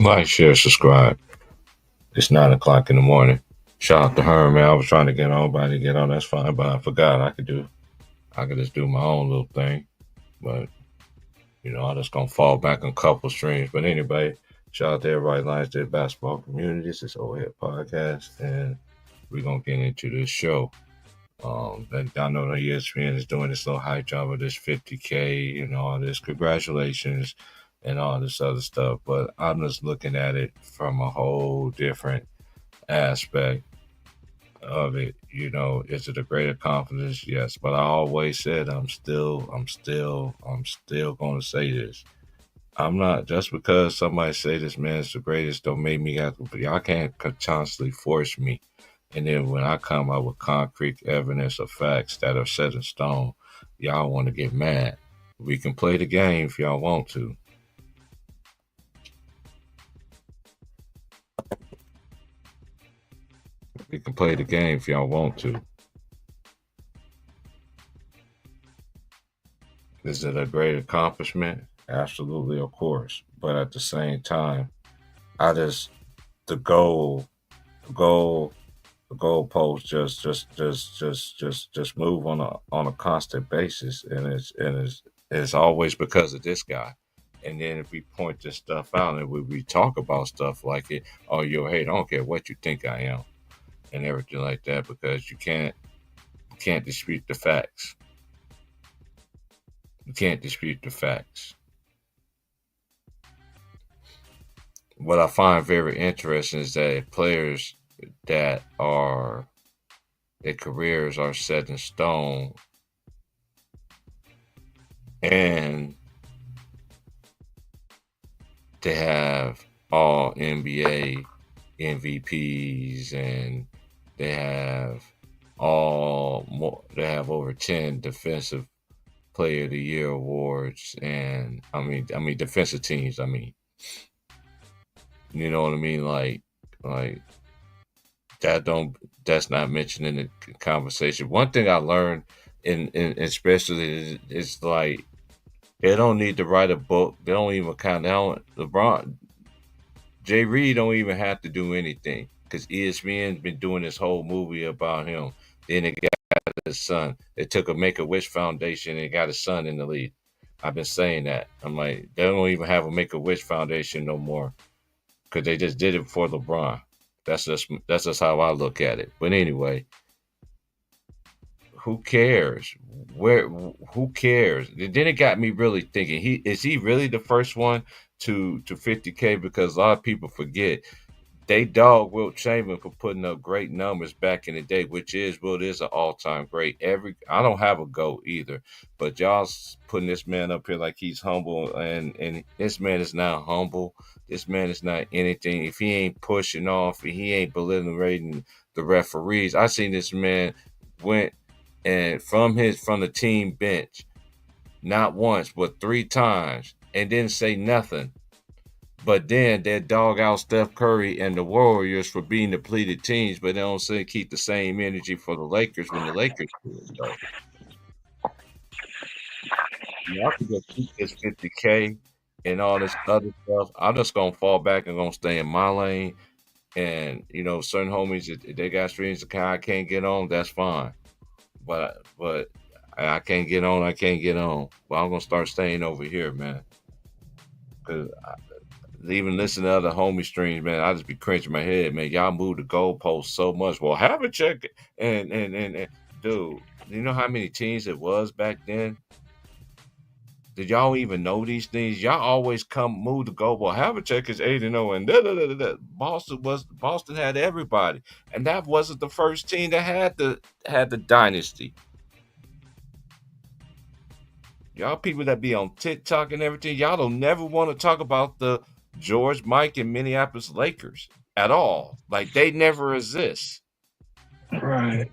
Like, share, subscribe. It's 9 o'clock in the morning. Shout out to her, man. I was trying to get on, but I didn't get on. That's fine, but I forgot I could just do my own little thing. But, I'm just going to fall back on a couple streams. But anyway, shout out to everybody Lions Day basketball communities. It's Old Head Podcast, and we're going to get into this show. I know the ESPN is doing this little hype job of this 50K and all this. Congratulations and all this other stuff. But I'm just looking at it from a whole different aspect of it. Is it a great accomplishment? Yes. But I always said I'm still going to say this. I'm not just because somebody say this man is the greatest. Don't make me have to. Y'all can't constantly force me. And then when I come out with concrete evidence of facts that are set in stone, y'all want to get mad. We can play the game if y'all want to. We can play the game if y'all want to. Is it a great accomplishment? Absolutely, of course. But at the same time, I just the goal, the goal, the goalposts just move on a constant basis, and it's always because of this guy. And then if we point this stuff out and we talk about stuff like it, oh, you're a hater. I don't care what you think I am, and everything like that, because you can't dispute the facts. You can't dispute the facts. What I find very interesting is that players that are their careers are set in stone and they have all NBA MVPs and they have they have over 10 defensive player of the year awards, and I mean defensive teams, you know what I mean, like that don't that's not mentioned in the conversation. One thing I learned in especially is like they don't need to write a book. They don't even kind of LeBron Jay Reed don't even have to do anything because ESPN's been doing this whole movie about him. Then they got his son. They took a Make a Wish Foundation and got his son in the lead. I've been saying that. I'm like, they don't even have a Make a Wish Foundation no more because they just did it for LeBron. That's just how I look at it. But anyway, who cares? Who cares? Then it got me really thinking. He really the first one to 50K, because a lot of people forget they dog Wilt Chamberlain for putting up great numbers back in the day, which is Wilt is an all time great. I don't have a goat either, but y'all's putting this man up here like he's humble, and this man is not humble. This man is not anything. If he ain't pushing off, if he ain't belittling the referees, I seen this man went and from the team bench not once but three times and didn't say nothing. But then they dog out Steph Curry and the Warriors for being depleted teams, but they don't say keep the same energy for the Lakers when the Lakers do it. So I could just keep this 50K and all this other stuff. I'm just gonna fall back and gonna stay in my lane. And certain homies, if they got streams that I can't get on, that's fine. But I can't get on. I can't get on. Well, I'm gonna start staying over here, man. Cause even listening to other homie streams, man, I just be cringing my head, man. Y'all move the goalposts so much. Well, have a check, and dude, you know how many teams it was back then? Did y'all even know these things? Y'all always come move the goal. Well, have a check is 8-0, and da, da, da, da, da. Boston had everybody, and that wasn't the first team that had the dynasty. Y'all people that be on TikTok and everything, y'all don't never want to talk about the George, Mike, and Minneapolis Lakers at all. Like they never exist. Right.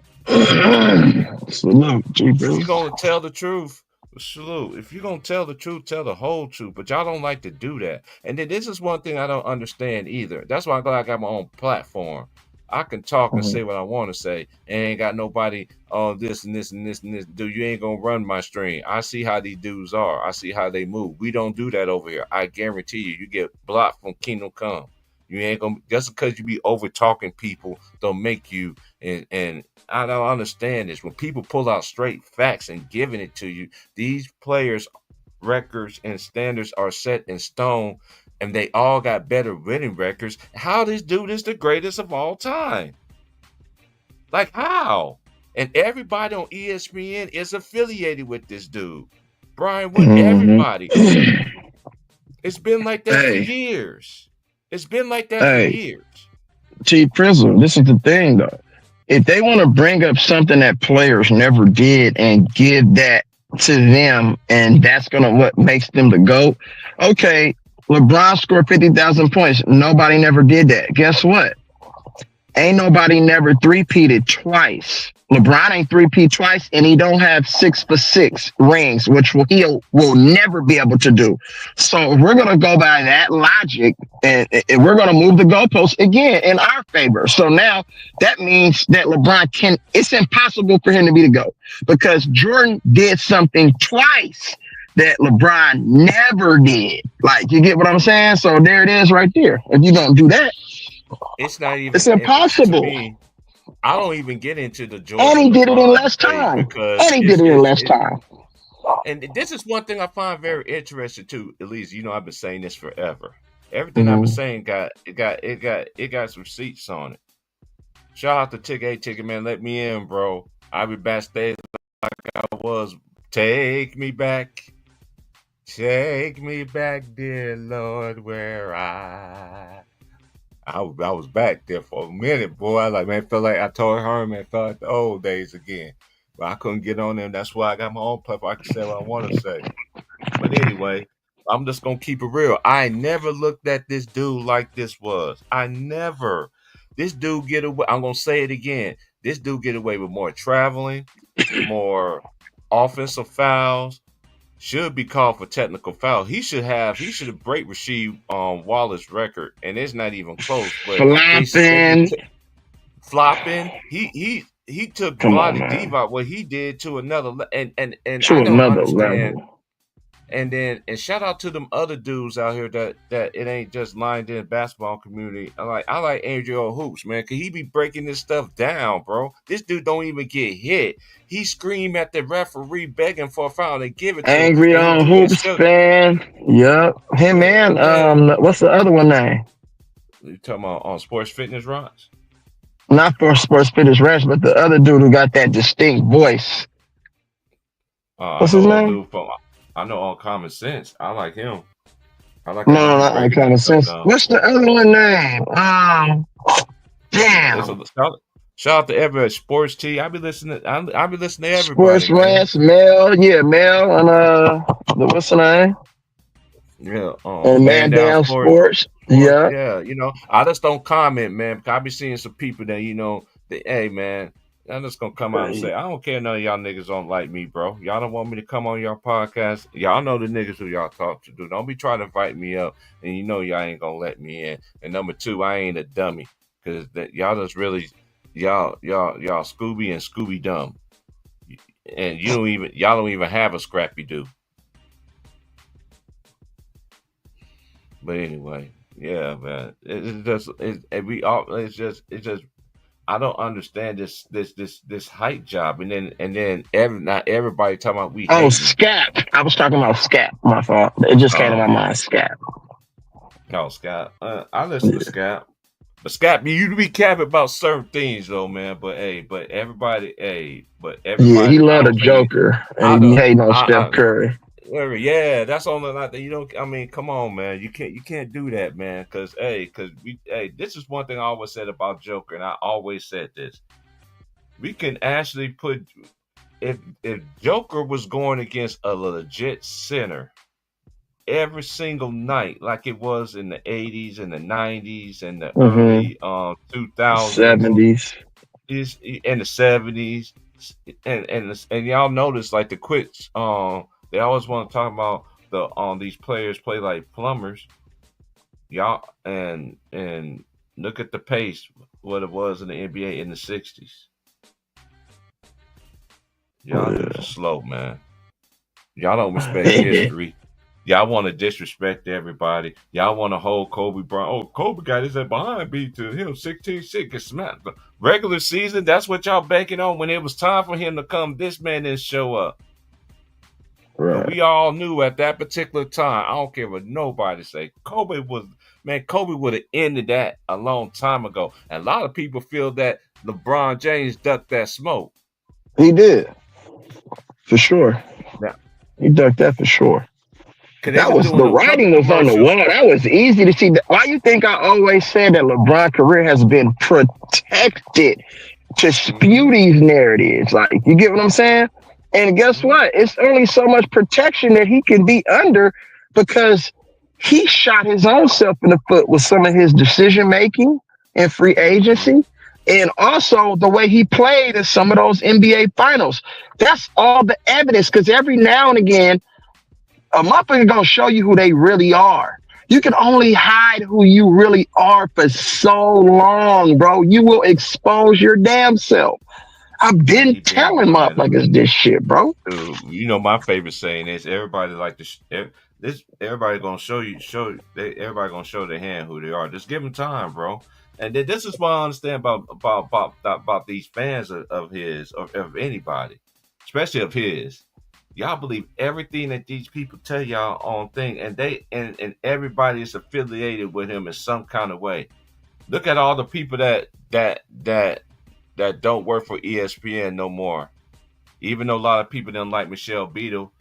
Salute, G If bro. you're gonna tell the truth, salute. If you're gonna tell the truth, tell the whole truth. But y'all don't like to do that. And then this is one thing I don't understand either. That's why I'm glad I got my own platform. I can talk and Mhm. say what I want to say, and ain't got nobody on this and this and this and this. Dude, you ain't gonna run my stream. I see how these dudes are. I see how they move. We don't do that over here. I guarantee you, you get blocked from Kingdom Come. You ain't gonna just because you be over talking people don't make you. And I don't understand this. When people pull out straight facts and giving it to you, these players' records and standards are set in stone, and they all got better winning records. How this dude is the greatest of all time? Like how? And everybody on ESPN is affiliated with this dude. Brian Wood, Mhm. everybody. It's been like that for Hey, years. It's been like that for hey, years. Chief Prizzle, this is the thing though. If they want to bring up something that players never did and give that to them, and that's gonna what makes them the GOAT. Okay, LeBron scored 50,000 points. Nobody never did that. Guess what? Ain't nobody never three-peated twice. LeBron ain't three-peat twice, and he don't have 6 for 6 rings, which will never be able to do. So if we're gonna go by that logic, and we're gonna move the goalposts again in our favor. So now that means that LeBron can. It's impossible for him to be the GOAT because Jordan did something twice that LeBron never did. Like you get what I'm saying? So there it is, right there. If you don't do that, It's not it's even to impossible. me. I don't even get into the And Jordan he did it in LeBron less debate time. because And he did it in less it time. and this is one thing I find very interesting too. At least I've been saying this forever. Everything I've been Mm-hmm. saying got some seats on it. Shout out to Ticket man, let me in, bro. I'll be backstage like I was. Take me back, dear Lord, where I was back there for a minute, boy. I like, man, felt like I told her, man, felt like the old days again. But I couldn't get on them. That's why I got my own platform. I can say what I want to say. But anyway, I'm just gonna keep it real. I never looked at this dude like this was. I never. This dude get away. I'm gonna say it again. This dude get away with more traveling, more offensive fouls, should be called for technical foul. He should have break Rasheed Wallace record, and it's not even close. But they said Flopping. flopping. He took Come on, Vlade man. Divac what he did to another and I To don't another understand. level. And shout out to them other dudes out here that it ain't just lined in basketball community. I like Andrew Hoops, man, cause he be breaking this stuff down, bro. This dude don't even get hit. He scream at the referee begging for a foul. They give it to him, Angry and he on do that Hoops still. fan. Yep. Him and Man, what's the other one name? you talking about on Sports Fitness Rocks? Not for Sports Fitness Ranch, but the other dude who got that distinct voice. I What's his know a name? dude from. I know on Common Sense. I like him. I like No, how he be not on breaking that common stuff sense. down. What's the other one name? It's Damn. a shout out to everybody. Sports T. I be listening. I be listening to everybody, Sports man. Ranch, Mel, yeah, Mel, and what's the name? Yeah, And man Man down Down Sports. sports. Yeah. Yeah, I just don't comment, man. Because I be seeing some people that hey, man, I'm just gonna come out and say, I don't care none of y'all niggas don't like me, bro. Y'all don't want me to come on your podcast. Y'all know the niggas who y'all talk to. Do. Don't be trying to invite me up, and y'all ain't gonna let me in. And number two, I ain't a dummy, because y'all just really y'all Scooby and Scooby dumb, and y'all don't even have a Scrappy Doo. But anyway, yeah, man. It's just it's just I don't understand this hype job, and then not everybody talking about we Oh, hating. Scap. I was talking about Scap. My fault. It just came to my Oh, mind. Scap. no, Scott. I listen to Scott, but Scott, you be capping about certain things though, man. But Yeah, he everybody, I loved the don't think Joker, and I he be don't. hating on Steph Curry. Yeah, that's only like that. You don't. I mean, come on, man. You can't do that, man. This is one thing I always said about Joker, and I always said this. We can actually put if Joker was going against a legit center every single night, like it was in the '80s and the '90s and the Mm-hmm. early 2000s, 70s. is in the '70s, and y'all notice like the quits. They always want to talk about these players play like plumbers. Y'all and Look at the pace, what it was in the NBA in the '60s. Y'all dudes are slow, man. Y'all don't respect history. Y'all want to disrespect everybody. Y'all want to hold Kobe Bryant. Oh, Kobe got his behind beat to him 16-6. Get smacked. The regular season, that's what y'all banking on. When it was time for him to come, this man didn't show up. Right. But we all knew at that particular time, I don't care what nobody say, Kobe would have ended that a long time ago. And a lot of people feel that LeBron James ducked that smoke. He did. For sure. Now, he ducked that for sure. That was the writing was on the wall. That was easy to see. Why you think I always said that LeBron's career has been protected to spew these narratives? Like, you get what I'm saying? And guess what? It's only so much protection that he can be under because he shot his own self in the foot with some of his decision making and free agency. And also the way he played in some of those NBA finals. That's all the evidence, because every now and again, a motherfucker gonna show you who they really are. You can only hide who you really are for so long, bro. You will expose your damn self. I've been telling motherfuckers this shit, bro. Dude, you know my favorite saying is everybody like to everybody gonna everybody gonna show their hand who they are. Just give them time, bro. And this is what I understand about these fans of his or of anybody, especially of his. Y'all believe everything that these people tell y'all on thing, and and everybody is affiliated with him in some kind of way. Look at all the people that don't work for ESPN no more. Even though a lot of people didn't like Michelle Beadle.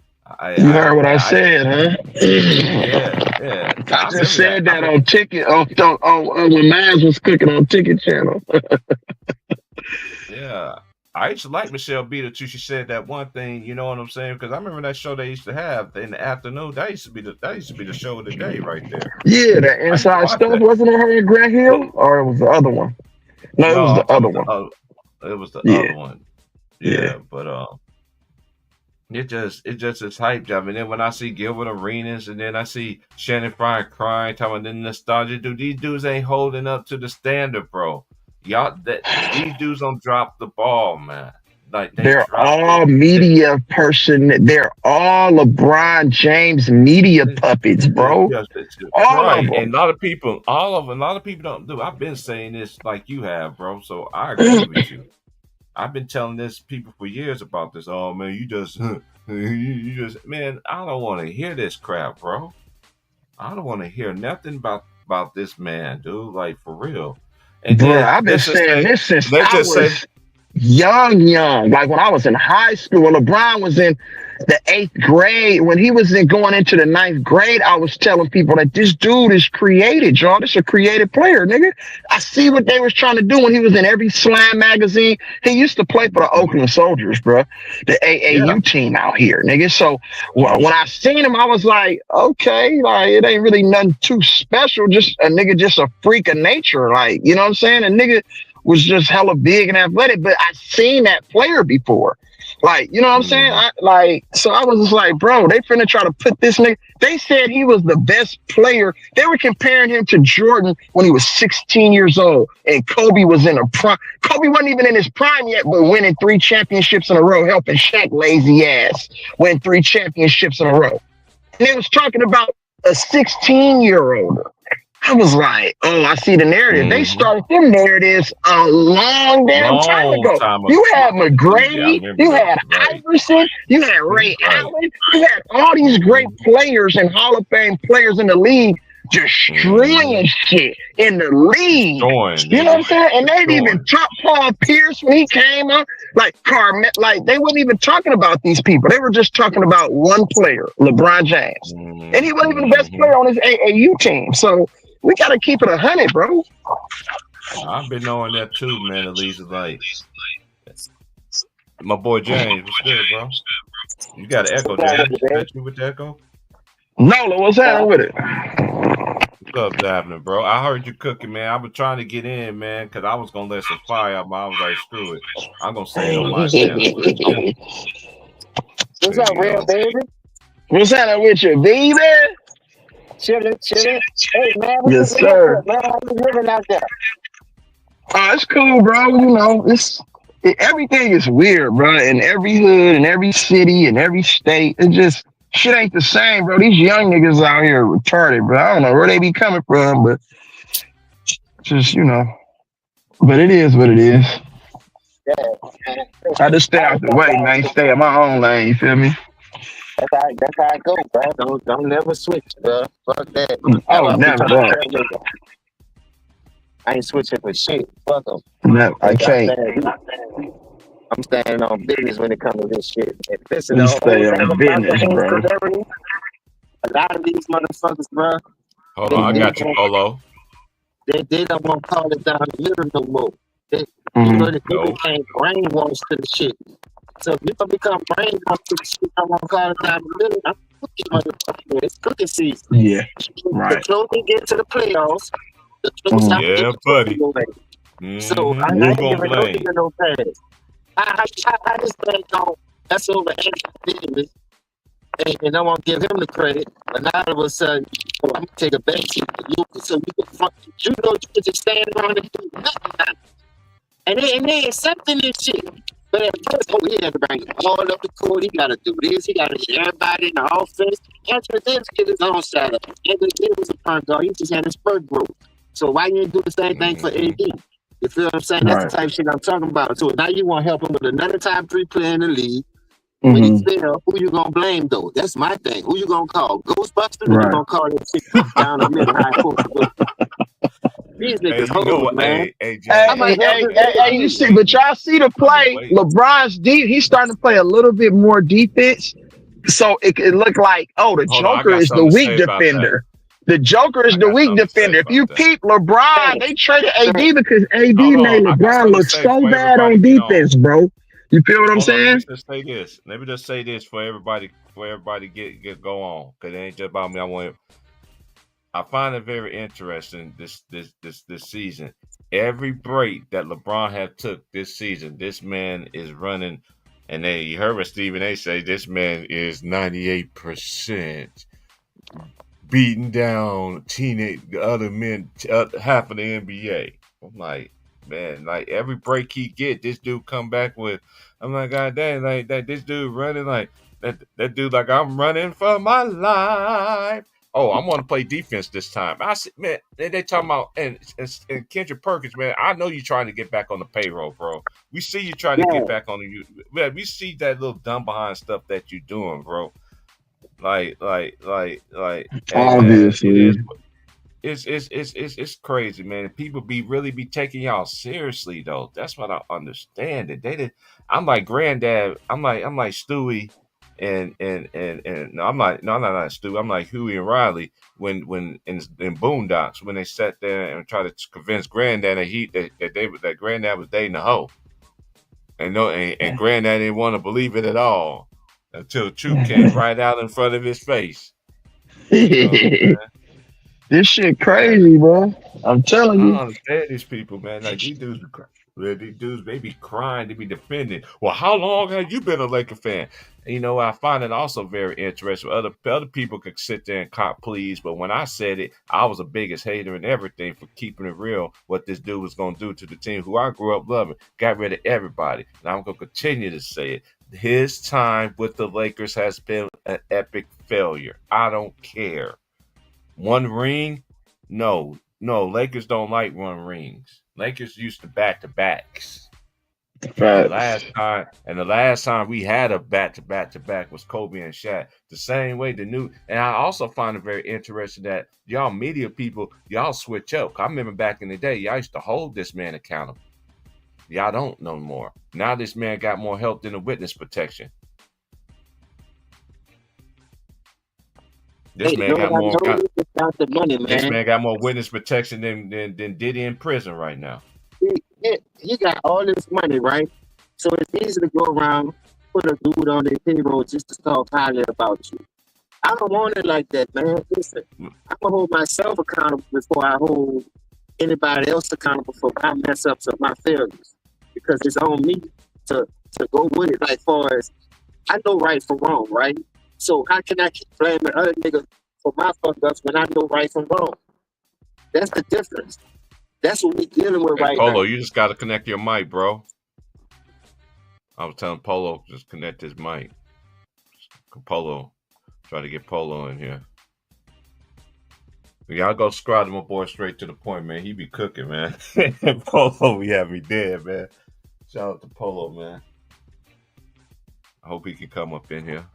You heard what I said, huh? Yeah. I just said that on Ticket on when Maz was cooking on Ticket Channel. Yeah. I used to like Michelle Beadle too. She said that one thing, you know what I'm saying? Because I remember that show they used to have in the afternoon. That used to be the show of the day right there. Yeah, that Inside Stuff, wasn't it her and Grant Hill? Or it was the other one? No, it was the other one. It was the other one. Yeah, but it just is hype job. And then when I see Gilbert Arenas and then I see Shannon Fry crying, talking about the nostalgia, dude, these dudes ain't holding up to the standard, bro. These dudes don't drop the ball, man. Like they're all media person. They're all LeBron James media puppets, bro. All of them. And a lot of people don't do. I've been saying this like you have, bro. So I agree with you. I've been telling this people for years about this. Oh man, you just man, I don't want to hear this crap, bro. I don't want to hear nothing about this man, dude. Like for real. And bro, I've been saying this since I was young. Like when I was in high school, when LeBron was in the 8th grade, when he was going into the 9th grade, I was telling people that this dude is created, y'all. This is a creative player, nigga. I see what they was trying to do when he was in every Slam magazine. He used to play for the Oakland Soldiers, bro, the AAU team out here, nigga. So when I seen him, I was like, okay, like it ain't really nothing too special. Just a nigga, just a freak of nature, like, you know what I'm saying? A nigga was just hella big and athletic, but I seen that player before. Like, you know what I'm saying? So I was just like, bro, they finna try to put this nigga. They said he was the best player. They were comparing him to Jordan when he was 16 years old, and Kobe was in a prime. Kobe wasn't even in his prime yet, but winning 3 championships in a row, helping Shaq lazy ass win 3 championships in a row. And they was talking about a 16-year-old. I was like, oh, I see the narrative. They started them narratives a long time ago. You had McGrady, you had Iverson, you had Ray Allen, you had all these great players and Hall of Fame players in the league destroying shit in the league. You know what I'm saying? And they didn't even talk Paul Pierce when he came up. Like they weren't even talking about these people. They were just talking about one player, LeBron James. And he wasn't even the best player on his AAU team. So we gotta keep it 100, bro. I've been knowing that too, man. At least like my boy James. What's good, bro? You got an echo, James? You with the echo? No, what's happening with it? What's up, happening, bro? I heard you cooking, man. I was trying to get in, man, because I was gonna let some fire out, but I was like, screw it. I'm gonna say it on my channel. What's up, real baby? What's happening with you, baby? Chilling. Hey man, what Yes, you sir. up, man? How you living out there? Oh, it's cool, bro. You know, everything is weird, bro. In every hood, in every city, in every state, it just shit ain't the same, bro. These young niggas out here are retarded, bro. I don't know where they be coming from, but just But it is what it is. Yeah, man. I just stay out the way, man. Stay in my own lane. You feel me? That's how I go, bro. Don't never switch, bro. Fuck that. That's Oh, what I be never trying to that. tell niggas. I ain't switching for shit. Fuck them. No, I can't. I'm standing on business when it comes to this shit. And listen, We the stay whole thing on about business, the whole bro. celebrity, a lot of these motherfuckers, bro, Hold on, I got you, Polo. they don't want to call it down the middle no more. They Mhm. became brainwashed to the shit. So if you gonna become brainwashed to the shit, I want to call it down the middle. I'm cooking, motherfucker. It's cooking season. Yeah, The right. closer we get to the playoffs, the closer Mhm. I get Yeah, to buddy. the away. So Mm-hmm. I Who ain't gonna giving no blame? nigga no pass. I just think that's over business, and I won't give him the credit. But now all of a sudden, I'm gonna take a back seat for you, so you can front. You know, you can just stand around and do nothing now. And they accepting this shit. But at first, he had to bring it all up the court. He got to do this. He got to get everybody in the offense. Anthony Davis get his own shot up. Anthony Davis was a point guard. He just had his spurt growth. So why you ain't do the same thing for AD? You feel what I'm saying? That's the type of shit I'm talking about. So now you want to help him with another top 3 player in the league. When he fail, who you gonna blame though? That's my thing. Who you gonna call? Ghostbusters? Or you gonna call that shit down the middle? High court? These niggas Hey, you know hoes, what? man. Hey, Hey, you see, but y'all see the play. LeBron's deep. He's starting to play a little bit more defense. So it look like, the Hold on, I Joker got is the something to weak say about that. defender. The Joker is I the got weak something to say defender. If about you that. peep LeBron, they traded AD because AD Hold made on, I got LeBron something to look say so for bad everybody on get on. defense, bro. You feel what I'm Hold on, let saying? me just say this. Let me just say this for everybody get go on. Cause it ain't just about me. I find it very interesting this season. Every break that LeBron had took this season, this man is running. And you heard what Stephen A say. This man is 98% beating down the other men, half of the NBA. I'm like, man, like every break he get, this dude come back with. I'm like, God damn, like that. This dude running like that dude like I'm running for my life. Oh, I'm going to play defense this time. I said, man, they talking about and Kendrick Perkins, man. I know you trying to get back on the payroll, bro. We see you trying to get back on the. Man, we see that little dumb behind stuff that you doing, bro. Like, hey man, Obviously. it's crazy, man. People really be taking y'all seriously though. That's what I understand. That they did. I'm like granddad. I'm like Stewie, and no, I'm like no, I'm not Stewie. I'm like Huey and Riley when in Boondocks when they sat there and tried to convince granddad that granddad was dating a hoe, and granddad didn't want to believe it at all until the truth came right out in front of his face. This shit crazy, bro. I'm telling I you. don't understand these people, man. Like these dudes, they be crying, they be defending. Well, how long have you been a Laker fan? And, I find it also very interesting. Other people could sit there and cop please, but when I said it, I was the biggest hater and everything for keeping it real. What this dude was gonna do to the team who I grew up loving, got rid of everybody, and I'm gonna continue to say it. His time with the Lakers has been an epic failure. I don't care. One ring? No. Lakers don't like one rings. Lakers used to back-to-backs. And the last time we had a back-to-back was Kobe and Shaq. The same way and I also find it very interesting that y'all media people, y'all switch up. I remember back in the day, y'all used to hold this man accountable. Y'all don't no more. Now this man got more help than a witness protection. This man got more. The money, man. This man got more witness protection than Diddy in prison right now. He got all this money, right? So it's easy to go around, put a dude on their payroll just to talk highly about you. I don't want it like that, man. Listen, I'm gonna hold myself accountable before I hold anybody else accountable for my mess ups or my failures, because it's on me to go with it. Like far as I know right from wrong, right? So how can I keep blaming other niggas for my fuck ups when I know right from wrong. That's the difference. That's what we're dealing with Hey, right Polo, now. you just got to connect your mic, bro. I was telling Polo just connect his mic. Polo, try to get Polo in here. Y'all go subscribe to my boy Straight to the Point, man. He be cooking, man. Polo, we have me dead, man. Shout out to Polo, man. I hope he can come up in here.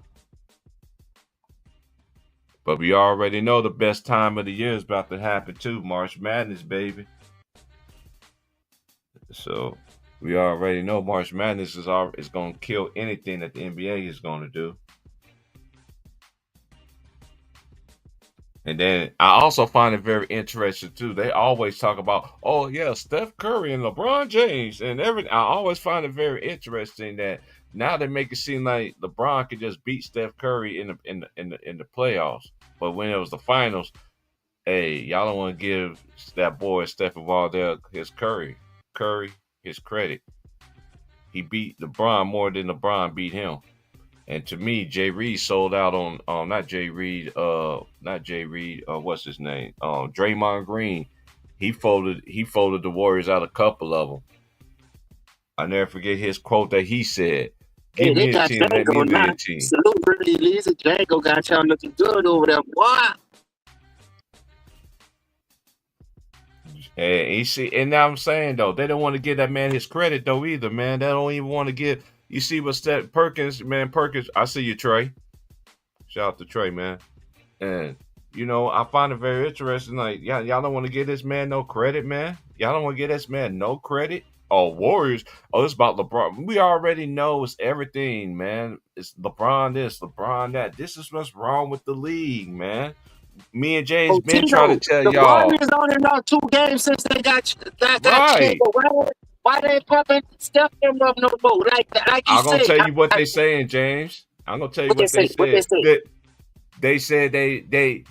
But we already know the best time of the year is about to happen too. March Madness, baby. So we already know March Madness is going to kill anything that the NBA is going to do. And then I also find it very interesting too. They always talk about, oh yeah, Steph Curry and LeBron James and everything. I always find it very interesting that now they make it seem like LeBron could just beat Steph Curry in the playoffs. But when it was the finals, hey, y'all don't want to give that boy Stephen Valdez his his credit. He beat LeBron more than LeBron beat him. And to me, Jay Reed sold out on what's his name? Draymond Green. He folded the Warriors out a couple of them. I never forget his quote that he said. Hey, Give they me a got team, let me Django be now. a team. Salute Ricky Lisa. Django got y'all looking good over there. What? And now I'm saying though, they don't want to give that man his credit though either, man. They don't even want to give. You see what Perkins, I see you, Trey. Shout out to Trey, man. And I find it very interesting. Like, y'all don't want to give this man no credit, man. Y'all don't want to give this man no credit. Oh, Warriors. Oh, it's about LeBron. We already know it's everything, man. It's LeBron this, LeBron that. This is what's wrong with the league, man. Me and James been trying to tell the y'all. Warriors only lost 2 games since they got Right. Why they pumping Steph them up no more? Like you I'm gonna said, tell you what they saying, James. I'm gonna tell you what they said. They said they beat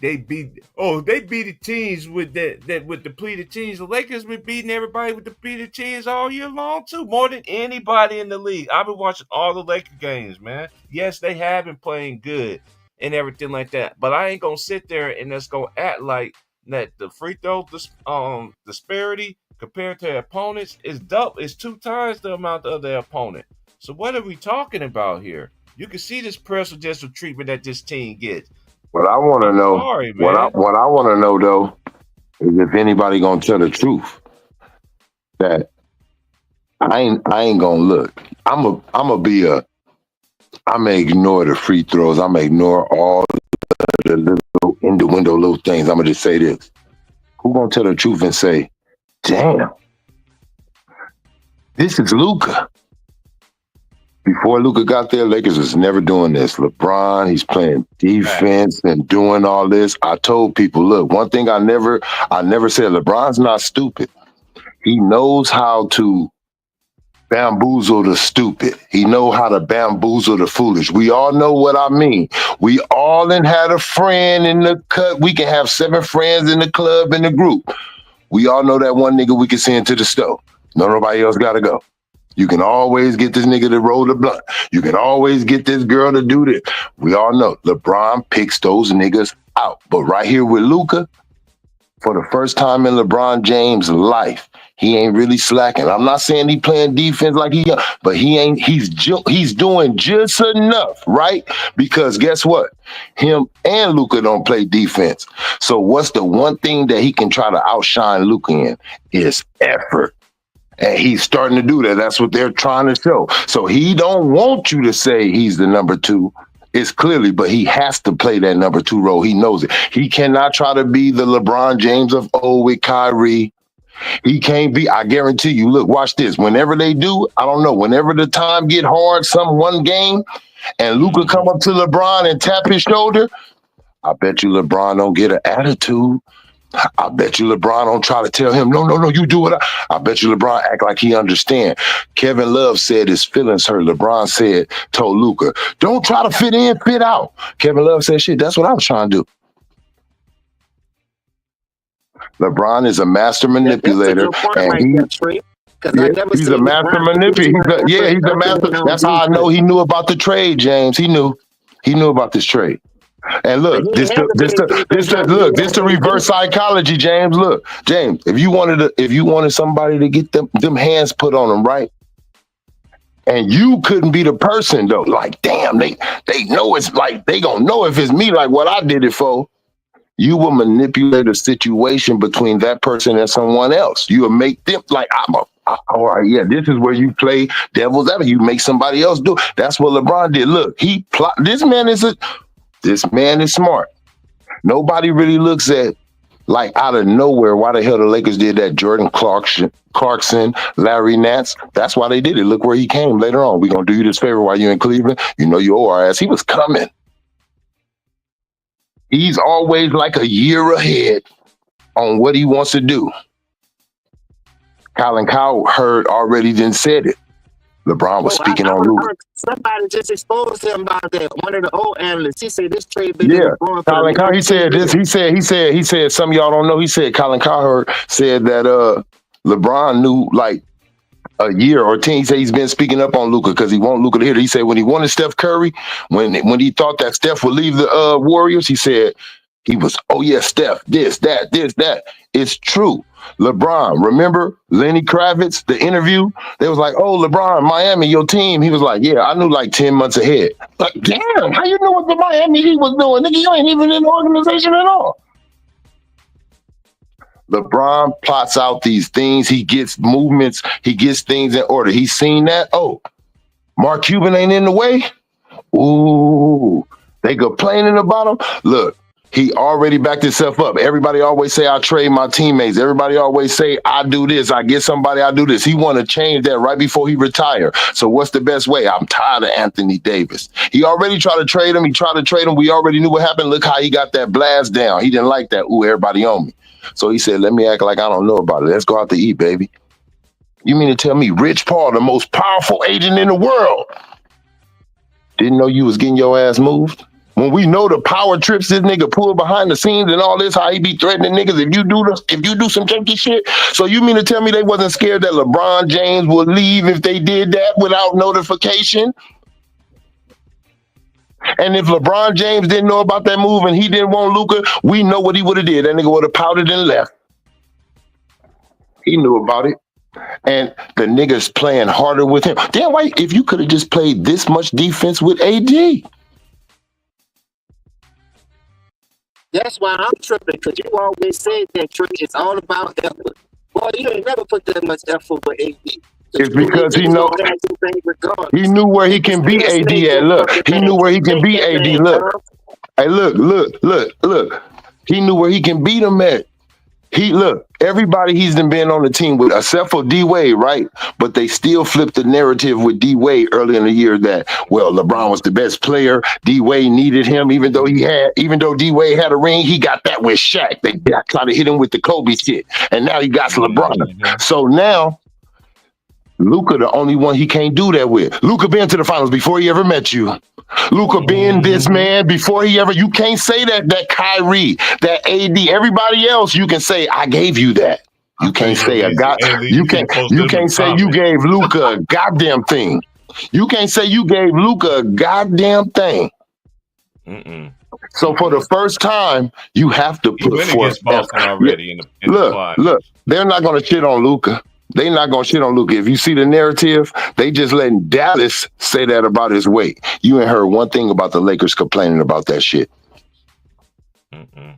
the teams with with depleted teams. The Lakers been beating everybody with depleted teams all year long too, more than anybody in the league. I've been watching all the Laker games, man. Yes, they have been playing good and everything like that, but I ain't gonna sit there and just go act like that the free throw disparity compared to their opponents is double. It's 2 times the amount of their opponent. So what are we talking about here? You can see this presidential treatment that this team gets. What I want to know, sorry, what man. I want to know though, is if anybody gonna tell the truth that I ain't gonna look. I'm may ignore the free throws. I'm gonna ignore all the little in the window little things. I'm gonna just say this: who gonna tell the truth and say, "Damn, this is Luka"? Before Luka got there, Lakers was never doing this. LeBron, he's playing defense and doing all this. I told people, look, one thing I never said, LeBron's not stupid. He knows how to bamboozle the stupid. He knows how to bamboozle the foolish. We all know what I mean. We all had a friend in the cut. We can have 7 friends in the club, in the group. We all know that one nigga we can send to the stove. Nobody else got to go. You can always get this nigga to roll the blunt. You can always get this girl to do this. We all know LeBron picks those niggas out. But right here with Luka, for the first time in LeBron James' life, he ain't really slacking. I'm not saying he playing defense like but he's doing just enough, right? Because guess what? Him and Luka don't play defense. So what's the one thing that he can try to outshine Luka in? Is effort. And he's starting to do that. That's what they're trying to show. So he don't want you to say he's the number 2. It's clearly, but he has to play that number 2 role. He knows it. He cannot try to be the LeBron James of old with Kyrie. He can't be. I guarantee you. Look, watch this. Whenever they do, I don't know. Whenever the time get hard, one game, and Luka come up to LeBron and tap his shoulder, I bet you LeBron don't get an attitude. I bet you LeBron don't try to tell him, no, you do it. I bet you LeBron act like he understand. Kevin Love said his feelings hurt. LeBron told Luka, don't try to fit in, fit out. Kevin Love said, shit, that's what I was trying to do. LeBron is a master manipulator. He's a master manipulator. He's a master. That's how I know he knew about the trade, James. He knew about this trade. And look, But he ain't never been a defense this the reverse psychology, James. Look, James, if you wanted somebody to get them hands put on them, right? And you couldn't be the person though. Like, damn, they know it's like they gonna know if it's me, like what I did it for. You will manipulate a situation between that person and someone else. You will make them like, all right, yeah, this is where you play devil's advocate. You make somebody else do. That's what LeBron did. Look, this man is smart. Nobody really looks at, like, out of nowhere, why the hell the Lakers did that. Jordan Clarkson, Larry Nance. That's why they did it. Look where he came later on. We're going to do you this favor while you're in Cleveland. You know you owe our ass. He was coming. He's always like a year ahead on what he wants to do. Colin Cowherd already then said it. LeBron was speaking on Luka. Somebody just exposed him about that. One of the old analysts. He said this trade. Colin Cowherd. He said this. He said. Some of y'all don't know. He said Colin Cowherd said that LeBron knew like a year or 10. He said he's been speaking up on Luka because he want Luka to hit it. He said when he wanted Steph Curry, when he thought that Steph would leave the Warriors, he said he was, oh yeah, Steph, this, that. It's true. LeBron, remember Lenny Kravitz, the interview? They was like, oh, LeBron, Miami, your team. He was like, yeah, I knew like 10 months ahead. Like, damn, how you know what the Miami Heat was doing? Nigga, you ain't even in the organization at all. LeBron plots out these things. He gets movements. He gets things in order. He's seen that. Oh, Mark Cuban ain't in the way. Ooh, they complaining about him. Look, he already backed himself up. Everybody always say, I trade my teammates. Everybody always say, I do this. I get somebody, I do this. He want to change that right before he retire. So what's the best way? I'm tired of Anthony Davis. He already tried to trade him. We already knew what happened. Look how he got that blast down. He didn't like that. Ooh, everybody on me. So he said, let me act like I don't know about it. Let's go out to eat, baby. You mean to tell me Rich Paul, the most powerful agent in the world, didn't know you was getting your ass moved? When we know the power trips this nigga pull behind the scenes and all this, how he be threatening niggas if you do some junky shit. So you mean to tell me they wasn't scared that LeBron James would leave if they did that without notification? And if LeBron James didn't know about that move and he didn't want Luka, we know what he would have did. That nigga would have pouted and left. He knew about it. And the niggas playing harder with him. Damn, why if you could have just played this much defense with AD? That's why I'm tripping, because you always said that trick is all about effort. Boy, you ain't never put that much effort with AD. It's because he knew where he can be AD at. Look, he knew where he can be AD. Look. Hey, look. He knew where he can beat him at. Everybody he's been on the team with, except for D-Wade, right? But they still flipped the narrative with D-Wade early in the year that, well, LeBron was the best player. D-Wade needed him, even though D-Wade had a ring, he got that with Shaq. They tried to hit him with the Kobe shit. And now he got LeBron. Mm-hmm. So now, Luka, the only one he can't do that with. Luka been to the finals before he ever met you. Luka been this man before you can't say that Kyrie, that AD, everybody else, you can say, I gave you that. You can't say you can't say you gave Luka a goddamn thing. You can't say you gave Luka a goddamn thing. Mm-mm. So for the first time, you have to put forth Boston already in the look, they're not gonna shit on Luka. They're not going to shit on Luka. If you see the narrative, they just letting Dallas say that about his weight. You ain't heard one thing about the Lakers complaining about that shit. Mm-mm.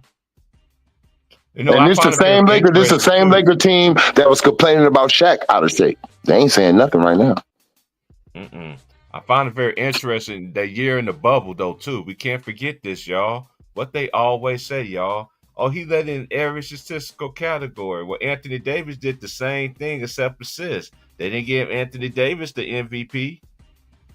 And this the same Laker. This the same Laker team that was complaining about Shaq out of shape. They ain't saying nothing right now. Mm-mm. I find it very interesting that year in the bubble, though, too. We can't forget this, y'all. What they always say, y'all. Oh, he led in every statistical category. Well, Anthony Davis did the same thing except assists. They didn't give Anthony Davis the MVP.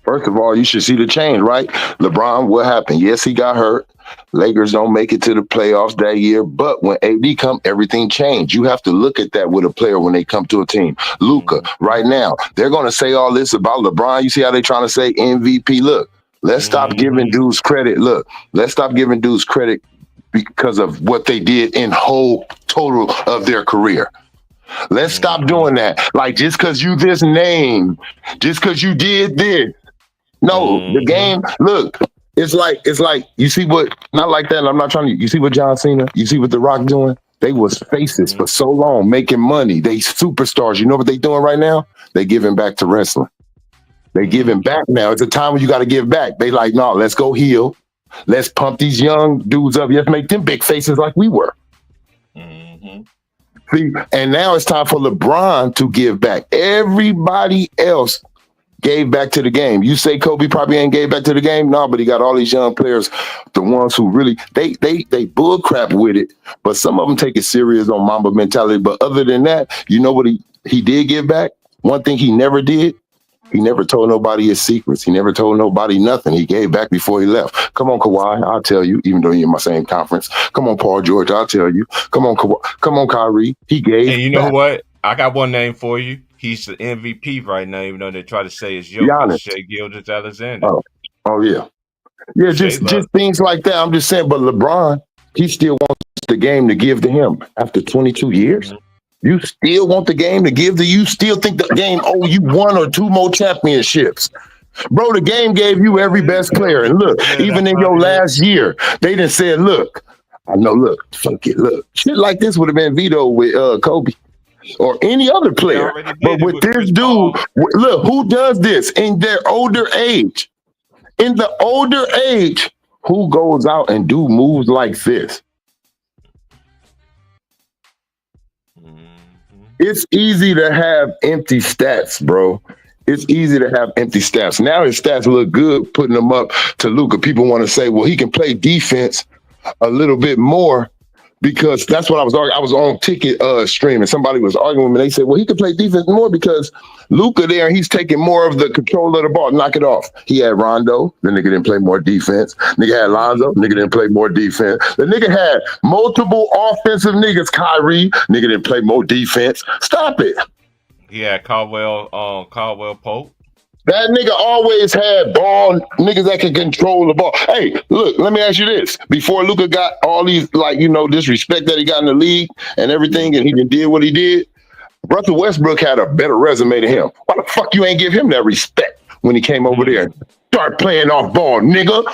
First of all, you should see the change, right? LeBron, what happened? Yes, he got hurt. Lakers don't make it to the playoffs that year. But when AD come, everything changed. You have to look at that with a player when they come to a team. Luka, right now, they're going to say all this about LeBron. You see how they're trying to say MVP? Look, let's stop giving dudes credit. Look, let's stop giving dudes credit because of what they did in whole total of their career. Let's stop doing that. Like, just because you this name, just because you did this. No, the game, look, it's like you see what not like that. And I'm not trying to. You see what John Cena? You see what The Rock doing? They was faces for so long, making money. They superstars. You know what they doing right now? They giving back to wrestling. They giving back now. It's a time when you got to give back. They like, no, let's go heal. Let's pump these young dudes up. Let's make them big faces like we were. Mm-hmm. See, and now it's time for LeBron to give back. Everybody else gave back to the game. You say Kobe probably ain't gave back to the game? No, but he got all these young players, the ones who really, they bull crap with it, but some of them take it serious on Mamba mentality. But other than that, you know what he did give back? One thing he never did, he never told nobody his secrets. He never told nobody nothing. He gave back before he left. Come on, Kawhi, I'll tell you, even though you're in my same conference. Come on, Paul George, I'll tell you. Come on, come on, Kyrie. He gave And you know back. what? I got one name for you. He's the MVP right now, even though they try to say it's Giannis. Shai Gilgeous-Alexander. Oh yeah. Yeah, just things like that. I'm just saying, but LeBron, he still wants the game to give to him after 22 years. Mm-hmm. You still want the game to give to you? Still think the game owe you 1 or 2 more championships? Bro, the game gave you every best player. And look, even in your last year, they done said, look, I know, look, fuck it, look. Shit like this would have been vetoed with Kobe or any other player. But with this dude, look, who does this in their older age? In the older age, who goes out and do moves like this? It's easy to have empty stats, bro. It's easy to have empty stats. Now his stats look good, putting them up to Luka. People want to say, well, he can play defense a little bit more because that's what I was arguing. I was on Ticket stream and somebody was arguing with me. They said, well, he can play defense more because Luka there, he's taking more of the control of the ball. Knock it off. He had Rondo. The nigga didn't play more defense. Nigga had Lonzo. Nigga didn't play more defense. The nigga had multiple offensive niggas. Kyrie. Nigga didn't play more defense. Stop it. Yeah, Caldwell Pope. That nigga always had ball niggas that can control the ball. Hey, look, let me ask you this. Before Luka got all these, disrespect that he got in the league and everything, and he did what he did, Russell Westbrook had a better resume than him. Why the fuck you ain't give him that respect when he came over there? Start playing off ball, nigga.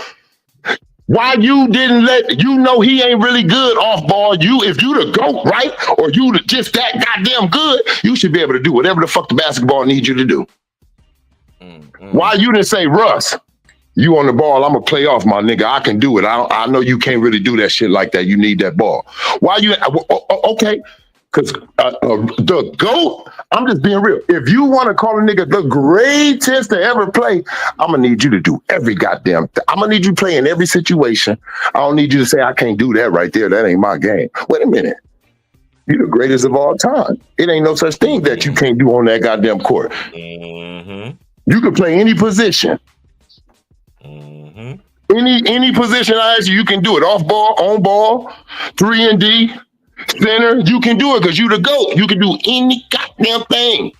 Why you didn't let he ain't really good off ball? If you the GOAT, right? Or you just that goddamn good, you should be able to do whatever the fuck the basketball needs you to do. Why you didn't say, Russ, you on the ball, I'm gonna play off, my nigga. I can do it. I know you can't really do that shit like that. You need that ball. Why you okay? Because the GOAT, I'm just being real. If you want to call a nigga the greatest to ever play, I'm going to need you to do every goddamn thing. I'm going to need you to play in every situation. I don't need you to say, I can't do that right there. That ain't my game. Wait a minute. You're the greatest of all time. It ain't no such thing that you can't do on that goddamn court. Mm-hmm. You can play any position. Mm-hmm. Any position I ask you, you can do it. Off ball, on ball, 3-and-D. Center, you can do it because you the GOAT. You can do any goddamn thing.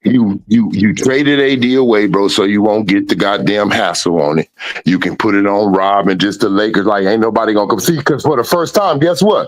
You traded AD away, bro, so you won't get the goddamn hassle on it. You can put it on Rob and just the Lakers, like ain't nobody gonna come see. Because for the first time, guess what?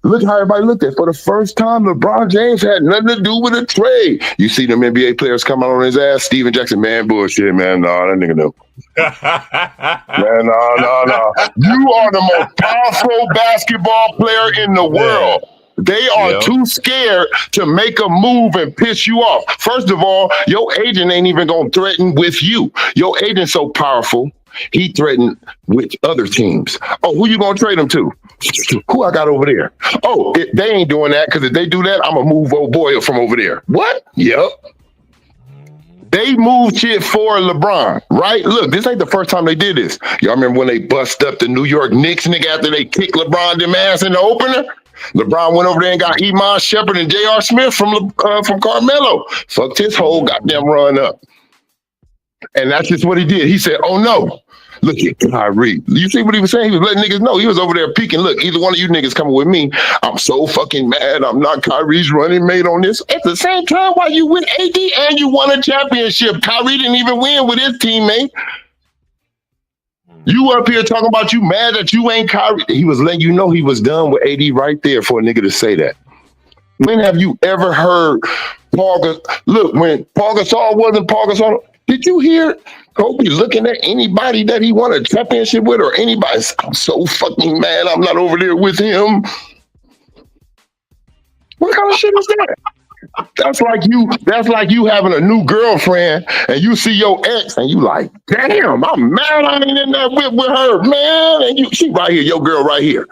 Look how everybody looked at. For the first time, LeBron James had nothing to do with a trade. You see them NBA players coming on his ass. Steven Jackson, man, bullshit, man. No, that nigga no. Man, no. You are the most powerful basketball player in the world. They are too scared to make a move and piss you off. First of all, your agent ain't even going to threaten with you. Your agent's so powerful, he threatened with other teams. Oh, who you going to trade him to? Who I got over there? Oh, they ain't doing that because if they do that, I'm going to move old boy from over there. What? Yep. They moved shit for LeBron, right? Look, this ain't the first time they did this. Y'all remember when they bust up the New York Knicks, nigga, after they kicked LeBron them ass in the opener? LeBron went over there and got Iman Shepherd and J.R. Smith from Carmelo. Fucked his whole goddamn run up. And that's just what he did. He said, oh no, look at Kyrie. You see what he was saying? He was letting niggas know. He was over there peeking. Look, either one of you niggas coming with me. I'm so fucking mad. I'm not Kyrie's running mate on this. At the same time, while you with AD and you won a championship, Kyrie didn't even win with his teammate. You up here talking about you mad that you ain't Kyrie. He was letting you know he was done with AD right there for a nigga to say that. When have you ever heard Paul Gasol? Look, when Paul Gasol wasn't Paul Gasol, Did you hear Kobe looking at anybody that he won a championship with or anybody? I'm so fucking mad I'm not over there with him. What kind of shit is that? That's like you having a new girlfriend and you see your ex and you like, damn, I'm mad I ain't in that whip with her, man. And she right here, your girl right here.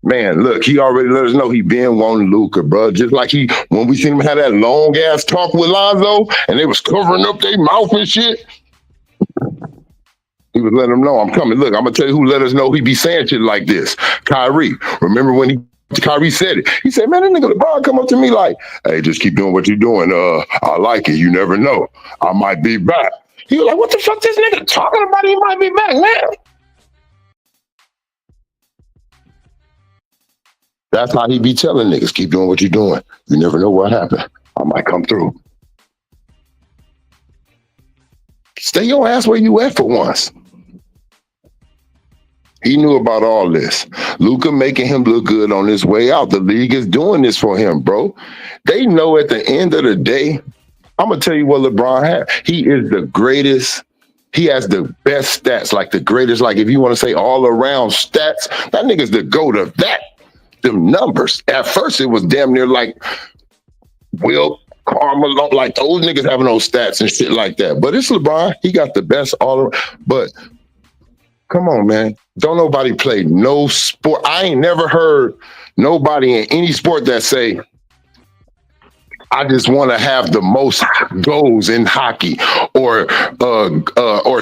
Man, look, he already let us know he been wanting Luka, bro. Just like when we seen him have that long ass talk with Lonzo and they was covering up their mouth and shit. He was letting them know I'm coming. Look, I'm gonna tell you who let us know he be saying shit like this. Kyrie. Remember when Kyrie said it? He said, man, that nigga LeBron come up to me like, hey, just keep doing what you're doing. I like it. You never know. I might be back. He was like, what the fuck this nigga talking about? He might be back now. That's how he be telling niggas, keep doing what you're doing. You never know what happened. I might come through. Stay your ass where you at for once. He knew about all this. Luka making him look good on his way out. The league is doing this for him, bro. They know at the end of the day, I'm going to tell you what LeBron had. He is the greatest. He has the best stats, like the greatest, like if you want to say all around stats, that nigga's the GOAT of that. Them numbers. At first, it was damn near like Will Carmelo, like those niggas having those stats and shit like that. But it's LeBron. He got the best all around. But come on, man. Don't nobody play no sport. I ain't never heard nobody in any sport that say, I just want to have the most goals in hockey or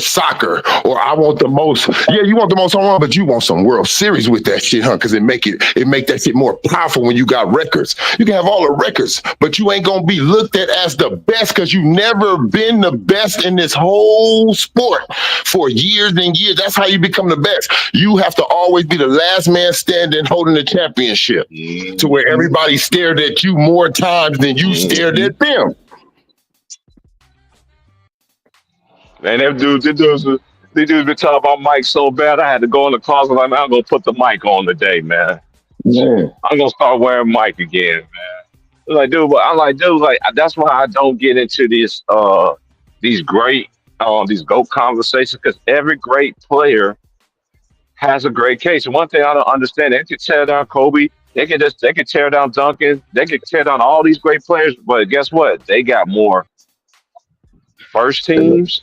soccer, or I want the most. Yeah, you want the most home run, but you want some World Series with that shit, huh? Because it make that shit more powerful when you got records. You can have all the records, but you ain't gonna be looked at as the best because you never been the best in this whole sport for years and years. That's how you become the best. You have to always be the last man standing, holding the championship, to where everybody stared at you more times than you stared at them. Man, them dudes been talking about Mike so bad, I had to go in the closet. Like, man, I'm gonna put the mic on today, man. Yeah. I'm gonna start wearing mic again, man. Like, dude, but I'm like, dude, like that's why I don't get into these great these GOAT conversations, because every great player has a great case. And one thing I don't understand, they can tear down Kobe, they can tear down Duncan, they can tear down all these great players, but guess what? They got more first teams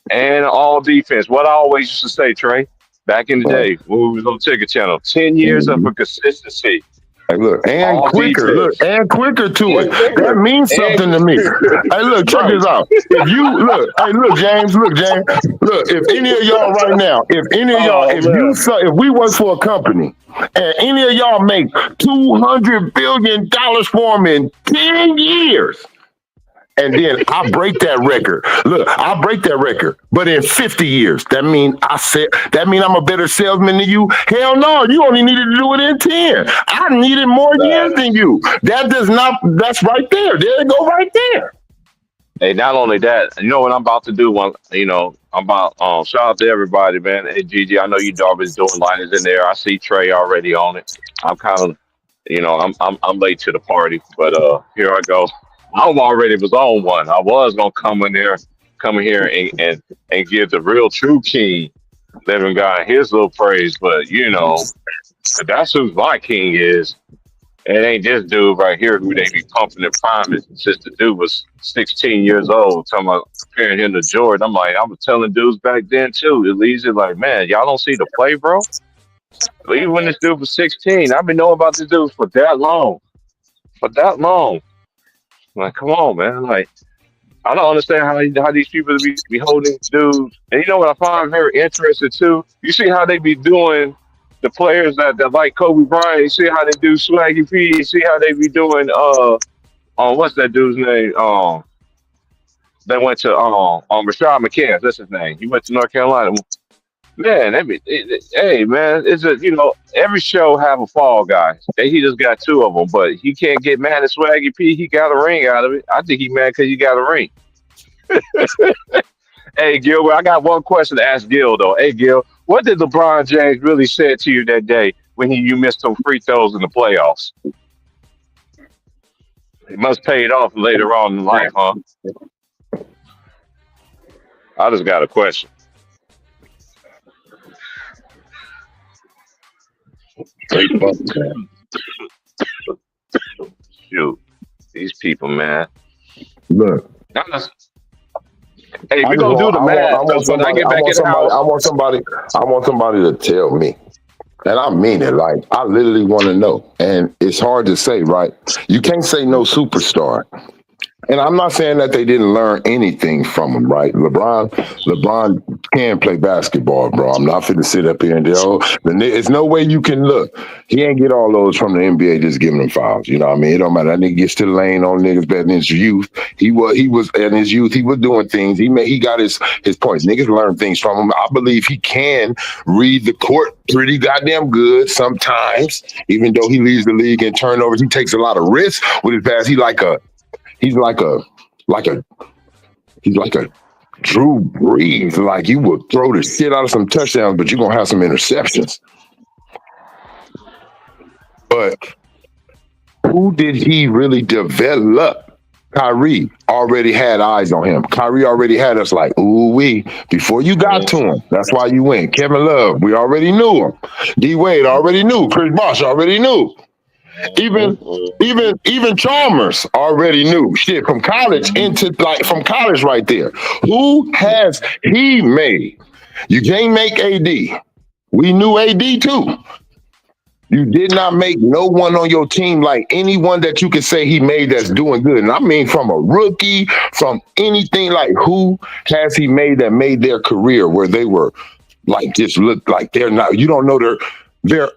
and all defense. What I always used to say, Trey, back in the day when we was on Ticket Channel, 10 years of consistency. Hey, look, and All quicker, defense. quicker to Yeah, it. quicker. That means something to me. Hey, look, check this out. If you look, James, look, if any of y'all right now, if we work for a company and any of y'all make $200 billion for them in 10 years, and then I break that record. Look, I break that record, but in 50 years, that mean I'm a better salesman than you? Hell no, you only needed to do it in 10. I needed more years than you. That's right there. There it go right there. Hey, not only that, you know what I'm about to do? I'm about shout out to everybody, man. Hey, Gigi, I know you always doing liners in there. I see Trey already on it. I'm kind of, I'm late to the party, but here I go. I already was on one. I was gonna come in here and give the real true king, living guy, his little praise, but that's who my king is. It ain't this dude right here who they be pumping and priming since the dude was 16 years old, talking about comparing him to Jordan. I'm like, I was telling dudes back then too. At least it's like, man, y'all don't see the play, bro. Even when this dude was 16, I've been knowing about this dude for that long. Like, come on, man. Like, I don't understand how these people be holding dudes. And you know what I find very interesting too? You see how they be doing the players that like Kobe Bryant. You see how they do Swaggy P. You see how they be doing what's that dude's name? They went to Rashad McCants. That's his name. He went to North Carolina. Man, hey man, every show have a fall guy. He just got two of them, but he can't get mad at Swaggy P. He got a ring out of it. I think he mad because he got a ring. Hey Gil, I got one question to ask Gil though. Hey Gil, what did LeBron James really say to you that day when you missed some free throws in the playoffs? It must pay it off later on in life, huh? I just got a question. Straight fuck, man. Shoot, these people, man. Look, Now, hey, I we're just gonna do want, the I want, I math. want Cause when I somebody, get I back want in the somebody, I house, want somebody, I want somebody to tell me. And I mean it, like I literally want to know. And it's hard to say, right? You can't say no superstar. And I'm not saying that they didn't learn anything from him, right? LeBron can play basketball, bro. I'm not fit to sit up here and there's no way you can look. He ain't get all those from the NBA just giving him fouls. You know what I mean? It don't matter. That nigga gets to the lane on niggas better in his youth. He was in his youth. He was doing things. He got his points. Niggas learn things from him. I believe he can read the court pretty goddamn good sometimes. Even though he leads the league in turnovers, he takes a lot of risks with his pass. He's like a like a he's like a Drew Brees. Like you will throw the shit out of some touchdowns, but you're gonna have some interceptions. But who did he really develop? Kyrie already had eyes on him. Kyrie already had us like, ooh wee. Before you got to him, that's why you went. Kevin Love, we already knew him. D Wade already knew. Chris Bosh already knew. Even Chalmers already knew shit from college from college right there. Who has he made? You can't make AD. We knew AD too. You did not make no one on your team like anyone that you could say he made that's doing good. And I mean from a rookie, from anything like who has he made that made their career where they were like just look like they're not, you don't know their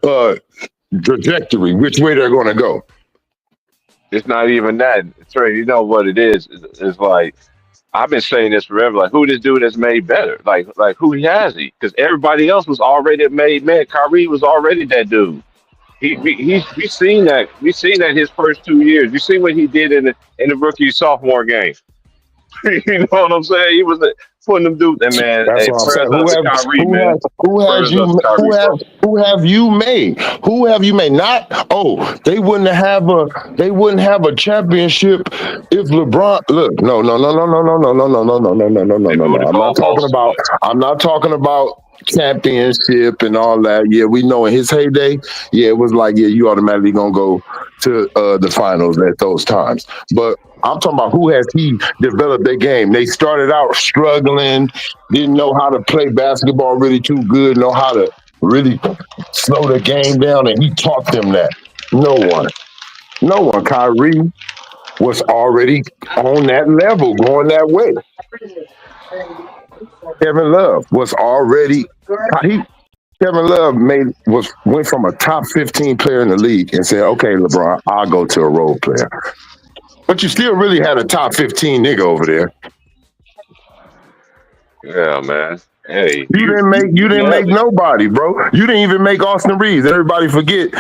trajectory, which way they're gonna go. it's not even that. Trey, you know what it is? It's like I've been saying this forever. Like, who this dude has made better? Like who has he? Because everybody else was already made. Man, Kyrie was already that dude. We seen that. We seen that his first 2 years. You see what he did in the rookie sophomore game. You know what I'm saying? He was putting them dudes. And man, That's hey, what I'm saying. prayers up to Kyrie, man. Who has Prayers up to you Kyrie, bro. who have you made? Who have you made? Not they wouldn't have a championship if LeBron They moved the no. goalposts too much. I'm not talking about championship and all that. Yeah, we know in his heyday, yeah, it was like, yeah, you automatically gonna go to the finals at those times. But I'm talking about who has he developed their game. They started out struggling, didn't know how to play basketball really too good, know how to really slow the game down, and he taught them that. No one. Kyrie was already on that level, going that way. Kevin Love was already he Kevin Love went from a top 15 player in the league and said, okay, LeBron, I'll go to a role player. But you still really had a top 15 nigga over there. Yeah, man. Hey, You didn't make nobody, bro. You didn't even make Austin Reeves. Everybody forget.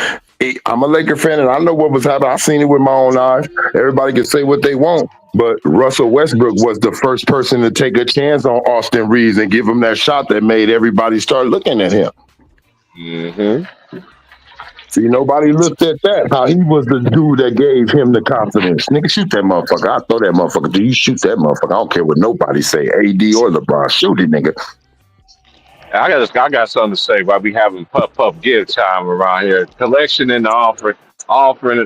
I'm a Laker fan and I know what was happening. I seen it with my own eyes. Everybody can say what they want, but Russell Westbrook was the first person to take a chance on Austin Reeves and give him that shot that made everybody start looking at him. Mm-hmm. See, nobody looked at that. How he was the dude that gave him the confidence. Nigga, shoot that motherfucker. I throw that motherfucker. Do you shoot that motherfucker? I don't care what nobody say. AD or LeBron. Shoot it, nigga. I got something to say while we having pup give time around here. Collection and the offering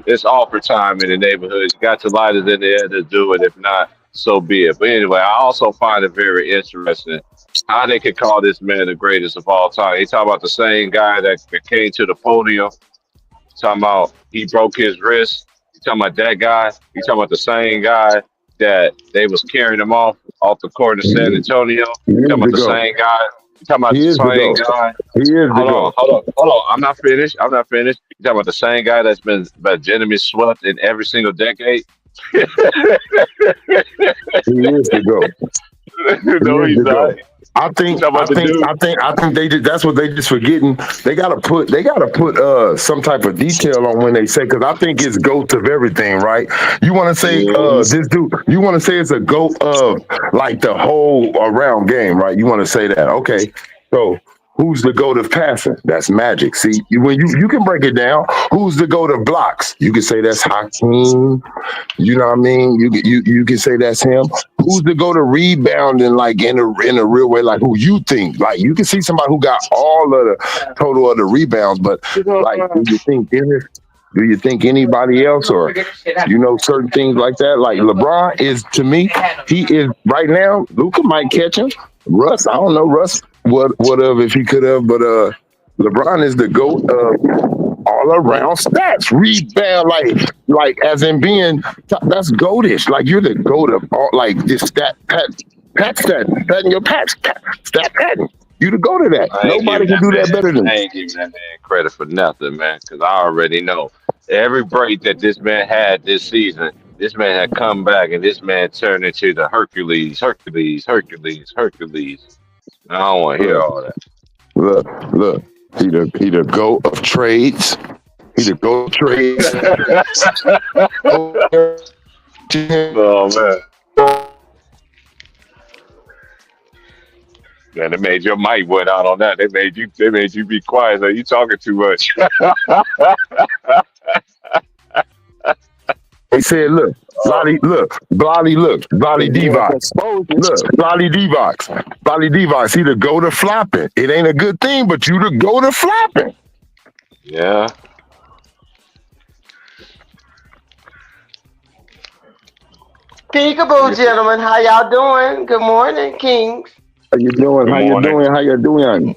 it's offer time in the neighborhood. You got your lighters in there to do it. If not, so be it. But anyway, I also find it very interesting how they could call this man the greatest of all time. He talking about the same guy that came to the podium. Talking about he broke his wrist. You talking about that guy? You talking about the same guy that they was carrying him off the court in San Antonio? You talking about the same guy? You talking about the same guy? He is the GOAT. Hold on. I'm not finished. You talking about the same guy that's been legitimately swept in every single decade? He is the GOAT. No, he's not. I think they did. That's what they just forgetting. They gotta put some type of detail on when they say, because I think it's GOAT of everything, right? You want to say this dude? You want to say it's a GOAT of like the whole around game, right? You want to say that? Okay, so Who's the GOAT of passing? That's Magic. See, when you can break it down, who's the GOAT of blocks? You can say that's Hakeem. You know what I mean? You can say that's him. Who's the GOAT of rebounding, like in a real way? Like who you think? Like you can see somebody who got all of the total of the rebounds, but like do you think Dennis? Do you think anybody else, or certain things like that? Like LeBron is, to me, he is right now. Luka might catch him. Russ, I don't know. Russ, whatever if he could have, but LeBron is the GOAT of all around stats, rebound, like as in being that's goatish. Like you're the GOAT of all, like this stat patting your stat patting. You the GOAT of that. Nobody can do that better than I ain't giving that man credit for nothing, man, because I already know every break that this man had this season, this man had come back and this man turned into the Hercules. I don't want to hear all that. Look. He the GOAT of trades. He the GOAT of trades. Oh man. Man, they made your mic went out on that. They made you be quiet. So you talking too much. They said, look, Blotty Divox. Look, Blotty Divox. He the GOAT of flopping. It ain't a good thing, but you the GOAT of flopping. Yeah. Peekaboo, gentlemen. How y'all doing? Good morning, Kings. How you doing? How you doing?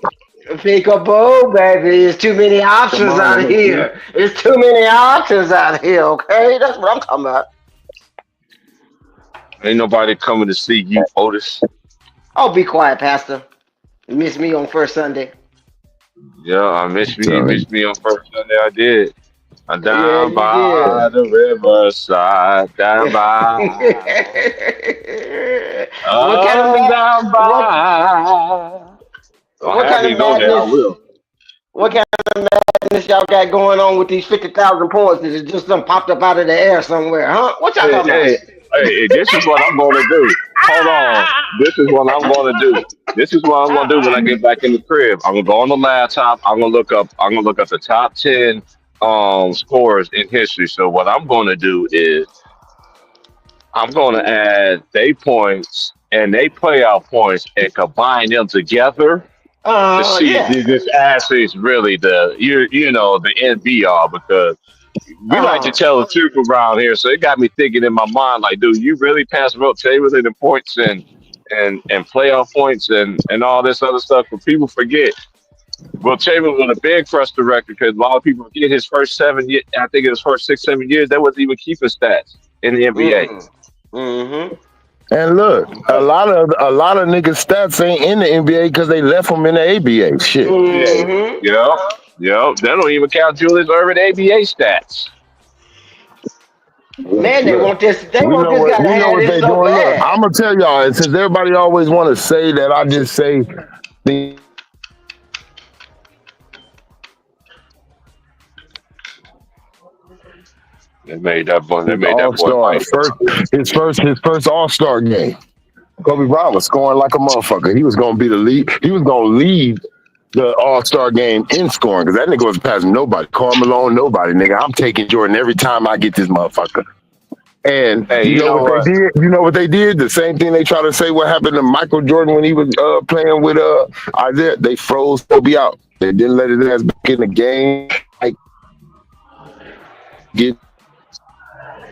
Peekaboo, baby. There's too many options out here. There's too many options out here, okay? That's what I'm talking about. Ain't nobody coming to see you, Otis. Oh, be quiet, Pastor. You missed me on first Sunday. Yeah, I missed me. You missed me on first Sunday. I did. I'm down Yeah, by the riverside. Down by. What kind of down by. what kind of madness? What kind of madness y'all got going on with these 50,000 points? Is it just something popped up out of the air somewhere, huh? What y'all talking about? Hey, this is what I'm going to do. Hold on. This is what I'm going to do. This is what I'm going to do when I get back in the crib. I'm going to go on the laptop. I'm going to look up the top 10 scores in history. So what I'm going to do is I'm going to add their points and they playoff points and combine them together to see if this actually is really the NBR, because we like to tell the truth around here. So it got me thinking in my mind, like, dude, you really pass Wilt Chamberlain the points and playoff points and all this other stuff? But people forget. Wilt Chamberlain was a big for us to record, because a lot of people forget his first 7 years. I think it was first 6-7 years that wasn't even keeping stats in the NBA. Mm-hmm. And look, a lot of niggas stats ain't in the NBA because they left them in the ABA. Shit. Mm-hmm. Yep. They don't even count Julius Erving ABA stats. Man, they want this. They want this guy to have this so doing. bad. Look, I'm gonna tell y'all, and since everybody always want to say that, I just say the. They made that boy. His first All-Star game. Kobe Bryant was scoring like a motherfucker. He was gonna be the lead. He was gonna lead the All-Star game in scoring, because that nigga was passing nobody. Karl Malone, nobody, nigga. I'm taking Jordan every time I get this motherfucker. And you know what they did? You know what they did? The same thing they try to say what happened to Michael Jordan when he was playing with Isaiah. They froze Kobe out. They didn't let his ass back in the game.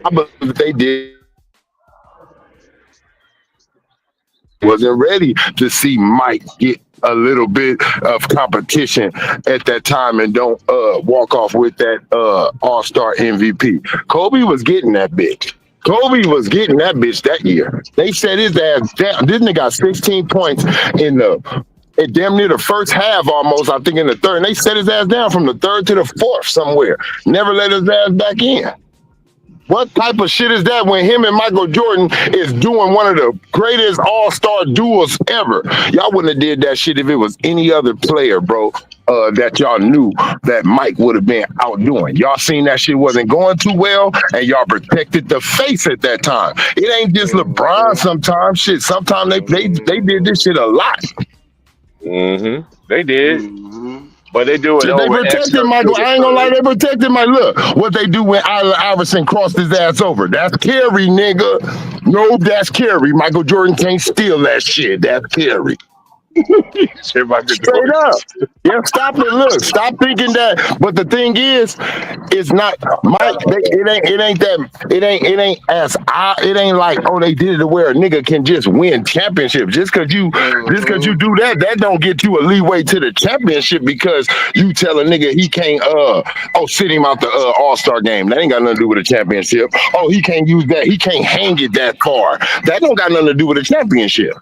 I believe they did. Wasn't ready to see Mike get a little bit of competition at that time and don't walk off with that All-Star MVP. Kobe was getting that bitch. That year. They set his ass down. This nigga got 16 points in damn near the first half almost, I think in the third. And they set his ass down from the third to the fourth somewhere. Never let his ass back in. What type of shit is that when him and Michael Jordan is doing one of the greatest all-star duels ever? Y'all wouldn't have did that shit if it was any other player, bro, that y'all knew that Mike would have been outdoing. Y'all seen that shit wasn't going too well, and y'all protected the face at that time. It ain't just LeBron sometimes. Shit, sometimes they did this shit a lot. They did, Mm-hmm. but they do it Shit, they over protected extra Michael. I ain't gonna lie, story. they protected my look. What they do when Allen Iverson crossed his ass over? That's carry, nigga. No, that's carry. Michael Jordan can't steal that shit. That's carry. Shit, Michael Straight Jordan. up. Yeah, stop it. Look, stop thinking that. But the thing is, it's not Mike. It ain't as it ain't like, oh, they did it to where a nigga can just win championships. Just cause you do that, that don't get you a leeway to the championship because you tell a nigga he can't sit him out the All-Star game. That ain't got nothing to do with a championship. Oh, he can't use that, he can't hang it that far. That don't got nothing to do with a championship.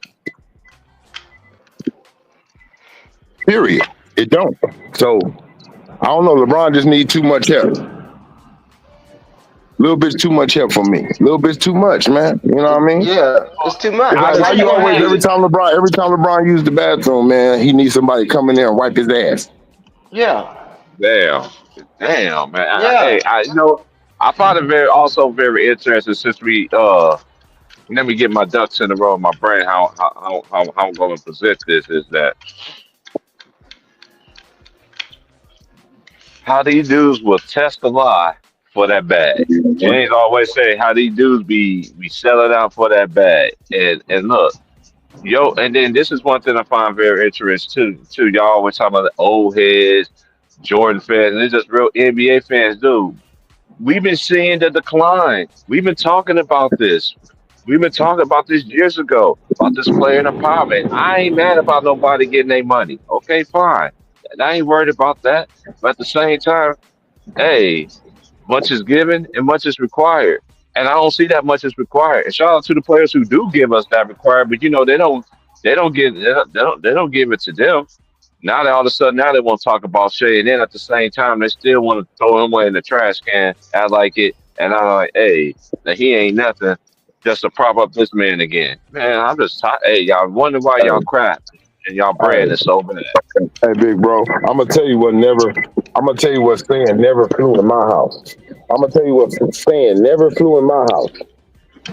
Period. It don't. So I don't know. LeBron just need too much help. Little bit's too much help for me. Little bit's too much, man. You know what I mean? Yeah, it's too much. It's like, How why you you gonna always have every it? time LeBron used the bathroom, man, he needs somebody to come in there and wipe his ass. Yeah, Damn, man. yeah. I find it very interesting since we let me get my ducks in a row in my brain. How I'm going to present this is that how these dudes will test a lie for that bag. James always say how these dudes be selling out for that bag. And look, and then this is one thing I find very interesting too. Y'all always talking about the old heads, Jordan fans, and it's just real NBA fans, dude. We've been seeing the decline. We've been talking about this. We've been talking about this years ago about this player empowerment. I ain't mad about nobody getting their money. Okay, fine. And I ain't worried about that. But at the same time, hey, much is given and much is required. And I don't see that much is required. And shout out to the players who do give us that required, but they don't give it to them. Now that all of a sudden now they want to talk about Shea, and then at the same time they still want to throw him away in the trash can. I like it, and I'm like, hey, now he ain't nothing just to prop up this man again. Man, I'm just tired. Hey, y'all wonder why Hey, y'all crap and y'all hey, brand is so bad. hey, big bro. I'm gonna tell you what saying never flew in my house. I'm gonna tell you what saying never flew in my house.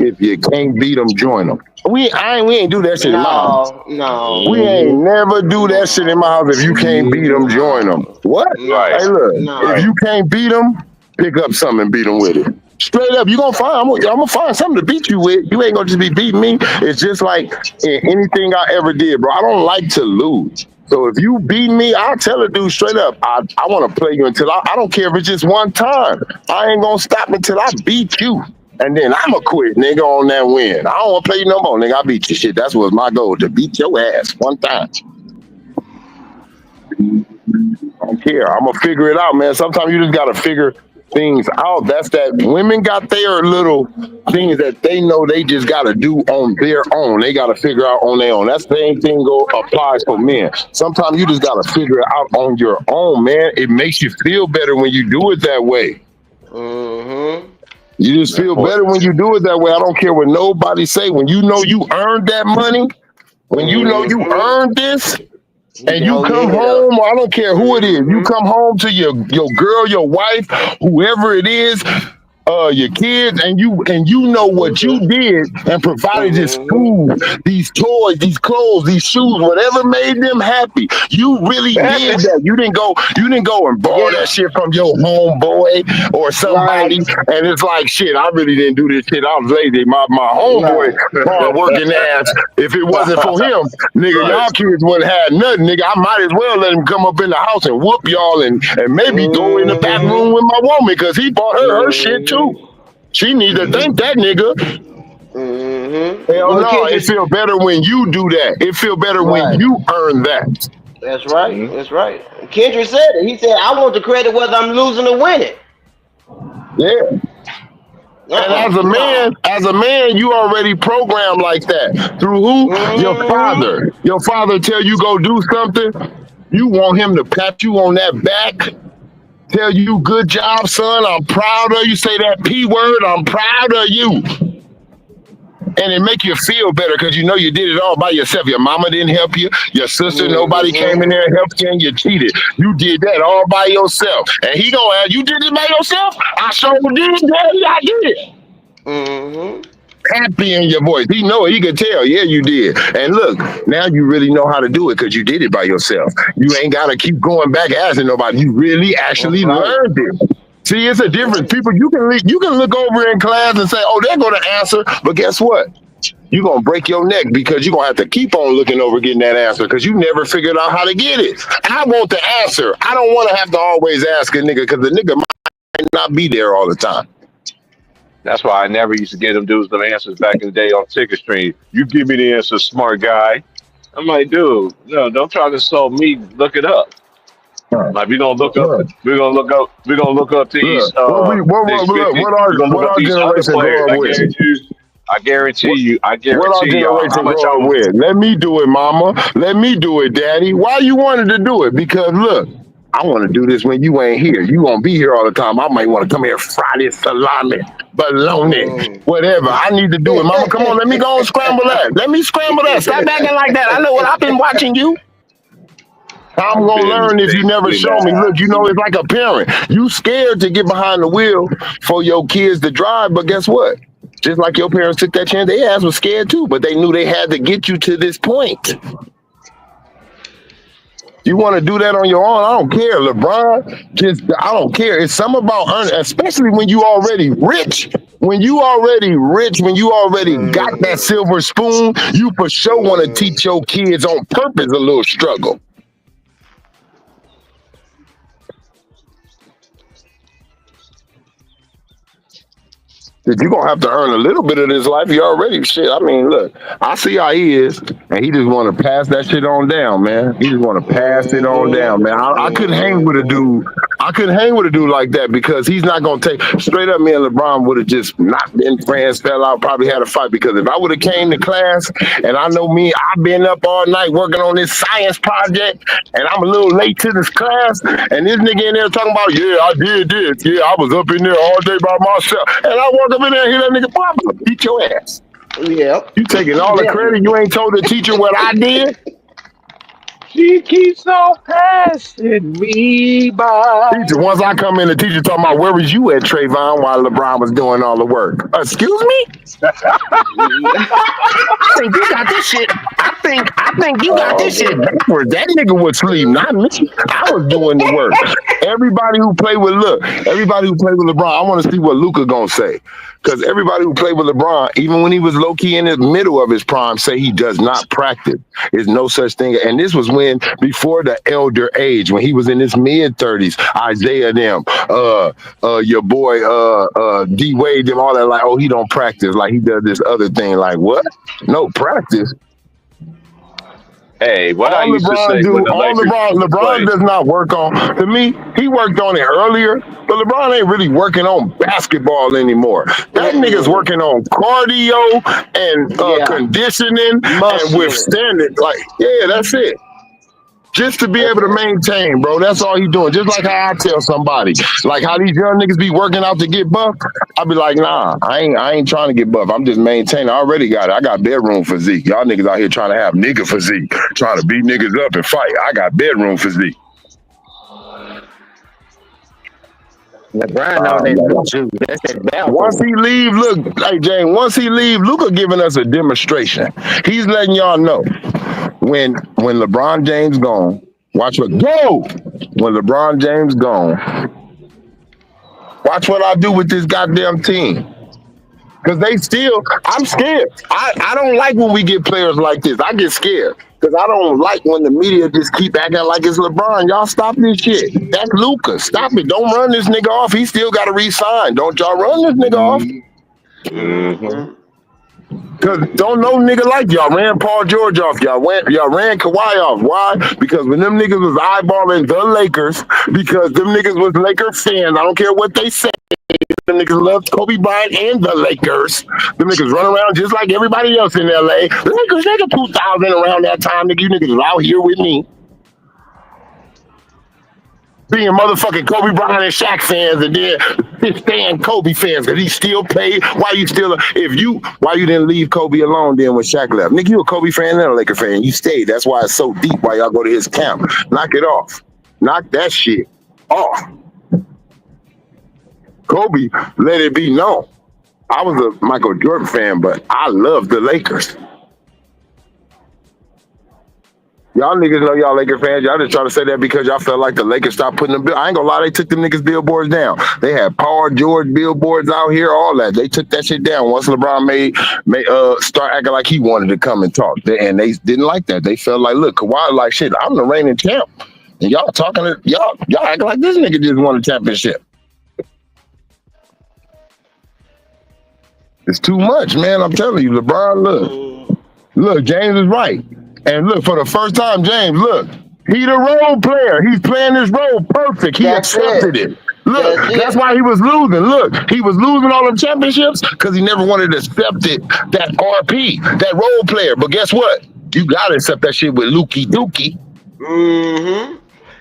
If you can't beat them, join them. We ain't do that shit in my house. No, no, We ain't Hmm. never do that shit in my house. If you can't beat them, join them. no, What? Right, Hey, no, look. If right. no. you can't beat them, pick up something and beat them with it. Straight up, you gonna find. I'm gonna find something to beat you with. You ain't gonna just be beating me. It's just like in anything I ever did, bro. I don't like to lose. So if you beat me, I'll tell a dude straight up. I want to play you until I don't care if it's just one time. I ain't gonna stop until I beat you. And then I'ma quit, nigga, on that win. I don't want to play you no more, nigga. I beat you. Shit, that's was my goal, to beat your ass one time. I don't care. I'm gonna figure it out, man. Sometimes you just gotta figure things out. That's that women got their little things that they know they just gotta do on their own. They gotta figure out on their own. That same thing applies for men. Sometimes you just gotta figure it out on your own, man. It makes you feel better when you do it that way. Mm-hmm. You just That feel point. better when you do it that way. I don't care what nobody say. When you know you earned that money, when you know you Mm-hmm. earned this, You and can you hold your come head up. home, or I don't care who it is, you Mm-hmm. come home to your girl, your wife, whoever it is, your kids, and you know what you Mm-hmm. did and provided this Mm-hmm. food, these toys, these clothes, these shoes, whatever made them happy. You really did Happy. that. You didn't go and borrow that Yeah. shit from your homeboy or somebody, Right. and it's like shit. I really didn't do this shit. I was lazy. My homeboy Right. hard working ass. If it wasn't for him, nigga, Right. y'all kids wouldn't have nothing, nigga. I might as well let him come up in the house and whoop y'all and maybe go in the back room Mm-hmm. with my woman because he bought her shit too. Mm-hmm. She need to thank that nigga. Mm-hmm. Hell Well, no, it Kendrick, feel better when you do that. It feel better when right. you earn that. That's right. Hmm. That's right. Kendrick said it. He said, I want the credit whether I'm losing or winning. Yeah. And No. as a man, you already programmed like that. Through who? Your Mm-hmm. father. Your father tell you go do something. You want him to pat you on that back, tell you good job, son. I'm proud of you. Say that P word. I'm proud of you. And it make you feel better because you know you did it all by yourself. Your mama didn't help you. Your sister, nobody came in Mm-hmm. there and helped you, and you cheated. You did that all by yourself. And he gonna ask, you did it by yourself? I sure did, daddy. I did it. Mm-hmm. happy in your voice. He know it. He could tell. Yeah, you did. And look, now you really know how to do it because you did it by yourself. You ain't got to keep going back asking nobody. You really actually learned it. See, it's a difference. People, you can look over in class and say, "Oh, they're going to answer," but guess what? You're going to break your neck because you're going to have to keep on looking over getting that answer because you never figured out how to get it. I want the answer. I don't want to have to always ask a nigga because the nigga might not be there all the time. That's why I never used to get them dudes the answers back in the day on Ticket Stream. You give me the answer, smart guy. I'm like, dude, no, don't try to solve me. Look it up. Like we're gonna look up these. What our generation grow up with? I guarantee you. What our generation grow up with? Let me do it, mama. Let me do it, daddy. Why you wanted to do it? Because look, I want to do this when you ain't here. You won't be here all the time. I might want to come here Friday, salami, bologna, whatever. I need to do it, mama. Come on, let me go and scramble that. Let me scramble that. Stop acting like that. I know what I've been watching you. I'm going to learn if you never show me. Look, you know, it's like a parent. You scared to get behind the wheel for your kids to drive, but guess what? Just like your parents took that chance, their ass was scared too, but they knew they had to get you to this point. You want to do that on your own? I don't care. LeBron, I don't care. It's something about earning, especially when you already rich. When you already got that silver spoon, you for sure want to teach your kids on purpose a little struggle. You're going to have to earn a little bit of this life. You already, shit. I mean, look, I see how he is, and he just want to pass that shit on down, man. He just want to pass it on down, man. I couldn't hang with a dude. I couldn't hang with a dude like that because he's not going to take, straight up, me and LeBron would have just not been friends, fell out, probably had a fight because if I would have came to class and I know me, I've been up all night working on this science project and I'm a little late to this class and this nigga in there talking about, yeah, I did this. Yeah, I was up in there all day by myself. And I walk up in there and hear that nigga, boy, I'm gonna beat your ass. Yeah. You taking all the credit. You ain't told the teacher what I did. She keeps on passing me by. Teacher, once I come in, the teacher talking about where was you at, Trayvon, while LeBron was doing all the work. Excuse me? I think you got this shit. I think you got this shit backwards. That nigga would sleep, not me. I was doing the work. Everybody who played with LeBron, I want to see what Luka gonna say. Because everybody who played with LeBron, even when he was low-key in the middle of his prime, say he does not practice. There's no such thing. And this was when, before the elder age, when he was in his mid-30s, Isaiah them, your boy D-Wade them, all that, like, oh, he don't practice. Like, he does this other thing. Like, what? No practice? Hey, what all I used LeBron to say with the LeBron does not work on. To me, he worked on it earlier, but LeBron ain't really working on basketball anymore. That nigga's working on cardio and conditioning and withstanding. Like, yeah, that's it. Just to be able to maintain, bro. That's all he's doing. Just like how I tell somebody, like how these young niggas be working out to get buff. I be like, nah, I ain't trying to get buff. I'm just maintaining. I already got it. I got bedroom physique. Y'all niggas out here trying to have nigga physique, trying to beat niggas up and fight. I got bedroom physique. Once he leave, look, hey Jane, once he leave, Luka giving us a demonstration. He's letting y'all know when LeBron James gone, watch what go. When LeBron James gone, watch what I do with this goddamn team. Because I'm scared. I don't like when we get players like this. I get scared. Because I don't like when the media just keep acting like it's LeBron. Y'all stop this shit. That's Luka. Stop it. Don't run this nigga off. He still got to re-sign. Don't y'all run this nigga off. Mm-hmm. Because don't no nigga like y'all ran Paul George off. Y'all ran Kawhi off. Why? Because when them niggas was eyeballing the Lakers, because them niggas was Laker fans, I don't care what they say. Them niggas loved Kobe Bryant and the Lakers. Them niggas run around just like everybody else in LA. The Lakers, nigga, 2000 around that time, nigga. You niggas was out here with me. Being motherfucking Kobe Bryant and Shaq fans, and then staying Kobe fans because he still played. Why you didn't leave Kobe alone then when Shaq left? Nigga, you a Kobe fan and a Laker fan. You stayed. That's why it's so deep. Why y'all go to his camp? Knock it off. Knock that shit off. Kobe let it be known. I was a Michael Jordan fan, but I love the Lakers. Y'all niggas know y'all Laker fans. Y'all just try to say that because y'all felt like the Lakers stopped putting them. I ain't gonna lie, they took them niggas billboards down. They had Paul George billboards out here, all that. They took that shit down once LeBron made start acting like he wanted to come and talk. And they didn't like that. They felt like, look, Kawhi like shit. I'm the reigning champ, and y'all talking to y'all acting like this nigga just won a championship. It's too much, man. I'm telling you, LeBron. Look, James is right. And look, for the first time, James, look, he the role player. He's playing his role perfect. He accepted it. Look, that's why he was losing. Look, he was losing all them championships because he never wanted to accept it, that RP, that role player. But guess what? You got to accept that shit with Lukey Dookie. Mm-hmm.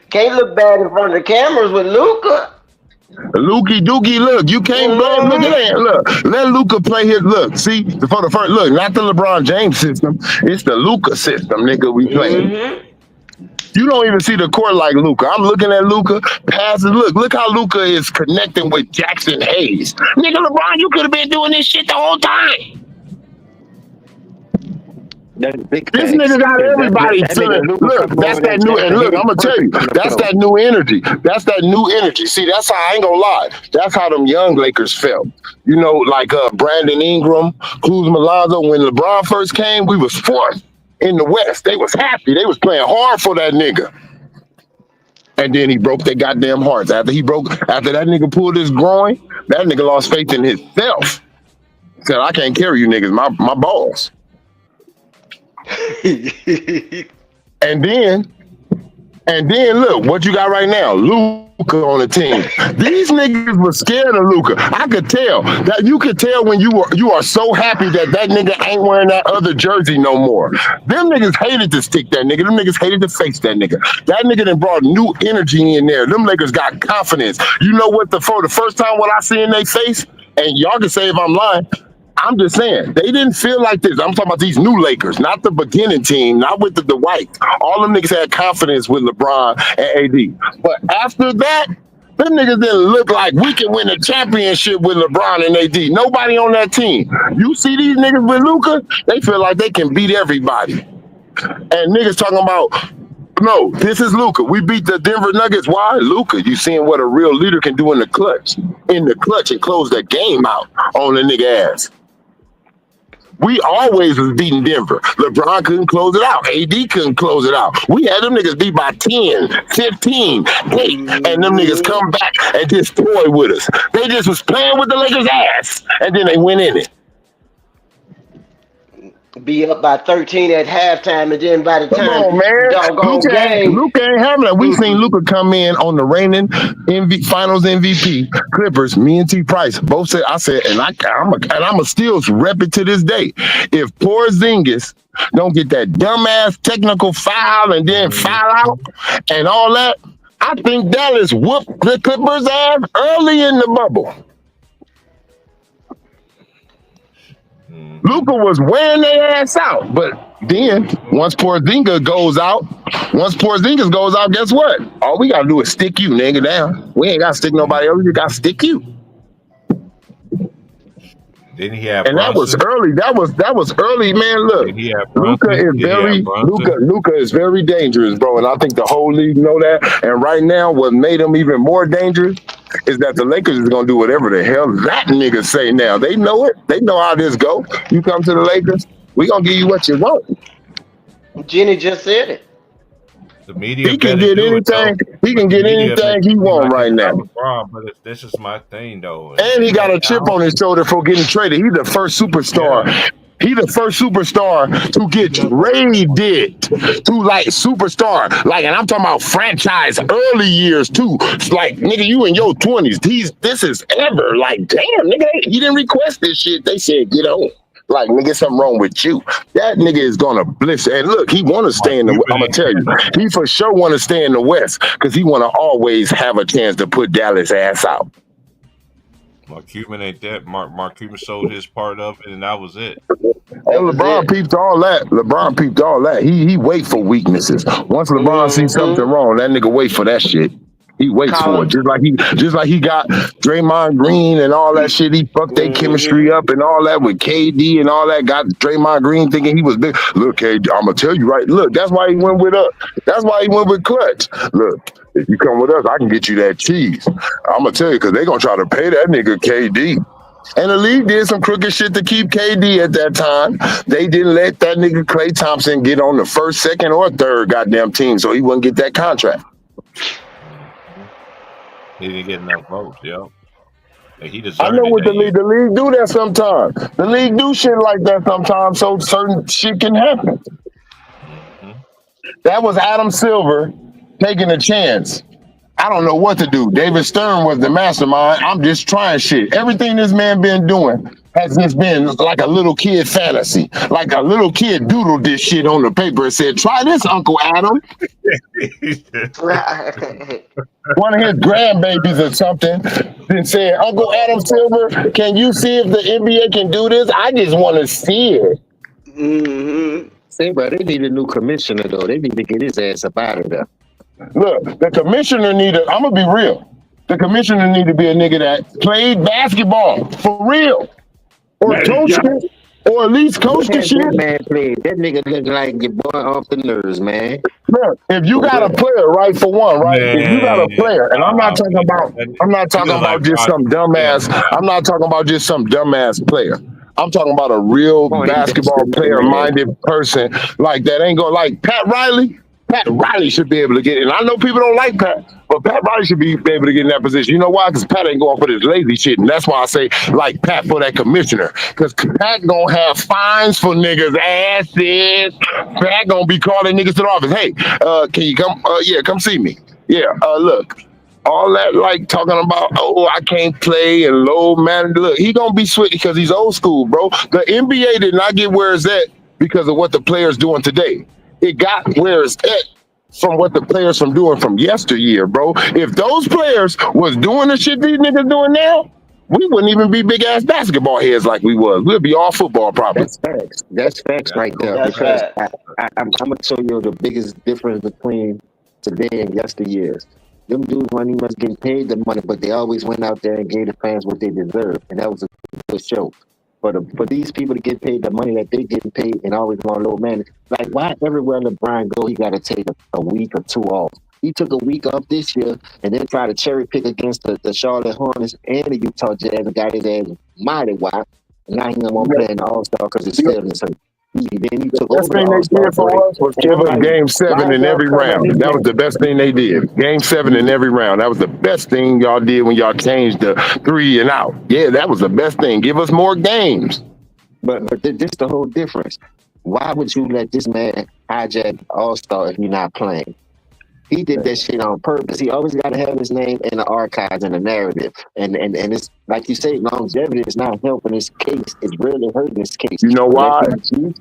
Can't look bad in front of the cameras with Luka. Lukey Dookie, look, you can't blame. Look at that. Look, let Luka play his look. See, for the first look, not the LeBron James system, it's the Luka system, nigga. We playing. You don't even see the court like Luka. I'm looking at Luka passing. Look how Luka is connecting with Jackson Hayes. Nigga, LeBron, you could have been doing this shit the whole time. This nigga got everybody feeling. Look, that's that new. And look, I'm gonna tell you, that's that new energy. That's that new energy. See, that's how I ain't gonna lie. That's how them young Lakers felt. You know, like Brandon Ingram, Kuz Malazzo. When LeBron first came, we was fourth in the West. They was happy. They was playing hard for that nigga. And then he broke their goddamn hearts. After that nigga pulled his groin, that nigga lost faith in himself. Said, I can't carry you niggas, my balls. And then look what you got right now. Luka on the team. These niggas were scared of Luka. I could tell that. You could tell when you are so happy that nigga ain't wearing that other jersey no more. Them niggas hated to stick that nigga. Them niggas hated to face that nigga. That nigga done brought new energy in there. Them Lakers got confidence. You know what? For the first time when I see in their face, and y'all can say if I'm lying, I'm just saying, they didn't feel like this. I'm talking about these new Lakers, not the beginning team, not with the White. All them niggas had confidence with LeBron and AD. But after that, them niggas didn't look like we can win a championship with LeBron and AD. Nobody on that team. You see these niggas with Luka, they feel like they can beat everybody. And niggas talking about, no, this is Luka. We beat the Denver Nuggets. Why? Luka. You seeing what a real leader can do in the clutch. And close that game out on the nigga ass. We always was beating Denver. LeBron couldn't close it out. AD couldn't close it out. We had them niggas beat by 10, 15, 8, and them niggas come back and just toy with us. They just was playing with the Lakers' ass, and then they went in it. Be up by 13 at halftime, and then by the time Luka ain't having that. We seen Luka come in on the reigning Finals MVP Clippers. Me and T Price both said. I said, and I'm a still rep it to this day. If Porzingis don't get that dumbass technical foul and then foul out and all that, I think Dallas whooped the Clippers' ass early in the bubble. Luka was wearing their ass out, but then once Porzingis goes out, guess what? All we gotta do is stick you, nigga, down. We ain't gotta stick nobody else. We gotta stick you. Didn't he have? And Brunson? That was early, man. Look, Luka is very dangerous, bro. And I think the whole league know that. And right now, what made him even more dangerous is that the Lakers is gonna do whatever the hell that nigga say now. They know it. They know how this go. You come to the Lakers, we gonna give you what you want. Jenny just said it. The media he can get anything. He can get anything he want right now. LeBron, but this is my thing though. And he got a chip on his shoulder for getting traded. He's the first superstar. Yeah. He the first superstar to get traded to like superstar. Like, and I'm talking about franchise early years too. It's like, nigga, you in your 20s. This is ever. Like, damn, nigga, he didn't request this shit. They said, get on. Like, nigga, something wrong with you. That nigga is gonna bliss. And look, he want to stay in the. I'm gonna tell you, he for sure want to stay in the West because he want to always have a chance to put Dallas ass out. Mark Cuban ain't that. Mark Cuban sold his part of it, and that was it. And LeBron peeped all that. He wait for weaknesses. Once LeBron sees something wrong, that nigga wait for that shit. He waits for it. Colin. Just like he got Draymond Green and all that shit. He fucked their chemistry up and all that with KD and all that. Got Draymond Green thinking he was big. Look, KD, I'm gonna tell you right. Look, that's why he went with us. That's why he went with Clutch. Look, if you come with us, I can get you that cheese. I'm gonna tell you, because they're gonna try to pay that nigga KD. And the league did some crooked shit to keep KD at that time. They didn't let that nigga Klay Thompson get on the first, second, or third goddamn team, so he wouldn't get that contract. He didn't get enough votes, yo. And he deserved I know it what that the year. league do that sometimes. The league do shit like that sometimes, so certain shit can happen. That was Adam Silver taking a chance. I don't know what to do. David Stern was the mastermind. I'm just trying shit. Everything this man been doing has just been like a little kid fantasy. Like a little kid doodled this shit on the paper and said, try this, Uncle Adam. One of his grandbabies or something and said, Uncle Adam Silver, can you see if the NBA can do this? I just want to see it. Mm-hmm. Say, bro, they need a new commissioner, though. They need to get his ass up out of there. Look, the commissioner I'm gonna be real. The commissioner need to be a nigga that played basketball for real, or coached it, or at least coached the shit. That man played. That nigga look like your boy off the nerves, man. Look, if you got a player, right, for one, right? If you got a player, and I'm not talking about just some dumbass. I'm not talking about just some dumbass player. I'm talking about a real basketball player-minded person like that. Ain't gonna like Pat Riley. Pat Riley should be able to get in. I know people don't like Pat, but Pat Riley should be able to get in that position. You know why? Because Pat ain't going for this lazy shit, and that's why I say like Pat for that commissioner. Because Pat gonna have fines for niggas' asses. Pat gonna be calling niggas to the office. Hey, can you come? Yeah, come see me. Yeah, look. All that like talking about, oh, I can't play and low man. Look, he gonna be sweet because he's old school, bro. The NBA did not get where it's at because of what the players doing today. It got where it's at from what the players from doing from yesteryear, bro. If those players was doing the shit these niggas doing now, we wouldn't even be big ass basketball heads like we was. We'd be all football probably. That's facts. That's facts right there. That's Because right. I'm gonna show you the biggest difference between today and yesteryears. Them dudes weren't even getting paid the money, but they always went out there and gave the fans what they deserved, and that was a good show. For these people to get paid the money that they getting paid and always want low man, like why everywhere LeBron go, he got to take a week or two off. He took a week off this year and then tried to cherry pick against the Charlotte Hornets and the Utah Jazz and got his ass mighty wide. And now he don't want to play in the All-Star because his feelings hurt. Then he took Best over thing the they All-Star did for break. us was give us game 7 in every round. That was the best thing they did. Game 7 in every round. That was the best thing y'all did when y'all changed the 3 and out. Yeah, that was the best thing. Give us more games. But this the whole difference. Why would you let this man hijack All-Star if you're not playing? He did that shit on purpose. He always got to have his name in the archives and the narrative. And it's like you say, longevity is not helping his case. It's really hurting his case. You know why? You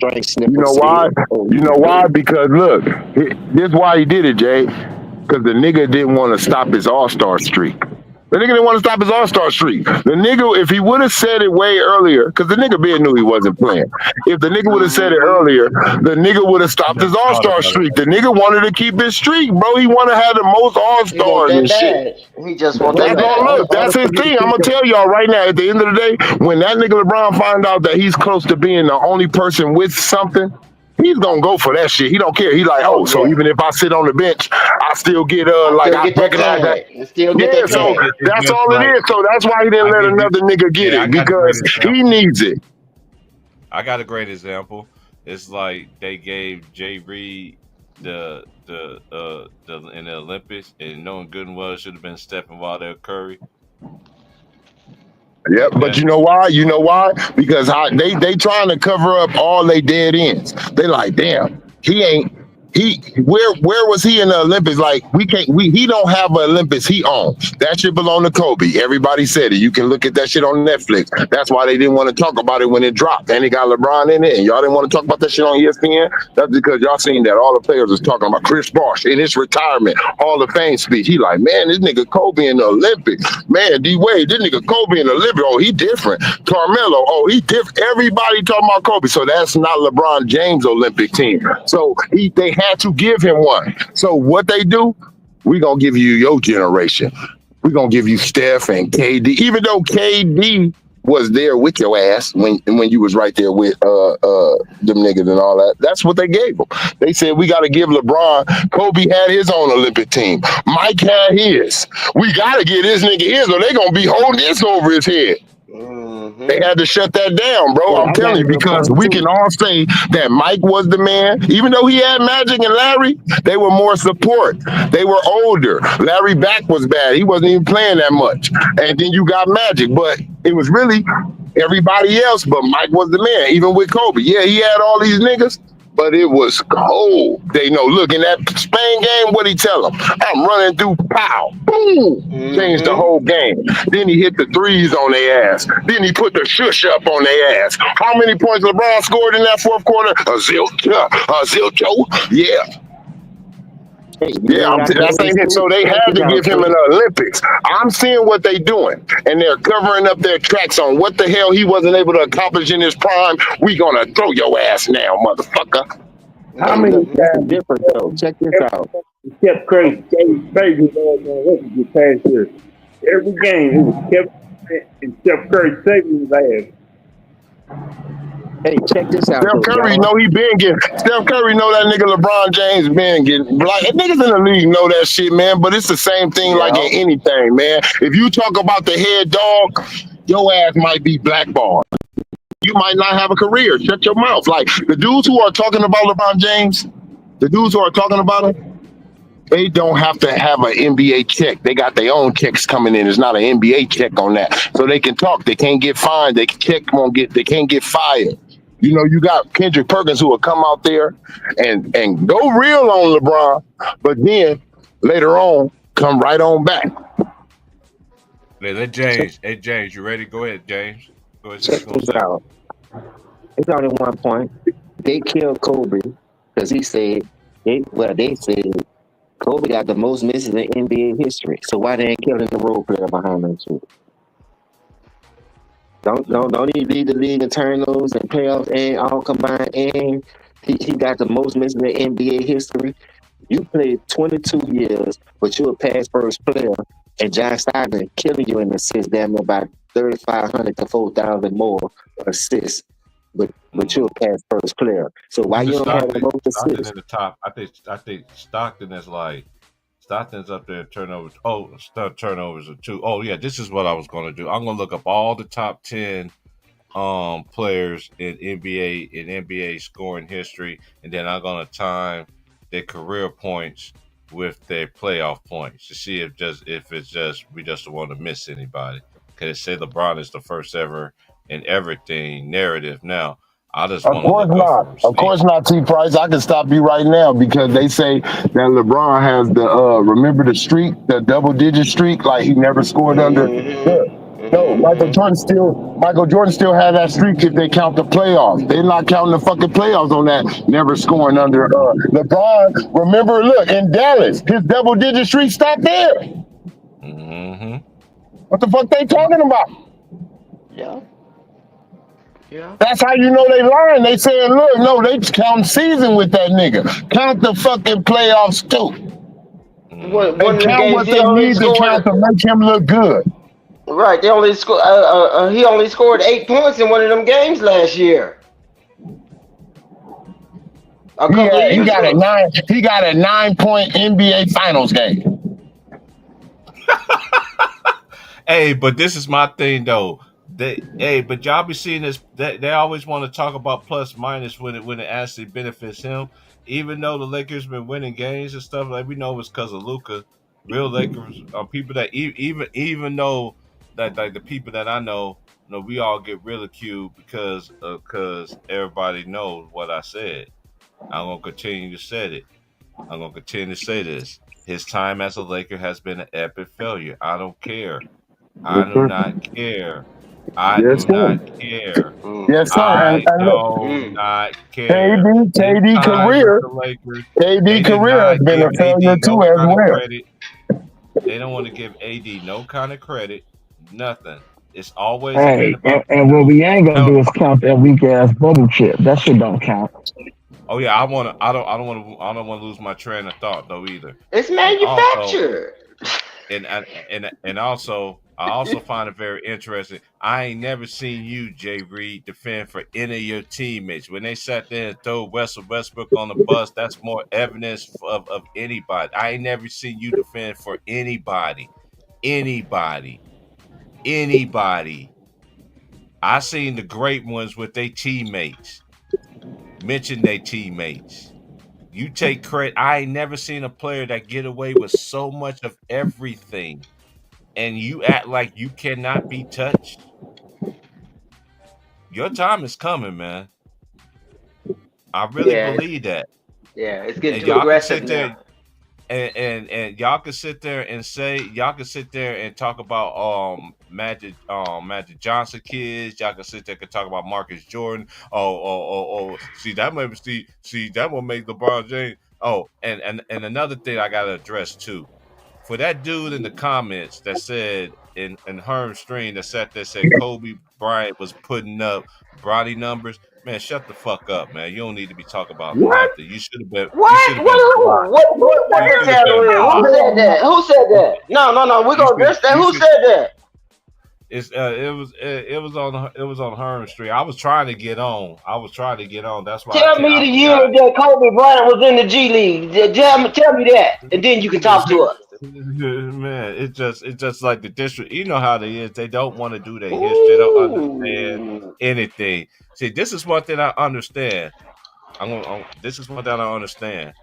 know why? You know why? Because look, this is why he did it, Jay. Because the nigga didn't want to stop his All-Star streak. The nigga didn't want to stop his All-Star streak. The nigga, if he would have said it way earlier, because the nigga Ben knew he wasn't playing. If the nigga would have said it earlier, the nigga would have stopped his All-Star streak. The nigga wanted to keep his streak, bro. He wanted to have the most All-Stars and shit. He just want that That's all. bad. Look, that's his thing. I'm gonna tell y'all right now. At the end of the day, when that nigga LeBron find out that he's close to being the only person with something, he's gonna go for that shit. He don't care. He like, oh, so even if I sit on the bench, I still get like I recognize that. Yeah, so that's all it is. So that's why he didn't let another nigga get it, because he needs it. I got a great example. It's like they gave Jay Reed the in the Olympics, and knowing good and well it should have been Stephen Wilder Curry. Yep, but you know why? You know why? Because they trying to cover up all they dead ends. They like, damn, where was he in the Olympics? Like, he don't have an Olympics he owns. That shit belong to Kobe. Everybody said it. You can look at that shit on Netflix. That's why they didn't want to talk about it when it dropped. And it got LeBron in it, and y'all didn't want to talk about that shit on ESPN. That's because y'all seen that all the players was talking about Chris Bosh in his retirement, Hall of Fame speech. He like, man, this nigga Kobe in the Olympics. Man, D-Wade, this nigga Kobe in the Olympics. Oh, he different. Carmelo, oh, he different. Everybody talking about Kobe. So that's not LeBron James' Olympic team. So they had to give him one. So what they do, we gonna give you your generation. We gonna give you Steph and KD, even though KD was there with your ass when you was right there with them niggas and all that. That's what they gave him. They said we got to give LeBron. Kobe had his own Olympic team. Mike had his. We got to get this nigga his, or they gonna be holding this over his head. They had to shut that down, bro. Yeah, I'm I got telling a you, good because point we too. can all say that Mike was the man. Even though he had Magic and Larry, they were more support. They were older. Larry back was bad. He wasn't even playing that much. And then you got Magic, but it was really everybody else, but Mike was the man, even with Kobe. Yeah, he had all these niggas, but it was cold. They know, look, in that Spain game, what'd he tell them? I'm running through, pow, boom, changed the whole game. Then he hit the threes on their ass. Then he put the shush up on their ass. How many points LeBron scored in that fourth quarter? A zilcho. Yeah. Hey, you Yeah, know what I that's think ain't it. too? So they Check had this to out, give him too. an Olympics. I'm seeing what they doing, and they're covering up their tracks on what the hell he wasn't able to accomplish in his prime. We gonna throw your ass now, motherfucker. How Hey, many look, this is times different though. Check this out. kept crazy Curry record this past year? Every game it was Kevin and Steph Curry saving his ass. Hey, check this out Steph though, Curry y'all. know he been getting. Steph Curry know that nigga LeBron James been getting. Like niggas in the league know that shit, man. But it's the same thing like in Yeah. anything, man. If you talk about the head dog, your ass might be blackballed. You might not have a career. Shut your mouth. Like the dudes who are talking about LeBron James, the dudes who are talking about him, they don't have to have an NBA check. They got their own checks coming in. It's not an NBA check on that. So they can talk. They can't get fined. They can't get fired. You know, you got Kendrick Perkins who will come out there and go real on LeBron, but then later on come right on back. Let James. Hey James, you ready? Go ahead, James. Go ahead. Check this out. It's only one point. They killed Kobe because he said they said Kobe got the most misses in NBA history. So why they ain't killing the role player behind them too? Don't he lead the league in turnovers and playoffs and all combined, and he got the most misses in NBA history. You played 22 years, but you're a pass first player, and John Stockton killing you in assists, damn near about 3,500 to 4,000 more assists. But you're a pass first player. So why you don't have the most Stockton assists? in the top. I think Stockton is like Stockton's up there in turnovers. Oh, turnovers are 2. Oh yeah, this is what I was gonna do. I'm gonna look up all the top 10 players in NBA scoring history, and then I'm gonna time their career points with their playoff points to see if it's just we just don't want to miss anybody. Because say LeBron is the first ever in everything narrative now. I just Of want to course look up not. for Of course receipts. not, T Price. I can stop you right now because they say that LeBron has the remember the streak, the double digit streak, like he never scored under. Look, no, Michael Jordan still had that streak if they count the playoffs. They're not counting the fucking playoffs on that, never scoring under LeBron. Remember, look, in Dallas, his double digit streak stopped there. Mm-hmm. What the fuck they talking about? Yeah. Yeah. That's how you know they lying. They saying, look, no, they counting season with that nigga. Count the fucking playoffs too. One And of them count games what he they only need to count scored. to make him look good. Right, they only scored. He only scored 8 points in one of them games last year. A couple of He years got a ago. 9-point NBA Finals game. Hey, but this is my thing though. But y'all be seeing this. They always want to talk about plus minus when it actually benefits him. Even though the Lakers been winning games and stuff, like we know it's because of Luka. Real Lakers are people that even though that like the people that I know, we all get ridiculed because everybody knows what I said. I'm gonna continue to say it. I'm gonna continue to say this. His time as a Laker has been an epic failure. I don't care. I do not care. I Yes, do sir. not care. Yes, sir. I And look, do not care. KD His time career, with the Lakers, KD they did career has not been give a failure AD too no as kind of well. credit. They don't want to give AD no kind of credit. Nothing. It's always been Hey, about and what we ain't gonna do no. is count that weak ass bubble chip. That shit don't count. Oh yeah, I don't want to lose my train of thought though either. It's And also, manufactured. and also, I also find it very interesting. I ain't never seen you, Jay Reed, defend for any of your teammates. When they sat there and throw Russell Westbrook on the bus, that's more evidence of anybody. I ain't never seen you defend for anybody, anybody, anybody. I seen the great ones with their teammates. Mention their teammates. You take credit. I ain't never seen a player that get away with so much of everything, and you act like you cannot be touched. Your time is coming, man. I really Yeah, believe that. yeah, it's getting And too y'all can aggressive sit now. there and y'all can sit there and say y'all can sit there and talk about Magic Johnson kids. Y'all can sit there and talk about Marcus Jordan. Oh, see that might see that will make LeBron James. Oh, and another thing I gotta address too. For that dude in the comments that said in Herm Stream that sat there said Kobe Bryant was putting up Bronny numbers, man, shut the fuck up, man. You don't need to be talking about What? nothing. You should What? have been blocked. What You should have channel been is? Who blocked. said that? Who said that? No. We're You gonna should address that. you Who should said that? it was on Herm Street. I was trying to get on. I was trying to get on. That's why I Tell can't. me I the year forgot. that Kobe Bryant was in the G League. Tell me that, and then you can talk to us. Man, it's just like the district. You know how they is. They don't want to do their history. They don't understand Ooh. anything. See, this is one thing I understand. This is one thing I understand.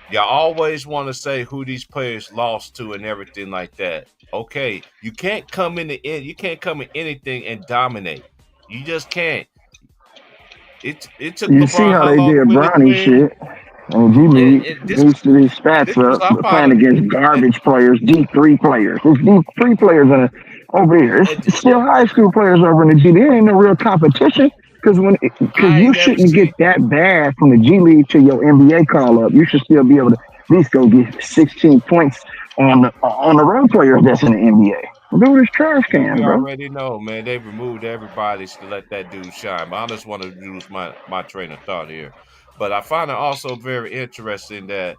Y'all always want to say who these players lost to and everything like that. Okay, you can't come in the end. You can't come in anything and dominate. You just can't. It took You see LeBron how how they long to did win his Bronny win? shit on G League. And this is Boosted his stats this was up, I but find playing against and, garbage players, D3 players. There's D3 players over here. and It's still high school players over in the G League. There ain't no real competition because I you ain't never shouldn't get seen. that bad from the G League to your NBA call up. You should still be able to at least go get 16 points on the road players that's in the NBA. Dude is trash Well, we can, bro. already know, man. They removed everybody to let that dude shine. But I just want to use my train of thought here. But I find it also very interesting that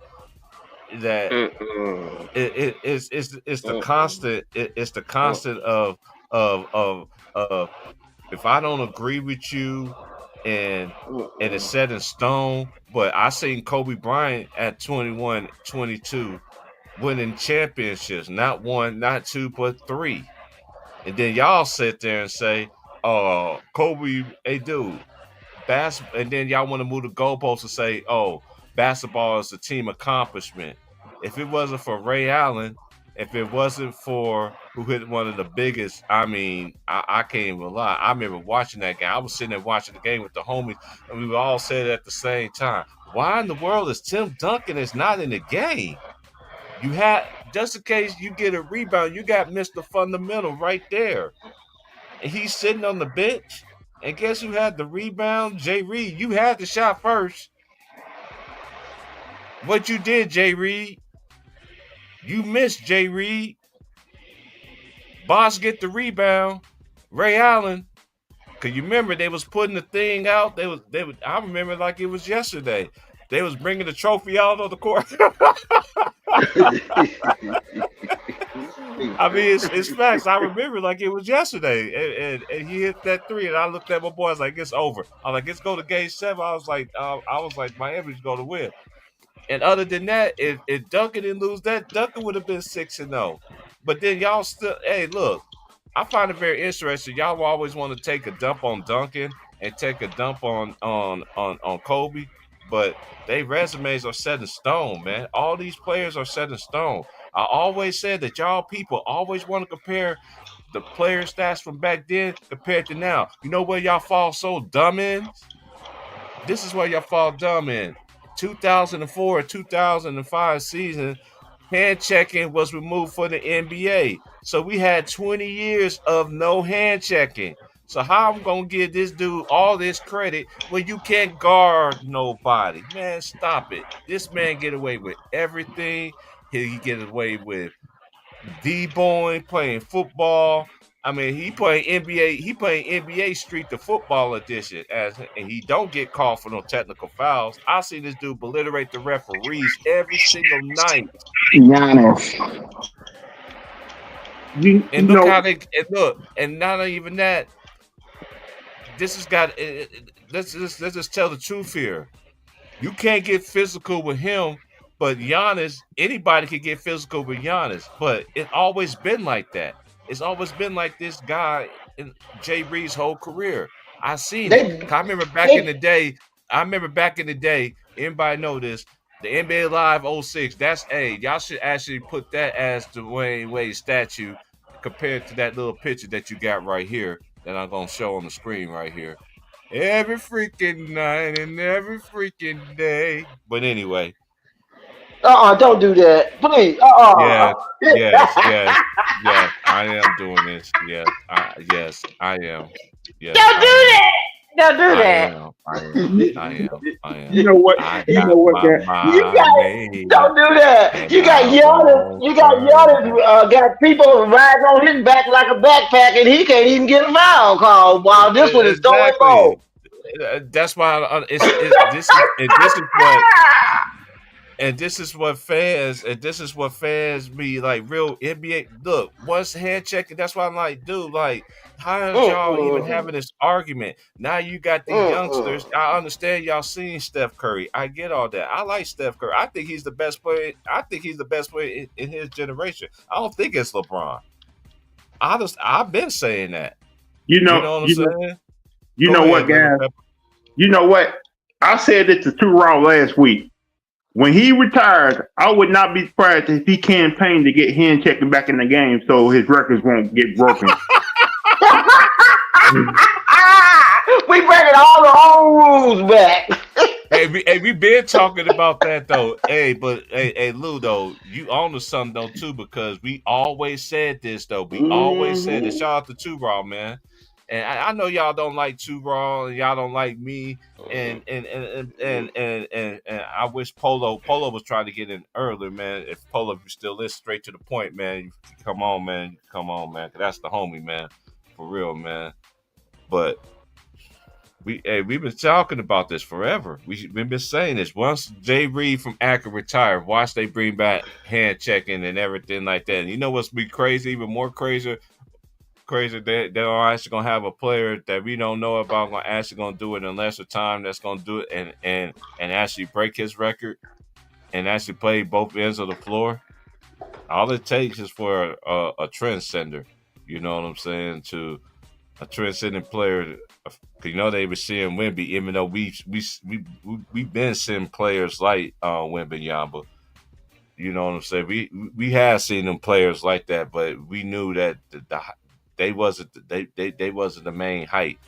Mm-mm. it's the Mm-mm. constant it's the constant Mm-mm. of if I don't agree with you and it's Mm-mm. set in stone, but I seen Kobe Bryant at 21, 22 winning championships, not one, not two, but three. And then y'all sit there and say, Kobe, hey dude, and then y'all want to move the goalposts and say, "Oh, basketball is a team accomplishment." If it wasn't for Ray Allen, if it wasn't for who hit one of the biggest, I mean, I can't even lie. I remember watching that game. I was sitting there watching the game with the homies, and we all said at the same time, "Why in the world is Tim Duncan is not in the game?" You had just in case you get a rebound, you got Mr. Fundamental right there, and he's sitting on the bench. And guess who had the rebound? Jay Reed. You had the shot first. What you did, Jay Reed? You missed, Jay Reed. Boss get the rebound. Ray Allen. Cause you remember they was putting the thing out. They was. I remember like it was yesterday. They was bringing the trophy out on the court. I mean, it's facts. I remember like it was yesterday, and he hit that three, and I looked at my boy. I was like, "It's over." I was like, "Let's go to game 7." I was like, Miami's going to win. And other than that, if Duncan didn't lose that, Duncan would have been 6-0. But then y'all still, hey, look, I find it very interesting. Y'all always want to take a dump on Duncan and take a dump on Kobe, but they resumes are set in stone, man. All these players are set in stone. I always said that y'all people always want to compare the player stats from back then compared to now. You know where y'all fall so dumb in? This is where y'all fall dumb in. 2004 or 2005 season, hand checking was removed for the NBA. So we had 20 years of no hand checking. So how I'm gonna give this dude all this credit when you can't guard nobody? Man, stop it. This man get away with everything. He get away with D-boying, playing football. I mean, he playing NBA. He playing NBA Street the Football Edition, and he don't get called for no technical fouls. I see this dude beliterate the referees every single night. Giannis. And look how they and not even that. This has got. Let's just tell the truth here. You can't get physical with him, but Giannis. Anybody can get physical with Giannis, but it's always been like that. It's always been like this guy in Jay Reed's whole career. I seen it. I remember back in the day. Anybody know this? The NBA Live 06. That's y'all should actually put that as Dwayne Wade statue compared to that little picture that you got right here that I'm gonna show on the screen right here. Every freaking night and every freaking day. But anyway. Don't do that, please. Yes. I am doing this. Yes, I am. Yes, Don't do that. Don't do that. I am. You know what? You know what? Don't do that. You got Giannis. Got people riding on his back like a backpack, and he can't even get a foul call. While this one is throwing ball. That's why this is what fans be like real NBA. Look, once hand checking, that's why I'm like, dude, like, how is y'all even having this argument? Now you got these youngsters. I understand y'all seen Steph Curry. I get all that. I like Steph Curry. I think he's the best player. I think he's the best player in his generation. I don't think it's LeBron. I've been saying that. You know what I'm saying? You know what, guys? You know what? I said it to Too Raw last week. When he retires, I would not be surprised if he campaigned to get hand checking back in the game so his records won't get broken. We bringing all the old rules back. we been talking about that though. Hey, Lou, though, you on to something though too, because we always said this though. We always said this. Shout out to Too Raw, man. And I know y'all don't like Too Raw, and y'all don't like me, and I wish Polo was trying to get in earlier, man. If Polo, if you still listen, straight to the point, man. Come on, man. Cause that's the homie, man, for real, man. But we've been talking about this forever. We've been saying this. Once Jay Reed from Akron retired, watch they bring back hand checking and everything like that. And you know what's be crazy, even more crazy, they're actually gonna have a player that we don't know about gonna do it in lesser time. That's gonna do it and actually break his record and actually play both ends of the floor. All it takes is for a transcender. You know what I'm saying? To a transcendent player. You know they were seeing Wemby, even though we've been seeing players like Wembanyama. You know what I'm saying? We have seen them players like that, but we knew that they wasn't the main height.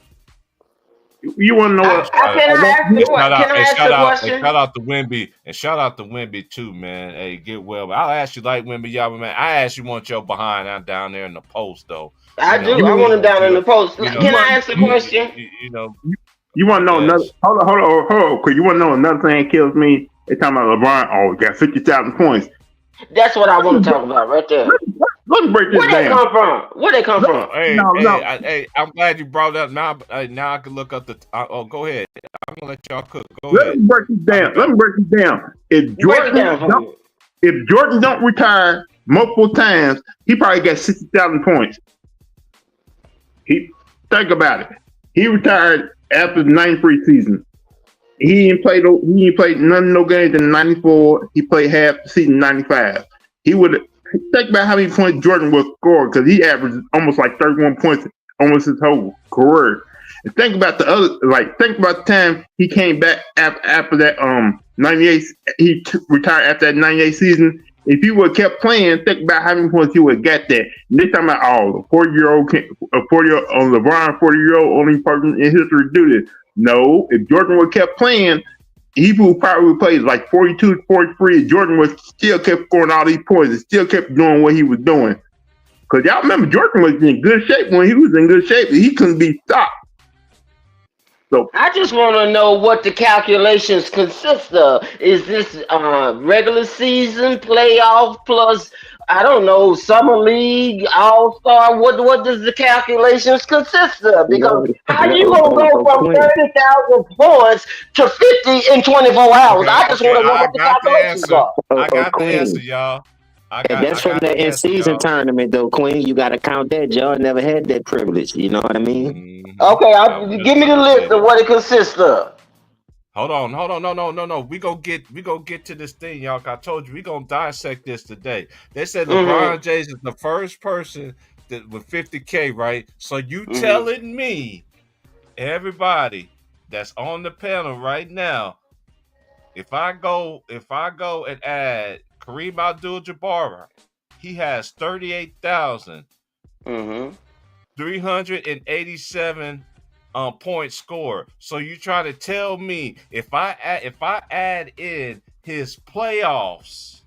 You want to know what? Shout out to Wemby and shout out to Wemby too, man. Hey, get well. I'll ask you like Wembanyama, man. I actually want your behind down there in the post though. I want him down in the post. Can I ask a question? You want to know another? Hold on. Cause you want to know another thing that kills me? They talking about LeBron. Oh, got 50,000 points. That's what I want to talk about right there. Let's break this down. Where they come from? Hey, I'm glad you brought that up. Now I can look up the. Go ahead. I'm gonna let y'all cook. Let me break this down. If Jordan don't retire multiple times, he probably got 60,000 points. Think about it. He retired after the 93 season. He ain't played no games in 94. He played half the season in 95. He would think about how many points Jordan would score because he averaged almost like 31 points almost his whole career. And think about the time he came back after that 98. He retired after that 98 season. If he would have kept playing, think about how many points he would have got that. And they talking about the 40-year-old LeBron, 40-year-old only person in history to do this. No, if Jordan would have kept playing, he would probably play like 42, 43. Jordan would still kept scoring all these points and still kept doing what he was doing. Because y'all remember Jordan was in good shape. When he was in good shape, he couldn't be stopped. So I just want to know what the calculations consist of. Is this regular season playoff plus I don't know, summer league, all star. What does the calculations consist of? Because how you gonna go from 30,000 points to 50 in 24 hours? I just want to know I what the got the calculations answer. are. I got the Queen. answer, y'all. I That's from got the the in answer, season y'all. tournament though, Queen. You got to count that. Y'all never had that privilege. You know what I mean? Okay, No, give me the list of what it consists of. Hold on. No. We gonna get to this thing, y'all. 'Cause I told you we gonna dissect this today. They said LeBron James is the first person that with 50K, right? So you telling me, everybody that's on the panel right now, if I go and add Kareem Abdul-Jabbar, he has 38,387 points scored. So you try to tell me if I add in his playoffs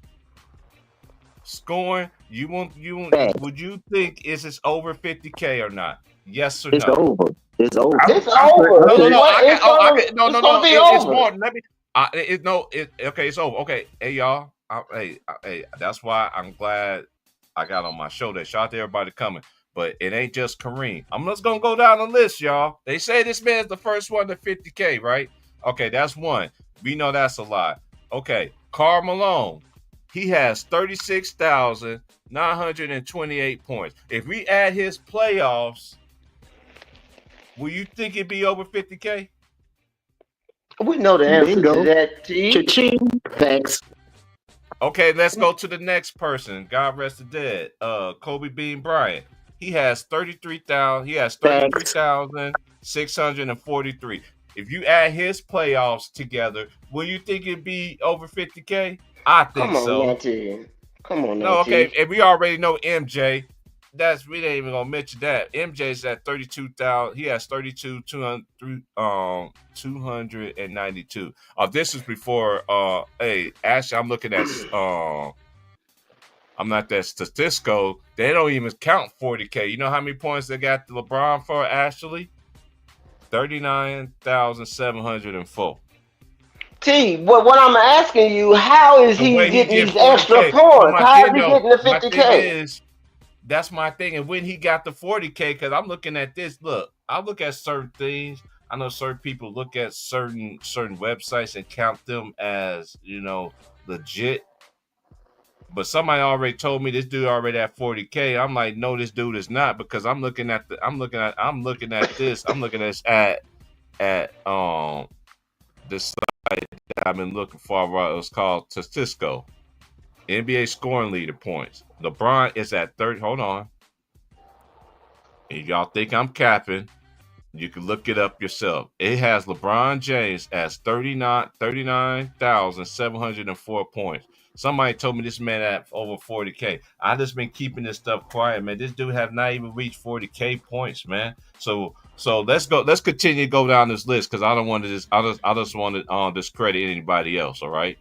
scoring, would you think is this over 50K or not? Yes or It's no? over. It's over. It's over. No. Be It's over. more. Let me. Okay. It's over. Okay. Hey y'all. Hey. That's why I'm glad I got on my show. That shout out to everybody coming. But it ain't just Kareem. I'm just gonna go down the list, y'all. They say this man's the first one to 50K, right? Okay, that's one. We know that's a lot. Okay, Karl Malone. He has 36,928 points. If we add his playoffs, will you think it'd be over 50K? We know the answer Bingo. to that, T. Cha-ching. Thanks. Okay, let's go to the next person. God rest the dead. Kobe Bean Bryant. He has 33,643. If you add his playoffs together, will you think it'd be over 50K? I think so. Come on, no, okay, and we already know MJ. We ain't even gonna mention that. MJ's at 32,000. He has 292. This is before. Hey, actually, I'm looking at. I'm not that statistical. They don't even count 40K. You know how many points they got LeBron for? Actually, 39,704. T, what I'm asking you, how is he getting these extra points? How is he getting the 50K? That's my thing. And when he got the 40K, because I'm looking at this, look, I look at certain things. I know certain people look at certain websites and count them as, legit. But somebody already told me this dude already at 40K. I'm like, no, this dude is not, because I'm looking at this. I'm looking at this at this site that I've been looking for. It was called Statistico. NBA scoring leader points. LeBron is at 30. Hold on. If y'all think I'm capping, you can look it up yourself. It has LeBron James as 39,704 points. Somebody told me this man at over 40K. I just been keeping this stuff quiet, man. This dude have not even reached 40K points, man. So let's go. Let's continue to go down this list, because I don't want to just. I just want to discredit anybody else. All right.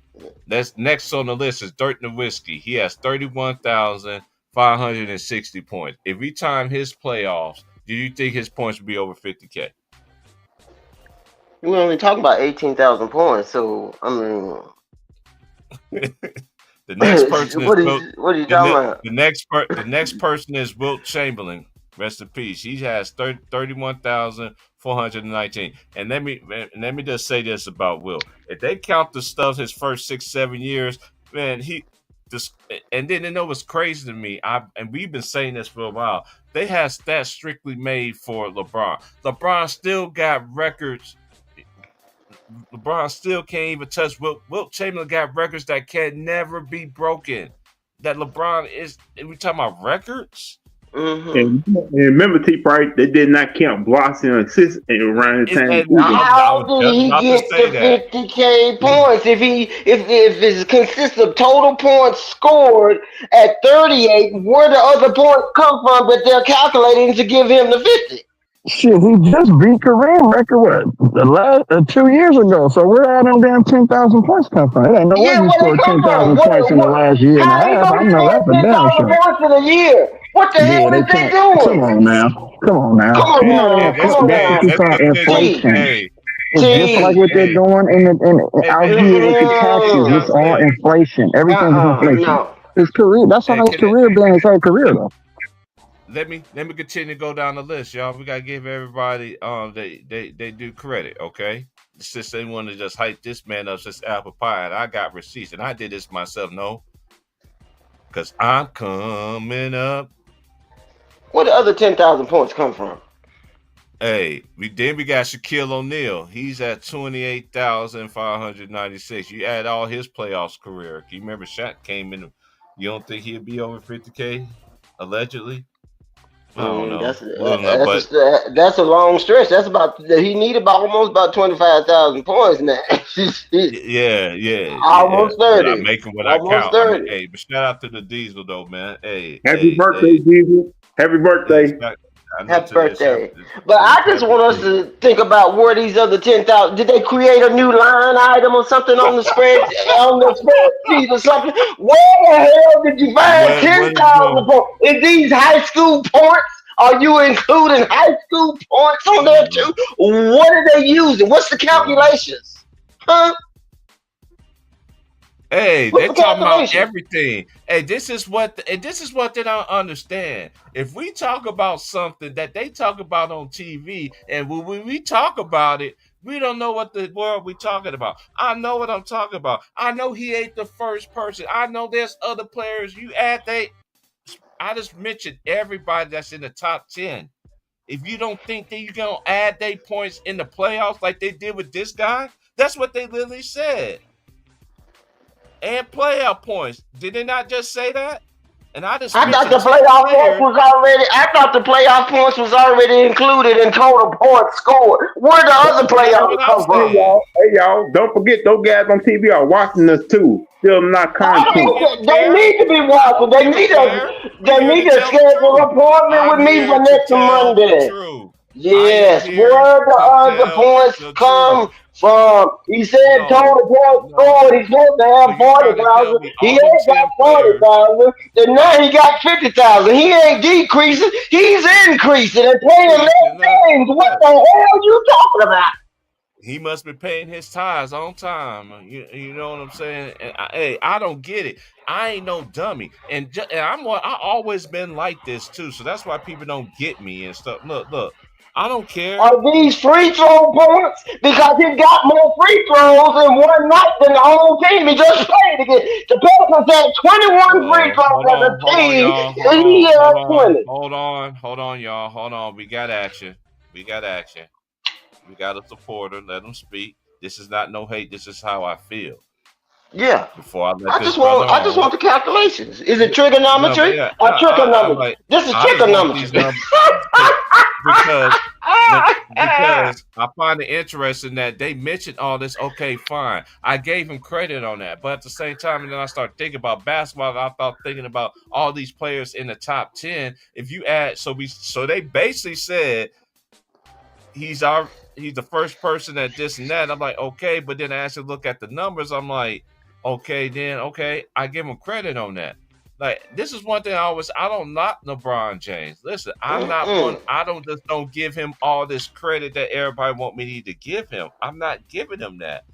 Next on the list is Dirk Nowitzki. He has 31,560 points. If we time his playoffs, do you think his points would be over 50K? We're only talking about 18,000 points, so I mean. The next person what are you talking about? The next person is Wilt Chamberlain. Rest in peace. He has 31,419. And let me just say this about Wilt. If they count the stuff his first 6-7 years, man, and then what's crazy to me. And we've been saying this for a while. They have stats strictly made for LeBron. LeBron still got records. LeBron still can't even touch. Wilt Chamberlain got records that can never be broken. That LeBron is. We talking about records. And remember, T. Price, they did not count blocks and assists around the time. How did he get the 50K points if it consists of total points scored at 38? Where the other points come from that they're calculating to give him the 50? Shit, he just beat Kareem record the last 2 years ago. So where all them damn 10,000 points come from? It ain't no way he scored 10,000 points in the last year and a half. I know that's a damn sure. Points in a year. What the hell is they doing? Come on now. You know that's what you call inflation. It's just like what they're doing in out here with the taxes. It's all inflation. Everything's inflation. his career. That's how his career been his whole career though. Let me continue to go down the list, y'all. We gotta give everybody they do credit, okay? Since they want to just hype this man up since apple pie, and I got receipts, and I did this myself, no, because I'm coming up. Where the other 10,000 points come from? Hey, we got Shaquille O'Neal. He's at 28,596. You add all his playoffs career. You remember Shaq came in. You don't think he'd be over 50K allegedly? I don't know. That's a long stretch. That's about he needed almost about 25,000 points now. yeah. Almost 30. I'm making what I count. 30. Hey, but shout out to the Diesel though, man. Hey, happy birthday, Diesel. Happy birthday. Happy birthday. But I just want us to think about where these other 10,000. Did they create a new line item or something on the spread spreadsheet or something? Where the hell did you find 10,000 points? Is these high school points? Are you including high school points on there too? What are they using? What's the calculations? Huh? Hey, they're talking about everything. Hey, this is what they don't understand. If we talk about something that they talk about on TV, and when we talk about it, we don't know what the world we're talking about. I know what I'm talking about. I know he ain't the first person. I know there's other players. I just mentioned everybody that's in the top 10. If you don't think that you're gonna add their points in the playoffs like they did with this guy, that's what they literally said. And playoff points. Did they not just say that? And I thought the playoff points was already. I thought the playoff points was already included in total points scored. Where the other playoffs come from? Hey y'all, don't forget those guys on TV are watching us too. Still not content. They need to be watching. They need to schedule an appointment with me for next Monday. Yes, where the other points come from? He said total points scored. He's supposed to have 40,000. He ain't got 40,000. And now he got 50,000. He ain't decreasing. He's increasing and playing less games. What the hell are you talking about? He must be paying his tithes on time. You know what I'm saying? And I don't get it. I ain't no dummy, and I always been like this too. So that's why people don't get me and stuff. Look. I don't care. Are these free throw points? Because he got more free throws in one night than the whole team he just played again. The Pelicans had 21 free throws as a team, and he had 20. Hold on, y'all. Hold on. We got action. We got a supporter. Let him speak. This is not no hate. This is how I feel. Yeah. Before I just want the calculations. Is it trigonometry or trigonometry? This is trigonometry. Because I find it interesting that they mentioned all this. Okay, fine. I gave him credit on that. But at the same time, and then I started thinking about basketball, I thought thinking about all these players in the top 10. If you add, so they basically said he's the first person that this and that. I'm like, okay, but then I actually look at the numbers. I'm like, okay, I give him credit on that. Like, this is one thing I don't knock LeBron James. Listen, I don't give him all this credit that everybody want me to give him. I'm not giving him that.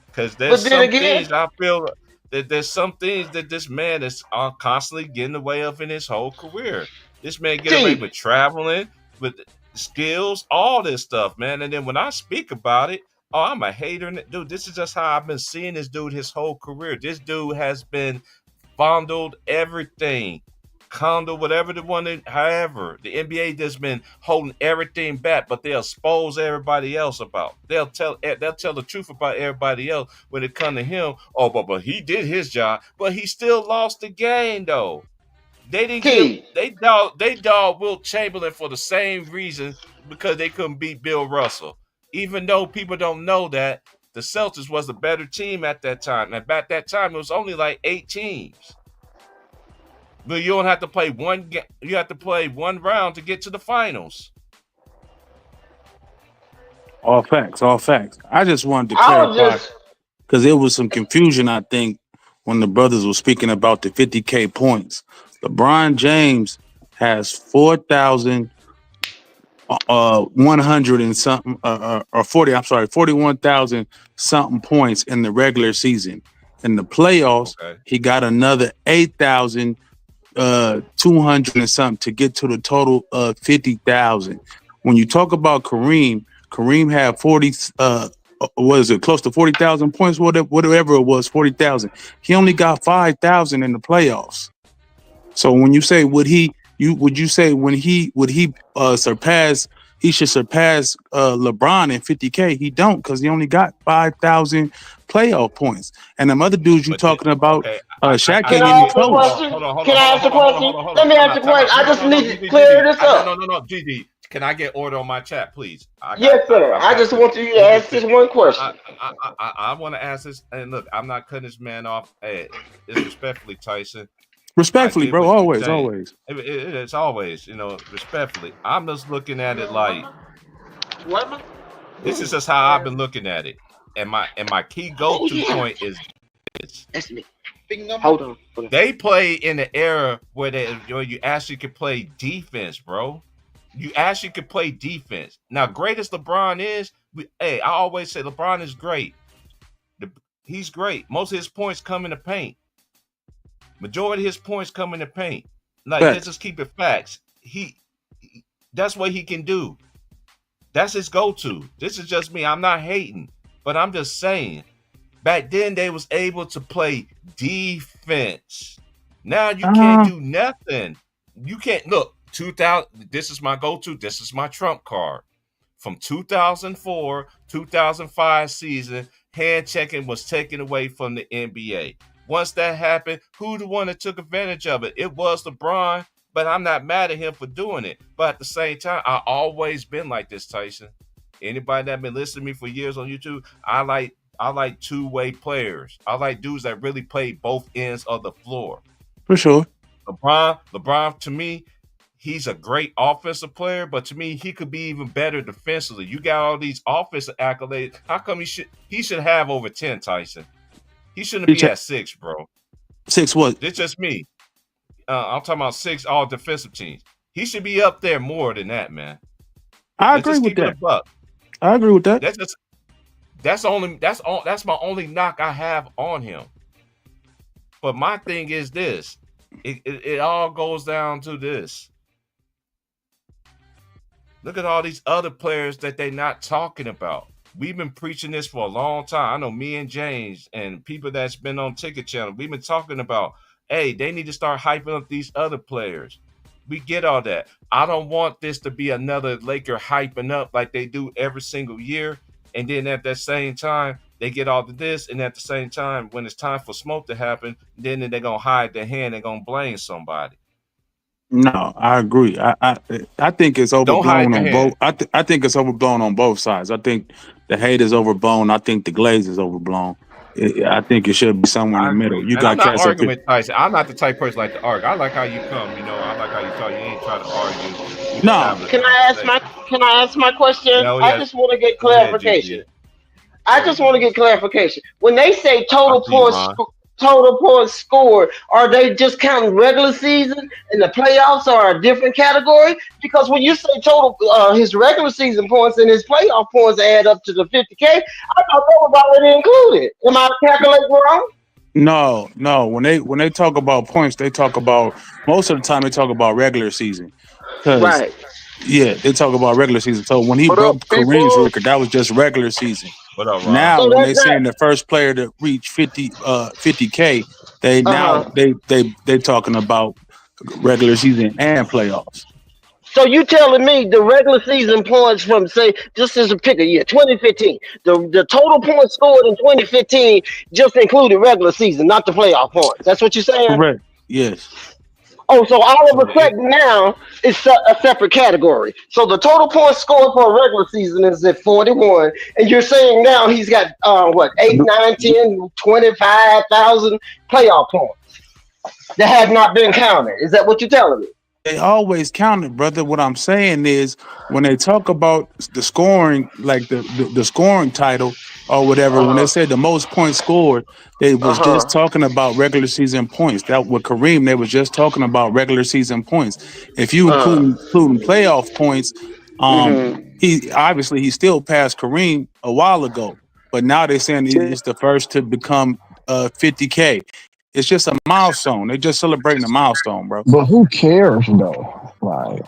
Because there's some things I feel that there's some things that this man is constantly getting away of in his whole career. This man get away with traveling, with skills, all this stuff, man. And then when I speak about it, I'm a hater. Dude, this is just how I've been seeing this dude his whole career. This dude has been fondled everything, condo, whatever however, the NBA just been holding everything back, but they'll expose everybody else about. They'll tell the truth about everybody else when it comes to him. Oh, but he did his job, but he still lost the game though. They didn't they dog Wilt Chamberlain for the same reason, because they couldn't beat Bill Russell. Even though people don't know that the Celtics was a better team at that time. And at that time, it was only like 8 teams. But you don't have to play one game. You have to play one round to get to the finals. All facts. I just wanted to clarify, because there was some confusion, I think, when the brothers were speaking about the 50K points. LeBron James has 4,100 and something, or 41,000 something points in the regular season. In the playoffs, he got another 8,200 and something to get to the total of 50,000. When you talk about Kareem had 40. What is it? Close to 40,000 points, whatever it was, 40,000. He only got 5,000 in the playoffs. So when you say would he surpass? He should surpass LeBron in 50K. He don't, because he only got 5,000 playoff points. And them other dudes you talking about, Shaq Can ain't I even ask a close. question? Can I ask a question? Let me ask a question. I just need to clear this up. No, GD. Can I get order on my chat, please? Yes, sir. I just want you to ask this one question. I want to ask this, and look, I'm not cutting this man off. Hey, it's respectfully, Tyson. Respectfully, bro. Always. It's always, respectfully. I'm just looking at it like this is just how I've been looking at it, and my key go-to point is this. That's me. Hold on. They play in the era where you actually could play defense, bro. You actually could play defense. Now, great as LeBron is, I always say LeBron is great. He's great. Most of his points come in the paint. Majority of his points come in the paint. Like, let's just keep it facts. That's what he can do. That's his go-to. This is just me. I'm not hating, but I'm just saying. Back then, they was able to play defense. Now you can't do nothing. You can't look. 2000. This is my go-to. This is my trump card. From 2004, 2005 season, hand checking was taken away from the NBA. Once that happened, who the one that took advantage of it? It was LeBron, but I'm not mad at him for doing it. But at the same time, I always been like this, Tyson. Anybody that been listening to me for years on YouTube, I like two-way players. I like dudes that really play both ends of the floor. For sure. LeBron to me, he's a great offensive player, but to me, he could be even better defensively. You got all these offensive accolades. How come he should have over 10, Tyson? He shouldn't be at 6, bro. 6 what? It's just me. I'm talking about 6 all defensive teams. He should be up there more than that, man. I agree with that. I agree with that. That's my only knock I have on him. But my thing is this. It all goes down to this. Look at all these other players that they're not talking about. We've been preaching this for a long time. I know me and James and people that's been on Ticket Channel, we've been talking about, hey, they need to start hyping up these other players. We get all that. I don't want this to be another Laker hyping up like they do every single year. And then at that same time, they get all of this. And at the same time, when it's time for smoke to happen, then they're going to hide their hand. They're going to blame somebody. No, I agree. I think it's overblown on both. I think it's overblown on both sides. I think the hate is overblown. I think the glaze is overblown. I think it should be somewhere in the middle. You got I'm not arguing with Tyson. I'm not the type of person like to argue. I like how you come. I like how you talk. You ain't trying to argue. No. Can I ask my question? No, I just want to get clarification. When they say total points scored, are they just counting regular season and the playoffs are a different category? Because when you say total, his regular season points and his playoff points add up to the 50K, I thought that was already included. Am I calculating wrong? No. When they talk about points, they talk about, most of the time they talk about regular season. Right. Yeah, they talk about regular season. So when he broke Kareem's record, that was just regular season. Now, when they saying the first player to reach 50K, they talking about regular season and playoffs. So you telling me the regular season points from, say, just as a pick a year, 2015, the total points scored in 2015 just included regular season, not the playoff points. That's what you're saying? Correct. Yes. Oh, so all of a sudden now it's a separate category. So the total points scored for a regular season is at 41, and you're saying now he's got 8, 9, 10, 25,000 playoff points that have not been counted. Is that what you're telling me? They always count it, brother. What I'm saying is when they talk about the scoring, like the scoring title or whatever, when they said the most points scored, they was just talking about regular season points. That with Kareem, they was just talking about regular season points. If you including playoff points, he still passed Kareem a while ago, but now they're saying he's the first to become 50K. It's just a milestone. They're just celebrating a milestone, bro. But who cares though? Like,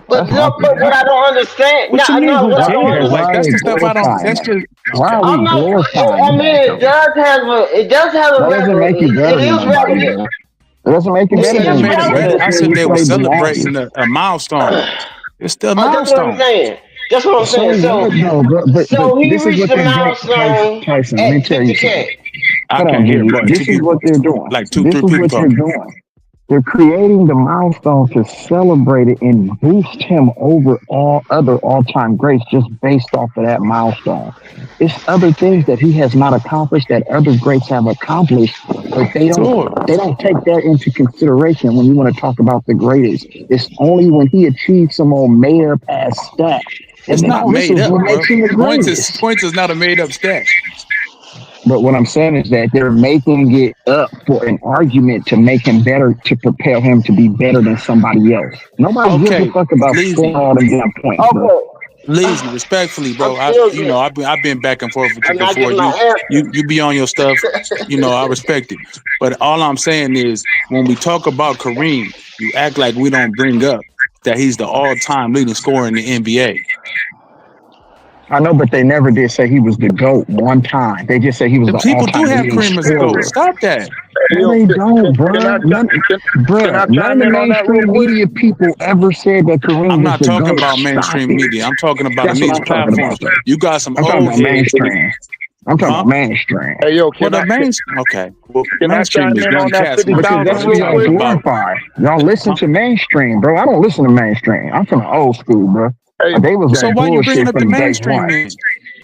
But that's my no, but thing. what I don't understand, What you mean? Who what I don't cares? Like Why that's are the we stuff I don't. glorifying That's that? just Why are I'm we not. I glorifying mean, that it though? does have That doesn't make you better it than is nobody, relevant. bro. It doesn't make you who better said It it than is made it anybody. It better? relevant. just I means said you they were played the longest. celebrating a milestone. It's still a That's what I'm milestone. saying. That's what I'm So saying. what though, bro? But So he this is reached what the they're doing. milestone Tyson, let me at tell you something. 50K. I Hold on, can't hear, Gigi. bro. This Two is people, what they're doing. like This 3 is people what they're talking. doing. They're creating the milestone to celebrate it and boost him over all other all-time greats just based off of that milestone. It's other things that he has not accomplished that other greats have accomplished, but they Sure. don't take that into consideration when you want to talk about the greatest. It's only when he achieves some old made-up ass stat. And It's then, not oh, this made is up, what bro. makes him the Points greatest. is not a made up stat. But what I'm saying is that they're making it up for an argument to make him better, to propel him to be better than somebody else. Nobody gives Okay, a fuck about scoring Leezy, all them damn points, bro. Okay, Leezy, respectfully, bro. I'm still getting. I've been back and forth with you I'm not before. getting my You be on your stuff. I respect it. But all I'm saying is, when we talk about Kareem, you act like we don't bring up that he's the all-time leading scorer in the NBA. I know, but they never did say he was the GOAT one time. They just say he was The the people do all-time have leading Kareem as a goat. scorer. Stop that. No, they don't, bro. None of the mainstream media people ever said that Kareem I'm was not the talking GOAT. about Stop mainstream it. media. I'm talking about That's in what these I'm talking about, platforms. though. You got some I'm talking old about heads. mainstream. I'm talking Huh? about mainstream. Hey, yo, Well, the mainstream. Okay. Well, can I mainstream chime is in young on that cats, man. Because 50,000 that's We what real y'all quick? talking about. glorify. Y'all listen to mainstream, bro. I don't listen to mainstream. I'm from the old school, bro. Hey, They was So that why you bringing bullshit up the from day mainstream one. then?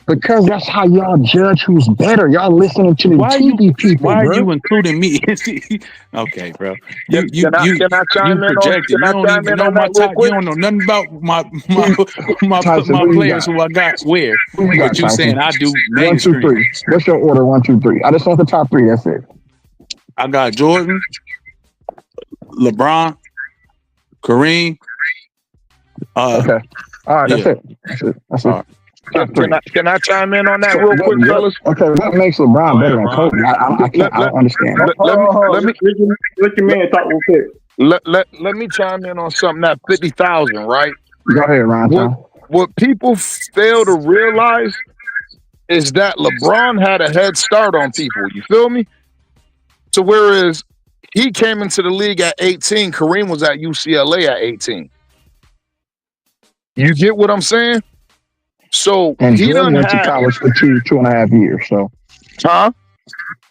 Because that's how y'all judge who's better. Y'all listening to the TV people, Why are bro. you including me? Okay, bro. You can I chime in on? projected. Can You I don't chime even in know on my that real top. You quick? don't know nothing about my Tyson, my who you players got? who I got where. Who you got, But you Tyson? saying I do 1, 2, mainstream. 3. What's your order? 1, 2, 3. I just want the top 3. That's it. I got Jordan, LeBron, Kareem. Okay. All right. That's Yeah. it. That's it. That's All it. right. Top 3. Can I chime in on that real quick, fellas? Okay. What makes LeBron better than Kobe? I can't. I don't understand. Let me Let your man talk real quick. let me chime in on something. That 50,000, right? Go ahead, Ron. What people fail to realize is that LeBron had a head start on people. You feel me? So whereas he came into the league at 18, Kareem was at UCLA at 18. You get what I'm saying? So And he Jordan done went to had, college for 2.5 years. So, huh?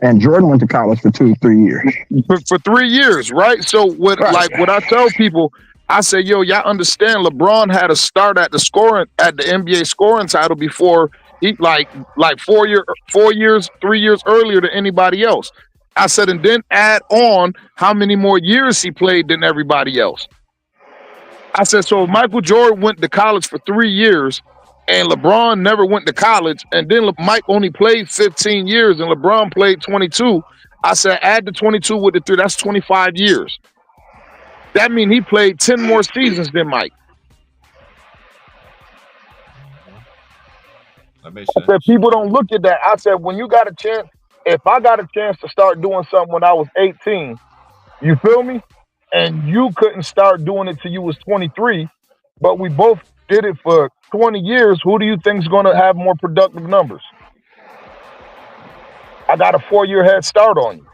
and Jordan went to college for 2-3 years. For 3 years, right? So what I tell people, I say, yo, y'all understand LeBron had a start at the NBA scoring title before he like 3 years earlier than anybody else. I said, and then add on how many more years he played than everybody else. I said, so if Michael Jordan went to college for 3 years and LeBron never went to college, and then Mike only played 15 years and LeBron played 22, I said, add the 22 with the 3, that's 25 years. That means he played 10 more seasons than Mike. That makes sense. I said, people don't look at that. I said, when you got a chance, if I got a chance to start doing something when I was 18, you feel me? And you couldn't start doing it till you was 23, but we both did it for 20 years. Who do you think is going to have more productive numbers? I got a 4-year head start on you.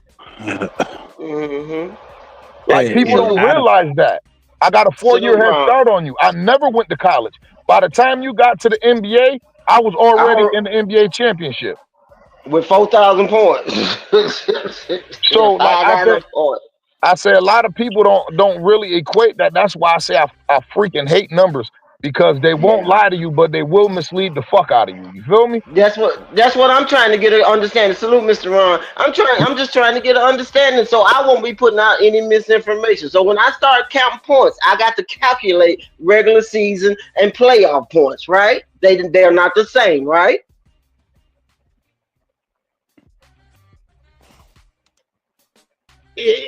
Mm-hmm. Like, people don't realize that. I got a 4-year head start on you. I never went to college. By the time you got to the NBA, I was already in the NBA championship. With 4,000 points. So, like I say a lot of people don't really equate that. That's why I say I freaking hate numbers, because they won't lie to you, but they will mislead the fuck out of you. You feel me? That's what I'm trying to get an understanding. Salute, Mr. Ron. I'm just trying to get an understanding, so I won't be putting out any misinformation. So when I start counting points, I got to calculate regular season and playoff points, right? They are not the same, right?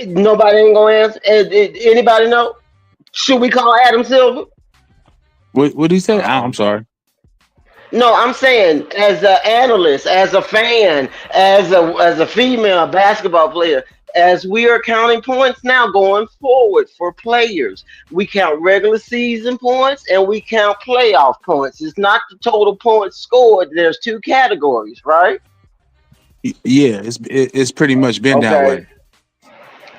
Nobody ain't gonna answer. Anybody know? Should we call Adam Silver? What did he say? I'm sorry. No, I'm saying as an analyst, as a fan, as a female basketball player, as we are counting points now going forward for players, we count regular season points and we count playoff points. It's not the total points scored. There's two categories, right? Yeah, it's pretty much been that Okay. way.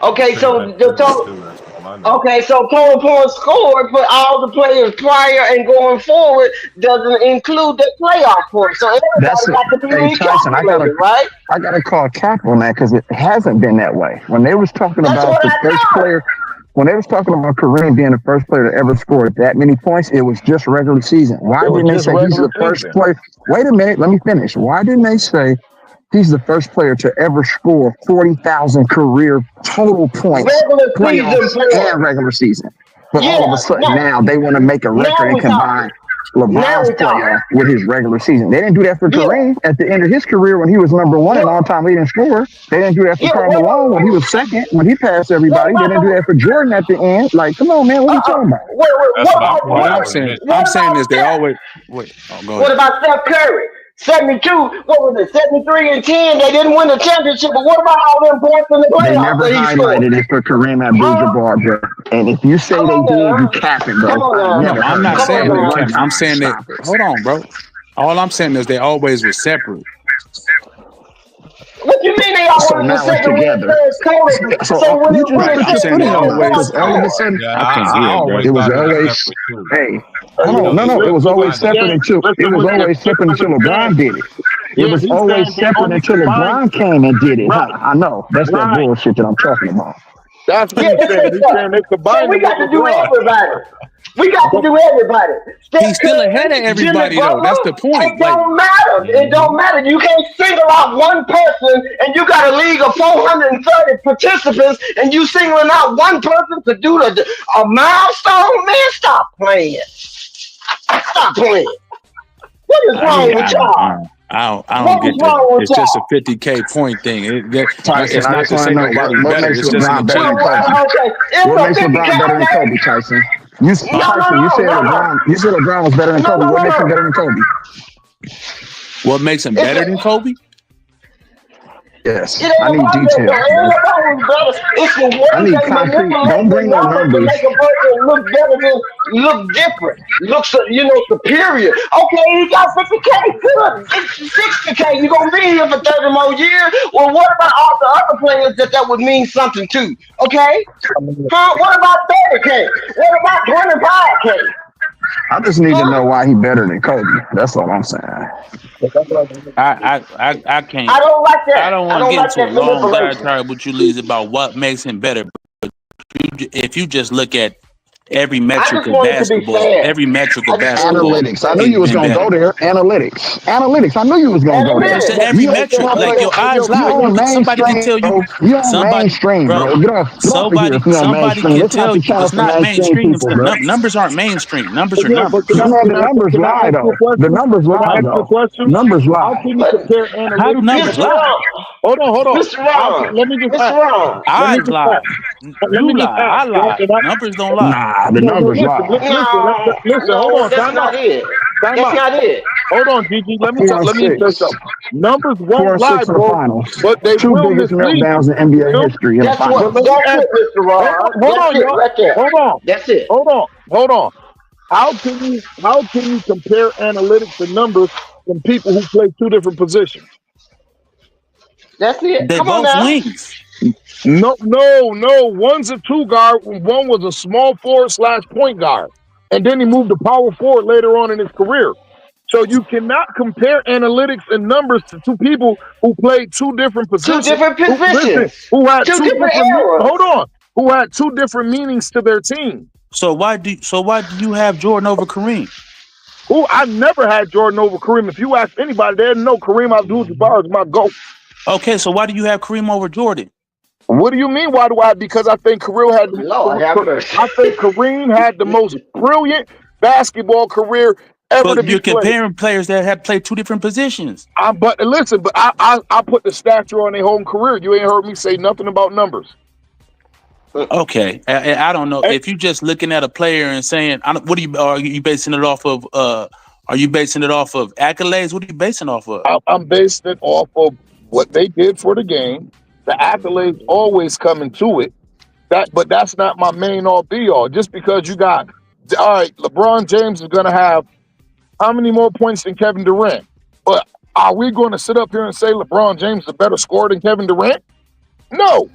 Okay, Pretty so much the been that total. too. That's all I know. Okay, so total points scored for all the players prior and going forward doesn't include the playoff points. So That's everybody it. got to be Hey Tyson, recalculated, right? I gotta call cap on that because it hasn't been that way. When they was talking That's about what the I first know. player, when they was talking about Kareem being the first player to ever score that many points, it was just regular season. Why It was didn't they just say he's regular the first season. player? Wait a minute, let me finish. Why didn't they say he's the first player to ever score 40,000 career total points, Regular season playoffs points. and regular season? But all of Yeah. a sudden now they want to make a Now record and we combine talking. Now LeBron's we talking. playoff with his regular season. They didn't do that for Yeah. Kareem at the end of his career when he was number one Yeah. and all-time leading scorer. They didn't do that for Yeah. Karl Malone when he was second, when he passed What everybody. They about didn't do that for Jordan at the end. Like, come on, man, what are you talking about? Wait, That's what my about point. What I'm What saying, Mitch I'm what saying about is they Steph? always wait. Oh, go What ahead. about Steph Curry? 72, what was it? 73 and 10. They didn't win the championship, but what about all them points in the They playoffs never that he scored? highlighted it for Kareem Huh? Abdul-Jabbar, bro. And if you say Come they on did, you now. capping, Come bro. on I now. No, never I'm heard not that. Come on saying Only they now. one kept. I'm time. saying that. Stop it. Hold on, bro. All I'm saying is they always were separate. What you mean they So always the now it's second when it together. says COVID? So So when you it just when Right. it put I'm your says saying foot they in COVID, that what always. because all of a score? sudden Yeah, I can't I do that, bro. always it was thought it was always, separate too. hey, Hey, hold on, listen, no, it was listen, always Combined separate together. until it listen was what you're always separate until saying. LeBron did it. It Yeah, was he's always saying they separate only until combined. LeBron came and did it. Right, I know that's that right. bullshit that I'm talking about. That's what Yeah, he's this saying. is He's stuff. saying they So combined we it with got to do LeBron. everybody. We got to But do everybody. Steph He's still ahead of Curry, Jimmy everybody though. Butler. That's the It point. Like, don't matter. It don't Mhm. matter. You can't single out one person, and you got a league of 430 participants, and you singling out one person to do a milestone. Man, stop playing. Stop playing. What is wrong yeah, with y'all? I don't What get is that. wrong with It's just a y'all? 50K point thing. Tyson, It's I not just to want say to know nobody's what better. makes It's just an LeBron better than achievement. Kobe. Okay, it's What a makes 50K LeBron better than game. Kobe, Tyson? No, Tyson, you said LeBron was better than No, Kobe. no, What no, makes him no. better than Kobe? What makes him It's better a, than Kobe? Yes, it I ain't need about that. details, bro. Everybody was better. It's the I way need they concrete. manipulate Don't the bring no numbers to numbers. make a person look better than look different. Look, superior. Okay, he got 50K. Good. 60K. You gonna be here for 30 more years? Well, what about all the other players that would mean something to? Okay. Huh? What about 30K? What about 25K? I just need to Huh? know why he better than Kobe. That's all I'm saying. I can't. I don't like I that. don't I want to don't get like into a that long manipulation. diatribe with you, Lees, about what makes him better. But if you just look at every I metric just of want it to be basketball, fair. every metric I of just want it to basketball, be Analytics. I knew fair. you he's was been gonna go better. there. Analytics. I knew you was gonna go I there. said Analytics. every You metric. Like your eyes you lie. on Somebody can tell mainstream, you. bro. You on Somebody, mainstream, bro. bro. Get off of here if you on Somebody mainstream. can This not tell the you. channel It's for not mainstream mainstream. people, bro. Numbers aren't mainstream. Numbers are yeah, but numbers. Man, the can numbers I lie ask you a though. The question? numbers Can I lie ask you a though. question? Numbers How lie. can you But compare How do analytics to numbers Mr. lie? Ron, Hold on. Mr. Ron, Let me just Mr. ask. Ron. Let me Eyes just lie. ask. Let me You just lie. ask. I lie. Numbers don't lie. Nah, the No, numbers listen, lie. listen. Hold No, on. that's Time not out. it. Time That's out. not it. Hold on, Gigi. Let me 4 and let me say 6. something. Numbers 4 won't and lie, 6 in the bro, finals. but they 2 will biggest mislead you. meltdowns in NBA Will, history in the That's but finals. let me it, ask. Mr. Ron. Hold That's on, it y'all. right there. Hold on. That's it. Hold on. How can you compare analytics and numbers from people who play two different positions? That's it. They Come on both now. wings. No. One's a two guard. One was a small forward / point guard, and then he moved to power forward later on in his career. So you cannot compare analytics and numbers to two people who played two different Two positions. different positions. Who had Two two different different. eras. Hold on. Who had two different meanings to their team. So why do you have Jordan over Kareem? Who I never had Jordan over Kareem. If you ask anybody, they didn't know Kareem Abdul-Jabbar is my GOAT. Okay, so why do you have Kareem over Jordan? What do you mean? Why do I? Because I think Lord have mercy. I think Kareem had the most brilliant basketball career ever to But be you're played. comparing players that have played two different positions. But listen, I put the stature on their whole career. You ain't heard me say nothing about numbers. Okay, I don't know if you just looking at a player and saying, "What are you basing it off of? Are you basing it off of accolades? What are you basing off of? I'm basing it off of what they did for the game. The accolades always come into it. But that's not my main all be all. Just because you got, all right, LeBron James is going to have how many more points than Kevin Durant? But are we going to sit up here and say LeBron James is a better scorer than Kevin Durant? No.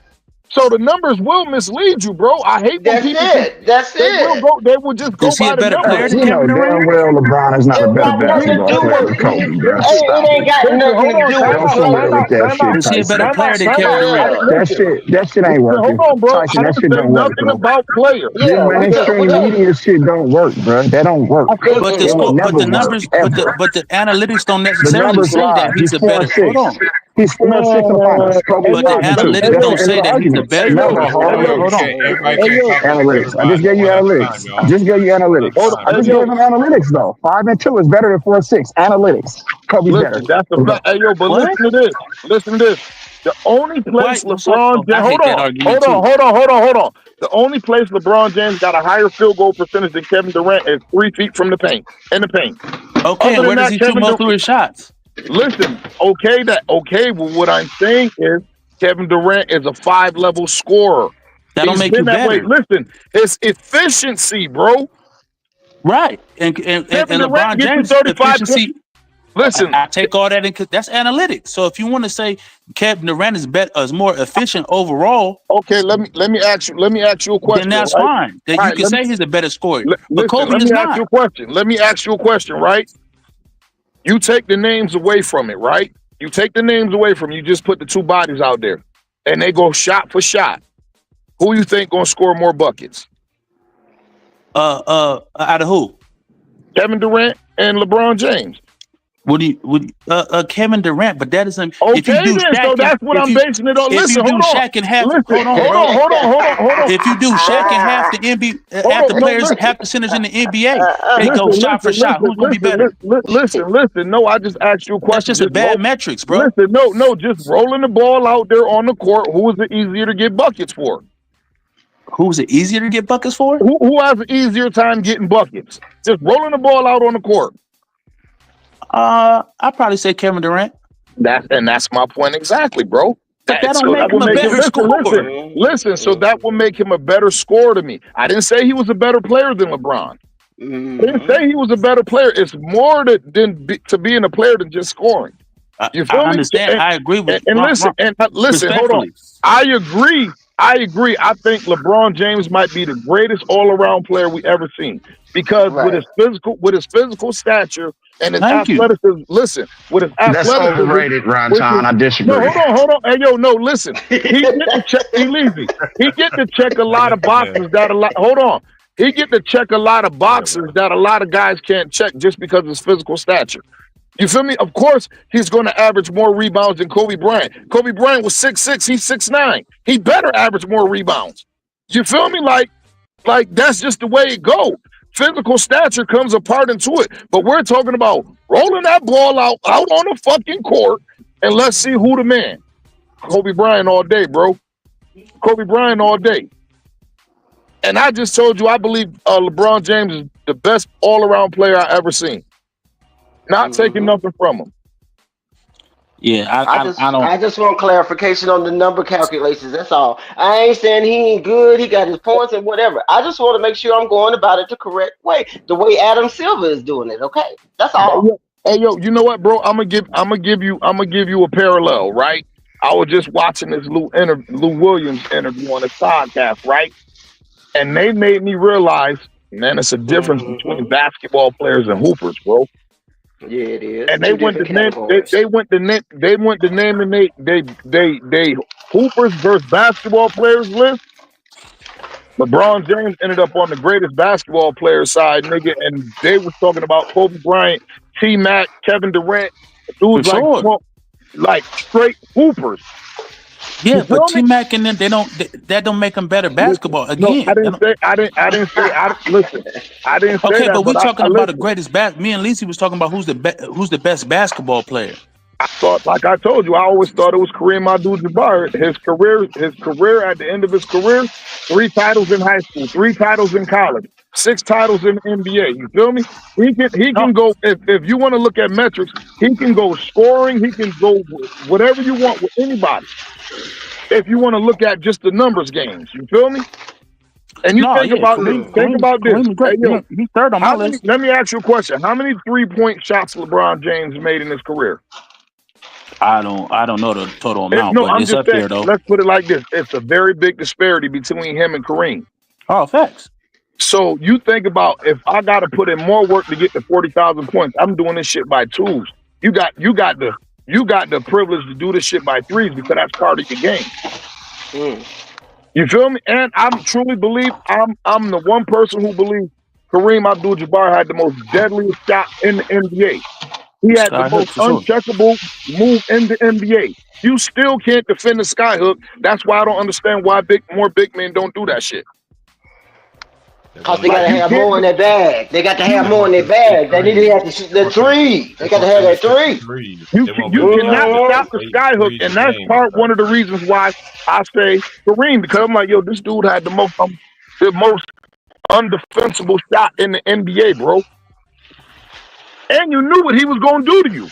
So the numbers will mislead you, bro. I hate when people think they will just go by the numbers. You know damn well LeBron is not a better basketball player than Kobe, bro. It ain't got nothing to do Don't somewhere with that shit. Is he a better player than Kevin Durant? That shit ain't working. Hold on, bro. Tyson, that shit don't work, nothing bro. about players. This mainstream media shit don't work, bro. That don't work. But the numbers, but the analytics don't necessarily say that he's a better. Hold on. He scored 6 in the finals. But the analytics don't say that he's a better. Hold on. Analytics. I just gave you analytics. I just gave you analytics though. 5 and 2 is better than 4 and 6. Analytics. Kobe's better. That's a fact. Hey yo, but listen to this. Listen to this. The only place LeBron James. Hold on. The only place LeBron James got a higher field goal percentage than Kevin Durant is 3 feet from the paint. In the paint. Okay, and where does he shoot most of his shots? Listen, well, what I'm saying is Kevin Durant is a 5-level scorer. That don't make you better. Listen, his efficiency, bro. Right. And LeBron James' efficiency. Listen, I take all that in because that's analytics. So if you want to say Kevin Durant is more efficient overall, okay, let me ask you a question. Then that's fine. Then you can say he's a better scorer. But Kobe is not. Let me ask you a question, right? You take the names away from it, right? You take the names away from it, you just put the two bodies out there, and they go shot for shot. Who you think gonna score more buckets? Out of who? Kevin Durant and LeBron James. Kevin Durant, but that isn't. Okay, if you do then, so that's what I'm basing it on. Listen, hold on. Shaq and half, hold on. If you do Shaq and half the NBA, half the players, half the centers in the NBA, they go shot for shot. Who's gonna be better? Listen. No, I just asked you a question. That's just a bad metrics, bro. Listen, no, just rolling the ball out there on the court. Who is it easier to get buckets for? Who's it easier to get buckets for? Who has an easier time getting buckets? Just rolling the ball out on the court. I'd probably say Kevin Durant. That's my point exactly, bro. That don't make him a better scorer. Listen, so that will make him a better scorer to me. I didn't say he was a better player than LeBron. I didn't say he was a better player. It's more to being a player than just scoring. You feel me? I understand. I agree with and listen, hold on. I agree. I think LeBron James might be the greatest all-around player we ever seen because with his physical stature and his athleticism. Listen, with his athleticism. That's overrated, Ron. I disagree. No, hold on. Hey, yo, no, listen. He get to check a lot of boxes hold on. He get to check a lot of boxes that a lot of guys can't check just because of his physical stature. You feel me? Of course, he's going to average more rebounds than Kobe Bryant. Kobe Bryant was 6'6", he's 6'9". He better average more rebounds. You feel me? Like that's just the way it goes. Physical stature comes a part into it. But we're talking about rolling that ball out on the fucking court, and let's see who the man. Kobe Bryant all day, bro. Kobe Bryant all day. And I just told you I believe LeBron James is the best all-around player I ever seen. Not taking nothing from him. Yeah, I just want clarification on the number calculations. That's all. I ain't saying he ain't good. He got his points and whatever. I just want to make sure I'm going about it the correct way, the way Adam Silver is doing it. Okay, that's all. Hey, yo, you know what, bro? I'm gonna give you a parallel, right? I was just watching this Lou Williams interview on the podcast, right? And they made me realize, man, it's a difference between basketball players and hoopers, bro. Yeah, it is. And they went to name they hoopers versus basketball players list. LeBron James ended up on the greatest basketball player side, nigga, and they was talking about Kobe Bryant, T-Mac, Kevin Durant, dudes like straight hoopers. Yeah, but T-Mac and them, that don't make them better basketball. Again, no, I didn't say. Listen, I didn't say okay, that. But we're talking about the greatest. Me and Lisi was talking about who's the best basketball player. I thought, like I told you, I always thought it was Kareem Abdul-Jabbar. His career at the end of his career, 3 titles in high school, 3 titles in college. 6 titles in the NBA. You feel me? He can go if you want to look at metrics, he can go scoring, he can go whatever you want with anybody. If you want to look at just the numbers games, you feel me? And you think about this. Hey, yo, He's third on my list. let me ask you a question. How many 3-point shots LeBron James made in his career? I don't know the total amount, No, but I'm it's just up saying. there though. Let's put it like this: it's a very big disparity between him and Kareem. Oh, facts. So you think about if I got to put in more work to get to 40,000 points, I'm doing this shit by twos. You got the privilege to do this shit by threes because that's part of your game. You feel me? And I truly believe I'm the one person who believes Kareem Abdul-Jabbar had the most deadliest shot in the NBA. He had the most uncheckable move in the NBA. You still can't defend the skyhook. That's why I don't understand why more big men don't do that shit. Because they got to have more in their bag. They got to have more in their bag. They need to have the three. They got to have that three. You cannot stop the skyhook, and that's one of the reasons why I say Kareem, because I'm like, yo, this dude had the most undefensible shot in the NBA, bro. And you knew what he was going to do to you.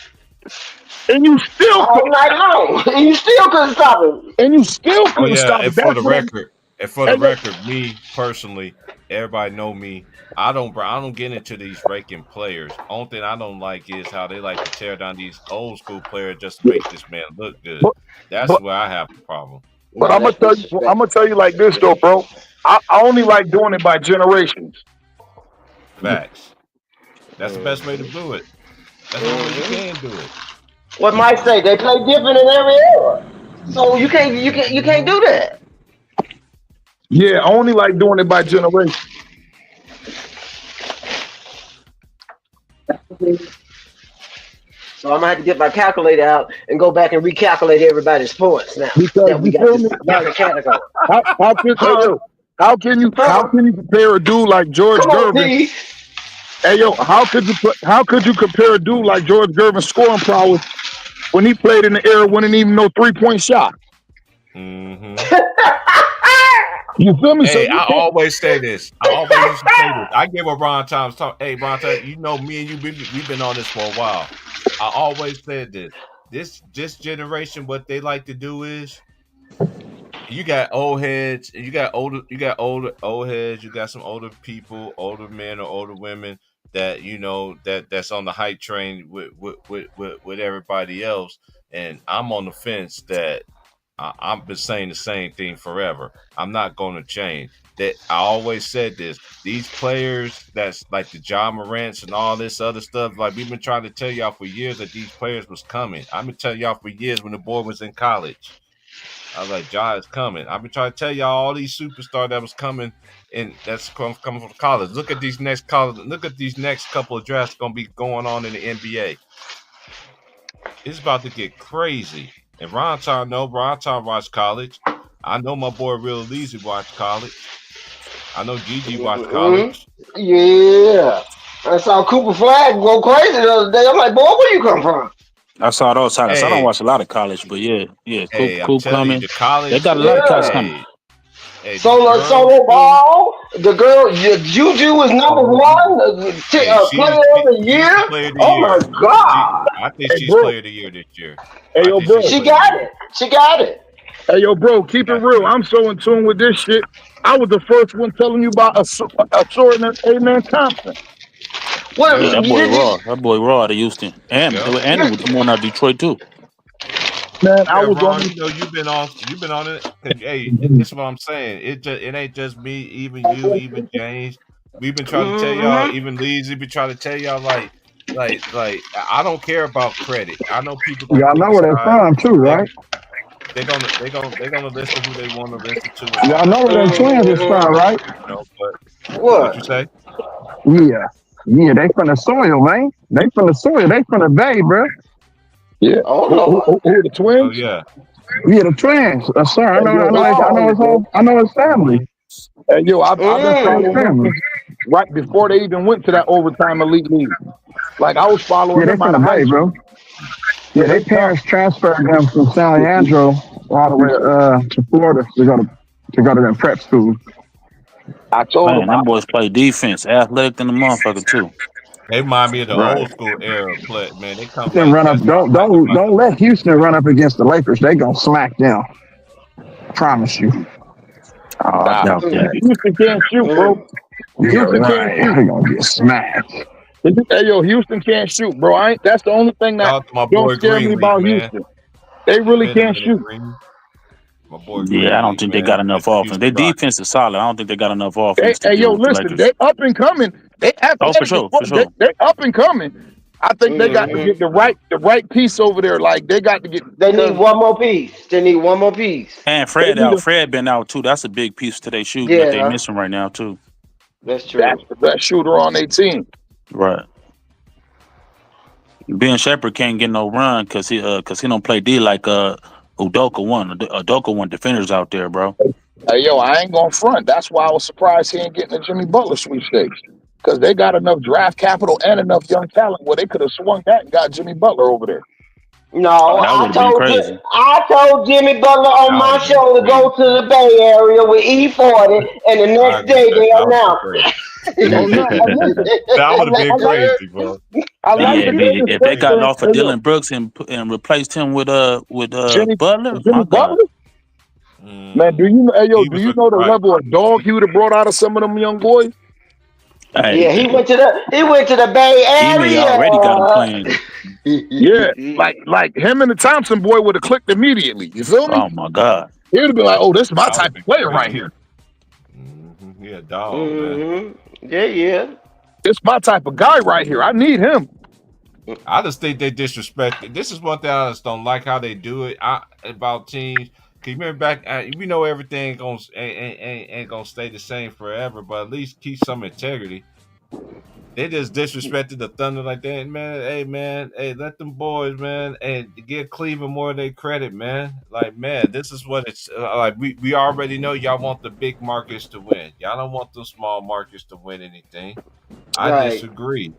And you still all night long. And you still couldn't stop him. And you still couldn't stop him. And for the record, me personally, everybody know me. I don't get into these raking players. Only thing I don't like is how they like to tear down these old school players just to make this man look good. That's where I have the problem. But I'm gonna tell you like this though, bro. I only like doing it by generations. Facts. That's the best way to do it. That's the only way you can do it. What Mike say? They play different in every era, so you can't do that. Yeah, I only like doing it by generation. So I'm gonna have to get my calculator out and go back and recalculate everybody's points now. That we got this category. How can you compare a dude like George Gervin? Hey yo, how could you compare a dude like George Gervin's scoring prowess when he played in the era when he didn't even know 3-point shot? Mm-hmm. You feel me? Hey, I always say this. I give a Ron Times talk. Hey, Ron Times, you know me and you, we've been on this for a while. I always said this. This generation, what they like to do is, you got old heads, you got older old heads, you got some older people, older men or older women that that's on the hype train with everybody else, and I'm on the fence that I've been saying the same thing forever. I'm not going to change. That I always said this. These players that's like the Ja Morants and all this other stuff, like we've been trying to tell y'all for years that these players was coming. I've been telling y'all for years when the boy was in college. I was like, Ja is coming. I've been trying to tell y'all all these superstars that was coming and that's coming from college. Look at these next couple of drafts going to be going on in the NBA. It's about to get crazy. And Ron Tom watched college. I know my boy Real Easy watched college. I know Gigi watched college. Yeah. I saw Cooper Flag go crazy the other day. I'm like, boy, where you come from? I saw those highlights. I don't watch a lot of college, but yeah. Coop coming. They got a lot of college coming. Solo ball. The girl Juju was number one. Player of the year. Oh my God! I think she's player of the year this year. Hey yo, bro, she got it. Hey yo, bro, keep it real. I'm so in tune with this shit. I was the first one telling you about a sword and Amen Thompson. That boy Raw out of Houston, and it was one out of Detroit too. Man, I was Ron, you've been on it. Hey, this is what I'm saying. It ain't just me, even you, even James. We've been trying to tell y'all, even Leezy been trying to tell y'all like I don't care about credit. I know people. Y'all know where they're from too, right? They're gonna listen to who they want to listen to. Y'all know where them twins is from, right? What you say? Yeah, they from the soil, man. They from the soil. They from the Bay, bro. Yeah. Who the twins? Oh yeah. Yeah, the twins. Sir, I know his family. Hey, yo, I've been following them right before they even went to that overtime elite league. Like I was following them out of high school. Bro. Yeah, their parents transferred them from San Leandro all the way to Florida to go to them prep schools. I told Man, him, them boys play defense, athletic than the motherfucker too. They remind me of the Right. old school era play. Man, they come Then like run up. that's Don't let Houston run up against the Lakers. They gonna smack them. Promise you. Oh, I nah, doubt that. Houston can't shoot, bro. Yeah, Houston can't right. shoot. They gonna get smacked. Hey, yo, Houston can't shoot, bro. That's the only thing that shout out to my don't boy scare me Greenleaf, about man. Houston. They It's really been a can't minute, shoot. Green. My boy Yeah, I don't Greenleaf, think they man. got enough With the offense. Their Houston Rockets. defense is solid. I don't think they got enough Hey, offense to hey, deal yo, with the listen, Lakers. they up and coming. They Oh, for athletic as sure, fuck. for sure. They up and coming. I think they got to get the right piece over there. Like they got to get. They need one more piece. They need one more piece. And Fred out. Fred been out too. That's a big piece to their shooting that they missing right now too. That's true. That's the best shooter on their team. Right. Ben Shepherd can't get no run because he don't play D like Udoka won. Udoka won defenders out there, bro. Hey, yo, I ain't gonna front. That's why I was surprised he ain't getting the Jimmy Butler sweepstakes. Because they got enough draft capital and enough young talent where they could have swung that and got Jimmy Butler over there. No, That I would've been crazy. told Jimmy Butler on my show to go to the Bay Area with E40, and the next day they announced it. That would have been crazy, bro. If they got off of Dylan Brooks and replaced him with Butler, my God. Man, do you know? Hey, yo, do you know the level of dog he would have brought out of some of them young boys? Hey, Yeah, he went to the Bay Area. Emi already got him playing. Yeah, like him and the Thompson boy would have clicked immediately. You feel me? Oh my God. He would have been like, "Oh, this is my type of player right here." Yeah, dog, man. Yeah. This is my type of guy right here. I need him. I just think they disrespect. This is one thing I just don't like how they do it about teams. Cause you remember back, we know everything ain't gonna stay the same forever, but at least keep some integrity. They just disrespected the Thunder like that, man. Hey, let them boys, man, and give Cleveland more of their credit, man. Like, man, this is what it's like. We already know y'all want the big markets to win. Y'all don't want the small markets to win anything. I disagree.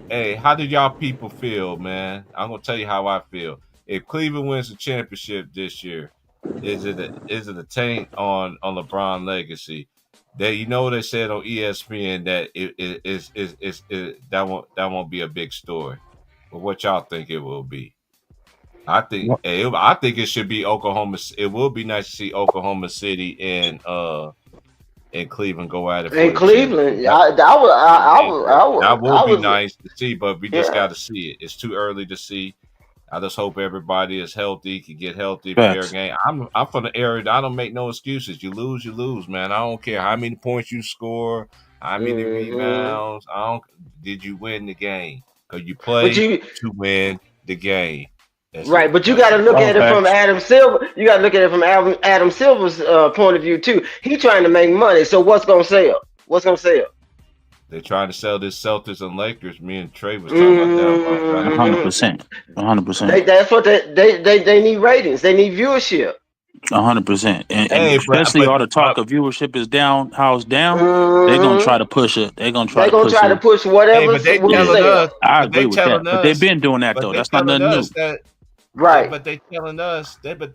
Hey, how do y'all people feel, man? I'm gonna tell you how I feel. If Cleveland wins the championship this year, is it a taint on LeBron legacy? They they said on ESPN that that won't be a big story. But what y'all think it will be? I think it should be Oklahoma. It will be nice to see Oklahoma City and Cleveland go at it. In Cleveland, that would be nice to see, but we just got to see it. It's too early to see. I just hope everybody is healthy, can get healthy, fair game. I'm from the area. I don't make no excuses. You lose, man. I don't care how many points you score, how many rebounds. Did you win the game? Because you play to win the game. That's right, but you got to look at it from Adam Silver. You got to look at it from Adam Silver's point of view too. He's trying to make money. So what's gonna sell? They're trying to sell this Celtics and Lakers. Me and Trey was talking about that. 100%. That's what they need ratings. They need viewership. 100%. And especially all the talk of viewership is down. How it's down? They're gonna try to push it. They're gonna try to push whatever. Hey, I agree with that. But they've been doing that though. That's not nothing new. Right. But they telling us that that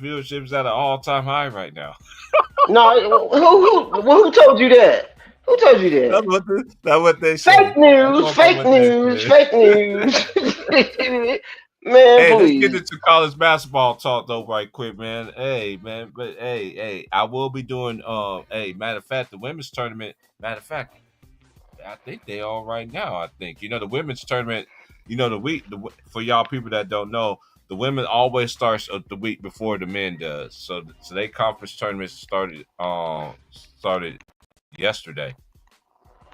viewership is at an all-time high right now. No, who told you that? Who told you that? That's what they say. Fake news. Man, hey, please. let's get into college basketball talk though, right quick, man. Hey, man, but hey, I will be doing. Matter of fact, the women's tournament. Matter of fact, I think they all right now. I think the women's tournament. The week for y'all people that don't know, the women always starts the week before the men does. So they conference tournaments started yesterday.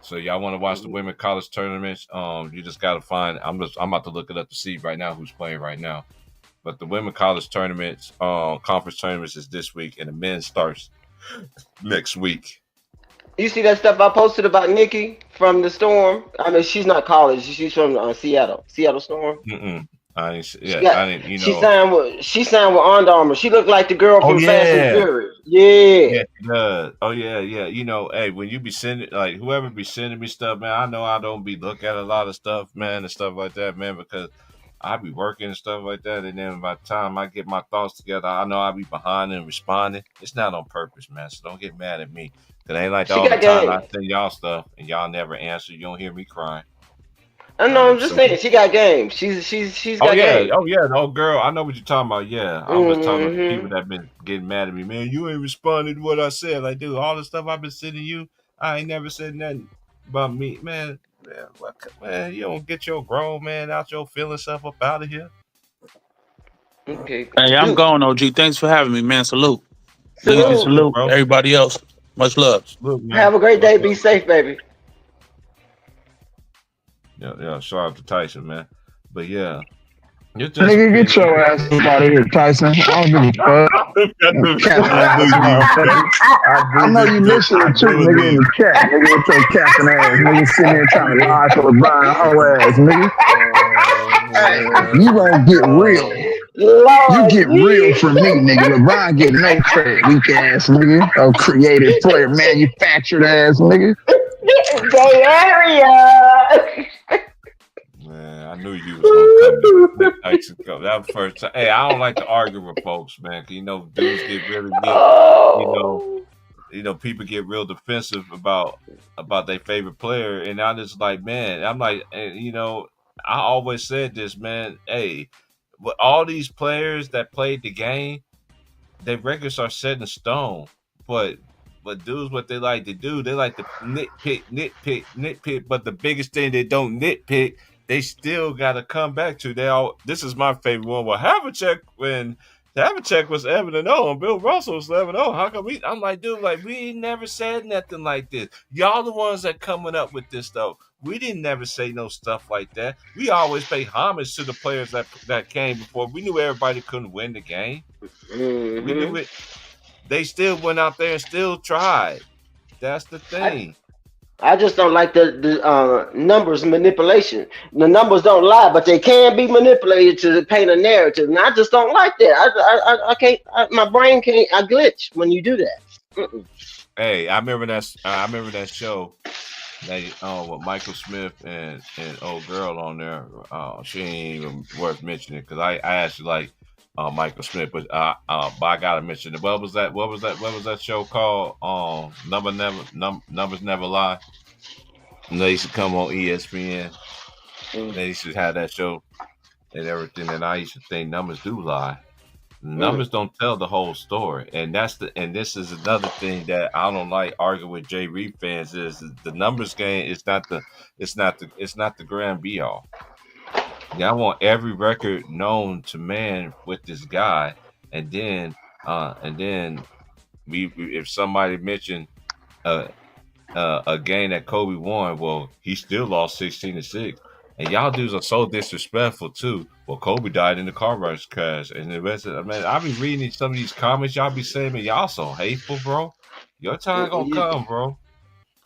So y'all want to watch the women college tournaments? You just gotta find. I'm about to look it up to see right now who's playing right now. But the women college tournaments, conference tournaments is this week, and the men starts next week. You see that stuff I posted about Nikki from the Storm? I mean, she's not college. She's from Seattle Storm. I didn't. She signed with Under Armour. She looked like the girl from Fast and Furious. Yeah. She does. Oh yeah. Hey, when you be sending whoever be sending me stuff, man, I know I don't be looking at a lot of stuff, man, and stuff like that, man, because I be working and stuff like that, and then by the time I get my thoughts together, I know I be behind and responding. It's not on purpose, man. So don't get mad at me. Cause it ain't like She all the got time I game. send y'all stuff and y'all never answer. You don't hear me crying. I know. I'm just saying she got game. She's Oh got yeah, game. oh yeah, no girl. I know what you're talking about. Yeah, I was talking about the people Mm-hmm. that been getting mad at me. Man, you ain't responded to what I said. Like, dude, all the stuff I've been sending you, I ain't never said nothing about me, man. Man, you don't get your grown man out your feeling stuff up out of here. Okay. Hey, I'm Dude, going, OG. Thanks for having me, man. Salute. Nah, Easy salute. salute, salute. bro. Everybody else, much love. Salute, man. Have a great Much day. Be love. safe, baby. Yeah. Shout out to Tyson, man. But yeah, it's just Nigga, get opinion. your ass up out of here, Tyson. I don't give a fuck. Capping I knew ass you. motherfucker. I I knew know this you dude. I listening too, knew nigga, in it. the chat, nigga, with your capping ass. Nigga sitting there trying to lie to LeBron whole ass, nigga. Hey, you gonna get real. You Lord get real Jesus. from me, nigga. LeBron get no credit, weak ass nigga. Oh, creative player, manufactured ass nigga. Bay Area. Man, I knew you was gonna come in. Tyson come. That was the first time. Hey, I don't like to argue with folks, man. 'Cause, dudes get really you know, Oh. people get real defensive about their favorite player, and I just like, man, I'm like, I always said this, man. Hey, with all these players that played the game, their records are set in stone. But dudes, what they like to do, they like to nitpick. But the biggest thing they don't nitpick, they still got to come back to. This is my favorite one. Well, Havlicek was 7-0 and Bill Russell was 11-0. How come I'm like, dude, like we ain't never said nothing like this. Y'all the ones that coming up with this stuff. We didn't never say no stuff like that. We always pay homage to the players that came before. We knew everybody couldn't win the game. We knew it. They still went out there and still tried. That's the thing. I just don't like the numbers manipulation. The numbers don't lie, but they can be manipulated to paint a narrative. And I just don't like that. I can't. My brain can't. I glitch when you do that. Mm-mm. Hey, I remember that show. With Michael Smith and old girl on there. She ain't even worth mentioning because I actually like Michael Smith, but I gotta mention it. What was that show called? Numbers Never Lie. And they used to come on ESPN. They used to have that show and everything. And I used to think numbers do lie. Numbers don't tell the whole story, and this is another thing that I don't like arguing with Jay Reed fans is the numbers game is not the grand be all. Yeah, I want every record known to man with this guy, and then we if somebody mentioned a game that Kobe won, well, he still lost 16-6. And y'all dudes are so disrespectful too. Well, Kobe died in the car crash, and the rest of man, I be reading some of these comments y'all be saying, man, y'all so hateful, bro. Your time gonna come, bro.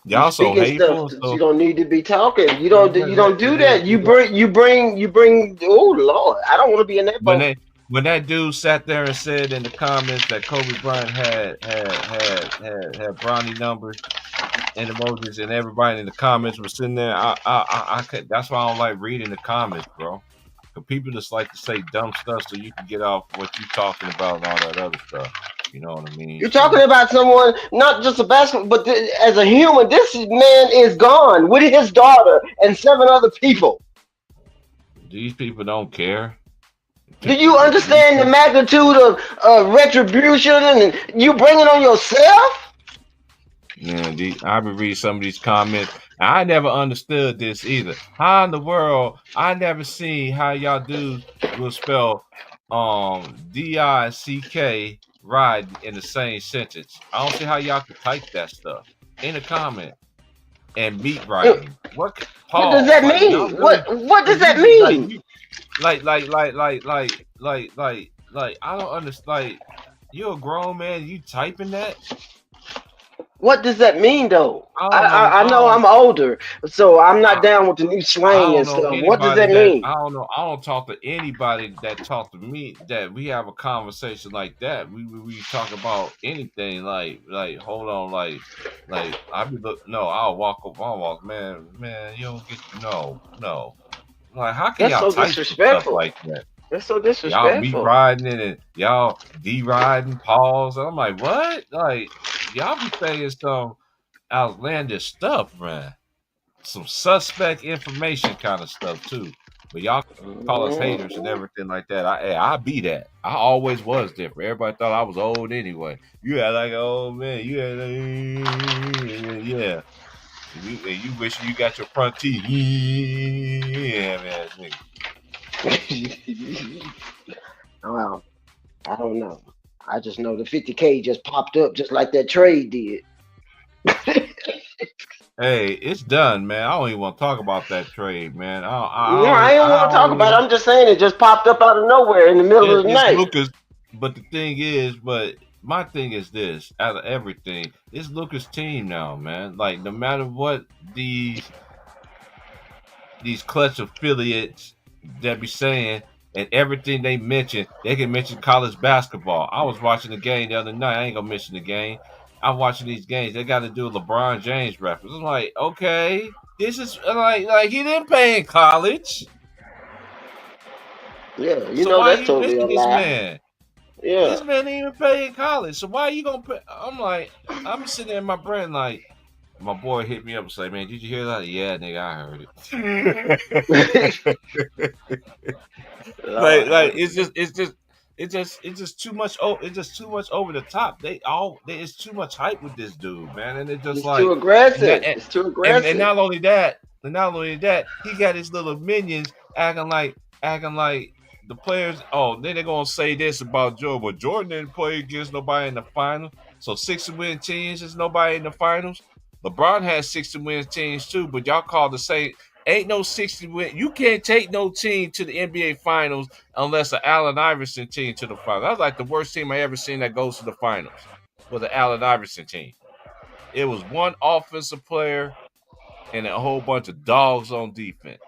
You Y'all so speaking stuff hateful. that you So don't need to be talking. You don't do that. You bring. Oh Lord, I don't want to be in that boat. when that dude sat there and said in the comments that Kobe Bryant had Bronny numbers and emojis, and everybody in the comments was sitting there. I could, that's why I don't like reading the comments, bro. Because people just like to say dumb stuff so you can get off what you talking about and all that other stuff. You know what I mean? You're talking about someone, not just a basketball, but as a human. This man is gone with his daughter and 7 other people. These people don't care. Do you understand the magnitude of retribution and you bring it on yourself? Yeah, I been reading some of these comments. I never understood this either. How in the world? I never seen how y'all dudes will spell DICK ride in the same sentence. I don't see how y'all could type that stuff in a comment and meat writing. What does that mean? What does that mean? Like I don't understand. Like you're a grown man, you typing that? What does that mean, though? I know I'm older, so I'm not down with the new slang and stuff. What does that mean? I don't know. I don't talk to anybody that talk to me that we have a conversation like that. We talk about anything like hold on, like I be look. No, I'll walk, man. You don't get no. Like, how can That's y'all so type some stuff disrespectful. like that? That's so Y'all me disrespectful. riding it and y'all D riding pause. I'm like, what? Like, y'all be saying some outlandish stuff, man. Some suspect information kind of stuff too. But y'all call us haters and everything like that. I be that. I always was different. Everybody thought I was old anyway. You had like, oh man, you had like, yeah. And you wish you got your front teeth. Yeah, man, nigga. Well, I don't know. I just know the 50K just popped up just like that trade did. Hey, it's done, man. I don't even want to talk about that trade, man. I don't want to talk about it. I'm just saying it just popped up out of nowhere in the middle of the night. Lucas, but the thing is, my thing is this: out of everything, it's Lucas' team now, man. Like, no matter what these clutch affiliates that be saying and everything they mention, they can mention college basketball. I was watching the game the other night. I ain't gonna mention the game. I'm watching these games. They got to do a LeBron James reference. I'm like, okay, this is like he didn't play in college. Yeah, you know that's totally a lie. Man? Yeah, this man didn't even play in college. So why are you gonna put? I'm like, I'm sitting there in my brain like, my boy hit me up and say, "Man, did you hear that?" Yeah, nigga, I heard it. like it's just too much. Oh, it's just too much over the top. It's too much hype with this dude, man, and it's like too aggressive. It's too aggressive. And not only that, he got his little minions acting like the players. Oh, then they're gonna say this about Jordan, but Jordan didn't play against nobody in the finals. So 60-win teams is nobody in the finals. LeBron has 60-win teams too, but y'all call the same. Ain't no 60-win. You can't take no team to the NBA Finals unless an Allen Iverson team to the finals. That was like the worst team I ever seen that goes to the finals. Was the Allen Iverson team. It was one offensive player and a whole bunch of dogs on defense.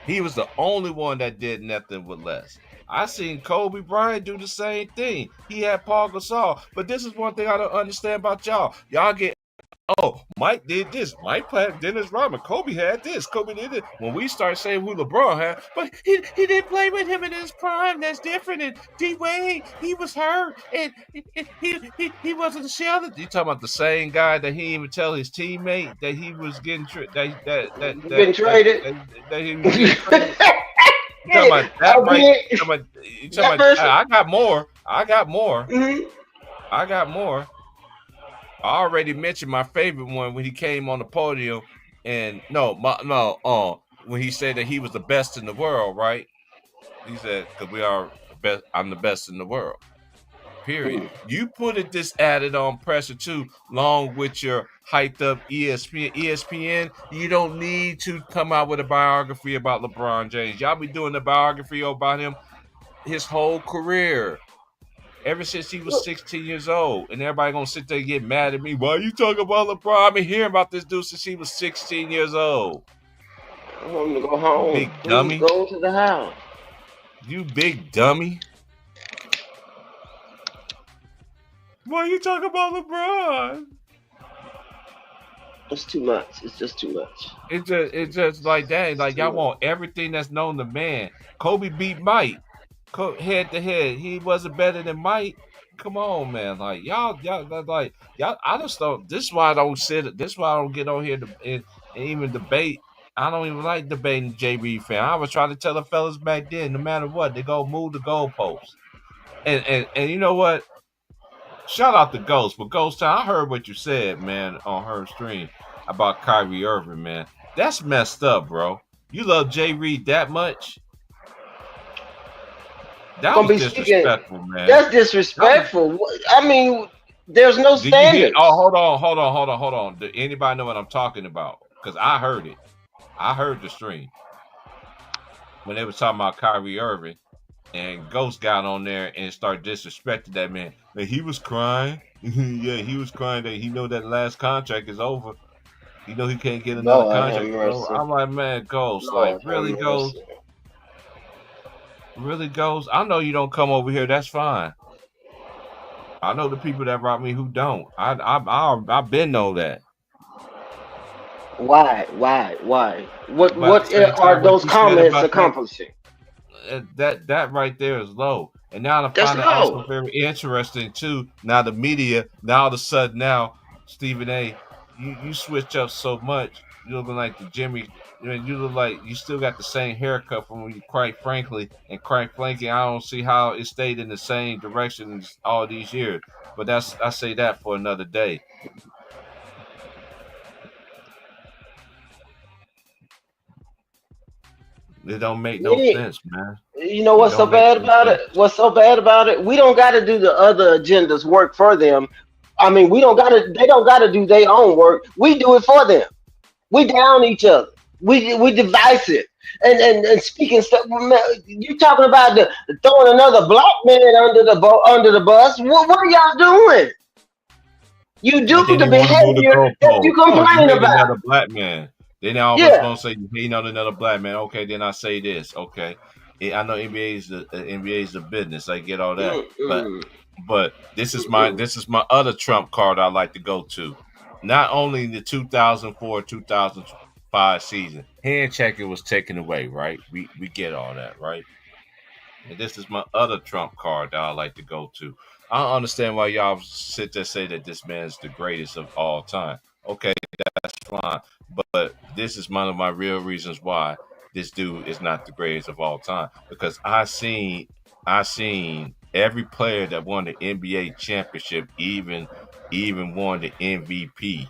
He was the only one that did nothing with less. I seen Kobe Bryant do the same thing. He had Paul Gasol. But this is one thing I don't understand about y'all. Y'all get, oh, Mike did this. Mike played Dennis Rodman. Kobe had this. Kobe did it. When we start saying who LeBron had, but he didn't play with him in his prime. That's different. And D-Wade, he was hurt. And he wasn't a shelter. You talking about the same guy that he didn't even tell his teammate that he was getting traded? That he was getting traded. I got more. Mm-hmm. I got more. I already mentioned my favorite one when he came on the podium, and when he said that he was the best in the world, right? He said, "Because we are best. I'm the best in the world." Period. You put it this added on pressure too, along with your hyped up ESPN. You don't need to come out with a biography about LeBron James. Y'all be doing the biography about him his whole career. Ever since he was 16 years old. And everybody gonna sit there and get mad at me. Why are you talking about LeBron? I've been hearing about this dude since he was 16 years old. I want him to go home. Big dummy. Go to the house. You big dummy. Why are you talking about LeBron? It's too much. It's just too much. It's just like that. Like, y'all want everything that's known to man. Kobe beat Mike. Head to head. He wasn't better than Mike. Come on, man. Like, y'all, I just don't. This is why I don't sit. This is why I don't get on here and even debate. I don't even like debating J. Reed fan. I was trying to tell the fellas back then, no matter what, they go move the goalposts. And you know what? Shout out to Ghost, but Ghost Town, I heard what you said, man, on her stream about Kyrie Irving, man. That's messed up, bro. You love Jay Reed that much? That was disrespectful, man. That's disrespectful. I mean, there's no standard. Hold on. Did anybody know what I'm talking about? Because I heard it. I heard the stream when they were talking about Kyrie Irving. And Ghost got on there and started disrespecting that man. Like, he was crying. Yeah, he was crying that he know that last contract is over. He know he can't get another contract. I'm like, man, Ghost. Really, Ghost? Really, Ghost? I know you don't come over here. That's fine. I know the people that rock me who don't. I've been know that. Why? Why? What But at the same are time, what those you said comments about that, accomplishing? that right there is low. And now I That's find it also low. very interesting too. Now the media, now all of a sudden now, Stephen A, you switch up so much. You look like the Jimmy. I mean, you look like you still got the same haircut from when you, quite frankly, I don't see how it stayed in the same direction all these years. But I say that for another day. It don't make no Yeah. sense, man. You know It what's so don't make bad no about it? sense. What's so bad about it? We don't got to do the other agendas work for them. I mean, we don't got to. They don't got to do their own work. We do it for them. We down each other. We divisive. And speaking stuff, you talking about throwing another black man under the bus? What are y'all doing? You And do then the they want to move the behavior that you goalpost. Oh, you complain hate about. another black man. Then I always Yeah. gonna say you hate on another black man. Okay, then I say this. Okay, I know NBA is the business. I get all that, but Mm-mm. Mm-mm. this is my other trump card I like to go to. Not only the 2004-2005 season, hand checking was taken away. Right, we get all that. Right. And this is my other trump card that I like to go to. I don't understand why y'all sit there say that this man's the greatest of all time. Okay, that's fine. But this is one of my real reasons why this dude is not the greatest of all time. Because I seen every player that won the NBA championship, even won the MVP.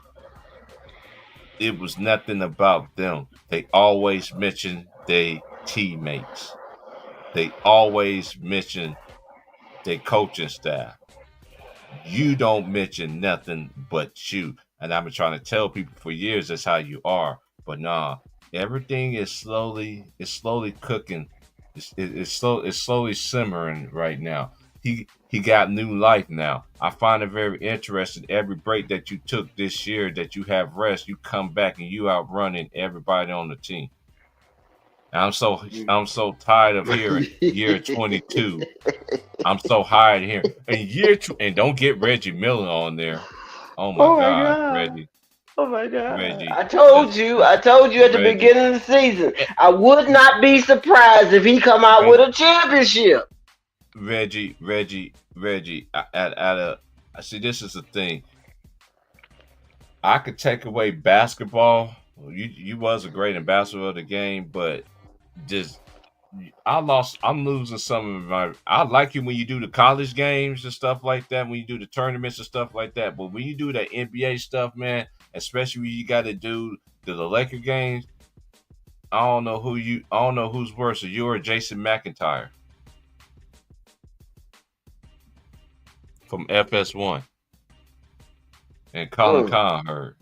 It was nothing about them. They always mentioned their teammates. They always mention their coaching staff. You don't mention nothing but you. And I've been trying to tell people for years that's how you are. But nah, everything is slowly cooking. It's slowly simmering right now. He got new life now. I find it very interesting. Every break that you took this year that you have rest, you come back and you outrunning everybody on the team. I'm so tired of hearing year 22. I'm so tired of hearing and and don't get Reggie Miller on there. Oh my Oh my God, god. Reggie, Oh my god. Reggie, I told you at the Reggie, beginning of the season. eh, I would not be surprised if he come out with Reggie, a championship. Reggie. At a see, this is the thing. I could take away basketball. You was a great ambassador of the game, but just I'm losing some of my. I like you when you do the college games and stuff like that. When you do the tournaments and stuff like that. But when you do that NBA stuff, man, especially when you got to do the Laker games, I don't know who's worse, you or Jason McIntyre from FS1 and Colin Mm. Cowherd.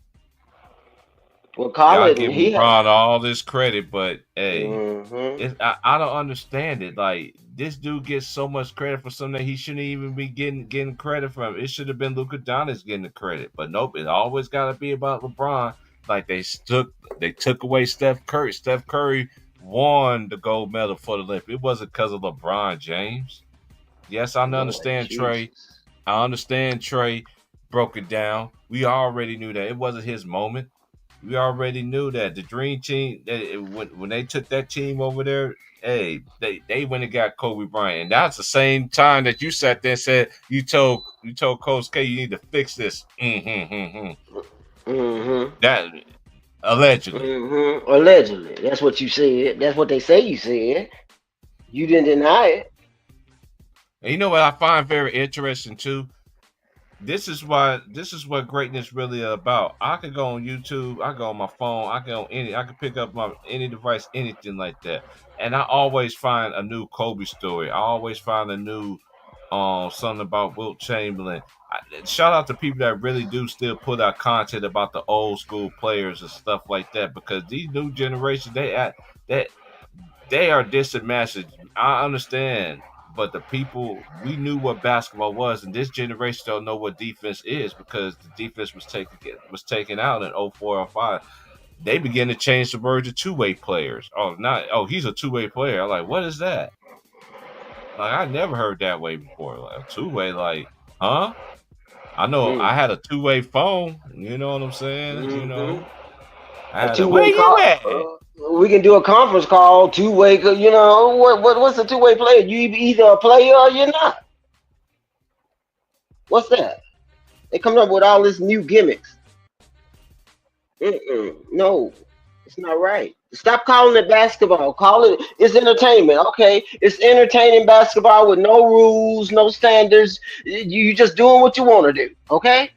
Well, call Y'all it, and give he had. LeBron all this credit, but hey, Hmm. I don't understand it. Like this dude gets so much credit for something that he shouldn't even be getting credit from. It should have been Luka Doncic getting the credit, but nope. It always got to be about LeBron. Like they took away Steph Curry. Steph Curry won the gold medal for the Olympics. It wasn't because of LeBron James. Yes, I Lord understand Trey. Jesus. I understand Trey broke it down. We already knew that it wasn't his moment. We already knew that the dream team when they took that team over there, hey, they went and got Kobe Bryant, and that's the same time that you sat there and said you told Coach K you need to fix this. Hmm. That allegedly. Allegedly, that's what you said. That's what they say you said. You didn't deny it. And you know what I find very interesting too. This is what greatness really about. I could go on YouTube, I go on my phone, I can pick up my any device, anything like that. And I always find a new Kobe story. I always find a new something about Wilt Chamberlain. Shout out to people that really do still put out content about the old school players and stuff like that because these new generations they they are distant message. I understand, but the people we knew what basketball was, and this generation don't know what defense is because the defense was taken out in 04 05. They begin to change the word to two-way players. Oh, not he's a two-way player. I'm like, what is that? Like I never heard that way before. Like a two-way, like, huh? I know Mm. I had a two-way phone. You know what I'm saying? You Hmm. know, A Adam, where two-way you call. at? We can do a conference call, two-way. You know what's a two-way player? You either a player or you're not. What's that? They coming up with all this new gimmicks. No, it's not right. Stop calling it basketball. Call it's entertainment. Okay, it's entertaining basketball with no rules, no standards. You just doing what you want to do. Okay.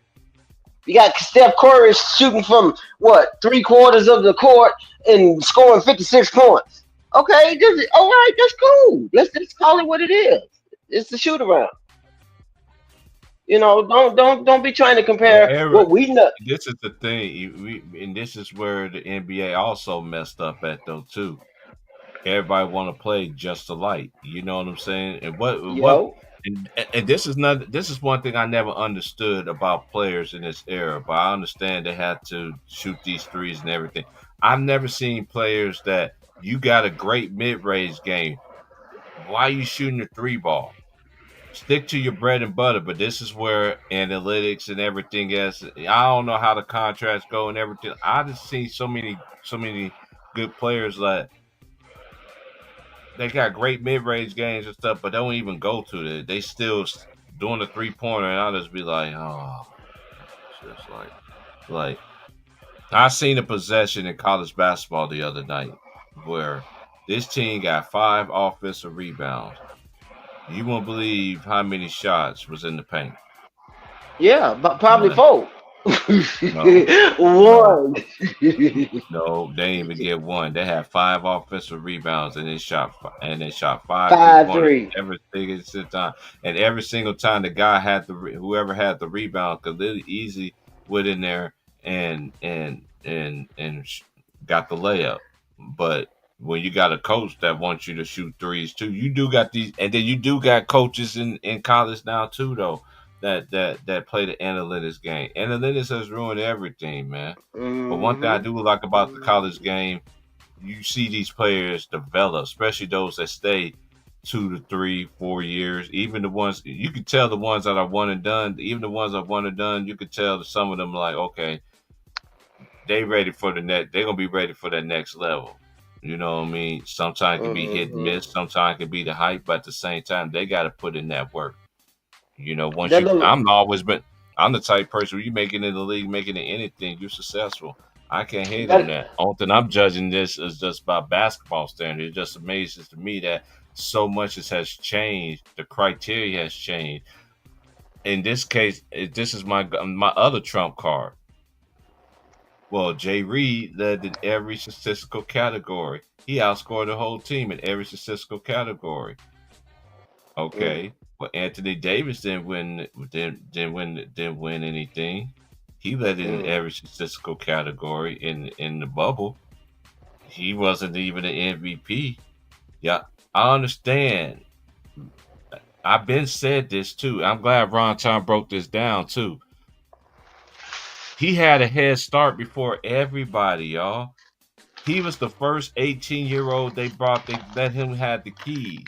You got Steph Curry shooting from what 3/4 of the court and scoring 56 points. Okay, all right, that's cool. Let's just call it what it is. It's the shoot around. You know, don't be trying to compare what we know. This is the thing, and this is where the NBA also messed up at though too. Everybody want to play just alike. You know what I'm saying? And and this is one thing I never understood about players in this era. But I understand they had to shoot these threes and everything. I've never seen players that you got a great mid-range game. Why are you shooting the three ball? Stick to your bread and butter, but this is where analytics and everything else. I don't know how the contracts go and everything. I just seen so many good players that they got great mid-range games and stuff, but don't even go to it. They still doing the 3-pointer, and I'll just be like, oh, it's just like I seen a possession in college basketball the other night where this team got 5 offensive rebounds. You won't believe how many shots was in the paint. Yeah, but probably 4. One. No, they didn't even get one. They had 5 offensive rebounds and they shot 5 3 every single time. And every single time the guy had whoever had the rebound could literally easy went in there and got the layup. But when you got a coach that wants you to shoot threes too, you do got these, and then you do got coaches in college now too, though, that play the analytics game. Analytics has ruined everything, man. But one thing I do like about the college game, you see these players develop, especially those that stay 2 to 3, 4 years. Even the ones you can tell the ones that are one and done. Even the ones that are one and done, you could tell that some of them like, okay, they ready for the next. They're gonna be ready for that next level. You know what I mean? Sometimes it can be hit and miss. Sometimes it can be the hype, but at the same time, they got to put in that work. You know, I'm the type person, you make it in the league, making it anything, you're successful. I can't hate on that. Only thing I'm judging this is just by basketball standards. It just amazes to me that so much has changed. The criteria has changed. In this case, this is my other trump card. Well, Jay Reed led in every statistical category. He outscored the whole team in every statistical category. Okay. Well, Anthony Davis didn't win anything. He led in every statistical category in the bubble. He wasn't even an MVP. Yeah, I understand. I've been said this too. I'm glad Ron Tom broke this down too. He had a head start before everybody, y'all. He was the first 18-year-old they let him have the keys.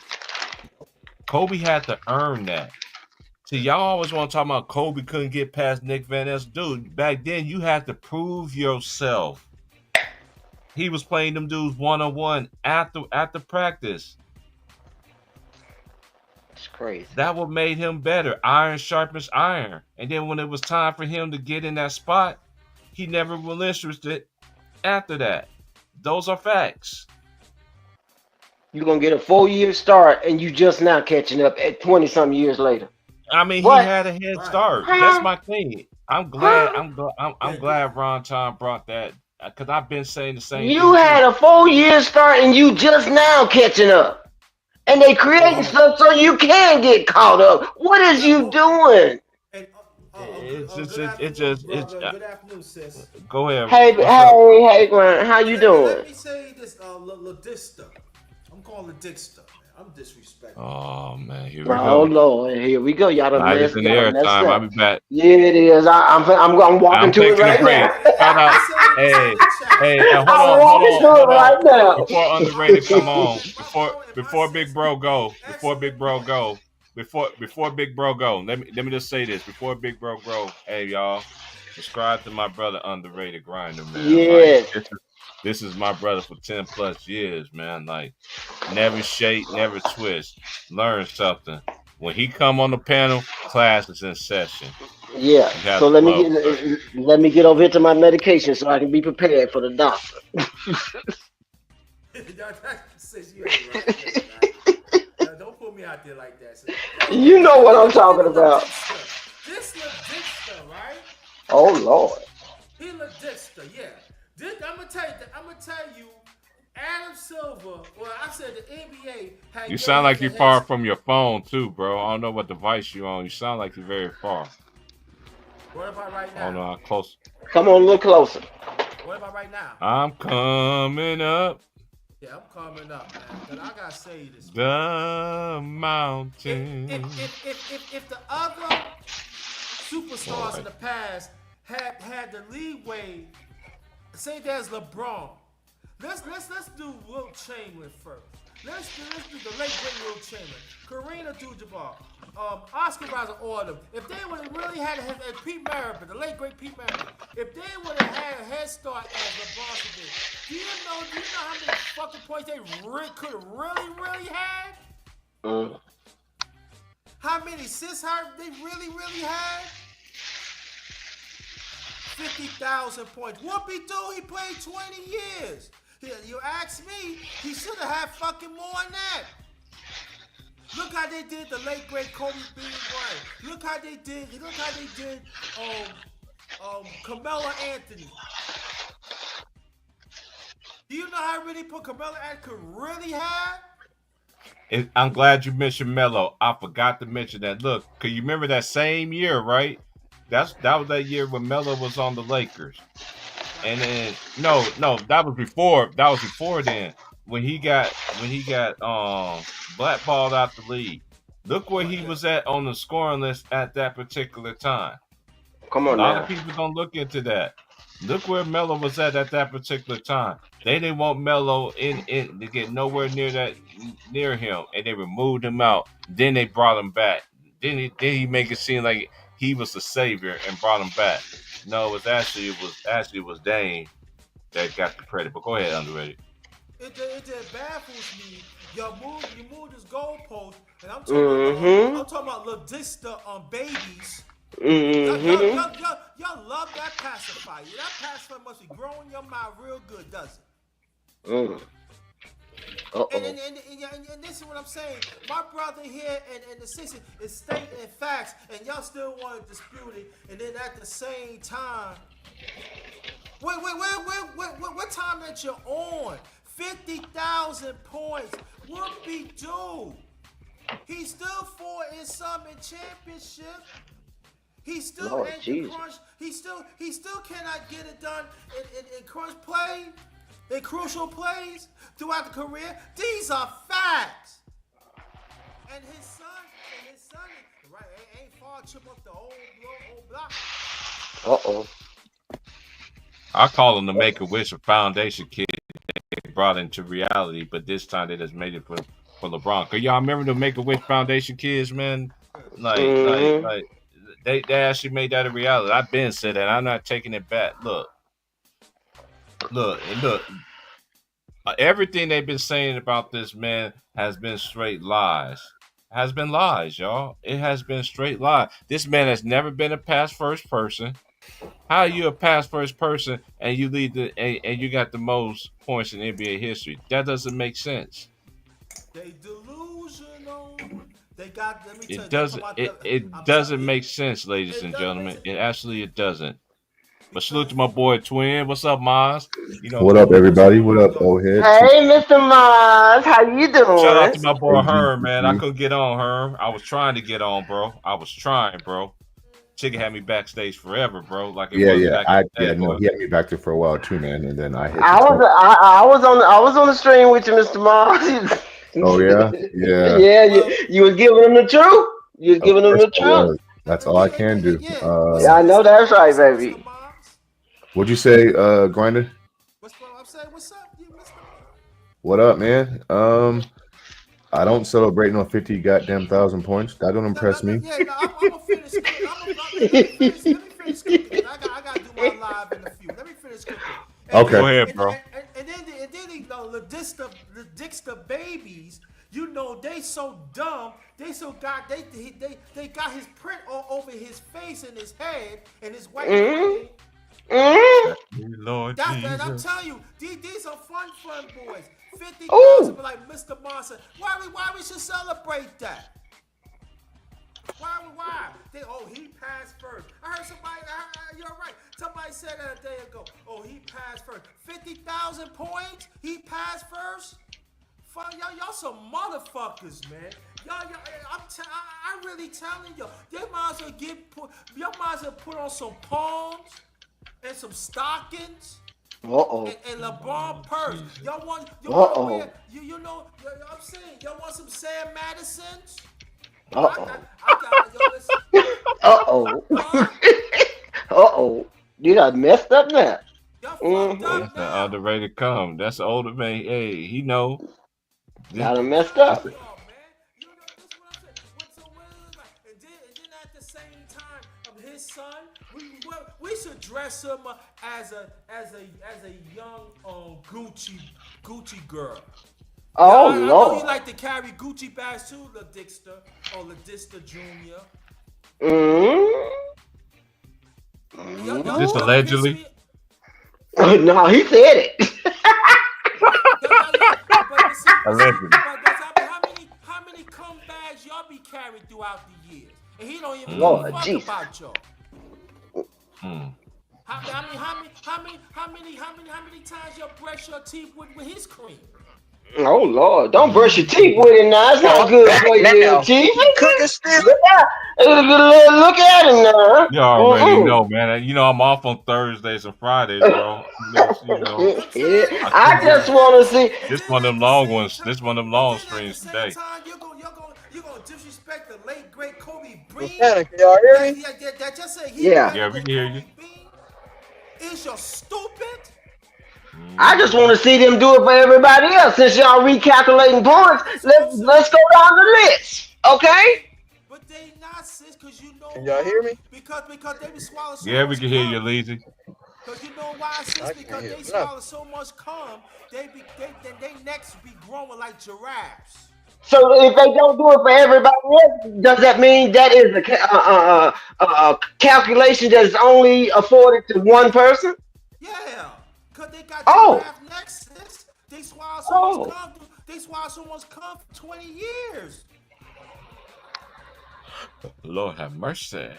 Kobe had to earn that. See, y'all always want to talk about Kobe couldn't get past Nick Van Ness. Dude, back then you had to prove yourself. He was playing them dudes one-on-one after practice. It's crazy. That what made him better. Iron sharpens iron. And then when it was time for him to get in that spot, he never relinquished it after that. Those are facts. You're going to get a 4-year start and you just now catching up at 20-something years later. I mean, he had a head start. That's my thing. I'm glad Ron Tom brought that, because I've been saying the same thing. You had a 4-year start and you just now catching up. And they creating stuff so you can get caught up. What is you doing? Good afternoon, sis. Go ahead. Hey, Grant, how you doing? Let me say this, dick stuff. I'm calling it dick stuff, man. I'm disrespectful. Oh man, here we go. Oh Lord, here we go. Y'all done messed in the air time. I'll be back. Yeah, it is. I'm walking to it right now. Hey, hold on. Right now. Before underrated come on. Before Big Bro go. Let me just say this. Before Big Bro go. Hey y'all. Subscribe to my brother Underrated Grinder, man. Yes. Like this is my brother for 10 plus years, man. Like never shake, never twist. Learn something. When he come on the panel, class is in session. Yeah. You have So to let love me get over here to my medication so I can be prepared for the doctor. Don't put me out there like that. So, You know what I'm talking about. This LaDixter, right? Oh Lord. He LaDixter, yeah. I'm gonna tell you, Adam Silver. Well, I said the NBA had. You sound like you're far from your phone too, bro. I don't know what device you on. You sound like you're very far. What about right now? I don't know how close. Come on, a little closer. What about right now? I'm coming up. Yeah, I'm coming up, man. But I gotta say this. The mountain. If the other superstars in the past had the leeway, say there's LeBron. Let's do Wilt Chamberlain first. Let's do the late great Wilt Chamberlain, Kareem Abdul-Jabbar, Oscar Rosen. If they would have really had Pete Maravich, the late great Pete Maravich, if they would have had a head start as LeBron did, do you know how many fucking points they could have really had? How many assists they really had? 50,000 points. Whoopie doo, he played 20 years. You ask me, he should have had fucking more than that. Look how they did the late great Kobe Bryant. Look how they did Carmelo Anthony. Do you know how really put Carmelo Anthony could really have? I'm glad you mentioned Melo. I forgot to mention that. Look, cause you remember that same year, right? That was that year when Melo was on the Lakers. And then no, that was before then. When he got blackballed out the league. Look where he was at on the scoring list at that particular time. Come on, a lot of people don't look into that. Look where Melo was at that particular time. They didn't want Melo in to get nowhere near him, and they removed him out. Then they brought him back. Then he make it seem like he was the savior and brought him back. No, it was Dame that got the credit. But go ahead, Underrated. It baffles me. You moved this goalpost, and I'm talking about LaDixter on babies. Y'all love that pacifier. That pacifier must be growing your mind real good, does it? And this is what I'm saying. My brother here and the sister is stating facts, and y'all still want to dispute it. And then at the same time, what time that you're on? 50,000 points. Whoopie doo. He still fought in Summit Championship. He still ain't crunch. He still cannot get it done in crunch play, in crucial plays throughout the career. These are facts. And his son, right, ain't far chip up the old block. I call him the Make-A-Wish Foundation kid they brought into reality, but this time they just made it for LeBron. Cause y'all remember the Make-A-Wish Foundation kids, man? Like they actually made that a reality. I've been said that. I'm not taking it back. Look. Everything they've been saying about this man has been straight lies. Has been lies, y'all. It has been straight lies. This man has never been a pass first person. How are you a pass first person and you lead and you got the most points in NBA history? That doesn't make sense. They delusional. They got. Let me tell you. It doesn't make sense, ladies and gentlemen. It doesn't. But salute to my boy Twin. What's up, Maz? What up, everybody? What up, old head? Hey, Mr. Maz, how you doing? Shout out to my boy Herm, man. I couldn't get on Herm. I was trying to get on, bro. Chicken had me backstage forever, bro. Like it was back in the day, he had me back there for a while too, man. And then I was on the stream with you, Mr. Maz. Oh yeah, you was giving them the truth. You was giving them the truth. That's all I can do. I know that's right, baby. What'd you say, Grinder? What's up, you Mr. What up, man? I don't celebrate no 50 goddamn thousand points. That don't impress me. I'm gonna finish. Let me finish. I got my live in a few. Let me finish quickly. Okay. Go ahead, bro. And then you know, the Dixter babies, you know, they so dumb. They got his print all over his face and his head and his white. Lord And Jesus. I'm telling you, these are fun boys. 50,000 like Mr. Monster. Why we should celebrate that? Why? He passed first. I heard somebody. You're right. Somebody said that a day ago. Oh, he passed first. 50,000 points. He passed first. Fuck y'all some motherfuckers, man. I'm really telling y'all. Y'all might as well put on some palms and some stockings. And LeBron purse. Y'all want to wear? You know? I'm saying y'all want some Sam Madisons. You done messed up now. That's the underrated come. That's the older man. Hey, he know. Y'all done messed up. And then at the same time of his son, we should dress him as a young Gucci girl. Oh, I know Lord. you like to carry Gucci bags too, LaDixter or LaDixter Jr. Just allegedly. No, he said it. Allegedly. How many cum bags y'all be carrying throughout the years? And he don't even Lord, fuck Jesus. about y'all. How many times y'all brush your teeth with his cream? Oh, Lord. Don't brush your teeth with it now. It's not good for your teeth. Cooking still. Look at him now. You already know, man. You know I'm off on Thursdays and Fridays, bro. You know, I just want to see. this one of them long ones. This one of them long streams today. You're gonna disrespect the late great Kobe Bryant. Panic, y'all hear me? That just said Yeah, we can hear you. Is you stupid? I just want to see them do it for everybody else. Since y'all recalculating points, let's go down the list, okay? But they not, sis, because you know. Can y'all hear me? Because they be swallowing so Yeah, we much can hear you, cum. Lazy. Because you know why, sis? Because they swallow so much cum, they necks be growing like giraffes. So if they don't do it for everybody else, does that mean that is a calculation that is only afforded to one person? Yeah, because they got Oh. giraffe necks, sis. They swallow so much cum. They swallow so much cum for 20 years. Lord have mercy.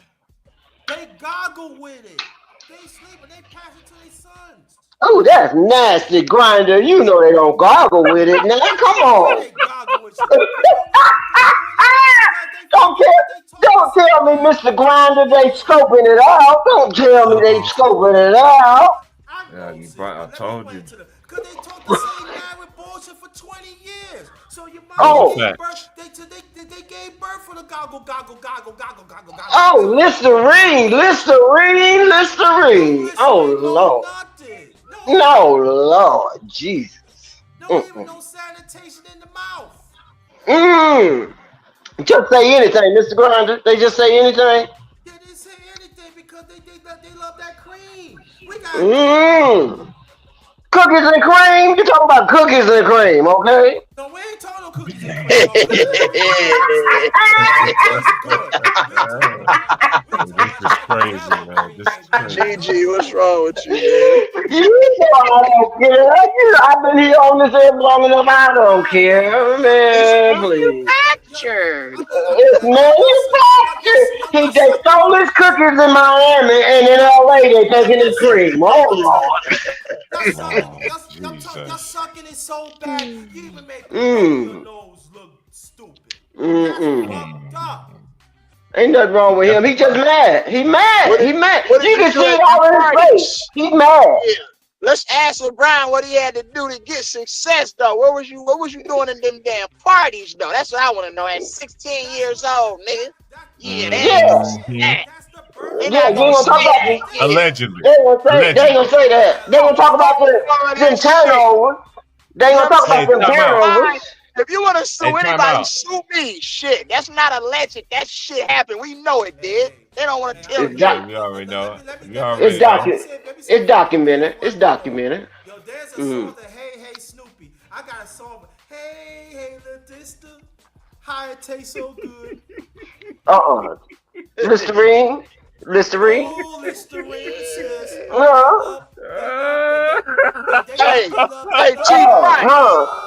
They goggle with it. They sleep and they pass it to their sons. Oh, that's nasty, Grinder. You know they don't goggle with it. Now, come on. They goggle with it. Don't tell me, Mr. Grinder, they scoping it out. Don't tell me they scoping it out. Yeah, I told you. Because they talk the same married bullshit for 20 years. So your mom Oh. gave birth. They gave birth for the goggle. Oh, Listerine. Oh, Lord. No, Lord. Jesus. No, even no sanitation in the mouth. Just say anything, Mr. Grinder. They just say anything. They didn't say anything because they love that cream. We got Cookies and cream? You're talking about cookies and cream, okay? No, we ain't talking no cookies and cream. This is crazy, man. This is crazy. GG, what's wrong with you, man? You know I don't care. I've been here on this earth long enough. I don't care, man. Please. It's manufactured. They stole his cookies in Miami, and in LA they taking his cream. Oh Lord. Y'all sucking it so bad, you even make your nose look stupid. That's fucked up. Ain't nothing wrong with him. He just mad. He mad. What He did- mad. what did You you can do see at it all the in his parties? face. He mad. Yeah. Let's ask LeBron what he had to do to get success, though. What was you doing in them damn parties, though? That's what I want to know. At 16 years old, nigga. Yeah, That's the birth. Yeah, you gonna talk about this. Allegedly. They ain't gonna say that. They gonna talk about them turnovers. They gonna talk about them turnovers. If you want to sue Hey, time anybody, out. sue me. Shit, that's not alleged. That shit happened. We know it did. They don't want to tell It's you. Yeah, doc- we already know. We it's already know. it's documented. It's documented. Yo, there's a Mm. song that Hey Hey Snoopy. I got a song. Hey Hey little sister, how it tastes so good. Listerine. Listerine. Oh, Listerine says. Hey, hey, G Price.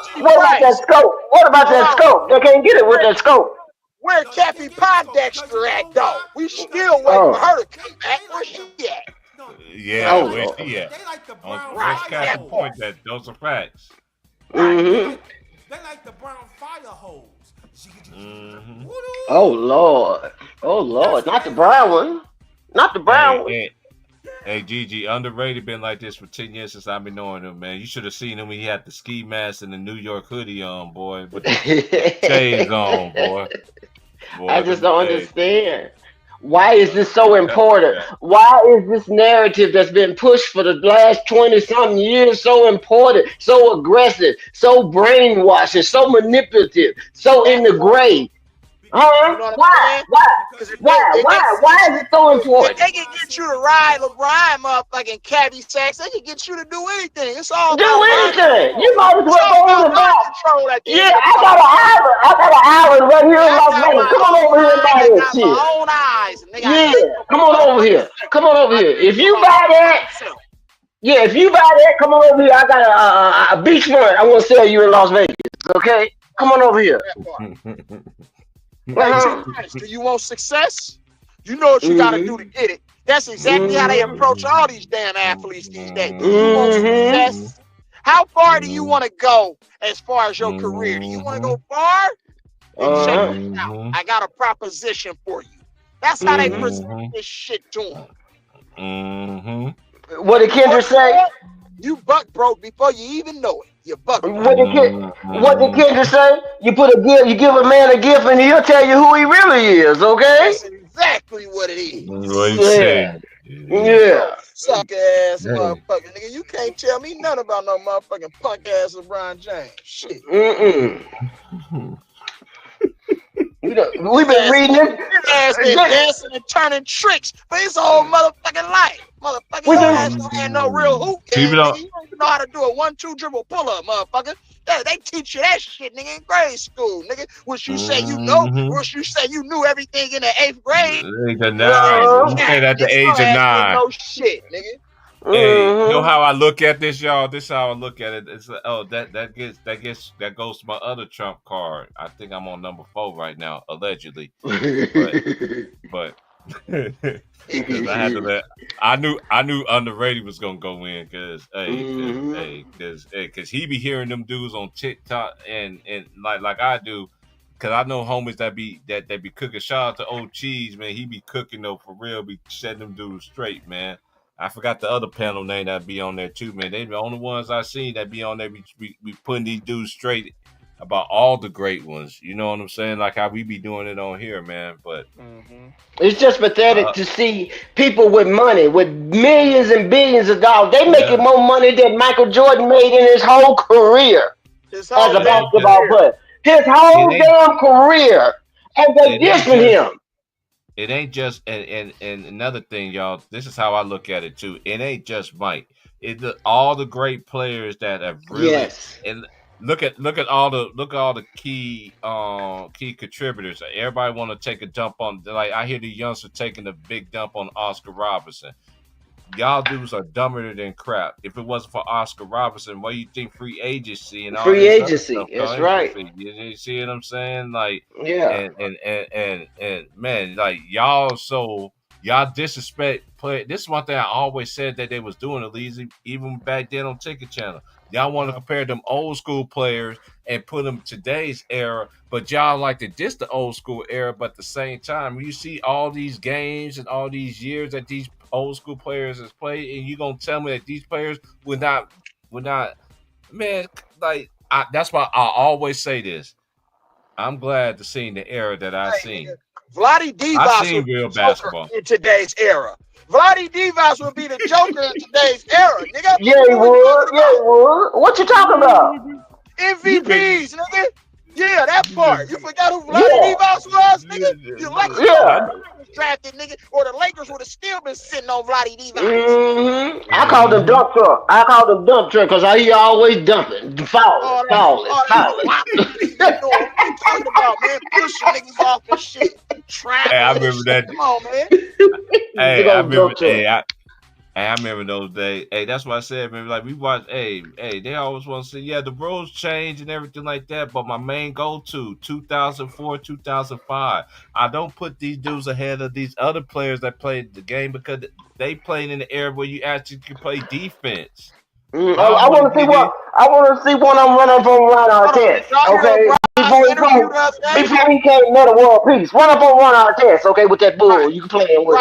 G What about that Price. scope? What about that scope? They can't get it with that scope. Where Cappy Pondexter at, though? We still waiting for her to come back. Where she at? Yeah, Oh, where's Lord. she at? They like the On brown Fresh fire Cap hose. Point, that those are facts. Mm-hmm. They like the brown fire hose. Mm-hmm. Oh Lord. Oh Lord. Not the brown one. Not the brown one. Hey, Gigi, underrated been like this for 10 years since I've been knowing him, man. You should have seen him when he had the ski mask and the New York hoodie on, boy. With the shades on, boy. I just don't understand. Why is this so important? Why is this narrative that's been pushed for the last 20-something years so important, so aggressive, so brainwashing, so manipulative, so in the gray? Huh? You know what I'm Why? saying? Why? Because if Why is it so If important? they can get you to ride LeBron motherfucking cabbie sacks, they can get you to do anything. It's all Do about mind anything. control. You might as It's well all go on about the mind back. control at the Yeah, end of I the got an island. I got an island right here in I Las got Vegas. my Come on own over here and mind. buy I that got shit. my own eyes. And they got Yeah, come on over here. Come on over here. If you buy that, yeah, if you buy that, come on over here. I got a beachfront. I want to sell you in Las Vegas. Okay, come on over here. Hey, G Price, do you want success? You know what you got to do to get it. That's exactly how they approach all these damn athletes these days. Do you want success? How far do you want to go as far as your career? Do you want to go far? Then check this out. I got a proposition for you. That's how they present this shit to them. Mm-hmm. What did Kendrick say? You buck broke before you even know it. You buck broke. What did Kendrick say? You put a gift, you give a man a gift, and he'll tell you who he really is. Okay? That's exactly what it is. What he said. Yeah. Suck ass Hey. motherfucker, nigga. You can't tell me nothing about no motherfucking punk ass LeBron James. Shit. We've been reading His ass been dancing and turning tricks for his whole motherfucking life. Motherfucking ass don't have no real hoop game, nigga. You don't even know how to do a 1-2 dribble pull up, motherfucker. They teach you that shit, nigga, in grade school, nigga. Which you say you know, which you say you knew everything in the 8th grade. Age of 9. You said at the age of 9. No shit, nigga. Hey, you know how I look at this, y'all? This is how I look at it. It's like, oh, that goes to my other trump card. I think I'm on number 4 right now, allegedly. But 'cause I had to let. I knew underrated was gonna go in because because he be hearing them dudes on TikTok and like I do. Cause I know homies that be cooking. Shout out to Old Cheese, man. He be cooking though for real. Be setting them dudes straight, man. I forgot the other panel name that be on there too, man. They the only ones I seen that be on there. Be putting these dudes straight about all the great ones. You know what I'm saying? Like how we be doing it on here, man. But it's just pathetic to see people with money, with millions and billions of dollars. They making more money than Michael Jordan made in his whole career as a basketball player. His whole damn career, and they dissing him. It ain't just and another thing, y'all. This is how I look at it too. It ain't just Mike. It's all the great players that have really and look at all the key contributors. Everybody want to take a dump on. Like I hear the youngsters taking a big dump on Oscar Robertson. Y'all dudes are dumber than crap. If it wasn't for Oscar Robertson, what do you think free agency and all free this agency? Stuff That's right. You see what I'm saying? Like yeah, and man, like y'all disrespect play. This is one thing I always said that they was doing at least even back then on Ticket Channel. Y'all want to compare them old school players and put them today's era, but y'all like to diss the old school era. But at the same time, when you see all these games and all these years that these old school players has played, and you gonna tell me that these players would not, man, like that's why I always say this. I'm glad to see the era that I seen. Vlade Divac would be real basketball in today's era. Vlade Divac would be the Joker in today's era, nigga. Yeah, he would. Yeah, he would. What you talking about? MVPs, nigga. Yeah, that part. You forgot who Vlade Yeah. Divac was, nigga? The Lakers Yeah. drafted, nigga, or the Lakers would have still been sitting on Vlade Divac. I called him dump truck. I called him dump truck because he always dumping, falling. What you talking about, man? Pushing niggas off and shit. Trapping. Hey, I remember that. Come on, man. Hey, I remember. I remember those days. Hey, that's what I said, man. Like we watched. Hey, they always want to say, yeah, the rules change and everything like that. But my main go-to, 2004, 2005. I don't put these dudes ahead of these other players that played the game because they played in the era where you actually can play defense. I want to see what. I want to see one of them running from Ron Artest. Okay, before he came met a world peace. One of them run Artest. Okay, with that bull you playing with.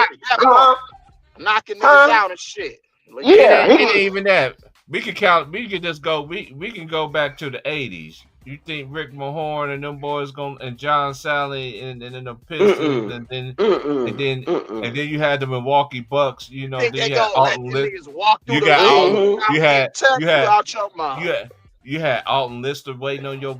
Knocking niggas down and shit. Yeah, it ain't even that. We can count. We can just go. We can go back to the 80s. You think Rick Mahorn and them boys and John Sally and then the Pistons and then you had the Milwaukee Bucks. You know, then you had Alton Lister. You had Alton Lister waiting on your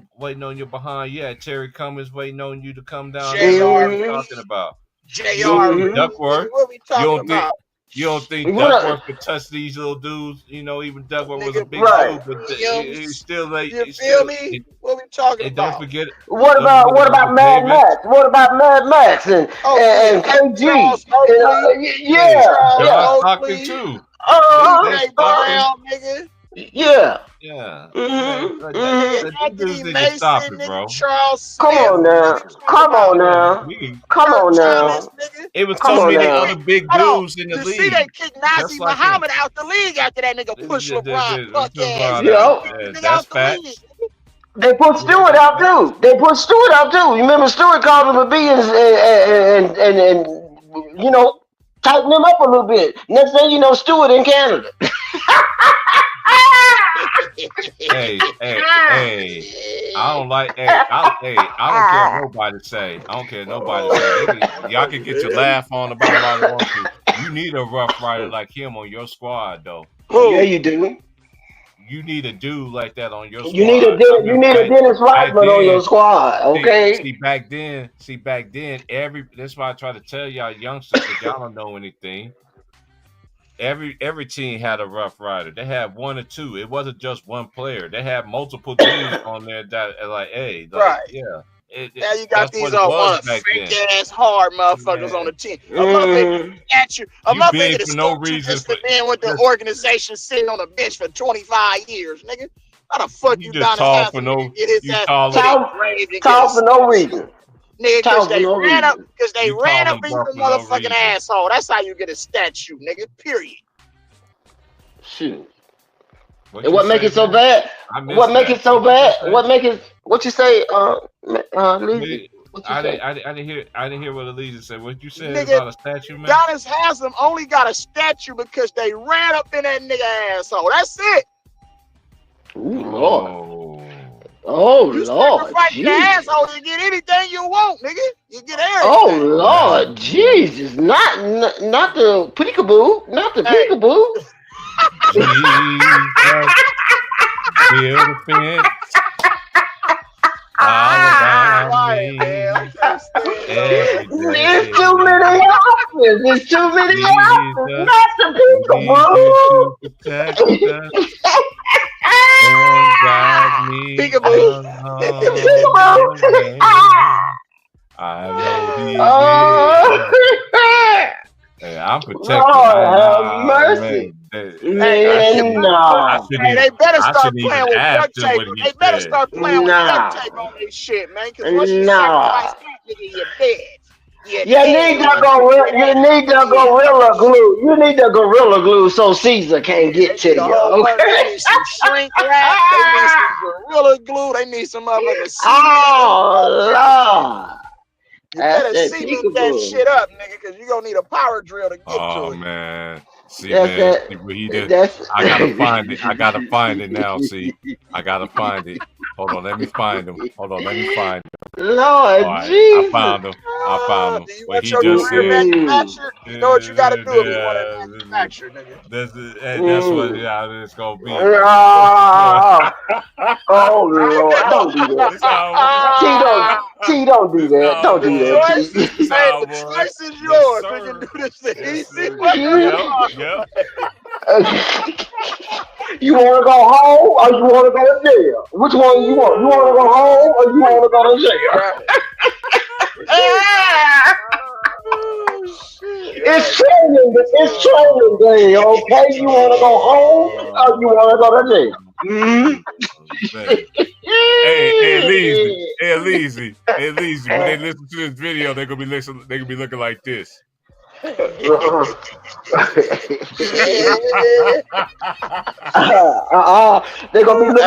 behind. You had Terry Cummings waiting on you to come down. What are you talking about? Duckworth. What we talking about? You don't think Duckworth could touch these little dudes? You know, even Duckworth was a big dude, but he's still like. You feel me? What we talking about? Don't forget. What about Mad Max? What about Mad Max and KG? John Stockton too. Yeah. Anthony Mason, bro. Charles Smith. Come on now. It was so many other big dudes in the league. See, they kicked Nazi Muhammad out the league after that nigga pushed LeBron. That's fact. They put Stewart out too. You remember Stewart called him a B and you know, tighten him up a little bit. Next thing you know, Stewart in Canada. Hey, I don't like. I don't care what nobody say. I don't care nobody say. Y'all can get your laugh on about all you want to. You need a rough rider like him on your squad, though. Yeah, you do. You need a dude like that on your squad. You need a Dennis Rodman on your squad. Okay. See back then. That's why I try to tell y'all youngsters that y'all don't know anything. Every team had a rough rider. They had one or two. It wasn't just one player. They had multiple dudes on there that are like, hey, right. Yeah. Now you got these fake ass hard motherfuckers on the team. A motherfucker at you. A motherfucker for no reason for being with the organization sitting on the bench for 25 years, nigga. How the fuck you down tall for no tall for no reason. Nigga, because they ran up in your motherfucking asshole. That's how you get a statue, nigga. Period. Shoot. What make it so bad? What make it so bad? What make it? What you say, Leezy? I didn't hear what Elijah said. What you said about a statue, man? Giannis Haslam only got a statue because they ran up in that nigga asshole. That's it. Ooh, Lord. Oh, you Lord. Sacrifice the asshole, you get anything you want, nigga. You get everything. Oh, Lord. Jesus. Not the peekaboo. Not the peekaboo. Feel the fence. There's too many options. Not the peekaboo. I know he Hey, I'm protected. Lord have mercy. Hey, they better start playing with duct tape. They better start playing with duct tape on this shit, man. Because once you sacrifice that nigga, you're dead. You need the gorilla glue. You need the gorilla glue so Caesar can't get to you. Okay. They need some shrink wrap. They need some gorilla glue. They need some motherfucking. Oh Lord. You better cement that shit up, nigga, because you're going to need a power drill to get to it. Oh, man. See, That's man, that. see what he did. That's I gotta find it. I gotta find it now. See, I gotta find it. Hold on, let me find him. Hold on, let me find him. All Lord right, I Jesus. found him. I found him. Do you What want he your just career said. manufactured? You know what you got to do if you want it manufactured, nigga. That's what it's gonna be. Oh Lord, don't do that. This how T, don't do this that. how Don't do boy. that, T. This is Hey, how the boy. choice is Yes, yours. We can sir. do this the Yes, easy sir. way. Yep. You want to go home or you want to go to jail? Which one you want? You want to go home or you want to go to jail? Oh shit! It's training day, okay? You want to go home or you want to go to jail? Man. Hey, Leezy. When they listen to this video, they're gonna be looking like this. They're gonna be looking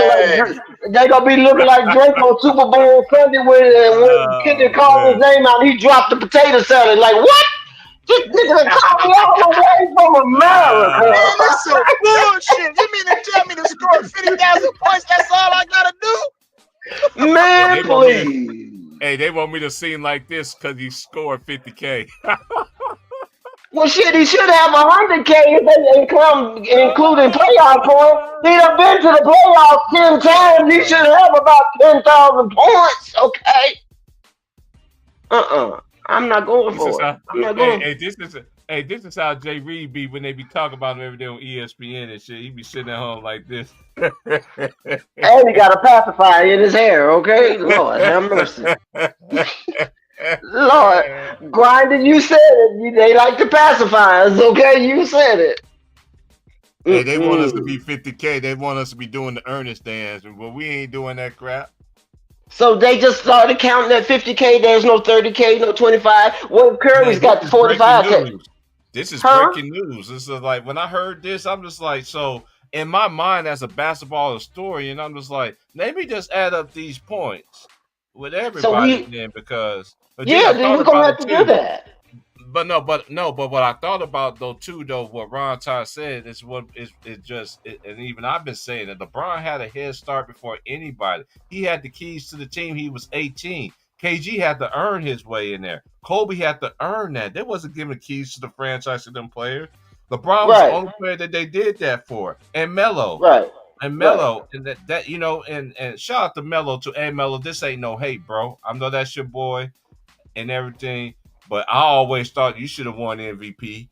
like Drake. They gonna be looking like Drake on Super Bowl Sunday when Kendrick called his name out. He dropped the potato salad. Like what? This nigga called me all the way from America. Man, that's some bullshit. You mean to tell me to score 50,000 points? That's all I gotta do? Man, please. They want me to sing like this because he scored 50K. Well, shit, he should have 100K if they including playoff points. He done been to the playoffs 10 times. He should have about 10,000 points. Okay. I'm not going for it. I'm not going. This is how Jay Reed be when they be talking about him every day on ESPN and shit. He be sitting at home like this. And he got a pacifier in his hair. Okay, Lord have mercy. Lord, Grinding, you said it. They like the pacifiers, okay? You said it. Hey, they want us to be 50K. They want us to be doing the earnest dance, but we ain't doing that crap. So they just started counting at 50K. There's no 30K, no 25. Well, Curry's got 45K. This is breaking news. This is like when I heard this, I'm just like, so in my mind as a basketball historian, I'm just like, maybe just add up these points with everybody then because then we're gonna have to do that. But what I thought about what Ron Todd said is and even I've been saying that LeBron had a head start before anybody. He had the keys to the team. He was 18. KG had to earn his way in there. Kobe had to earn that. They wasn't giving keys to the franchise to them players. LeBron was the only player that they did that for. And Melo. Right. And Melo, and that and shout out to Melo too. Hey Melo, this ain't no hate, bro. I know that's your boy and everything, but I always thought you should have won MVP.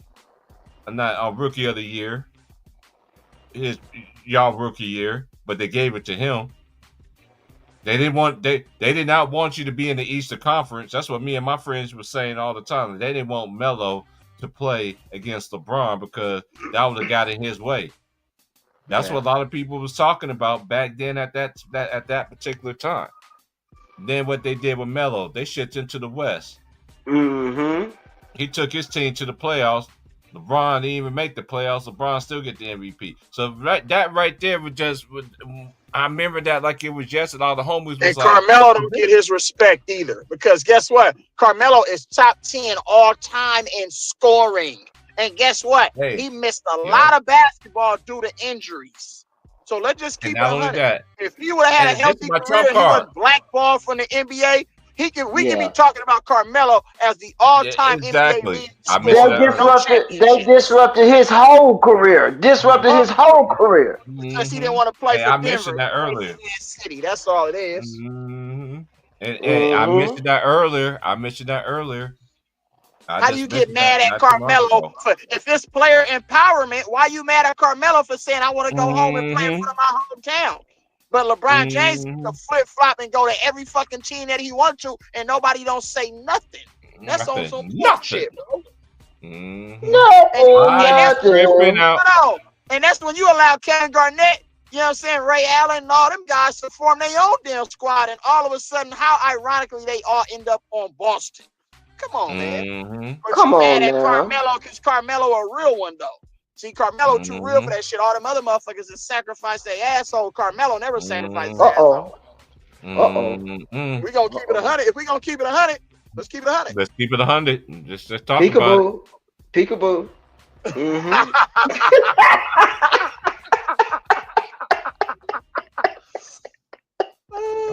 Not rookie of the year. Y'all rookie year, but they gave it to him. They did not want you to be in the Eastern Conference. That's what me and my friends were saying all the time. They didn't want Melo to play against LeBron because that would have got in his way. That's what a lot of people was talking about back then at that particular time. Then what they did with Melo, they shipped him to the West. Mm-hmm. He took his team to the playoffs. LeBron didn't even make the playoffs. LeBron still get the MVP. So that right there was just. I remember that like it was yesterday. All the homies was and like, Carmelo don't get his respect either because guess what? Carmelo is top 10 all time in scoring. And guess what? He missed a lot of basketball due to injuries. So let's just keep it 100. If he would have had a healthy career, he was blackballed from the NBA. We can be talking about Carmelo as the all-time NBA league scorer. They disrupted his whole career. Because he didn't want to play for Denver. I mentioned that earlier. City. That's all it is. Mm-hmm. And I mentioned that earlier. How do you get mad at Carmelo if it's player empowerment? Why you mad at Carmelo for saying I want to go home and play in front of my hometown? But LeBron James can flip flop and go to every fucking team that he wants to, and nobody don't say nothing. That's on some bullshit, bro. And that's when you allow Kevin Garnett, you know what I'm saying, Ray Allen, and all them guys to form their own damn squad, and all of a sudden, how ironically they all end up on Boston. Come on, man. But you mad at Carmelo because Carmelo a real one, though. See, Carmelo too real for that shit. All them other motherfuckers that sacrifice their asshole. Carmelo never sacrificed his asshole. We gonna keep it 100. If we gonna keep it 100, let's keep it 100. Let's keep it 100. Just talk about it. Peekaboo. Mm-hmm.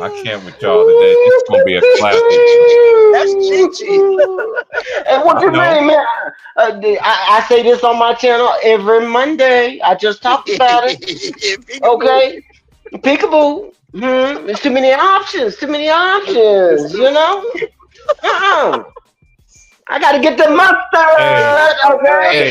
I can't with y'all today. This is gonna be a classic. That's Gigi. And what I you know. mean, man? I say this on my channel every Monday. I just talked about it. Okay, peekaboo. There's too many options. Too many options. You know. I gotta get the Hey,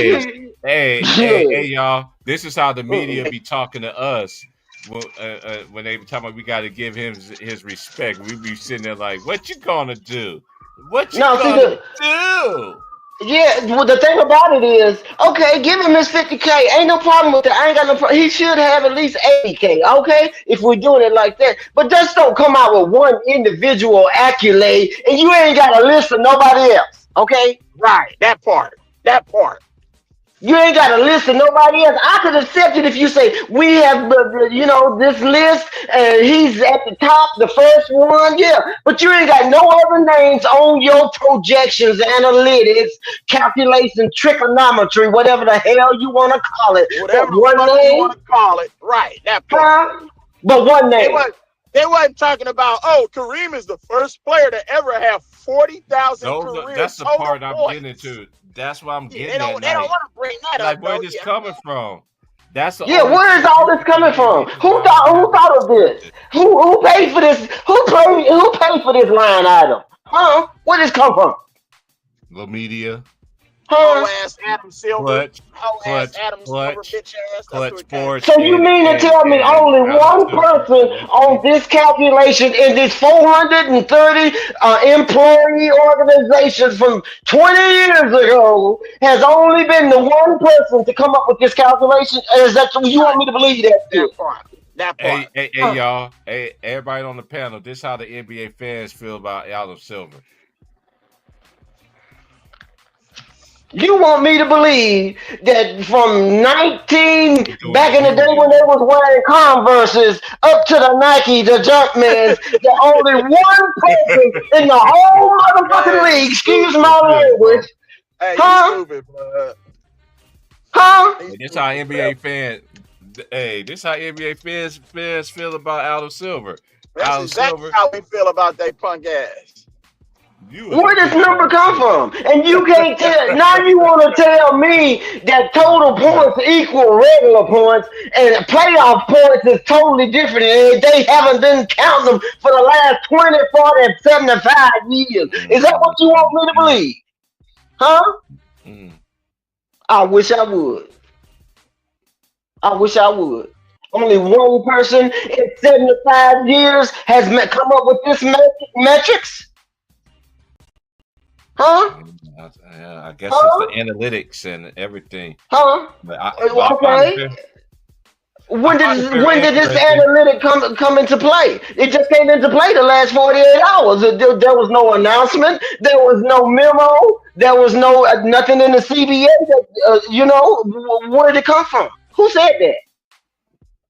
mustard. hey, Okay. hey, y'all. This is how the media be talking to us when they be talking about we got to give him his respect. We be sitting there like, what you gonna do? What you Now, see gonna the do? yeah. Well, the thing about it is, okay, give him his 50K. Ain't no problem with that. I ain't got no problem. He should have at least 80K. Okay, if we're doing it like that. But just don't come out with one individual accolade, and you ain't got a list of nobody else. Okay. Right, that part. That part. You ain't got a list of nobody else. I could accept it if you say we have, this list, and he's at the top, the first one. Yeah, but you ain't got no other names on your projections, analytics, calculation, trigonometry, whatever the hell you want to call it. But Whatever the one fuck you want name, to call it. Right, that part. huh? But one They name. was they wasn't talking about, oh, Kareem is the first player to ever have 40,000 career That's the total part I'm getting points. into. That's what I'm Yeah, getting at. they don't Like, want to bring that up where though. this Yeah. coming from? That's the Yeah, only where is thing. all this coming from? Maybe it's Who why we thought? Who haven't thought of this? discussed it. Who paid for this? Who paid for this line item? Huh? Where this come from? The media, Whole Huh? ass Adam Silver. clutch, Whole ass clutch, Adam Silver clutch, bitch ass. That's who clutch it came sports, So you mean to tell me and only Adam one Silver person and on SB. this calculation in this 430 employee organizations from 20 years ago has only been the one person to come up with this calculation? Is that you want right. me to believe that That shit? part. That part. Hey, Huh. y'all. Hey, everybody on the panel. This how the NBA fans feel about Adam Silver. You want me to believe that from 19 He doing back his in the day when union. they was wearing Converses up to the Nike, the Jumpmans, that only one person in the whole motherfucking Hey, you league, excuse stupid. my Yeah, bro. language, Hey, you huh? stupid, blood. Huh? You Hey, this how stupid, NBA bro. fans. Hey, this how NBA fans feel about Adam Silver. That's Adam exactly Silver, how we feel about they punk ass. you was a Where this bitch number ass come nigga. from? And you can't tell. Now you want to tell me that total points equal regular points and playoff points is totally different. And they haven't been counting them for the last 20, 40, and 75 years. Is that what you want me to Mm, believe? Huh? mm. I wish I would. I wish I would. Only one person in 75 years has come up with this metrics? Huh? I guess it's the Huh? analytics and everything. Huh? But I find it Okay. very, I find it very When did this interesting. analytic come into play? It just came into play the last 48 hours. There was no announcement. There was no memo. There was no nothing in the CBA. Where did it come from? Who said that?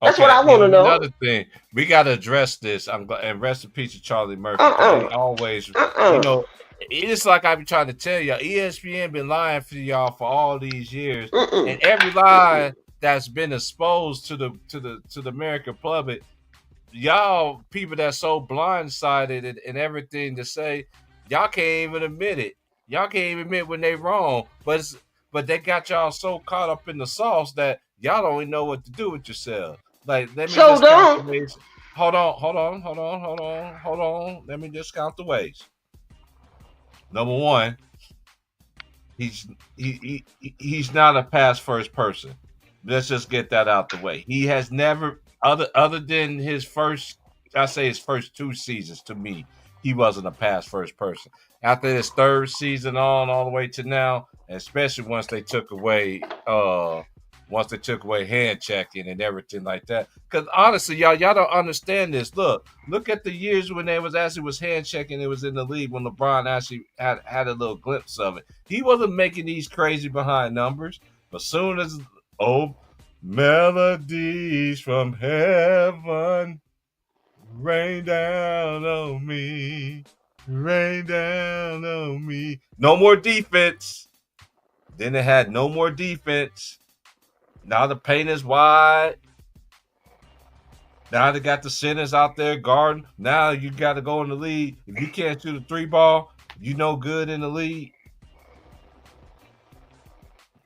That's what Okay, I want to and know. another thing, we got to address this. I'm glad, and rest in peace to Charlie Murphy because they Uh always, you uh know, it's like I be trying to tell y'all. ESPN been lying for y'all for all these years, and every lie that's been exposed to the American public, y'all people that's so blindsided and everything to say, y'all can't even admit it. Y'all can't even admit when they wrong, but they got y'all so caught up in the sauce that y'all don't even know what to do with yourself. Like, let me So just count the don't. ways. Hold on. Let me just count the ways. Number one, he's not a pass first person. Let's just get that out the way. He has never other than his first, I say his first 2 seasons. To me, he wasn't a pass first person. After his third season on all the way to now, especially once they took away hand checking and everything like that. Because honestly, y'all don't understand this. Look at the years when they was hand checking. It was in the league when LeBron actually had a little glimpse of it. He wasn't making these crazy behind numbers. But soon as melodies from heaven rain down on me, rain down on me. No more defense. Then they had no more defense. Now the paint is wide. Now they got the centers out there guarding. Now you got to go in the league. If you can't shoot a 3-ball, you no good in the league.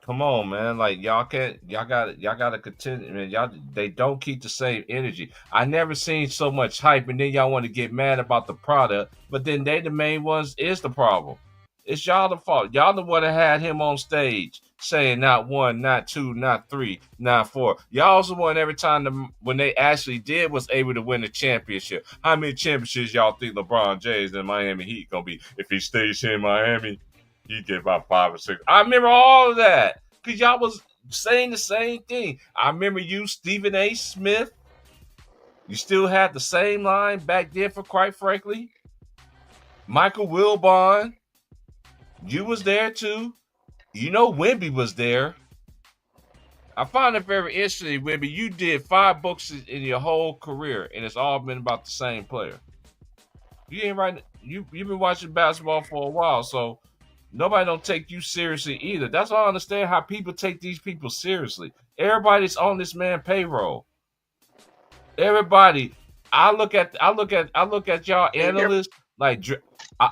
Come on, man. Like y'all gotta continue, man. They don't keep the same energy. I never seen so much hype, and then y'all want to get mad about the product, but then they the main ones is the problem. It's y'all the fault. Y'all the one that had him on stage saying not 1, not 2, not 3, not 4. Y'all was the one every time when they actually did was able to win the championship. How many championships y'all think LeBron James and Miami Heat gonna be if he stays here in Miami? He get about 5 or 6. I remember all of that because y'all was saying the same thing. I remember you, Stephen A. Smith. You still had the same line back then, for quite frankly. Michael Wilbon, you was there too. You know Wemby was there. I find it very interesting, Wemby. You did 5 books in your whole career, and it's all been about the same player. You ain't right. You've been watching basketball for a while, so nobody don't take you seriously either. That's why I understand how people take these people seriously. Everybody's on this man payroll. Everybody. I look at y'all analysts like,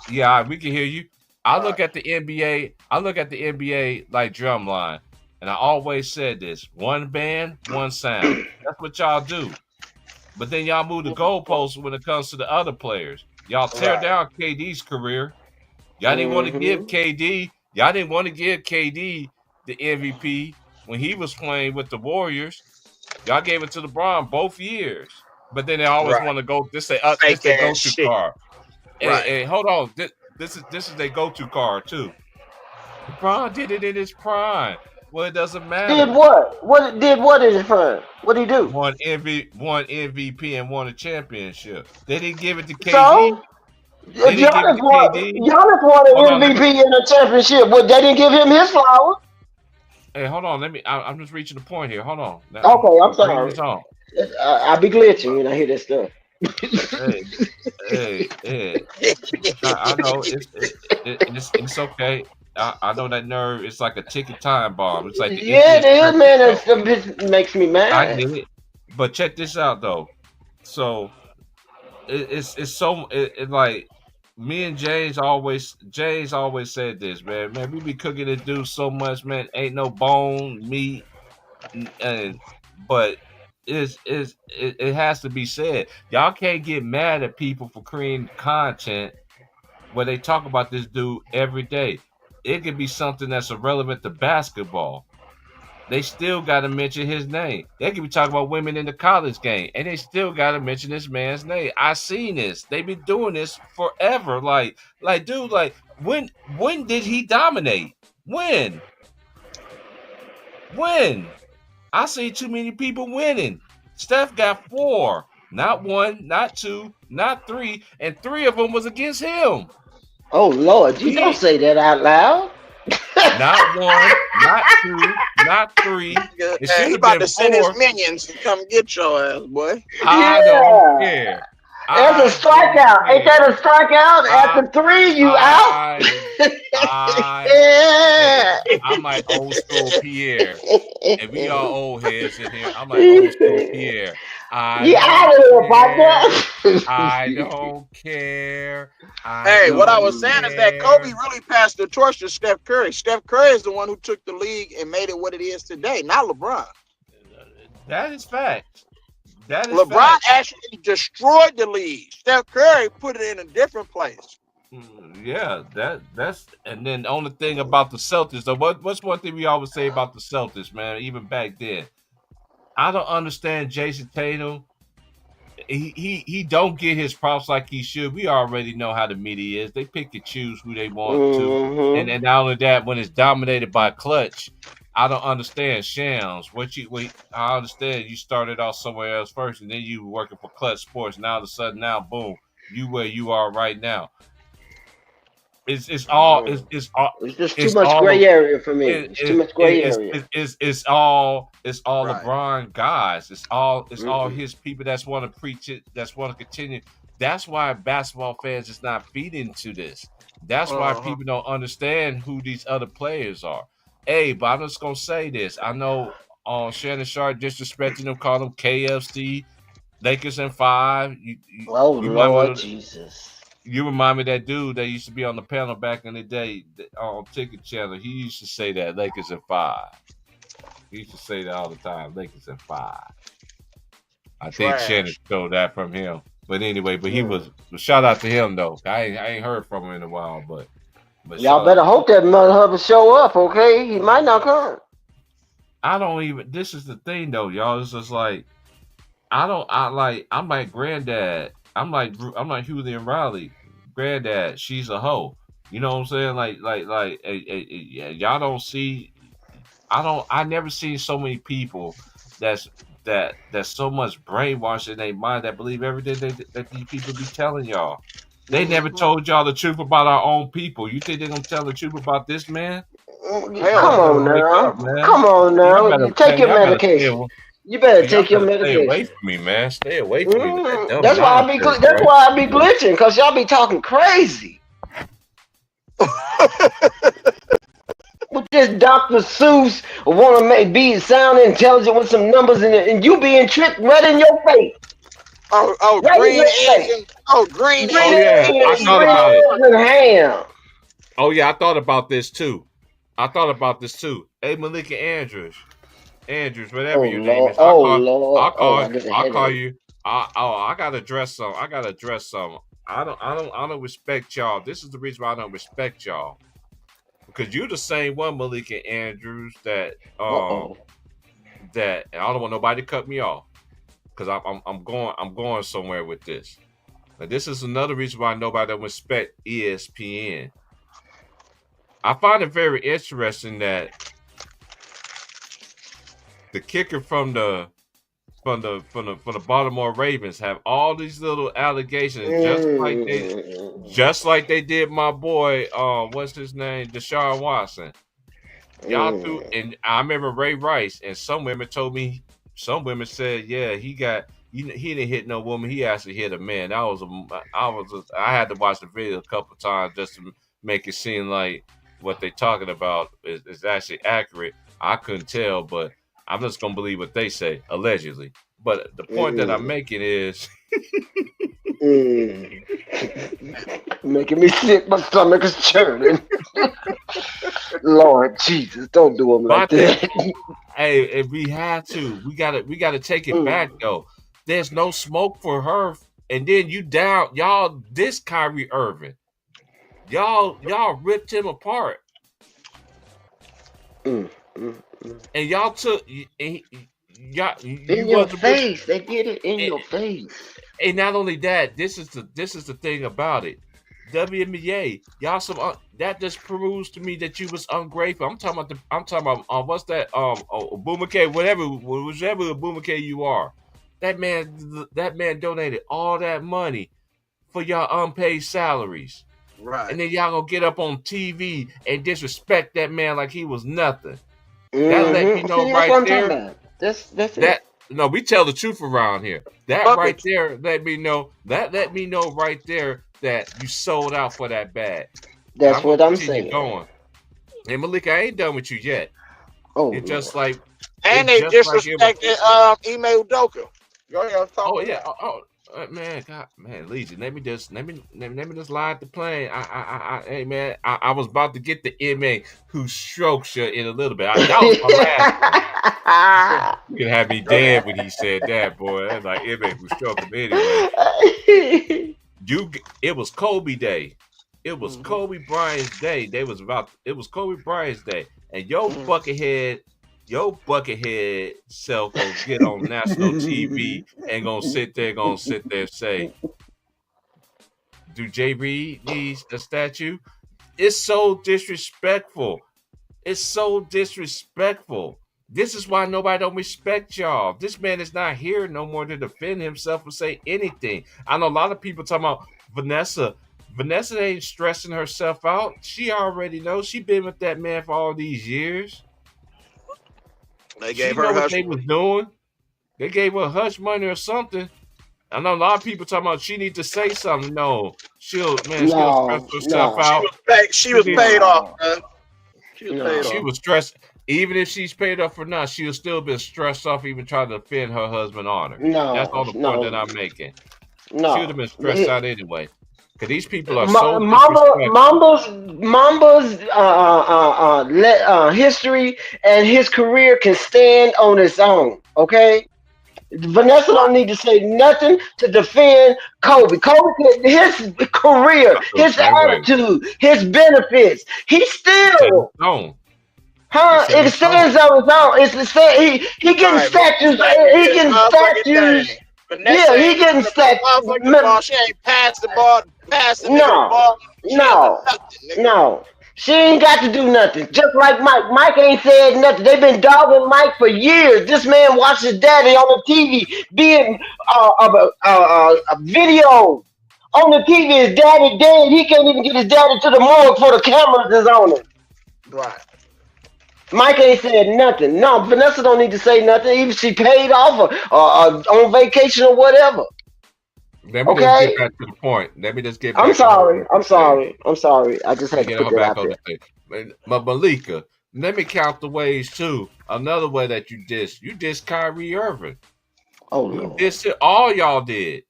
yeah, we can hear you. I look at the NBA. I look at the NBA like Drumline, and I always said this: one band, one sound. That's what y'all do. But then y'all move the goalposts when it comes to the other players. Y'all tear down KD's career. Y'all didn't want to give KD. Y'all didn't want to give KD the MVP when he was playing with the Warriors. Y'all gave it to LeBron both years. But then they always want to go. This their go-to card. Hey, hold on. This is their go-to card too. LeBron did it in his prime. Well, it doesn't matter. Did what? What in his prime? What did he do? Won MVP and won a championship. They didn't give it to KD. So Giannis won an MVP and a championship, but they didn't give him his flowers. Hey, hold on. I'm just reaching the point here. Hold on. Okay, I'm sorry. I'll be glitching when I hear that stuff. hey. I know it's okay. I know that nerve. It's like a ticking time bomb. It's like it is, man. It makes me mad. I get it, but check this out though. So it's like me and James always said this, man. Man, we be cooking this dude so much, man. Ain't no bone, meat, but it has to be said. Y'all can't get mad at people for creating content where they talk about this dude every day. It could be something that's irrelevant to basketball. They still got to mention his name. They could be talking about women in the college game, and they still got to mention this man's name. I seen this. They've been doing this forever. Like, dude, like, when did he dominate? When? I see too many people winning. Steph got 4, not 1, not 2, not 3, and 3 of them was against him. Oh Lord, you don't say that out loud. Not 1, not 2, not 3. He about to send his minions to come get your ass, boy. I don't care. There's a strikeout. Ain't that a strikeout? After 3, you out. I'm like old school Pierre. And we all old heads in here. I'm like old school Pierre. I don't care. What I was saying is that Kobe really passed the torch to Steph Curry. Steph Curry is the one who took the league and made it what it is today, not LeBron. That is fact. LeBron actually destroyed the league. Steph Curry put it in a different place. Yeah, that's and then the only thing about the Celtics, though, what's one thing we always say about the Celtics, man, even back then? I don't understand Jason Tatum. He don't get his props like he should. We already know how the media is. They pick and choose who they want to. And not only that, when it's dominated by clutch, I don't understand Shams. I understand you started off somewhere else first, and then you were working for Clutch Sports. Now all of a sudden, boom, you where you are right now. It's just too much gray area for me. It's too much gray area. It's all right. LeBron guys. It's all his people that's want to preach it. That's want to continue. That's why basketball fans is not feeding into this. That's why people don't understand who these other players are. Hey, but I'm just gonna say this. I know Shannon Sharp disrespecting them, called them KFC, Lakers in 5. Oh You Lord Jesus. You remind me of that dude that used to be on the panel back in the day on Ticket Channel. He used to say that Lakers in 5. He used to say that all the time. Lakers in 5. I think Shannon stole that from him. But anyway, he was shout out to him though. I ain't heard from him in a while, but y'all better hope that mother hubber show up, okay? He might not come. I don't even. This is the thing though, y'all. It's just like I'm like granddad. I'm like Hughley and Riley. Granddad, she's a hoe. You know what I'm saying? Y'all don't see. I never seen so many people that's so much brainwashed in their mind that believe everything that these people be telling y'all. They never told y'all the truth about our own people. You think they're gonna tell the truth about this man? Come on now. Come on now. You take your medication. You better take your medication. Stay away from me, man. Stay away from me. That's why I be glitching, because y'all be talking crazy. With this Dr. Seuss want to be sound intelligent with some numbers in it, and you being tricked right in your face. Green eggs. Green eggs. I thought about it. And ham. Oh yeah, I thought about this too. Hey, Malika Andrews, whatever your name is. I'll call you. I gotta address some. I don't respect y'all. This is the reason why I don't respect y'all. Because you're the same one, Malika Andrews, that that I don't want nobody to cut me off. Because I'm going somewhere with this. Now, this is another reason why nobody don't respect ESPN. I find it very interesting that the kicker from the Baltimore Ravens have all these little allegations, just like they did my boy, what's his name, Deshaun Watson. Y'all do, and I remember Ray Rice, and some women said, yeah, he didn't hit no woman, he actually hit a man. I had to watch the video a couple times just to make it seem like what they're talking about is actually accurate. I couldn't tell, but I'm just gonna believe what they say, allegedly. But the point that I'm making is making me sick. My stomach is churning. Lord Jesus, don't do them like that. Hey, if we have to, we gotta take it back though. There's no smoke for her, and then y'all diss Kyrie Irving. Y'all ripped him apart. And y'all took in your face. They did it in your face. And not only that, this is the thing about it. WNBA, y'all that just proves to me that you was ungrateful. I'm talking about what's that Obumake, whichever Obumake you are. That man donated all that money for y'all unpaid salaries. Right. And then y'all gonna get up on TV and disrespect that man like he was nothing. That let me know right there. That's it. No, we tell the truth around here. That right there let me know right there that you sold out for that bag. That's what I'm saying. Going. Hey Malika, I ain't done with you yet. Oh, it's just like, and they disrespected Ime Udoka. Go ahead, talk. Oh yeah. Man, God, man, Legion. Let me just lie at the plane. Hey man, I was about to get the MA who strokes you in a little bit. That was my last. You can have me dead when he said that, boy. That's like MA who stroked him anyway. It was Kobe Day. It was Kobe Bryant's day. It was Kobe Bryant's day, and your buckethead self gonna get on national TV and gonna sit there and say, do Jay Reed needs a statue? It's so disrespectful. This is why nobody don't respect y'all. This man is not here no more to defend himself or say anything. I know a lot of people talking about Vanessa. Vanessa ain't stressing herself out. She already knows. She been with that man for all these years. They gave her hush money. Was doing. They gave her hush money or something. I know a lot of people talking about she needs to say something. No, she'll stress herself out. She was paid off, man. She was stressed. Even if she's paid up for now, she'll still be stressed off even trying to defend her husband honor. That's all the point that I'm making. She would have been stressed out anyway. Because these people are so Mamba's history and his career can stand on its own. Okay, Vanessa don't need to say nothing to defend Kobe. His career, his attitude, his benefits. He still. It stands on its own. He getting statues. He getting statues. Yeah, he getting statues. She ain't passed the ball. No. She ain't got to do nothing. Just like Mike. Mike ain't said nothing. They've been dogging Mike for years. This man watched his daddy on the TV being a video on the TV. His daddy dead. He can't even get his daddy to the morgue for the cameras is on him. Right. Mike ain't said nothing. No, Vanessa don't need to say nothing. Even she paid off or on vacation or whatever. Let me just get back to the point. Let me just get back. I'm sorry. I just had to put that out there. But Malika, let me count the ways too. Another way that you dissed Kyrie Irving. Oh Lord. All y'all did.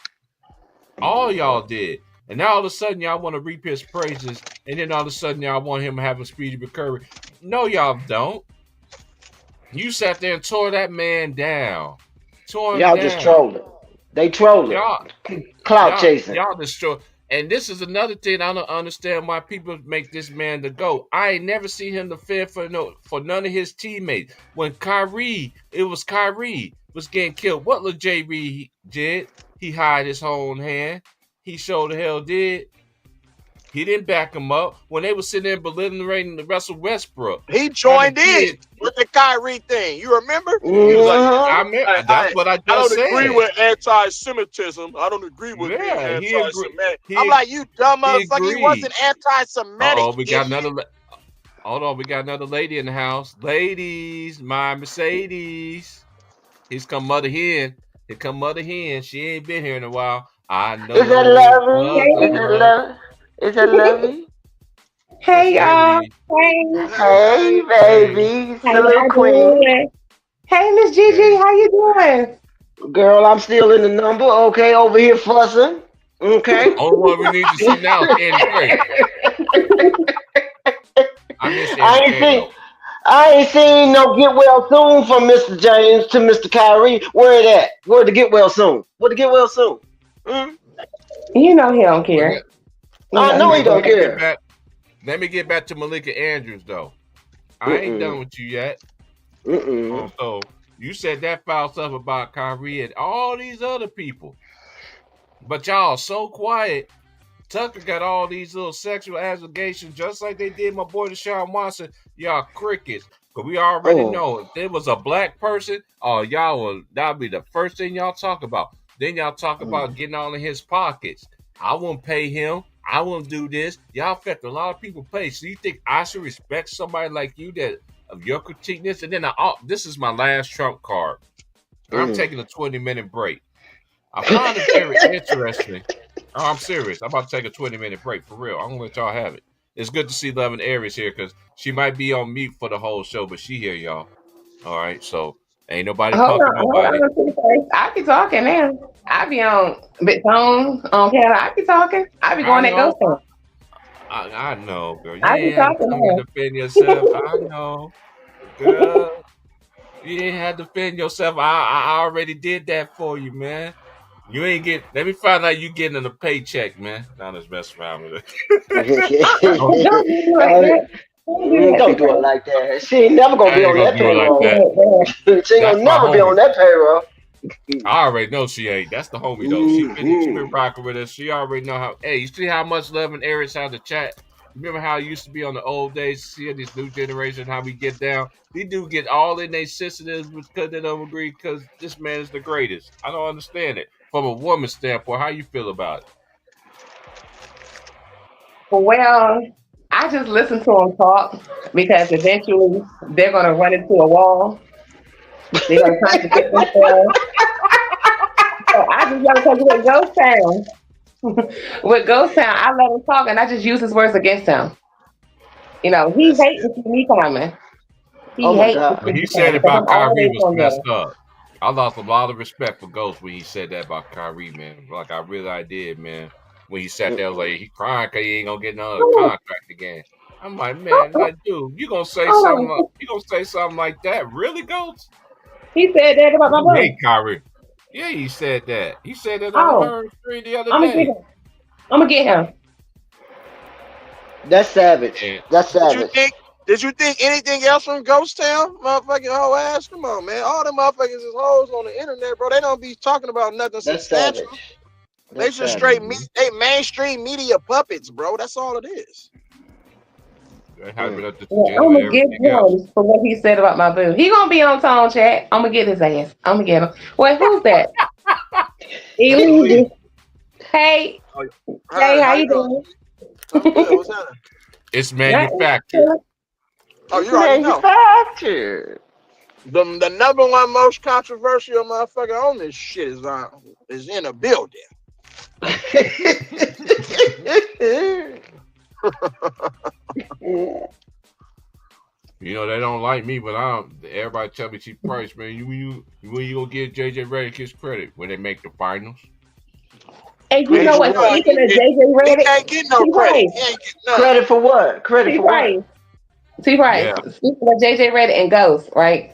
All y'all did. And now all of a sudden y'all want to reap his praises, and then all of a sudden y'all want him to have a speedy recovery. No, y'all don't. You sat there and tore that man down. Y'all just trolling. They trolling. Clout chasing. Y'all destroy. And this is another thing I don't understand why people make this man the GOAT. I ain't never seen him defend for none of his teammates. When Kyrie was getting killed, what little J. Reed did? He hid his own hand. He sure the hell did. He didn't back him up when they were sitting there belittling the Russell Westbrook. He joined in with the Kyrie thing. You remember? He was like, I remember. That's what I just said. I don't agree with anti-Semitism. I don't agree with being anti-Semitic. I'm like, you dumb motherfucker. He wasn't anti-Semitic. We got another. Hold on, we got another lady in the house. Ladies, my Mercedes. He's come Mother Hen. Here come Mother Hen. She ain't been here in a while. I know. Is that lovely? Is that lovely? Hey y'all. Hey baby. Hello queen. Hey Miss Gigi, how you doing? Girl, I'm still in the number. Okay, over here fussing. Okay. Only one we need to see now is Andy I ain't seen no get well soon from Mr. James to Mr. Kyrie. Where it at? Where to get well soon? Where to get well soon? You know he don't care. I know he don't care. Let me get back to Malika Andrews though. I ain't done with you yet. So you said that foul stuff about Kyrie and all these other people, but y'all so quiet. Tucker got all these little sexual allegations, just like they did my boy Deshaun Watson. Y'all crickets, but we already know if there was a black person, that'd be the first thing y'all talk about. Then y'all talk about getting all in his pockets. I won't pay him. I won't do this. Y'all affect a lot of people pay. So you think I should respect somebody like you that of your critiqueness? And then this is my last trump card. I'm taking a 20-minute break. I found it very interesting. Oh, I'm serious. I'm about to take a 20-minute break for real. I'm gonna let y'all have it. It's good to see Love and Aries here because she might be on mute for the whole show, but she here, y'all. All right, so ain't nobody punking nobody. I be talking now. I be on Big Tone on Canada. I be talking. I be going at Ghost Town. I know, girl. You I be talking to defend yourself. I know, girl. You didn't have to defend yourself. I already did that for you, man. You ain't get. Let me find out you getting a paycheck, man. Now let's mess around with it. Don't do it like that. She ain't never gonna be on that payroll. She ain't gonna never be on that payroll. I already know she ain't. That's the homie though. She been rocking with us. She already know how. Hey, you see how much Love and Aries how to chat? Remember how it used to be on the old days? See this new generation how we get down. These dudes get all in their sensitives because they don't agree. Because this man is the greatest. I don't understand it. From a woman's standpoint, how you feel about it? Well, I just listen to them talk because eventually they're going to run into a wall. They're going to contradict themselves. So I just let them talk with Ghost Town. With Ghost Town, I let him talk and I just use his words against him. You know, he hates to see me coming. He Oh my hates to God. see When he me said coming because about I'm Kyrie always was on messed there. up. I lost a lot of respect for Ghost when he said that about Kyrie, man. Like I did, man. When he sat there, I was like, he crying because he ain't gonna get another contract again. I'm like, man, like, dude, you gonna say something like that? Really, Ghost? He said that about my You brother. hate Kyrie. Yeah, he said that. He said that on Oh, her stream the other I'm gonna get day. him. I'm gonna get him. That's savage. And That's Did you savage. think? Did you think anything else from Ghost Town? Motherfucking whole ass. Come on, man. All them motherfuckers is hoes on the internet, bro. They don't be talking about nothing That's substantial. savage. They That's just savage. straight they mainstream media puppets, bro. That's all it is. they hyping up this Yeah, together I'm with gonna get everything else. him for what he said about my boo. He gonna be on Tone Chat. I'm gonna get his ass. I'm gonna get him. Wait, who's that? Elise. Hey, hey, how you doing? I'm good. What's happening? It's manufactured. Oh, you already know. Manufactured. The number one most controversial motherfucker on this shit is in a building. You know they don't like me, but everybody tell me Chief Price, man. When you gonna give JJ Redick his credit when they make the finals? And you know what? Speaking of JJ Redick, he can't get no credit. He ain't get nothing. Credit for what? Credit for what? T-Price. Yeah. Speaking of JJ Redick and Ghost, right?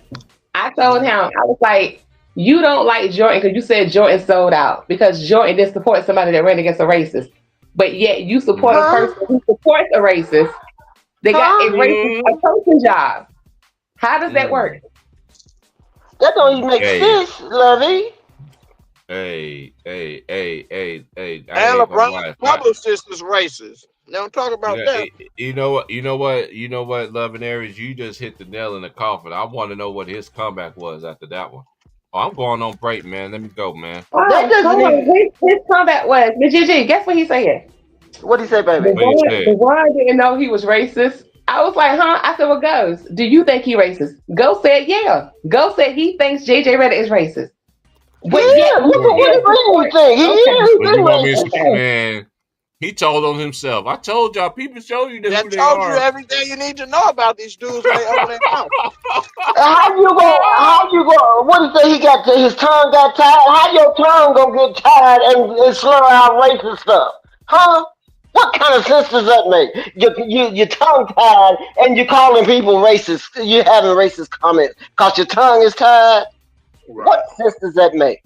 I told him, I was like, you don't like Jordan because you said Jordan sold out because Jordan didn't support somebody that ran against a racist. But yet you support a person who supports a racist. They got a racist a coaching job. How does that work? That don't even make sense, Lovey. Hey. And LeBron LeBron's publicist is racist. They don't talk about that. You know what, Love and Aries, you just hit the nail in the coffin. I want to know what his comeback was after that one. Oh, I'm going on break, man. Let me go, man. His comeback was, the GG, guess what he said? What did he say, baby? LeBron didn't know he was racist. I was like, huh? I said, well, Ghost, do you think he racist? Ghost said, yeah. Ghost said he thinks JJ Redick is racist. But yeah, what do you think? He is racist. Man, he told on himself. I told y'all, people show you That who they told are. you everything you need to know about these dudes when they open their mouth. How you go? What did he got? His tongue got tied. How your tongue gonna get tied and slur out racist stuff? Huh? What kind of sense does that make? Your tongue tied and you're calling people racist. You're having racist comments because your tongue is tied. Right. What sense does that make?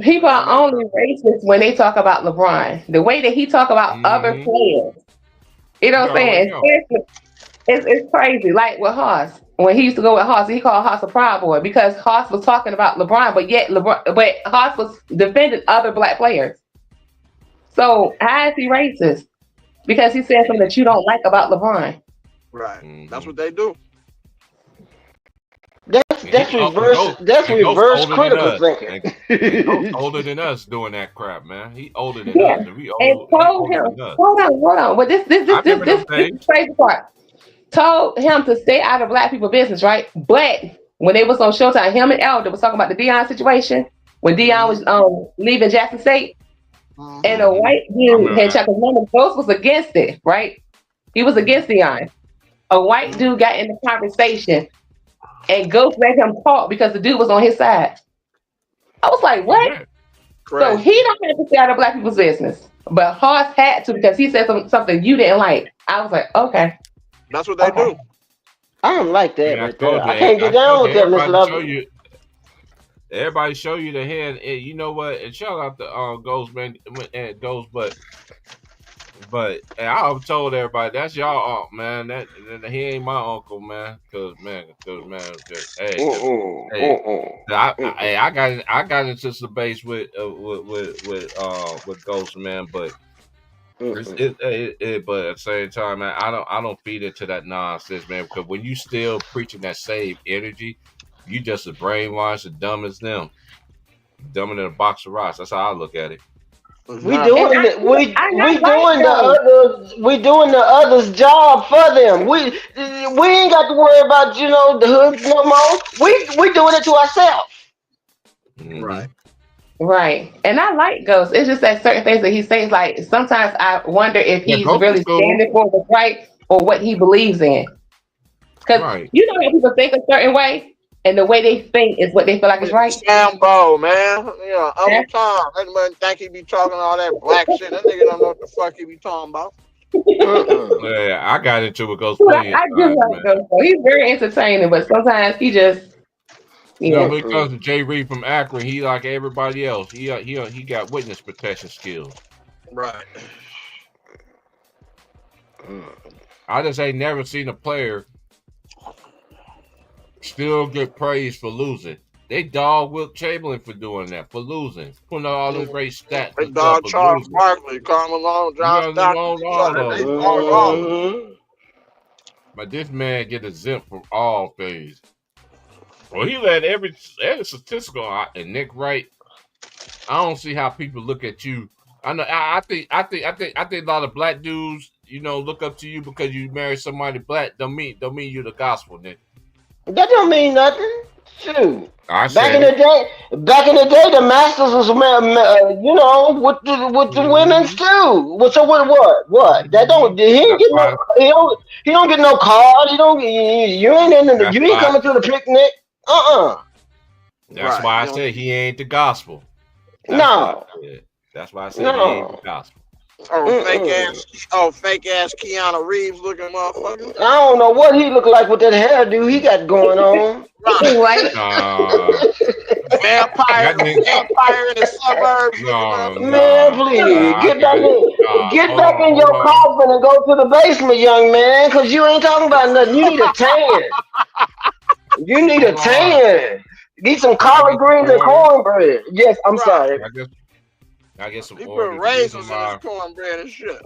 People are only racist when they talk about LeBron. The way that he talk about other players. You know what I'm saying? It's crazy. Like with Haas. When he used to go with Haas, he called Haas a Proud Boy because Haas was talking about LeBron, but Haas was defending other black players. So how is he racist? Because he said something that you don't like about LeBron. Right. That's what they do. That's reverse critical thinking. He's older than us doing that crap, man. He older than us. And we told him, hold on. But this is the crazy part. Told him to stay out of black people business, right? But when they was on Showtime, him and Elder was talking about the Deion situation when Deion was leaving Jackson State, and a white dude had checked. One of those was against it, right? He was against Deion. A white dude got in the conversation. And Ghost let him talk because the dude was on his side. I was like, what? So he don't have to stay out of black people's business. But Haas had to because he said something you didn't like. I was like, okay. That's what they do. I don't like that right there. I can't get down with that, Miss Love. Everybody show you the hand. And you know what? And shout out to Ghost, man. And Ghost, but I've told everybody that's y'all uncle, man. That he ain't my uncle, man. Cause man, I got into some debate with Ghost, man. But but at the same time, man, I don't feed into that nonsense, man. Because when you still preaching that same energy, you just as brainwashed and dumb as them, dumber than a box of rocks. That's how I look at it. We doing the others' job for them. We ain't got to worry about the hood no more. We doing it to ourselves. Right. And I like Ghost. It's just that certain things that he says, like sometimes I wonder if he's really standing for what's right or what he believes in. Because Right. you know how people think a certain way, and the way they think is what they feel like is right. Sambo, man. Uncle Tom. That man think he be talking all that black shit. That nigga don't know what the fuck he be talking about. Yeah, I got into it goes I plenty of just times, like man. Ghost. He's very entertaining, but sometimes he just, When it comes to Jay Reed from Akron, he like everybody else. He got witness protection skills. Right. I just ain't never seen a player still get praised for losing. They dog Wilt Chamberlain for doing that, for losing, putting out all those great stats. They dog Charles Barkley, Karl Malone, John Stockton. But this man get exempt from all things. Well, he let every statistical out, and Nick Wright. I don't see how people look at you. I know. I think a lot of black dudes, look up to you because you married somebody black. Don't mean you the gospel, Nick. That don't mean nothing. Shoot. Back in the day, the Masters was, with the women's too. So what? That don't. He ain't get no. He don't get no card. You ain't you ain't coming to the picnic. That's why I said he ain't the gospel. That's why I said he ain't the gospel. Fake ass Keanu Reeves looking motherfucker. I don't know what he look like with that hairdo he got going on. Vampire in the suburbs. Man, please get back in your coffin and go to the basement, young man, because you ain't talking about nothing. You need a tan. Eat some collard greens and cornbread. Yes, I'm sorry. I get some he orders. Put raisins in his cornbread and shit.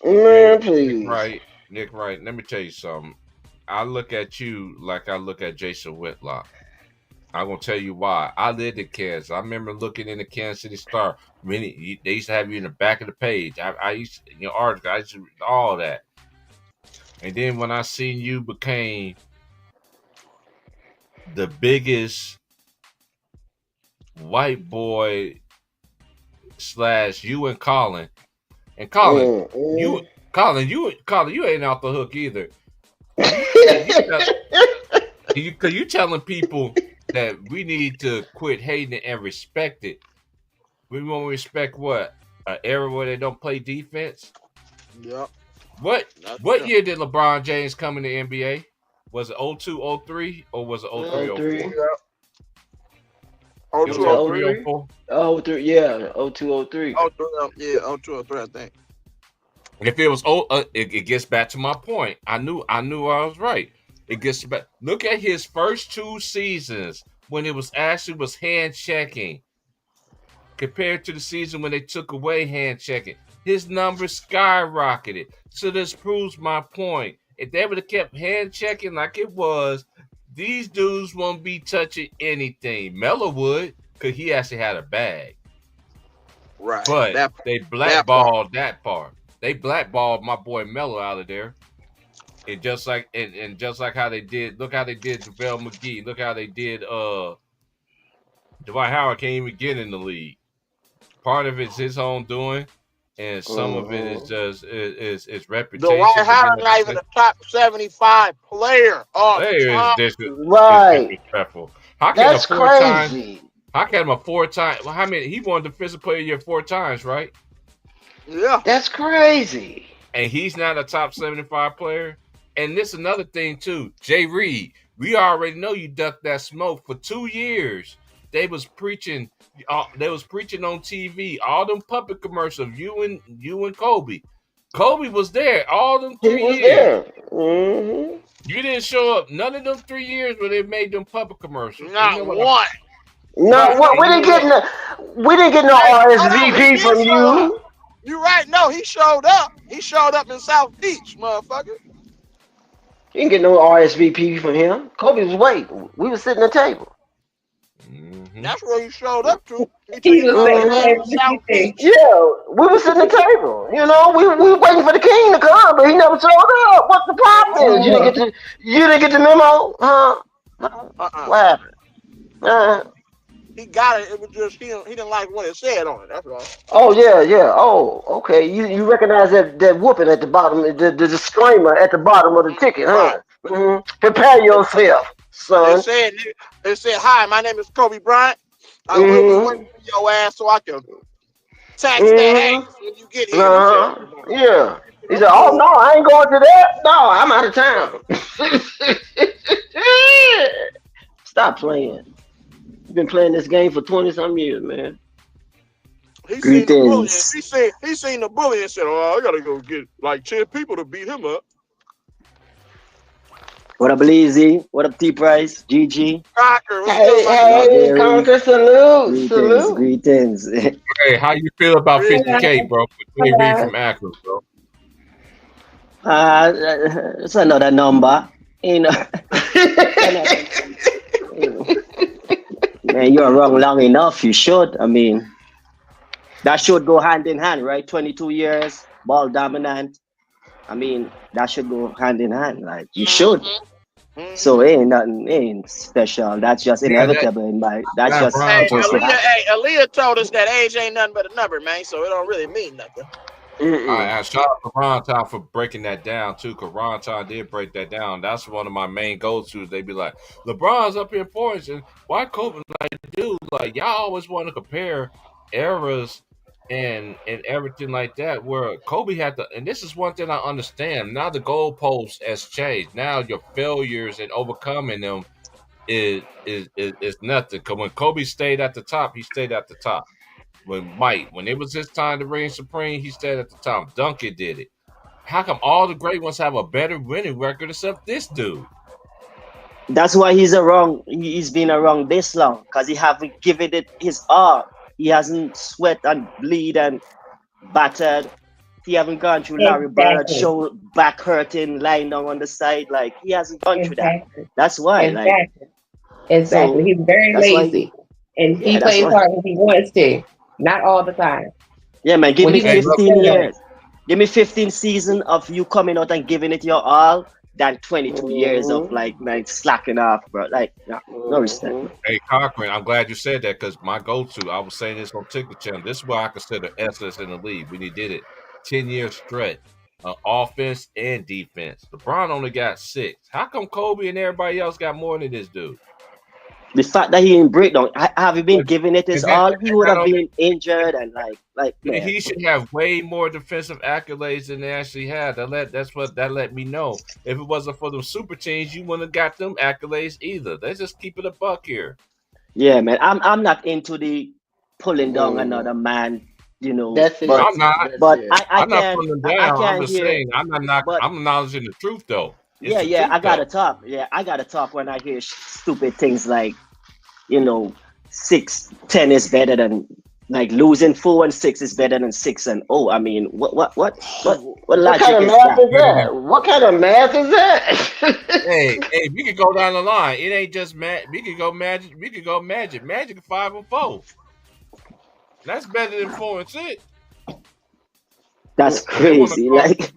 Man, please. Nick Wright. Let me tell you something. I look at you like I look at Jason Whitlock. I'm gonna tell you why. I lived in Kansas. I remember looking in the Kansas City Star. They used to have you in the back of the page. I used to, articles. I used to read all that. And then when I seen you became the biggest white boy / you and Colin. And Colin, you ain't off the hook either. Because you telling people that we need to quit hating and respect it. We want to respect what? An era where they don't play defense? Yep. What year did LeBron James come in the NBA? Was it 02, 03, or was it 03, 04? 02, 03, 04? 03, yeah, 02, 03. 02, 03, I think. If it was it gets back to my point. I knew I was right. It gets back. Look at his first 2 seasons when it was hand checking compared to the season when they took away hand checking. His numbers skyrocketed. So this proves my point. If they would have kept hand checking like it was, these dudes won't be touching anything. Melo would, because he actually had a bag. Right. But they blackballed that part. They blackballed my boy Melo out of there. And just like how they did, look how they did JaVale McGee. Look how they did Dwight Howard can't even get in the league. Part of it's his own doing, and some of it is just is reputation. Dwight Howard not even a top 75 player. Disrespectful. That's crazy. How can him a 4-time? Well, how many? He won Defensive Player of the Year 4 times, right? Yeah, that's crazy. And he's not a top 75 player. And this another thing too, Jay Reed. We already know you ducked that smoke for 2 years. They was preaching on TV. All them puppet commercials. You and Kobe. Kobe was there all them 3 years. Mm-hmm. You didn't show up none of them 3 years where they made them puppet commercials. Not one. No, we didn't get no RSVP from you. You right? No, he showed up. He showed up in South Beach, motherfucker. You didn't get no RSVP from him. Kobe was waiting. We was sitting at the table. Mm-hmm. That's where he showed up to. He was South Beach. Yeah, we were sitting at the table. We were waiting for the king to come, but he never showed up. What's the problem? You didn't get the memo, huh? What happened? He got it. It was just he didn't like what it said on it. That's all. Oh yeah. Oh, okay. You recognize that whooping at the bottom, the disclaimer at the bottom of the ticket, huh? Right. Prepare yourself, son. They said, "Hi, my name is Kobe Bryant. I will be waiting for your ass so I can tax that ass when you get here." Yeah. He said, "Oh no, I ain't going to that. No, I'm out of town." Stop playing. You've been playing this game for 20-some years, man. He seen the bully. He seen the bully and said, "Oh, I gotta go get like 10 people to beat him up." What up, Leezy? What up, T Price? GG? Cocker, hey, Conker, salute. Greetings. Hey, how you feel about 50K, bro? For Jay Reed from Akron, bro. It's another number. You know. Man, you're wrong long enough. You should. I mean, that should go hand in hand, right? 22 years, ball dominant. I mean, that should go hand in hand. Like, you should. So ain't special. That's just inevitable in my. That's just supposed to happen. Hey, Aaliyah told us that age ain't nothing but a number, man. So it don't really mean nothing. All right, shout out to Ron Town for breaking that down too, because Ron Town did break that down. That's one of my main go-tos. They be like, LeBron's up here in points, and why Kobe? Like, dude, like y'all always want to compare eras and everything like that, where Kobe had to. And this is one thing I understand. Now the goalpost has changed. Now your failures and overcoming them is nothing. Because when Kobe stayed at the top, he stayed at the top. When it was his time to reign supreme, he stayed at the top. Duncan did it. How come all the great ones have a better winning record except this dude? That's why he's been around this long, because he haven't given it his all. He hasn't sweat and bleed and battered. He haven't gone through Larry Bird show back hurting, lying down on the side. Like, he hasn't gone through that. That's why. Exactly. So, he's very lazy. And he plays hard when he wants to. Not all the time. Yeah, man. Give me 15 years. Give me 15 seasons of you coming out and giving it your all than 22 years of like slacking off, bro. Like, no respect. Hey, Cochran, I'm glad you said that, because my go-to, I was saying this on Ticket Channel. This is why I consider SS in the league when he did it. 10-year stretch, offense and defense. LeBron only got 6. How come Kobe and everybody else got more than this dude? The fact that he didn't break down, have he been giving it his all? He would have been injured and like. Man. He should have way more defensive accolades than they actually had. That's what let me know. If it wasn't for them super teams, you wouldn't have got them accolades either. Let's just keep it a buck here. Yeah, man. I'm not into the pulling down another man. You know, I'm not. But I'm not pulling them down. I'm just saying I'm acknowledging the truth though. I gotta talk. Yeah, I gotta talk when I hear stupid things like, 6-10 is better than, like, losing 4-6 is better than 6-0. I mean, what logic kind of math is that? What kind of math is that? hey, we could go down the line. It ain't just we could go Magic. We could go Magic. Magic 5-4. That's better than 4-6. That's crazy.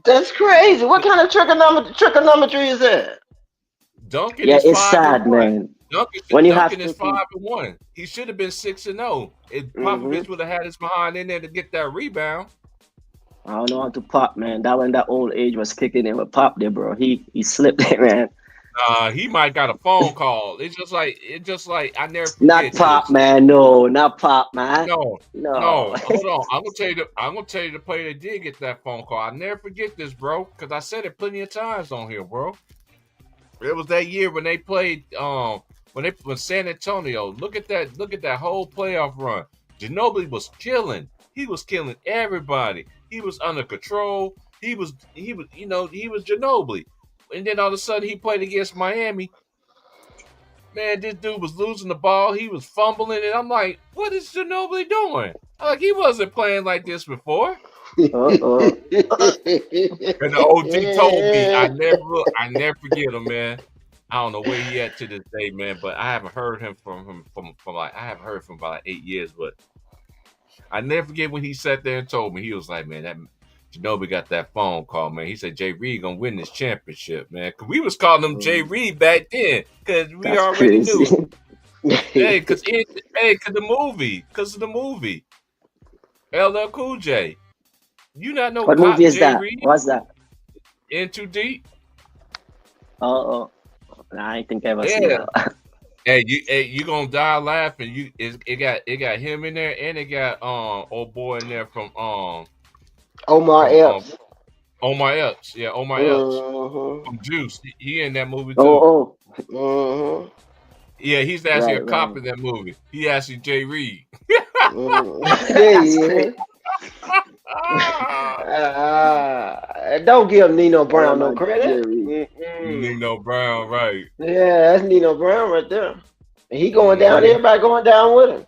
That's crazy. What kind of trigonometry is that? Duncan is 5-1. It's sad, man. Duncan is 5-1. He should have been 6-0. If Popovich would have had his behind in there to get that rebound. I don't know how to Pop, man. That when that old age was kicking in with Pop there, bro. He slipped it, man. He might got a phone call. It's just like I never forget. Not Pop, this. Man. No, not Pop, man. No. Hold on. I'm gonna tell you the player that did get that phone call. I never forget this, bro, because I said it plenty of times on here, bro. It was that year when they played when San Antonio. Look at that whole playoff run. Ginobili was killing. He was killing everybody. He was under control. He was Ginobili. And then all of a sudden he played against Miami. Man, this dude was losing the ball. He was fumbling, and I'm like, what is Ginobili doing? Like, he wasn't playing like this before. And the OG told me, I never forget him, man. I don't know where he at to this day, man, but I haven't heard him from I haven't heard from about 8 years, but I never forget when he sat there and told me. He was like, man, that Ginobili got that phone call, man. He said Jay Reed gonna win this championship, man. Cause we was calling him Jay Reed back then, cause we already knew. Hey, cause the movie, LL Cool J. You not know What movie Cotton is J. that? Reed? What's that? In Too Deep? Oh, I think I ever seen Yeah. that. Hey, you gonna die laughing. It got him in there, and it got old boy in there from Omar Epps. Omar Epps. Yeah, Omar Epps from Juice. He in that movie too. Oh. Yeah, he's actually a Right, cop right. in that movie. He actually Jay Reed. Yeah, yeah. Don't give Nino Brown no credit. Nino Brown, right? Yeah, that's Nino Brown right there. And he going down. Everybody going down with him.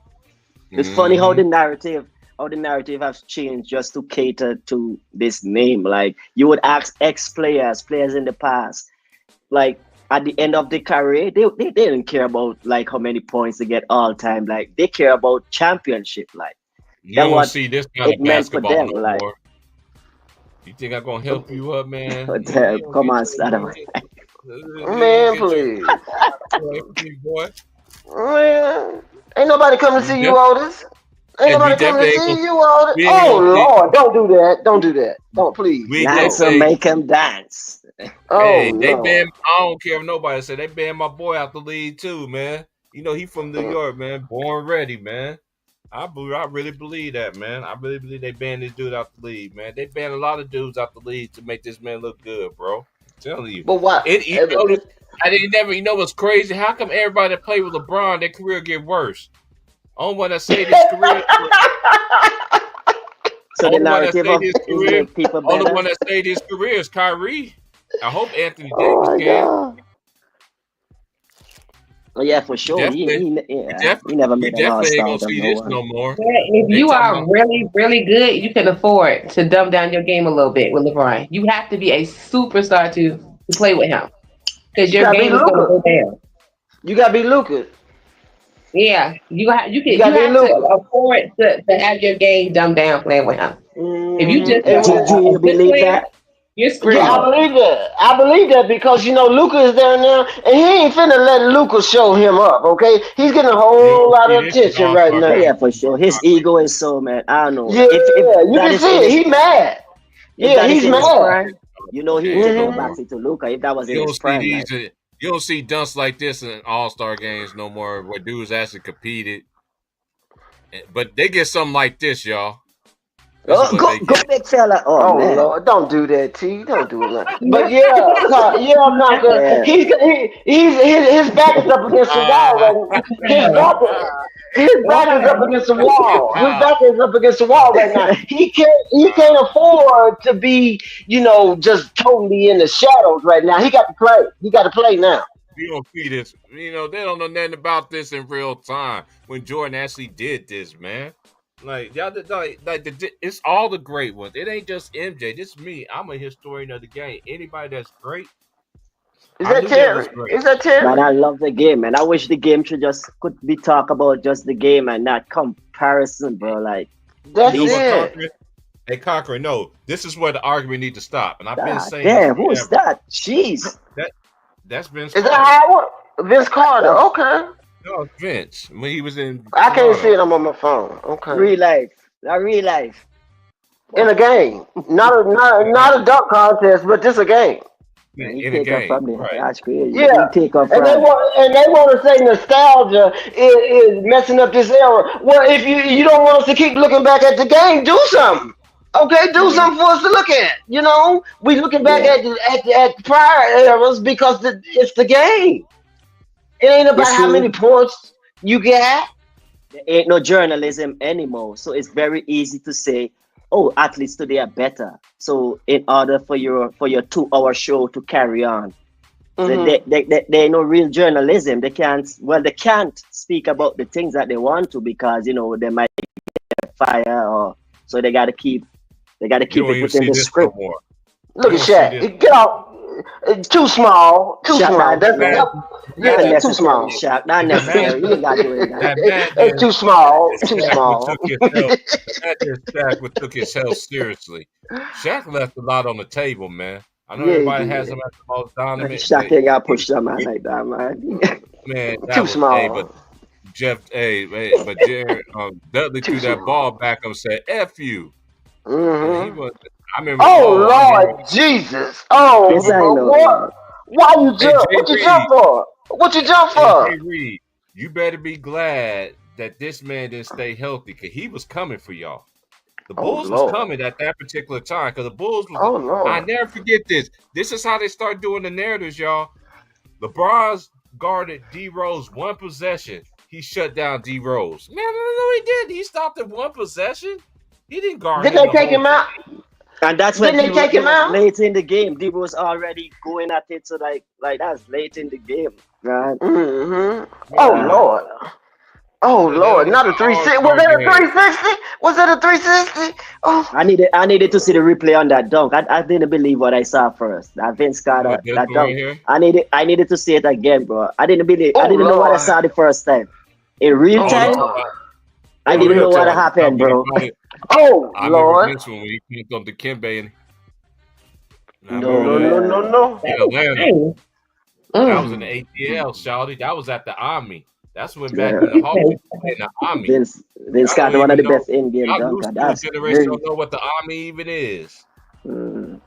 It's funny how the narrative has changed just to cater to this name. Like you would ask players in the past, like at the end of the career, they didn't care about like how many points they get all time. Like they care about championship. Like You that's don't what see this kind it of meant for basketball them. no Like, more. You think I'm gonna help you up, man? come on, Saddam. Man, please. Boy. Man, ain't nobody coming to see you, Otis. Ain't And nobody we coming to definitely see ain't you, Otis. we ain't Oh, gonna see- Lord. Don't do that. Don't do that. Don't, please. We Dance definitely- make him dance. Oh, Hey, they no. banned. I don't care if nobody said they banned my boy out the league too, man. You know he from New York, man. Born ready, man. I really believe that, man. I really believe they banned this dude out the league, man. They banned a lot of dudes out the league to make this man look good, bro. I'm telling you. But what? I didn't never. You know what's crazy? How come everybody that play with LeBron, their career get worse? Only one that say this career. So the narrative of his is career. make people Only better. one that say his career is Kyrie. I hope Anthony Oh, Davis my can. God. Oh yeah, for sure. He never We made an definitely ain't all-star gonna of see no this one. no more. If They you talking are about- really, really good, you can afford to dumb down your game a little bit with LeBron. You have to be a superstar to play with him because your gotta be game is going to Luka. go down. You got to be Lucas. Yeah, you have gotta be to afford to have your game dumbed down playing with him. If you just Do you believe that? you're screwed. Yeah, I believe that. I believe that because Luka is there now, and he ain't finna let Luka show him up. Okay, he's getting a whole lot of attention right now. Yeah, for sure. His ego is so mad. I don't know. Yeah, you can see it. He mad. Yeah, he's in his mad. prime, you know he take no backseat to Luka if that was in You his don't see prime. these. Like. You don't see dunks like this in All-Star games no more, where dudes actually competed. But they get something like this, y'all. Go big fella. Oh man. Lord, don't do that, T. Don't do it. But Conker, his back is up against the wall right now. His back is up against the wall. His back is up against the wall right now. He can't afford to be, just totally in the shadows right now. He got to play. He got to play now. You don't see this. They don't know nothing about this in real time. When Jordan actually did this, man. Like y'all, it's all the great ones. It ain't just MJ. This is me. I'm a historian of the game. Anybody that's great. Is that Terry? Is that Terry? Man, I love the game, man. I wish the game could be talk about just the game and not comparison, bro. Like that's it. Hey, Conqueror, no. This is where the argument needs to stop. And I've been saying. Damn, who is that? Jeez. That's Vince. Is that Howard? Vince Carter. Okay. No, Vince. When he was in. I can't see it. I'm on my phone. Okay. Real life. Not real life. In a game. Not a dunk contest, but just a game. In a game. Right. That's crazy. Yeah. And they want to say nostalgia is messing up this era. Well, if you don't want us to keep looking back at the game, do something. Okay, do something for us to look at. We looking back at prior eras because it's the game. It ain't about how many points you get. There ain't no journalism anymore, so it's very easy to say, "Oh, athletes today are better." So, in order for your 2-hour show to carry on, they ain't no real journalism. They can't speak about the things that they want to because they might get fire, or so they gotta keep it within the script. Look at Shaq. Get off. Too small. Too small. That's too small. Shaq, not necessary. You got to do it. It's too small. Too small. Shaq took himself seriously. Shaq left a lot on the table, man. I know everybody has him at the most dominant. Shaq ain't got pushed up, man, like that, man. Man, too small. but Jared Dudley threw that ball back and said, "F you." And he was. I remember. Lord Jesus! Oh, Yes, I know. what? Why you Hey, jump? Jay What you Reed. jump for? What you jump Hey, for? Jay Reed, you better be glad that this man didn't stay healthy because he was coming for y'all. The Oh Bulls was Lord! coming at that particular time because the Bulls was. Oh I Lord! never forget this. This is how they start doing the narratives, y'all. LeBron's guarded D Rose one possession. He shut down D Rose. Man, no, he didn't. He stopped at one possession. He didn't guard Did him they the take whole him out? And that's when Didn't they take him out? late in the game. D was already going at it, so like that's late in the game, right? Mm-hmm. Oh Yeah. Lord! Oh Yeah, Lord! that Not a was 360. an Was it a all-star game. 360? Was it a 360? Oh, I needed to see the replay on that dunk. I didn't believe what I saw first. That Vince Carter, What, this that one right dunk. here? I needed to see it again, bro. I didn't believe. I oh didn't know what I Lord! saw the first time. In real Oh Oh, you time, talking Lord! about? I Oh, didn't you know what talking happened, bro. about it? Oh I remember Lord! this one when he picked up the Kimbe and I No, remember no, that. no, no, no. In Atlanta. Dang. That was in the Mm. ATL, Shawty. That was at the Army. That's when Yeah. back when the Hawks was in the Army. Vince Y'all Carter, don't one of even the know. best in-game Y'all new dunker. school That's generation crazy. don't know what the Army even is. Mm.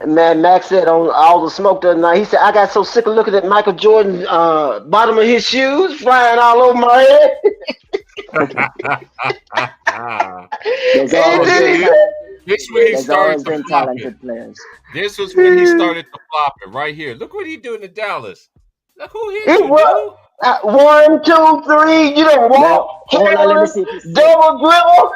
Man, Max said on all the smoke the other night, he said, I got so sick of looking at Michael Jordan's bottom of his shoes flying all over my head. There's And always then been he talented. This when he There's started always to been flopping. talented players. This was when he started to flopping right here. Look what he doing in Dallas. Look who hit He you, was dude. 1, 2, 3, you know, Now, walk, hold on, let me careless, see if he slipped. double dribble.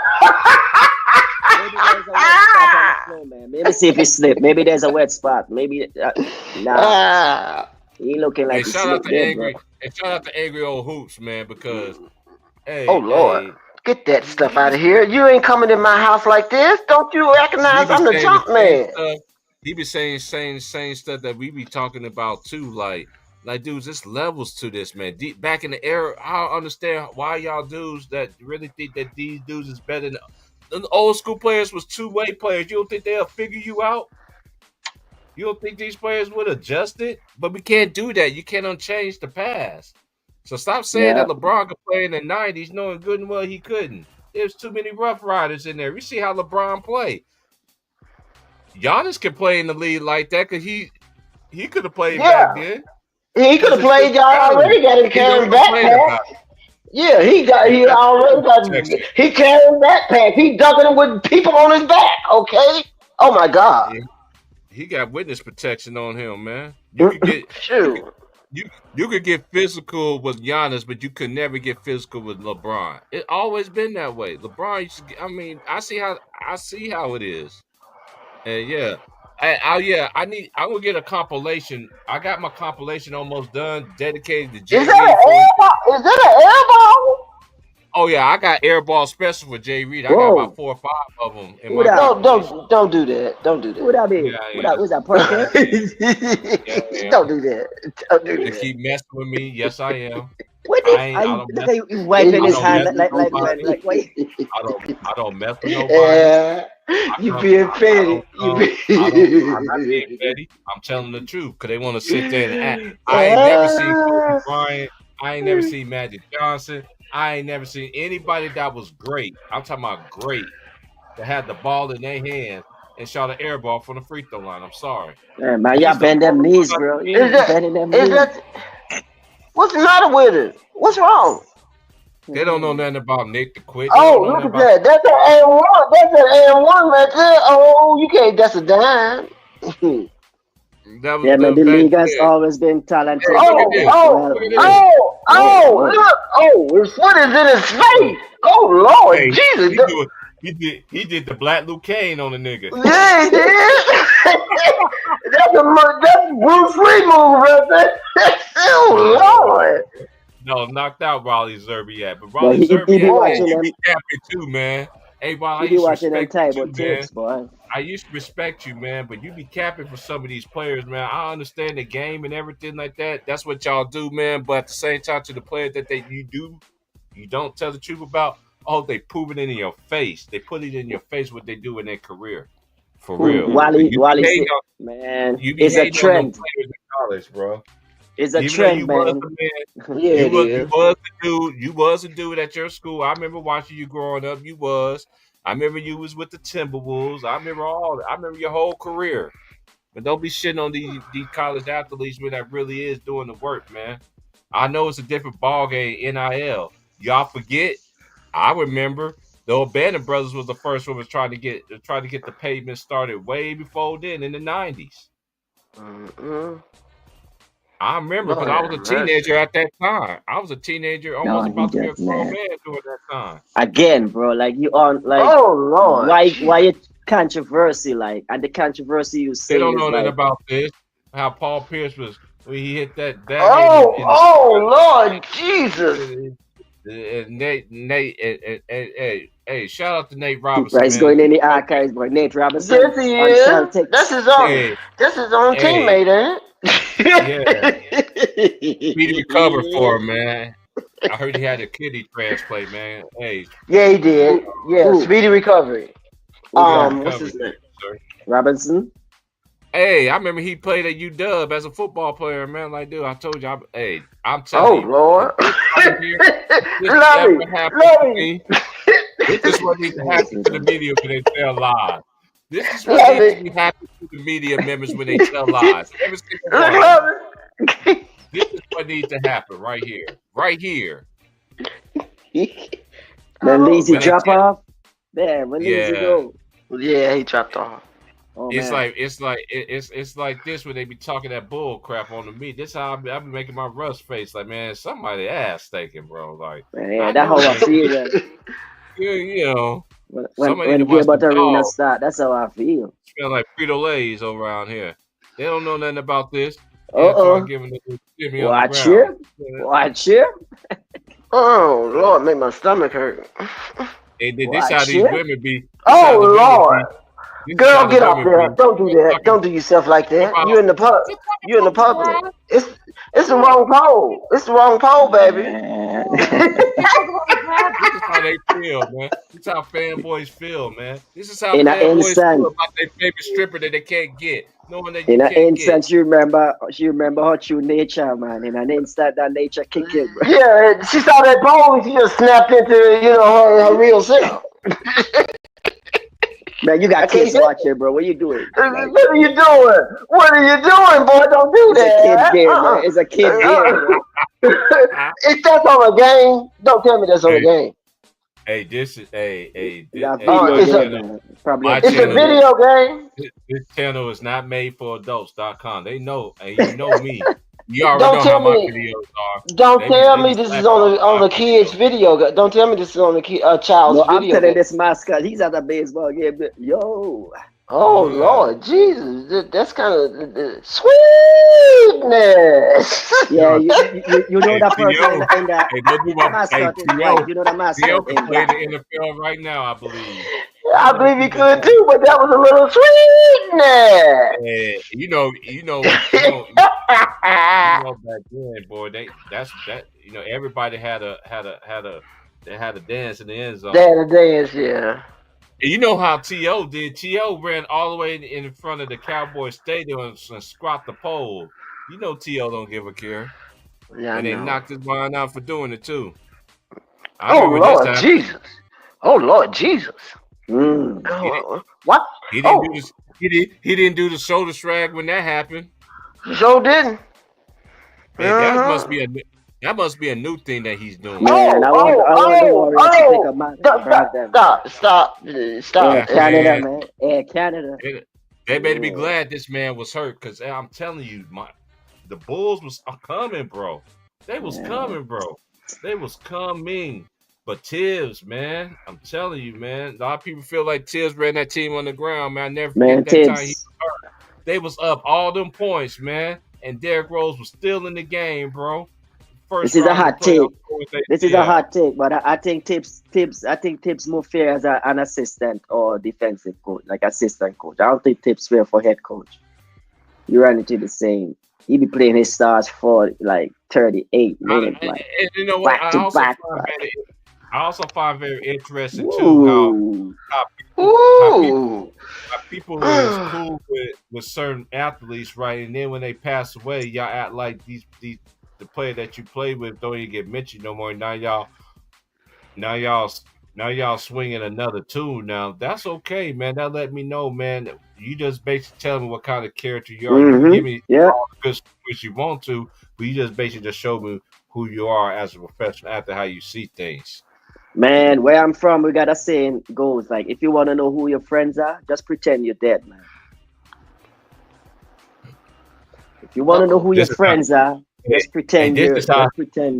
Maybe there's a wet spot on the floor, man. Maybe see if he slipped. Maybe there's a wet spot. Maybe nah. Ah, He looking Hey, like he shout out slipped to there, bro. angry and shout out to angry old hoops, man, because oh Lord, get that stuff out of here. You ain't coming in my house like this. Don't you he recognize be I'm the saying jump the same man? stuff. He be saying same stuff that we be talking about too. Like dudes, there's levels to this, man. Back in the era, I don't understand why y'all dudes that really think that these dudes is better than the old school players was two-way players. You don't think they'll figure you out? You don't think these players would adjust it? But we can't do that. You can't unchange the past. So stop saying Yeah. that LeBron could play in the 90s, knowing good and well he couldn't. There's too many Rough Riders in there. We see how LeBron play. Giannis can play in the league like that because he could have played back Yeah, then. he could have It's played. Y'all already got him He carrying don't complain backpack. about it. Yeah, he That's already got. protection. He carrying backpack. He dunking him with people on his back. Okay. Oh my God. Yeah, he got witness protection on him, man. You could get Shoot. you could get physical with Giannis, but you could never get physical with LeBron. It always been that way. LeBron used to get, I mean, I see how it is. And yeah. I'm gonna get a compilation. I got my compilation almost done, dedicated to Jay Is Reed. that an airball? Is that an airball? Oh yeah, I got airball special for Jay Reed. I got about 4 or 5 of them in Who my that? compilation. Don't do that. Don't do Who that. that be? Yeah, Who's that? Porter? yeah. Don't do that. Don't do To that. keep messing with me, yes I am. What I if don't look mess. at you wiping I his don't hand mess with like nobody. why? I don't mess with nobody. Yeah, you being I petty. I'm not being petty. I'm telling the truth because they want to sit there and act. I ain't never seen Kobe Bryant. I ain't never seen Magic Johnson. I ain't never seen anybody that was great. I'm talking about great that had the ball in their hands and shot an air ball from the free throw line. I'm sorry. Man, y'all He's the bend them only knees, one I bro. can You think of. bending them Is knees. that what's the matter with it? What's wrong? They don't know nothing about Nick the Quit. They Oh, don't know look nothing at about that. That's an A1. That's an A1 right there. Oh, you can't. That's a dime. that was Yeah, man, the back league has then. always been talented. Hey, look at Oh, this. oh, Look at this. oh, look. Oh, his foot is in his face. Oh, Lord Hey, Jesus. he did the Black Luke Kane on the nigga. Yeah, he did. that's Bruce Lee move right there. Oh, Lord. No, knocked out Raleigh Zerbiak. But But Raleigh he be Zerbiak, watching you them. be capping too, man. Hey, Ron, I He be used to watching them respect you table too, man. tips, boy. I used to respect you, man, but you be capping for some of these players, man. I understand the game and everything like that. That's what y'all do, man. But at the same time, to the players that you don't tell the truth about, oh, they prove it in your face. They put it in your face what they do in their career. For real. Wally You be said, hating man, you be it's a hating on them trend. players in college, bro. It's a Even though trend, you was man. the man, Yeah, it you is. was the dude. You was a dude at your school. I remember watching you growing up. You was. I remember you was with the Timberwolves. I remember all. I remember your whole career. But don't be shitting on these college athletes when that really is doing the work, man. I know it's a different ball game, NIL. Y'all forget. I remember the O'Bannon brothers was the first one was trying to get the pavement started way before then in the 90s. I remember because I was a teenager at that time. I was a teenager, almost No, about he to be a just grown man. man during that time. Again, bro, like you on like Oh Lord. why it controversy like, and the controversy you They saying don't is know nothing like, about this. How Paul Pierce was when he hit that game Oh Lord Jesus. and Nate hey, shout out to Nate Robinson, right, it's man. going in the archives, but Nate Robinson Yes, he on is. Celtics. That's his own. Hey, That's his own hey, teammate, ain't yeah. Speedy recovered it? for him, man. I heard he had a kidney transplant, man. Hey, Yeah, he did. Yeah, Who? speedy recovery. Who that? What's his name? sir. Robinson? Hey, I remember he played at UW as a football player, man. Like, dude, I told you, I'm telling you, Lord. if this right here, this Love ever me. happened Love to me. me, this is what needs to happen to the media when they tell lies. This is what Love needs to it. be happening to the media members when they tell lies. Every single one. Love it. This is what needs to happen right here. Right here. When Lazy When they drop tell- off? Yeah, when Lazy Yeah. go. Yeah, he dropped off. Oh, It's man. it's like this when they be talking that bull crap on the meat. This how I be making my Russ face like, man, somebody ass stinking, bro. Like, Man, yeah, I that's know how I that. feel. Man. You know, When somebody need to watch Gilbert the Arena dog. start, that's how I feel. Smell like Frito Lay's around here. They don't know nothing about this. Uh-oh. Giving the Jimmy on the Watch ground. him. Watch him. Oh Lord, make my stomach hurt. Hey, this Watch how these him. women be. Oh Lord. Girl, get out there. Be. Don't do that. Don't do yourself like that. You in the pub. You in the public. It's the wrong pole. It's the wrong pole, baby. This is how they feel, man. This is how fanboys feel, man. This is how In an fanboys instant. feel about their favorite stripper that they can't get, knowing that In you an can't instant, get. she remember how true nature, man. In an instant, that nature kick in, bro. Yeah, she saw that pole and she just snapped into, her real self. Man, you got I can't kids say- watching, bro. What you doing? Like, What are you doing? What are you doing, boy? Don't do it's that. a kid game, man. It's a kid game, bro. If that's on a game, don't tell me that's on a game. Hey, this is this, That hey, video my it's a- game, channel, man. Probably my It's a channel, video game. this channel is not made for adults.com. They know, and you know me. You already Don't know tell how my me- videos are. Don't They tell be me this is slapping on the kid's video. Don't tell me this is on the child's No, I'm video telling game. this mascot, he's at a baseball game. Yo. Oh Yeah. Lord, Jesus, that's kind of sweetness. Yeah, you know Hey, that person T.O. in the Hey, don't do my mascot is T.O. white. You know the T.O. mascot can in play black. the NFL right now, I believe. I believe he could too, but that was a little sweetness. Yeah, you know back then, boy. Everybody had a dance in the end zone. That dance, yeah. And you know how T.O. did. T.O. ran all the way in front of the Cowboy Stadium and squat the pole. You know T.O. don't give a care. Yeah, I And they know. knocked his mind out for doing it too. I Oh remember this Lord time. Jesus. Oh Lord Jesus. Mm. Oh, what? He didn't Oh, do this. He didn't do the shoulder shrag when that happened. Joe didn't. Man, Uh-huh. that must be a new thing that he's doing. Man, I want the Warriors to take a match from them. Stop. Yeah, Canada, man. Yeah, Canada. They better be glad this man was hurt, because I'm telling you, the Bulls was coming, bro. They was coming, bro. They was coming. But Tibbs, man, I'm telling you, man, a lot of people feel like Tibbs ran that team on the ground, man. I never forget Man, that time he Tibbs. was hurt. They was up all them points, man, and Derrick Rose was still in the game, bro. This is a hot take. This is a Yeah. hot take, but I think Tibbs more fair as an assistant or defensive coach, like assistant coach. I don't think Tibbs fair for head coach. You run into the same. He be playing his stars for like 38 minutes, like And you know what? back to back. I also find very interesting too how people is cool with certain athletes, right? And then when they pass away, y'all act like the player that you played with don't even get mentioned no more. Now y'all swinging another tune. Now that's okay, man. That let me know, man. You just basically tell me what kind of character you are. You can give me all the good stories you want to, but you just basically just show me who you are as a professional after how you see things. Man, where I'm from, we got a saying goes like, if you want to know who your friends are, just pretend you're dead, man. If you want to know who your friends are, just pretend you're dead.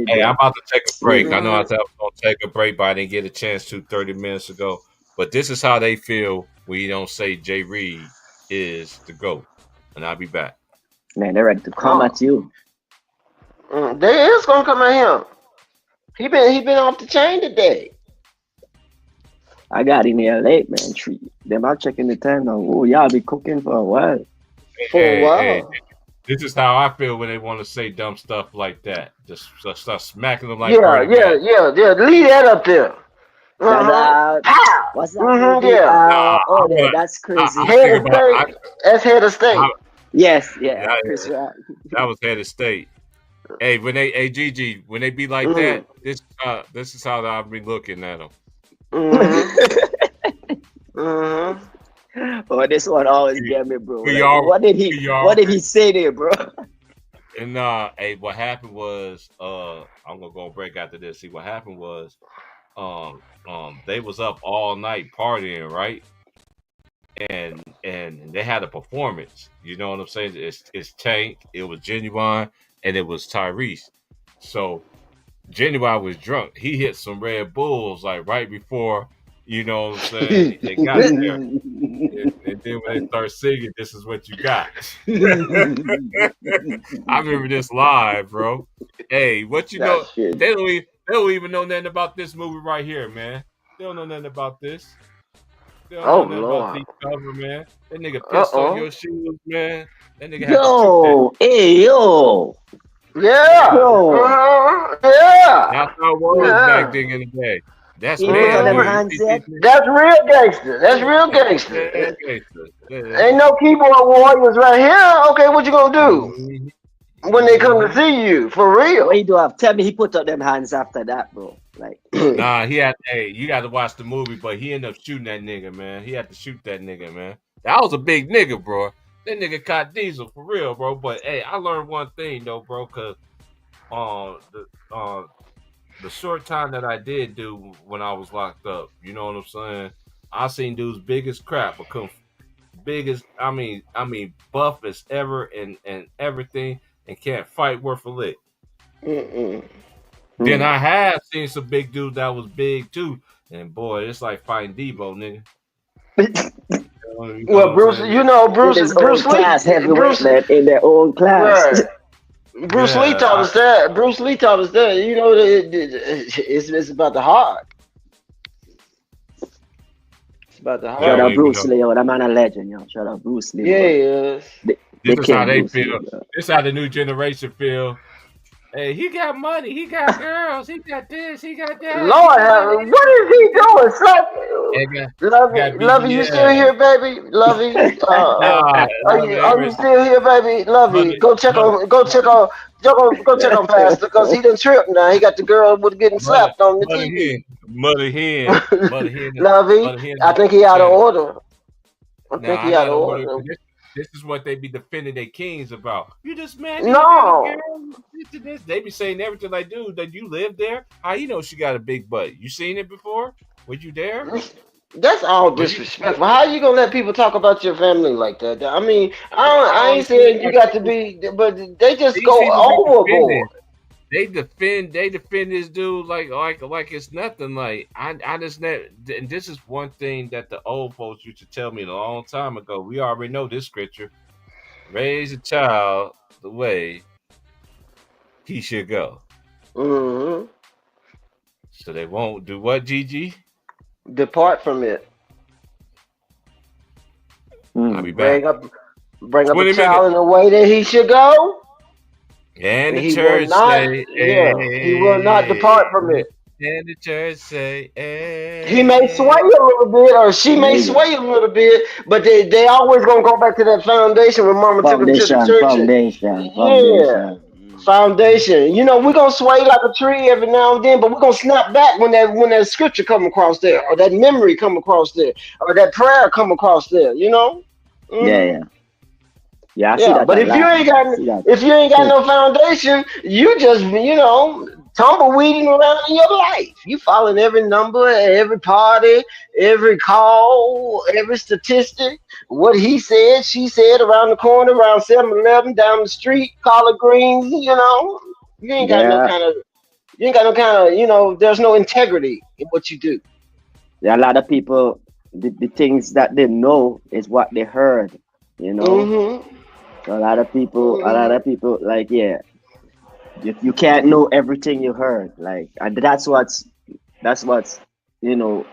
Hey, I'm about to take a break. I know I said I was going to take a break, but I didn't get a chance to 30 minutes ago. But this is how they feel when you don't say Jay Reed is the GOAT. And I'll be back. Man, they're ready to come at you. They is going to come at him. He been off the chain today. I got in here late, man. Them out checking the time now. Oh, y'all be cooking for a while. Hey, this is how I feel when they want to say dumb stuff like that. Just start smacking them like yeah. Leave that up there. What's that? That's crazy. That's head of state. Yes, Chris Rock. That was head of state. Hey, Gigi, when they be like that, this is how I'll be looking at them. Oh, this one always get me, bro. What did he say there, bro? And hey, what happened was, I'm gonna go on break after this. See, what happened was, they was up all night partying, right? And they had a performance. You know what I'm saying? It's Tank, it was Genuine, and it was Tyrese. So Genuine was drunk. He hit some Red Bulls like right before, you know what I'm saying, they got there. And then when they start singing, this is what you got. I remember this live, bro. Hey, what you know? They don't even know nothing about this movie right here, man. They don't know nothing about this. They don't know nothing about Deep Cover, man. That nigga pissed on your shoes, man. That nigga had to shoot that. Yeah. That's how it was back then in the day. That's That's real gangster. That's real gangster. Ain't no keyboard warriors right here. Okay, what you gonna do when they come to see you? For real? What you do? Tell me he put up them hands after that, bro. Like, nah, you got to watch the movie, but he ended up shooting that nigga, man. He had to shoot that nigga, man. That was a big nigga, bro. That nigga caught Diesel for real, bro. But hey, I learned one thing though, bro, because the short time that I did do when I was locked up, you know what I'm saying? I seen dudes big as crap, become big as I mean buff as ever and everything, and can't fight worth a lick. Then I have seen some big dudes that was big too, and boy, it's like fighting Debo, nigga. Well, Bruce Lee, in their own class. Right. Bruce Lee taught us that. You know, it's about the heart. It's about the heart. Shout out Bruce Lee, that man a legend, yo. Shout out Bruce Lee. Yeah. This is how they feel. This is how the new generation feel. Hey, he got money. He got girls. He got this. He got that. Lord, what is he doing? Lovey, you still here, baby? Lovey, are you still here, baby? Lovey, go check on Pastor because he done tripped now. He got the girl with getting slapped on the TV. Mother hen. Lovey, I think he out of order. I think he out of order. This is what they be defending their kings about. You just mad? No. They be saying everything like, dude, that you live there? How you know she got a big butt? You seen it before? Were you there? That's all disrespectful. How you gonna let people talk about your family like that? I mean, I ain't saying you got to be, but they just go overboard. They defend this dude like it's nothing. Like I just and this is one thing that the old folks used to tell me a long time ago. We already know this scripture: raise a child the way he should go. Mm-hmm. So they won't do what, Gigi? Depart from it. I'll be back. Bring up a child in the way that he should go. And the church say, he will not depart from it. And the church say, He may sway hey. a little bit, or she may sway a little bit, but they always gonna go back to that foundation when mama took them to the church. Yeah, foundation. You know, we're gonna sway like a tree every now and then, but we're gonna snap back when that scripture come across there, or that memory come across there, or that prayer come across there. You know. Mm-hmm. Yeah, I see Yeah, that but a if you lot. ain't got I see that. if you ain't got no foundation, you just tumbleweeding around in your life. You following every number, every party, every call, every statistic. What he said, she said around the corner, around 7-Eleven, down the street, collard greens. You ain't got no Yeah, kind of there's no integrity in what you do. there are a lot of people. The things that they know is what they heard. You know, Mm-hmm. so a lot Mm-hmm. of people like you can't know everything you heard. Like, and that's what's you know.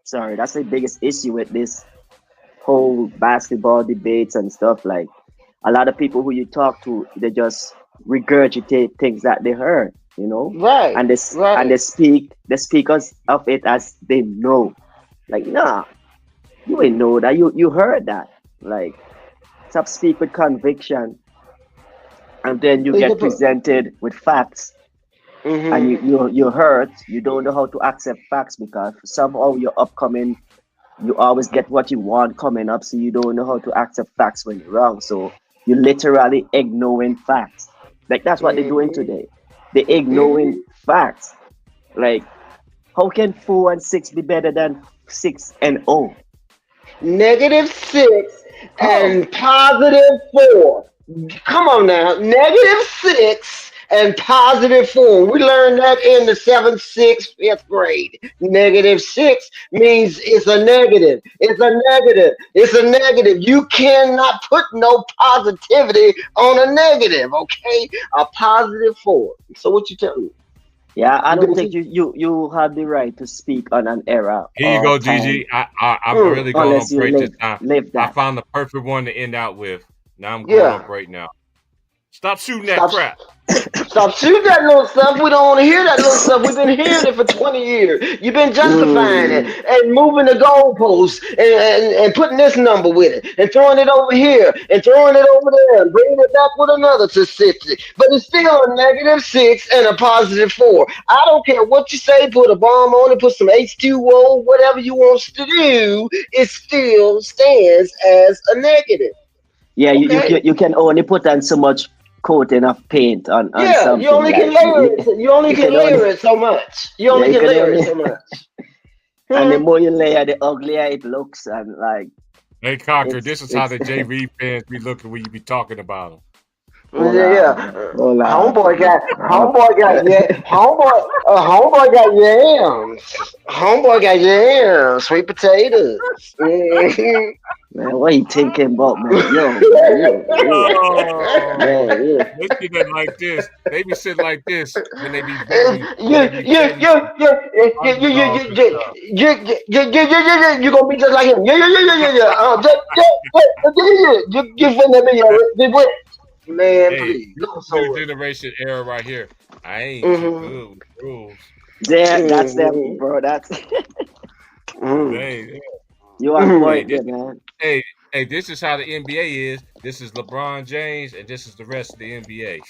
Sorry, that's the biggest issue with this whole basketball debates and stuff. Like, a lot of people who you talk to, they just regurgitate things that they heard, Right. and Right. they speak of it as they know. Like, nah, you ain't know that. You heard that. Like, stop speak with conviction, and then you get presented with facts, and Mm-hmm. you hurt. You don't know how to accept facts because somehow you're upcoming. You always get what you want coming up, so you don't know how to accept facts when you're wrong. So you literally ignoring facts. Like, that's what they're doing Mm-hmm. today. They're ignoring Mm-hmm. facts. Like, how can 4-6 be better than 6-0? -6 How? and +4. Come on now. -6 and +4. We learned that in the 7th, 6th, 5th grade. -6 means it's a negative. It's a negative. It's a negative. You cannot put no positivity on a negative, okay? A +4. So what you tell me? Yeah, I You don't gonna think teach? you have the right to speak on an era Here you or go, time, GG. I'm really going on unless you break this time. live I that. found the perfect one to end out with. Now I'm going on Yeah. break now. Stop shooting that Stop. crap. Stop shooting that little stuff. We don't want to hear that little stuff. We've been hearing it for 20 years. You've been justifying it and moving the goalposts and putting this number with it and throwing it over here and throwing it over there and bringing it back with another statistic. But it's still a -6 and a +4. I don't care what you say. Put a bomb on it. Put some H2O. Whatever you want to do. It still stands as a negative. Yeah, Okay. you can only put on so much coating of paint on Yeah, you something. only can Like, layer it. You only you can can layer only it so much. You yeah, only you can can layer it only so much. and the Hmm. more you layer, the uglier it looks, and like Hey, Cocker, it's this is how it's the J. Reed fans be looking when you be talking about them. hold Yeah, on, man. Hold on. homeboy got yams. Homeboy got yams, sweet potatoes. Mhm. Man, what you thinking about, man? Yo, man, Oh, yeah. they sitting like this. They be sitting like this when they be you betting. When you they be you betting you you you you you underdogs you and you stuff. you gonna be just like him. Yeah. You finna be man, Hey, please this go is the somewhere. generation era right here. I ain't too Mm-hmm. good with rules. Yeah, that's them, Mm-hmm. bro. That's Mm-hmm. Hey, you on Mm-hmm. hey, point this there, man. hey, hey, this is how the NBA is. This is LeBron James, and this is the rest of the NBA.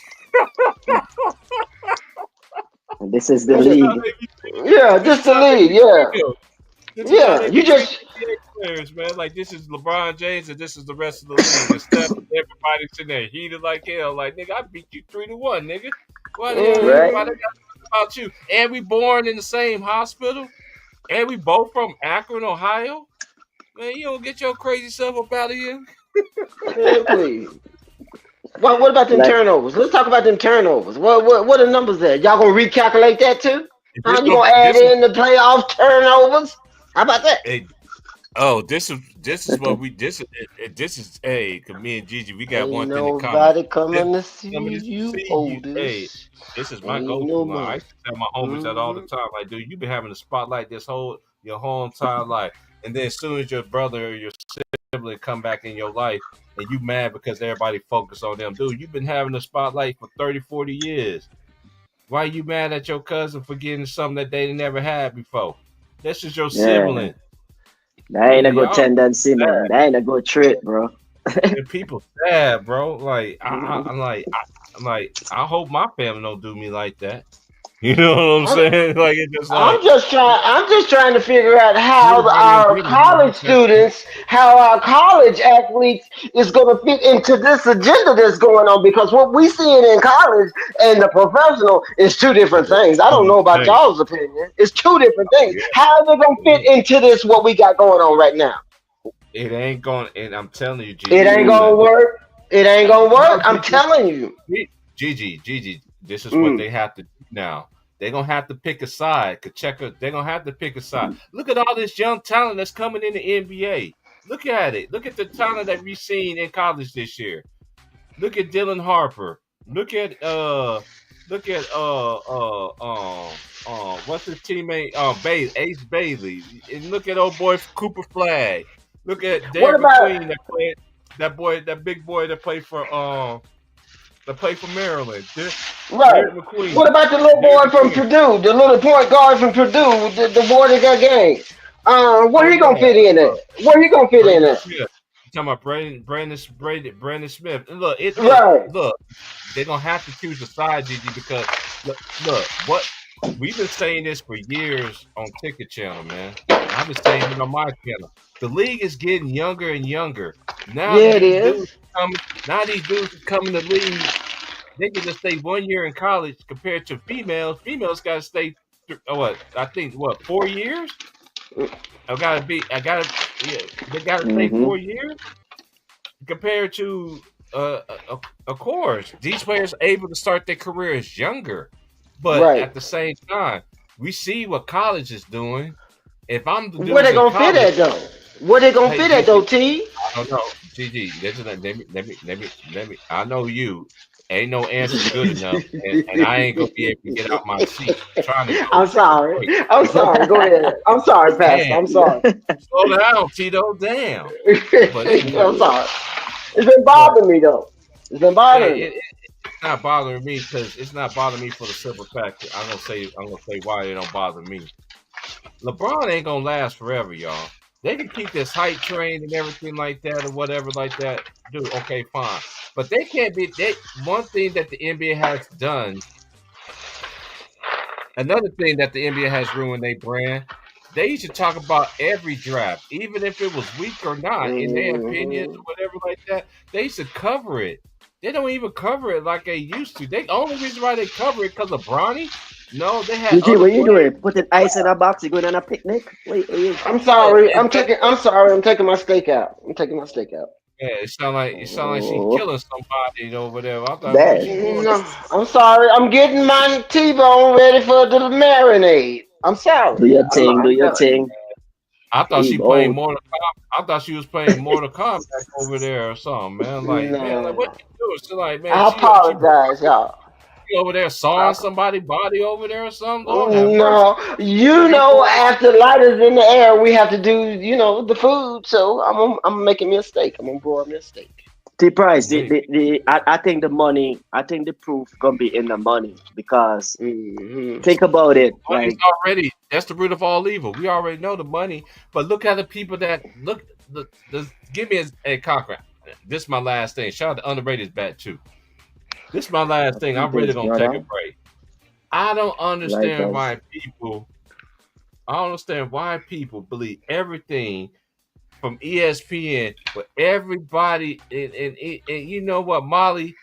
And this is the This is how league. they be Yeah, This just is the how they lead. be Yeah, treating them. This is how yeah. they You be treating just NBA players, man. Like this is LeBron James, and this is the rest of the league. Instead of everybody sitting there heated like hell, like nigga, I beat you 3-1, nigga. Why the hell Right? everybody mm-hmm. got to talk about you? And we born in the same hospital, and we both from Akron, Ohio. Man, you don't get your crazy self up out of here. Man, please. What about them Like, turnovers? Let's talk about them turnovers. What are the numbers there? Y'all gonna recalculate that too? This Huh? You go. gonna add This is. in the playoff turnovers? How about that? Hey, oh, this is what we this is hey, 'cause me and Gigi, we got Ain't one thing in common. nobody This coming to see coming to you, see you. Hey, Otis. this is my Ain't go-to no line. I money. used to tell my homies that all the Mm-hmm. time. Like, dude, you been having a spotlight your whole entire life. And then as soon as your brother or your sibling come back in your life and you mad because everybody focus on them, dude, you've been having a spotlight for 30, 40 years. Why you mad at your cousin for getting something that they never had before? That's just your Yeah. sibling. That ain't a good Y'all tendency, man. sad. That ain't a good trait, bro. And people sad, bro. Like I'm like I hope my family don't do me like that. You know what I'm saying? Like it's just like I'm just trying to figure out how everybody our agree with college you. students, how our college athletes is going to fit into this agenda that's going on. Because what we seeing in college and the professional is two different things. I don't know about Hey, y'all's opinion. It's two different oh things. yeah. How are they going to fit into this? What we got going on right now? It ain't going, and I'm telling you, Gigi. It ain't gonna work. It ain't gonna No, work. I'm Gigi, telling you. Gigi, this is what they have to do now. They're gonna have to pick a side. They're gonna have to pick a side. Look at all this young talent that's coming in the NBA. Look at it. Look at the talent that we've seen in college this year. Look at Dylan Harper. Look at what's his teammate? Ace Bailey. And look at old boy Cooper Flag. Look at What Derek about McQueen that big boy that played for Maryland. right? Derek McQueen. What about the little boy from Purdue? The little point guard from Purdue, the boy that got game. Where he gonna fit in at? Where he gonna fit in Brandon at? Smith. You talking about Brandon Smith. And look, Right. look, they're gonna have to choose a side, Gigi, because look, what we've been saying this for years on Ticket Channel, man. I've been saying it on my channel. The league is getting younger and younger. Now Yeah, it these is. dudes come in the league. They can just stay 1 year in college compared to females. Females got to stay 4 years. They got to stay 4 years compared to of course these players are able to start their careers younger, but Right. at the same time we see what college is doing. If I'm the Where dudes they in gonna fit college, at though? Where they gonna hey fit at Gigi, though, T? I don't know, Gigi. Let me. I know you. Ain't no answer good enough, and I ain't gonna be able to get out my seat trying to go I'm take a sorry. break. I'm sorry. Go ahead. I'm sorry, Pastor. Man, I'm sorry. slow down, Tito. Damn. But anyway, I'm sorry. It's been bothering me though. It's been bothering me. it's not bothering me because it's not bothering me for the simple fact that I'm gonna say why it don't bother me. LeBron ain't gonna last forever, y'all. They can keep this hype train and everything like that or whatever like that. Dude, okay, fine. But they can't be one thing that the NBA has done, another thing that the NBA has ruined their brand. They used to talk about every draft, even if it was weak or not, in their opinions or whatever like that. They used to cover it. They don't even cover it like they used to. The only reason why they cover it because of Bronny. No, they had Gigi, other what you players. doing? Putting ice in a box? You going on a picnic? Wait. I'm sorry. I'm sorry. I'm taking my steak out. Yeah, it sound like she's killing somebody or whatever. I thought what Bad. she doing? No, I'm sorry. I'm getting my T-bone ready for the marinade. I'm sorry. Do your thing. Do your thing. I thought she playing T-bone. Mortal Kombat. I thought she was playing Mortal Kombat over there or something, man. Like, man, like what you doing? She like, man, I she apologize, y'all. over there sawing somebody's body over there or something. Lord have mercy. No, you know, after lighters in the air, we have to do, the food. So I'm making me a steak. I'm gonna broil me a steak. T-Price, I think the money, I think the proof gonna be in the money because think about it. Money's Like, already that's the root of all evil. We already know the money, but look at the people that give me a Cochran. This is my last thing. Shout out to Underrated back too. This is my last thing. I'm really gonna take a break. I don't understand why people believe everything from ESPN, but everybody and you know what, Molly?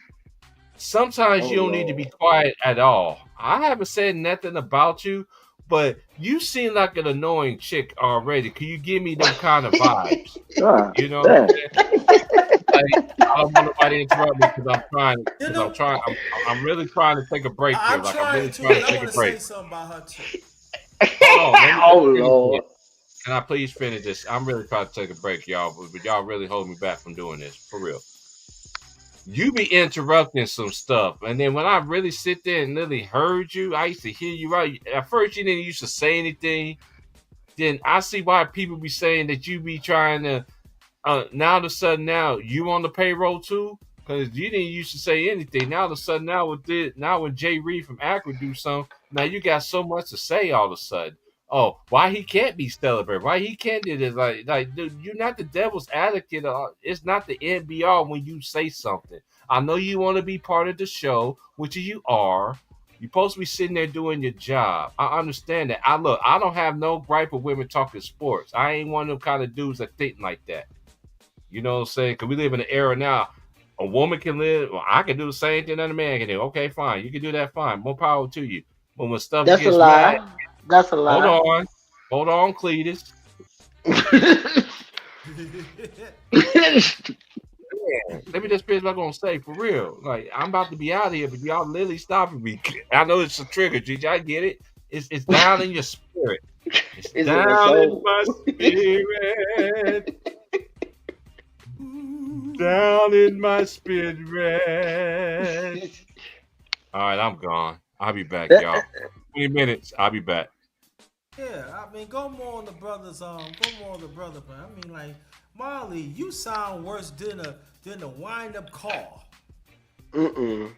Sometimes you don't need to be quiet at all. I haven't said nothing about you, but you seem like an annoying chick already. Can you give me them kind of vibes? You know what I'm saying? Like, I don't want nobody to interrupt me because I'm really trying to take a break here. I'm Like trying I'm really to. trying I to take want a to break. say something about her too. Oh, Lord. Can I please finish this? I'm really trying to take a break, y'all, but y'all really hold me back from doing this for real. You be interrupting some stuff, and then when I really sit there and really heard you, I used to hear you out. At first, you didn't used to say anything. Then I see why people be saying that you be trying to. Now all of a sudden, now you on the payroll too. Because you didn't used to say anything. Now all of a sudden, now when Jay Reed from Akron do something, now you got so much to say all of a sudden. Oh, why he can't be celebrated? Why he can't do this? Like, dude, you're not the devil's advocate. It's not the NBR when you say something. I know you want to be part of the show, which you are. You're supposed to be sitting there doing your job. I understand that. I don't have no gripe with women talking sports. I ain't one of them kind of dudes that think like that. You know what I'm saying? Because we live in an era now. A woman can live. Well, I can do the same thing that a man can do. Okay, fine. You can do that. Fine. More power to you. But when stuff That's a gets lie. mad, That's a lie. hold on, Cletus. Let me just finish what I'm gonna say for real. Like I'm about to be out of here, but y'all literally stopping me. I know it's a trigger, Gigi. I get it. It's down in your spirit. It's down in my spirit. Down in my spirit. All right, I'm gone. I'll be back, y'all. 20 minutes. I'll be back. Yeah, I mean, go more on the brother, man. I mean, like, Marley, you sound worse than a wind-up call. You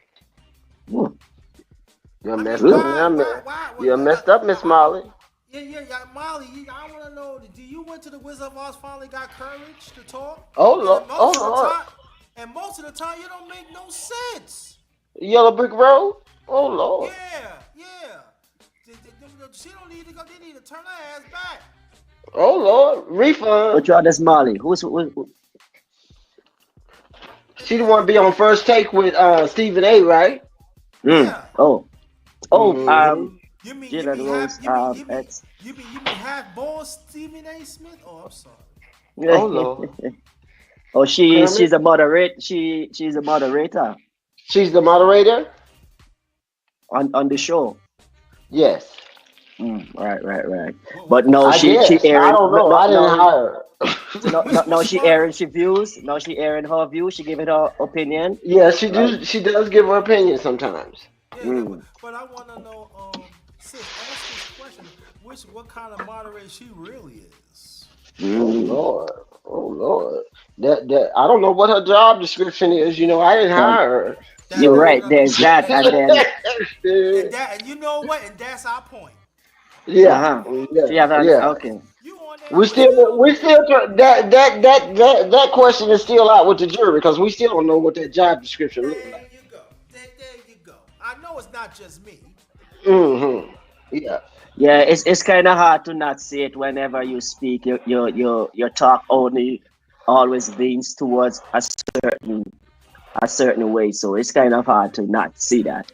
messed up, Miss Molly. Yeah, Molly, I want to know, do you went to the Wizard of Oz finally got courage to talk? Oh, Lord. And most of the time, you don't make no sense. Yellow Brick Road? Oh, Lord. Yeah. She don't need to go. They need to turn her ass back. Oh, Lord. Refund. Which one is Molly? Who's She the one to be on First Take with Stephen A, right? Yeah. You mean half-born Stephen A. Smith? Oh, I'm sorry. Oh, Lord. she's a moderator. She's a moderator. She's the moderator on the show. Yes. Right. But no, she airing. I don't know. I didn't hire her. No, she airing her views. No, she airing her views. She giving her opinion. Yeah, she does give her opinion sometimes. Yeah, but I want to know, sis, ask this question: what kind of moderator she really is? Oh Lord. That I don't know what her job description is. You know, I didn't hire her. You're right. There's that, and then and you know what? And that's our point. Yeah. Okay. We still that question is still out with the jury because we still don't know what that job description looks like. There you go. I know it's not just me. Yeah. Yeah, it's kind of hard to not see it whenever you speak. Your talk only always leans towards a certain way, so it's kind of hard to not see that.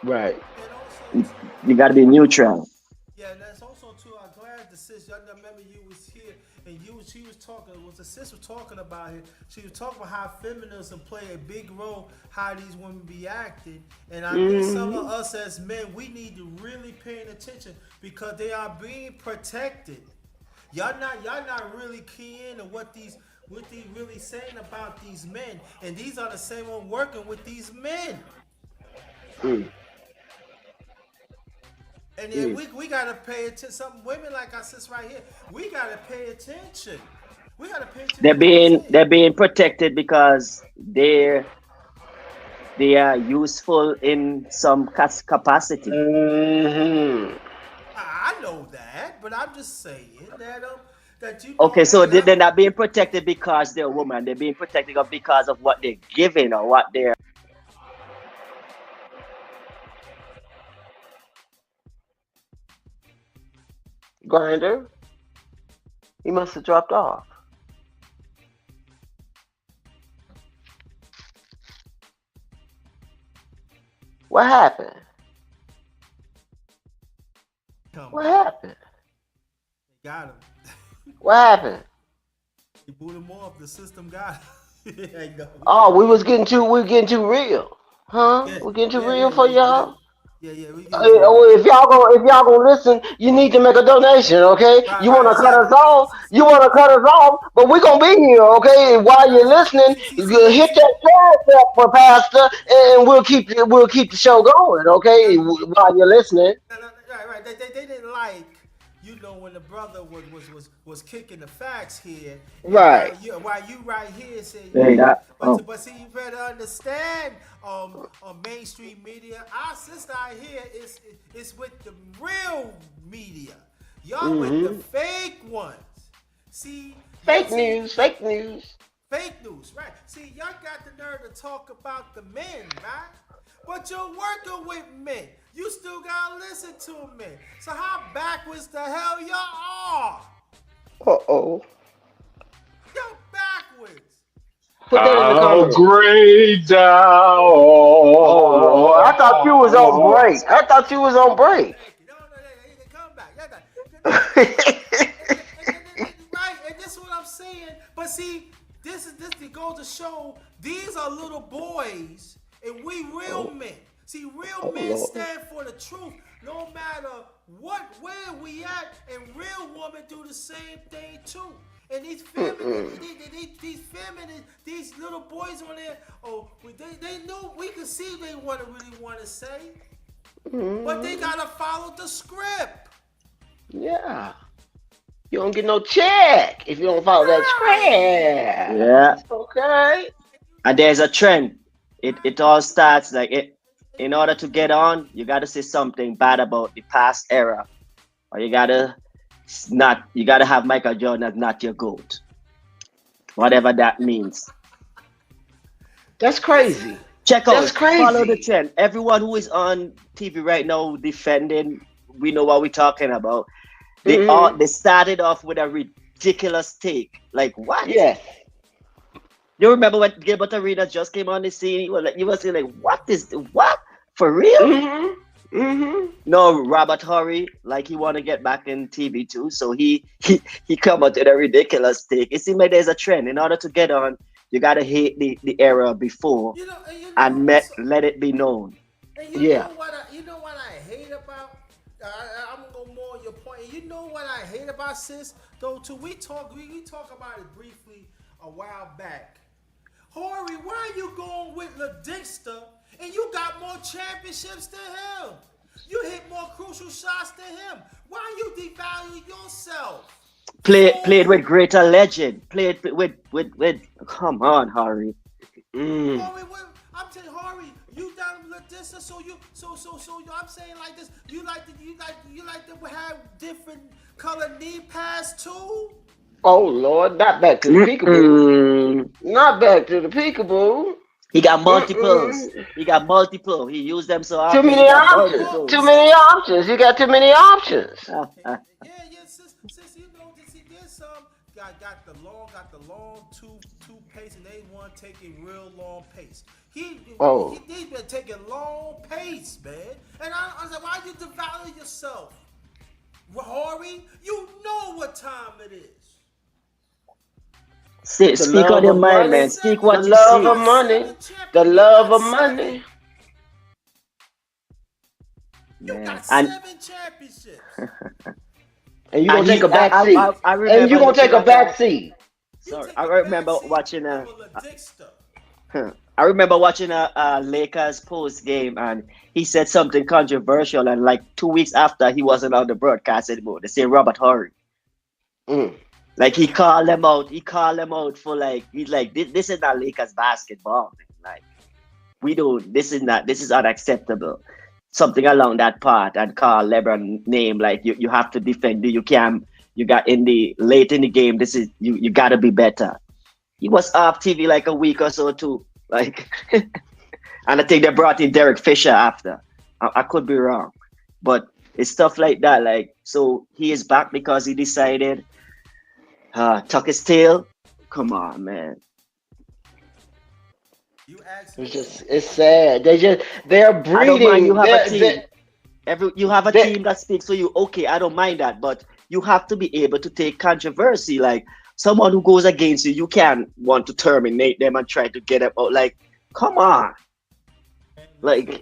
Right. You got to be neutral. Yeah, and that's also too. I'm glad the sis. Y'all remember you was here and she was talking. Was the sis was talking about it? She was talking about how feminism play a big role, how these women be acting, and I think some of us as men we need to really paying attention because they are being protected. Y'all not really keying to what they really saying about these men, and these are the same ones working with these men. And then we gotta pay attention. Some women like our sis right here, we gotta pay attention. They're being protected because they are useful in some capacity. I know that, but I'm just saying that you. Okay, so they're not being protected because they're a woman. They're being protected because of what they're giving or what they're. Grinder. He must have dropped off. What happened? What happened? Got him. What happened? He boot him off. The system got him. Oh, we're getting too real, huh? We're getting too real for y'all. Yeah. If y'all gonna listen, you need to make a donation, okay? You wanna cut us off, but we're gonna be here, okay? While you're listening, you hit that cash up for Pastor, and we'll keep the show going, okay? While you're listening. Right. They didn't like, when the brother was kicking the facts here, Right. While you right here saying, but see, you better understand, on mainstream media, our sister out here is with the real media. Y'all with the fake ones. See, fake news, right? See, y'all got the nerve to talk about the men, right? But you're working with men. You still gotta listen to men. So how backwards the hell y'all are? Uh-oh. You're backwards. Put that in the How comments. great thou Oh, I thought you was on break. Right, and this is what I'm saying. But see, this goes to show these are little boys, and we real men. See, real men stand for the truth, no matter where we at. And real women do the same thing too. And these feminists, these little boys on there, they knew we could see they really want to say, but they gotta follow the script. Yeah. You don't get no check if you don't follow that script. Yeah. Okay. And there's a trend. It all starts like it. In order to get on, you gotta say something bad about the past era, or you gotta have Michael Jordan as not your GOAT, whatever that means. That's crazy. That's crazy. Follow the trend. Everyone who is on TV right now defending, we know what we're talking about. They started off with a ridiculous take. Like what? Yeah. You remember when Gilbert Arenas just came on the scene? You were saying like, what? For real? No, Robert Horry, like he want to get back in TV too, so he come out with a ridiculous take. It seems like there's a trend. In order to get on, you gotta hate the era before and let it be known. And you know what I hate about? I'm gonna go more on your point. And you know what I hate about sis though too? We talk about it briefly a while back. Horry, why are you going with LaDixter and you got more championships than him? You hit more crucial shots than him. Why you devalue yourself? Played with greater legend. Played with come on, Horry. Horry, I'm telling Horry, you done LaDixter, so I'm saying like this. You like to have different color knee pads too? Oh Lord, not back to the peekaboo. Not back to the peekaboo. He got multiples. He used them so often. Too many options. You got too many options. Sis, you know, there's some got the long two pace, and they want taking real long pace. He's been taking long pace, man. And I was like, why you devalue yourself, Horry? You know what time it is. Speak on your mind, man. Speak what you see. The love of money. The love of money. You got 7 championships. And you gonna take a back seat. And you gonna take a back seat. Sorry, I remember watching a Lakers post game, and he said something controversial, and like 2 weeks after, he wasn't on the broadcast anymore. They say Robert Horry. Like he called them out. He called them out for he's like, this is not Lakers basketball, man. Like this is unacceptable. Something along that part, and call LeBron name, like you have to defend. You got late in the game. This is you gotta be better. He was off TV like a week or so too. Like and I think they brought in Derek Fisher after. I could be wrong. But it's stuff like that. Like, so he is back because he decided tuck his tail. Come on, man. It's sad. They're breeding. You have a team. You have a team that speaks for you. Okay, I don't mind that, but you have to be able to take controversy. Like someone who goes against you, you can't want to terminate them and try to get them out. Like, come on. Like,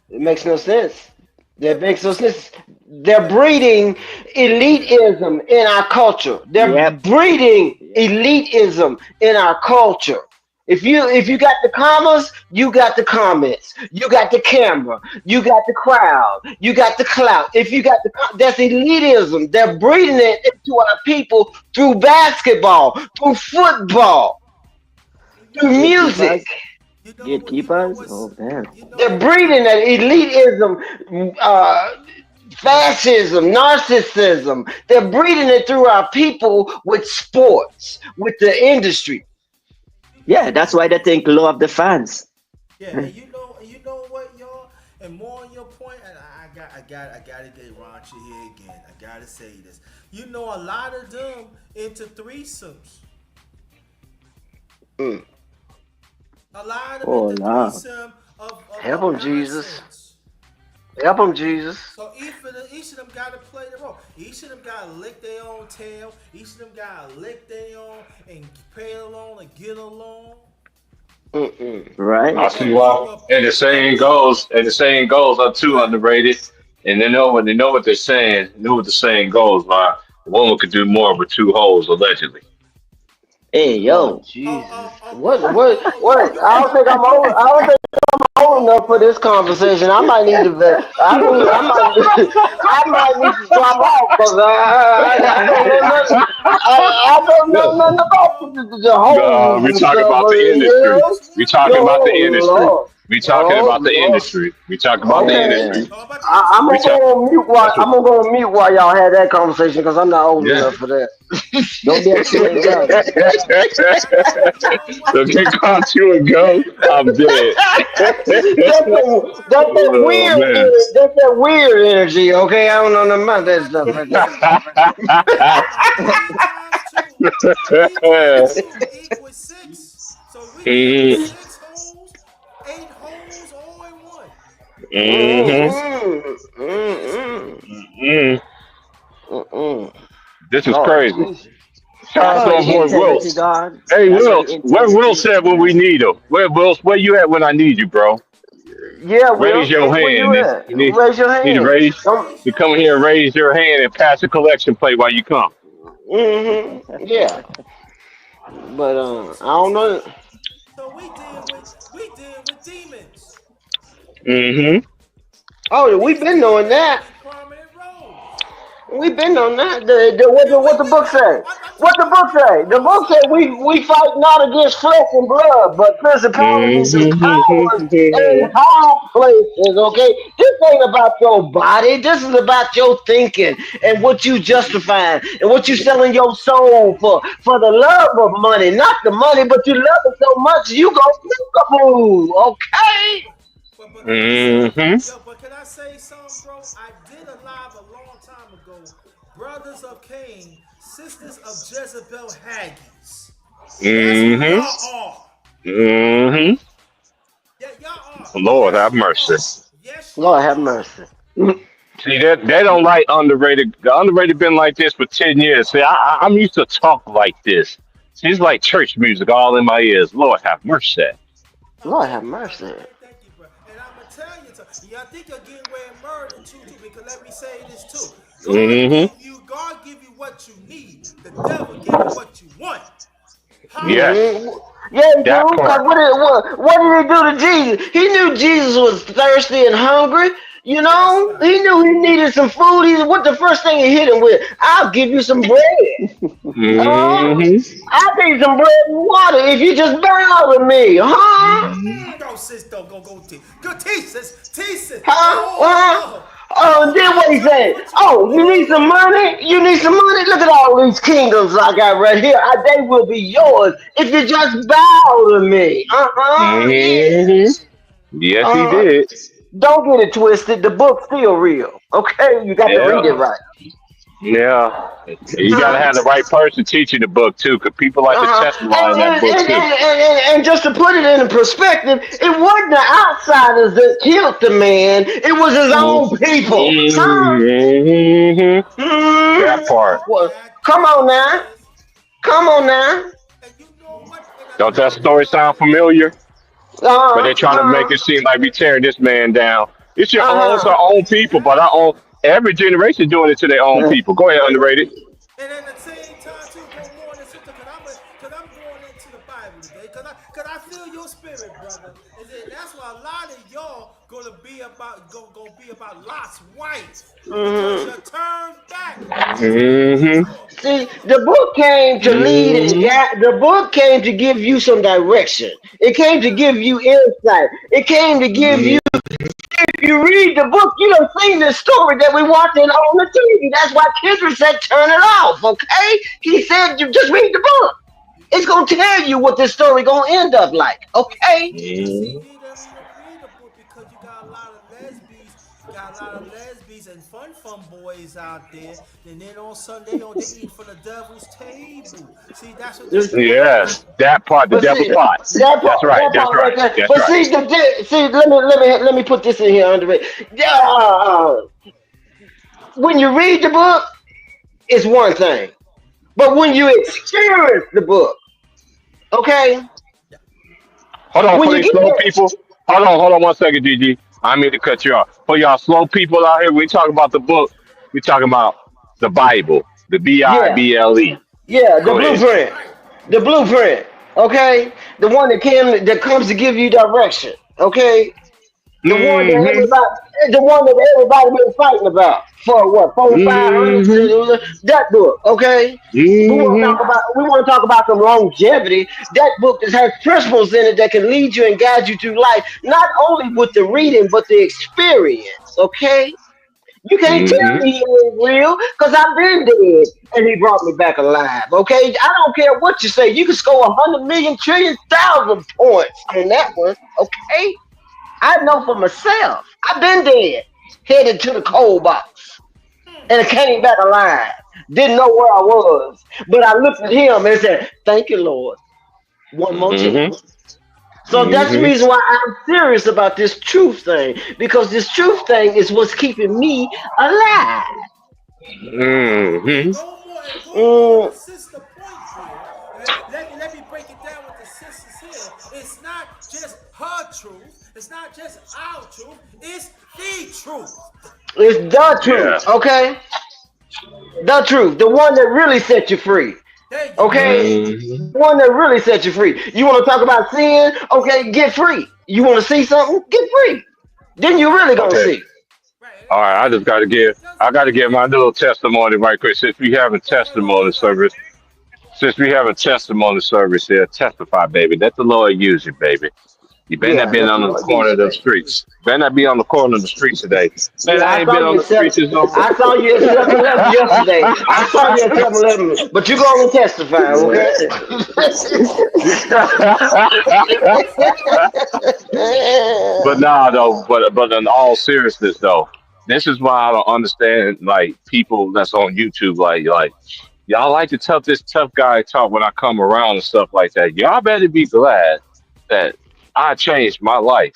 it makes no sense. That makes no sense. They're breeding elitism in our culture. They're breeding elitism in our culture. If you got the commas, you got the comments. You got the camera. You got the crowd. You got the clout. If you got that's elitism. They're breeding it into our people through basketball, through football, through music. Gatekeepers? Oh damn. They're breeding that elitism, fascism, narcissism. They're breeding it through our people with sports, with the industry. Yeah, that's why they think low of the fans. Yeah, and you know what, y'all, and more on your point, and I gotta get raunchy here again. I gotta say this. You know, a lot of them into threesomes. Mm. A lot of them into threesome of help them, Jesus. Help them, Jesus. So each of them got to play the role. Each of them got to lick their own tail. Each of them got to lick their own and play along and get along. Right. I see why. And the saying goes, I'm too underrated. And they know what they're saying. They know what the saying goes, man. A woman could do more with two holes, allegedly. Hey, yo. Jesus. What? I don't think I'm old enough for this conversation. I might need to. I might need to drop off because I don't know nothing about the whole. We're talking about the industry. We're talking about the industry. We talking about the industry. We talking about the industry. I'm gonna go on mute while y'all had that conversation because I'm not old enough for that. Don't be upset. So get caught you and go. I'm dead. That's that weird energy. Okay, I don't know nothing about that stuff. This is crazy. Shout out to boy Will. Hey Will, where Will said when we need him? Where you at when I need you, bro? Yeah, raise your hand. Raise your hand. You come here and raise your hand and pass the collection plate while you come. Yeah. But I don't know. So we deal with demons. Oh, we've been knowing that. We've been on that. What the book say? What the book say? The book said we fight not against flesh and blood, but principalities and powers in high places. Okay, this ain't about your body. This is about your thinking and what you justifying and what you selling your soul for the love of money, not the money, but you love it so much you go flip the move. Okay. But can I say something, bro? I did a live a long time ago. Brothers of Cain, sisters of Jezebel Haggies. That's what y'all are. Yeah, y'all are. Lord have mercy. Lord have mercy. See, they don't like underrated. The underrated been like this for 10 years. See, I'm used to talk like this. See, it's like church music all in my ears. Lord have mercy. Lord have mercy. Thank you, bro. And I'm gonna tell you, I think you're getting away murdered too, because let me say this too. God give you what you need. The devil give you what you want. Yes. Yeah, dude. Because what did he do to Jesus? He knew Jesus was thirsty and hungry. You know, he knew he needed some food. What the first thing he hit him with? I'll give you some bread. I'll give you some bread and water if you just bow to me, huh? Go, sis, go, teach, sis. Oh, then what he said? Oh, you need some money? Look at all these kingdoms I got right here. They will be yours if you just bow to me. Yes, he did. Don't get it twisted. The book's still real. Okay, you got to read it right. Yeah, you gotta have the right person teaching the book too, because people like to testify in that book too. And just to put it in perspective, it wasn't the outsiders that killed the man; it was his own people. That part. Well, come on now. Don't that story sound familiar? But they're trying to make it seem like we tearing this man down. It's your own, it's our own people, but our own. Every generation doing it to their own people. Go ahead, underrated. And at the same time, too, go more in the system, because I'm going into the Bible today, because I of y'all gonna be about Lot's wife because Mhm. you turned back. See, the book came to lead and guide. The book came to give you some direction. It came to give you insight. It came to give you. If you read the book, you don't see the story that we watching on the TV. That's why Kendrick said, "Turn it off." Okay, he said, "You just read the book. It's gonna tell you what this story gonna end up like." Okay. Read a book because you got a lot of lesbians, and fun boys out there. And then on Sunday, they eat from the devil's table. See, that's what they Yes, that part, the But devil see, part. that That's part, right. that That's part right right. there. That's But right. see, let me put this in here, Andre. Yeah, when you read the book, it's one thing, but when you experience the book, okay, Hold on, when for you these get slow there, people. Hold on 1 second, Gigi. I mean to cut you off. For y'all slow people out here, we talk about the book. We talking about the Bible, the yeah, Bible. yeah, Go ahead. the blueprint, okay, the one that comes to give you direction, okay. The one that Mm-hmm. everybody been fighting about for what 400, 500. Mm-hmm. That book, okay. Mm-hmm. We want to talk about some longevity. That book that has principles in it that can lead you and guide you through life, not only with the reading but the experience. Okay, you can't tell Mm-hmm. me he ain't real because I've been dead and he brought me back alive. Okay, I don't care what you say. You can score 100 million trillion thousand points on that one. Okay. I know for myself. I've been dead, headed to the cold box, and I came back alive. Didn't know where I was, but I looked at him and said, "Thank you, Lord. One more Mm-hmm. chance." So that's the reason why I'm serious about this truth thing, because this truth thing is what's keeping me alive. Mm-hmm. And go more Mm, to sister point here. Let me break it down with the sisters here. It's not just her truth. It's not just our truth. It's the truth. it's the Yeah. truth, okay? The truth, the one that really set you free. There you Okay, go. Mm-hmm. one that really set you free. You want to talk about sin? Okay, get free. You want to see something? Get free. Then you really gonna Okay. see. All right. I gotta give my little testimony right quick. Since we have a testimony service. Since we have a testimony service here, testify, baby. Let the Lord use you, baby. You better not Yeah, be let on the the Lord use corner you, of the baby. streets. Better not be on the corner of the streets today. Man, Yeah, I ain't been on the streets in so. I saw you at 7-Eleven yesterday. I saw you at 7-Eleven, but you go and testify, okay? But nah, though. But in all seriousness, though, this is why I don't understand like people that's on YouTube. Like y'all like to tell this tough guy talk when I come around and stuff like that. Y'all better be glad that I changed my life.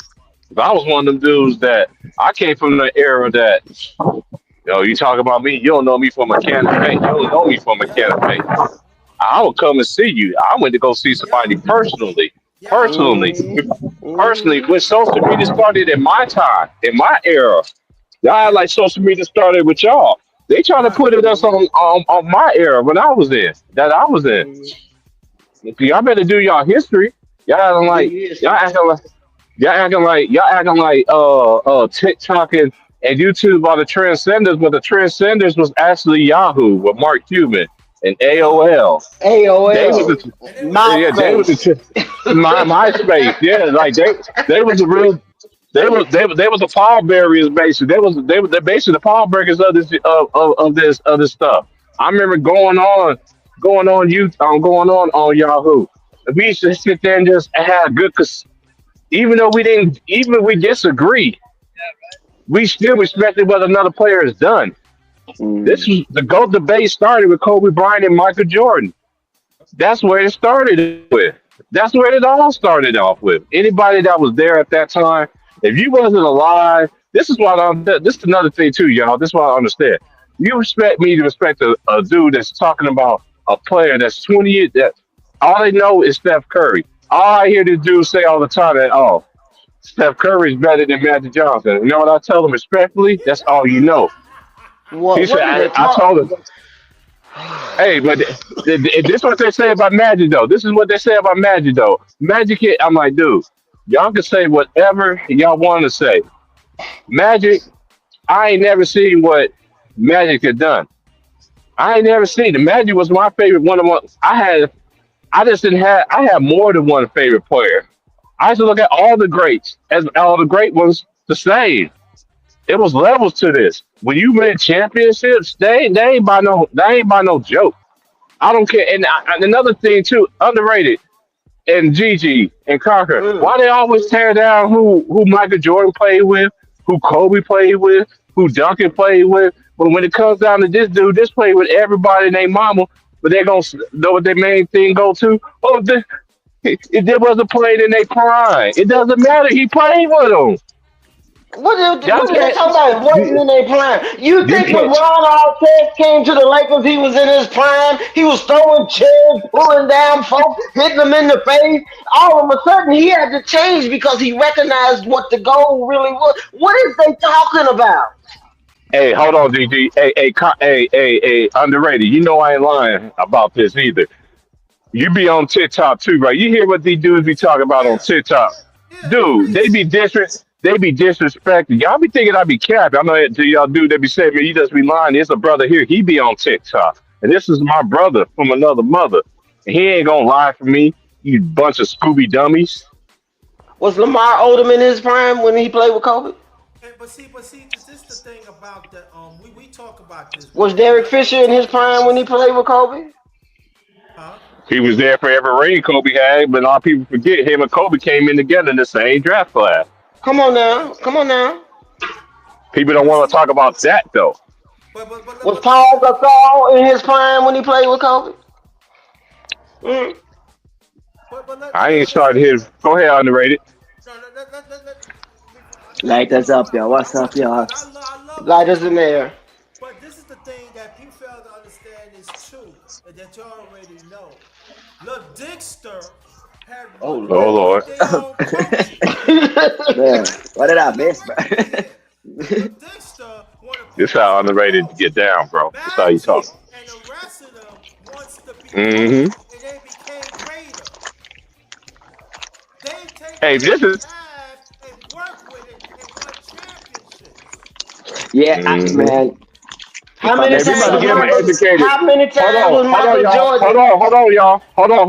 If I was one of them dudes that I came from the era that you talk about me, you don't know me from a can of paint. You don't know me from a can of paint. I would come and see you. I went to go see somebody personally. Personally, personally, when social media started in my time, in my era, y'all had like social media started with y'all. They trying to put it us on my era when I was in, that I was in. Y'all better do y'all history. Y'all acting like y'all acting like TikTok and YouTube are the transcenders, but the transcenders was actually Yahoo with Mark Cuban and AOL. They was AOL, they was MySpace. MySpace. Yeah, like they was the real they was the pallbearers basically. They basically the pallbearers of this of this stuff. I remember going on Yahoo. We used to sit there and just have good even though even if we disagree, we still respected what another player has done. This was the GOAT debate started with Kobe Bryant and Michael Jordan. That's where it started with. That's where it all started off with. Anybody that was there at that time, if you wasn't alive, this is what I'm. This is another thing too, y'all. This is what I understand. You respect me to respect a dude that's talking about a player that's 20 years. That all they know is Steph Curry. All I hear this dude say all the time that Steph Curry is better than Magic Johnson. You know what I tell him respectfully? That's all you know. He said, What is it I talk? told him, hey, but this is what they say about Magic though. This is what they say about Magic though. Magic, I'm like, dude. Y'all can say whatever y'all want to say. Magic, I ain't never seen what Magic had done. I ain't never seen the Magic was my favorite one of my. I just didn't have. I had more than one favorite player. I used to look at all the greats as all the great ones the same. It was levels to this. When you win championships, they ain't by no joke. I don't care. And another thing too, underrated. And Gigi and Carter, why they always tear down who Michael Jordan played with, who Kobe played with, who Duncan played with. But when it comes down to this dude, this played with everybody and their mama. But they gonna know what their main thing go to. Oh, it wasn't played in their prime. It doesn't matter. He played with them. What are Y'all they can't. talking about? Wasn't in their prime. You You think can't. LeBron Artest came to the Lakers? He was in his prime. He was throwing chairs, pulling down folks, hitting them in the face. All of a sudden, he had to change because he recognized what the goal really was. What is they talking about? Hey, hold on, DG. Hey, underrated. You know I ain't lying about this either. You be on TikTok too, right? You hear what these dudes be talking about on TikTok, dude? They be disrespecting. Y'all be thinking I be capping. I know that to y'all dude. They be saying, man, you just be lying. There's a brother here. He be on TikTok, and this is my brother from another mother. And he ain't gonna lie for me. You bunch of Scooby dummies. Was Lamar Odom in his prime when he played with Kobe? But see, this is the thing about the we talk about this. Was Derek Fisher in his prime when he played with Kobe? Huh? He was there for every ring Kobe had, but a lot of people forget him and Kobe came in together in the same draft class. Come on now, come on now. People don't want to talk about that though. Was Paul Gasol in his prime when he played with Kobe? Mm. I ain't started his. Go ahead, underrated. Light us up, yo. What's up, y'all? Light us in there. But this is the thing that people fail to understand is true, and that you already know. Lil Dixter had Oh one Oh Lord. Lord. of their own coaches. Man, what did I miss, bro? Lil Dixter wanted to This put how us underrated on to get down, bro. This how you talk. Magic and the rest of them wants to be hmm great, and they became greater. They take Hey, what this they is. have and work with it and won championships. Yeah, hmm man. How If I many Hey, we miss about times to was get them something, Michael? educated. How many times was Hold on, Michael y'all. Jordan? Hold on, y'all. Hold on.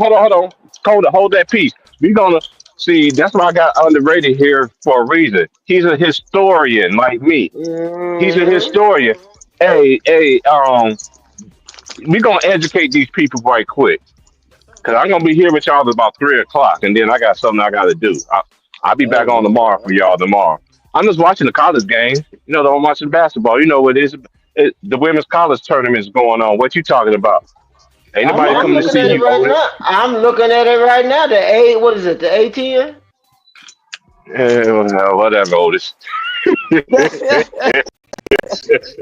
Hold that piece. We gonna see. That's why I got underrated here for a reason. He's a historian like me. He's a Mm-hmm. historian. Hey, we gonna educate these people right quick. Cause I'm gonna be here with y'all at about 3 o'clock, and then I got something I gotta do. I'll be back oh on tomorrow for Lord. y'all tomorrow. I'm just watching the college games. You know, I'm watching basketball. You know what it is? The women's college tournament is going on. What you talking about? Ain't I'm nobody Yeah, I'm coming to looking see at it you right over now. I'm looking at it right now. The A, what is it? The 18? there. Well, whatever, Otis.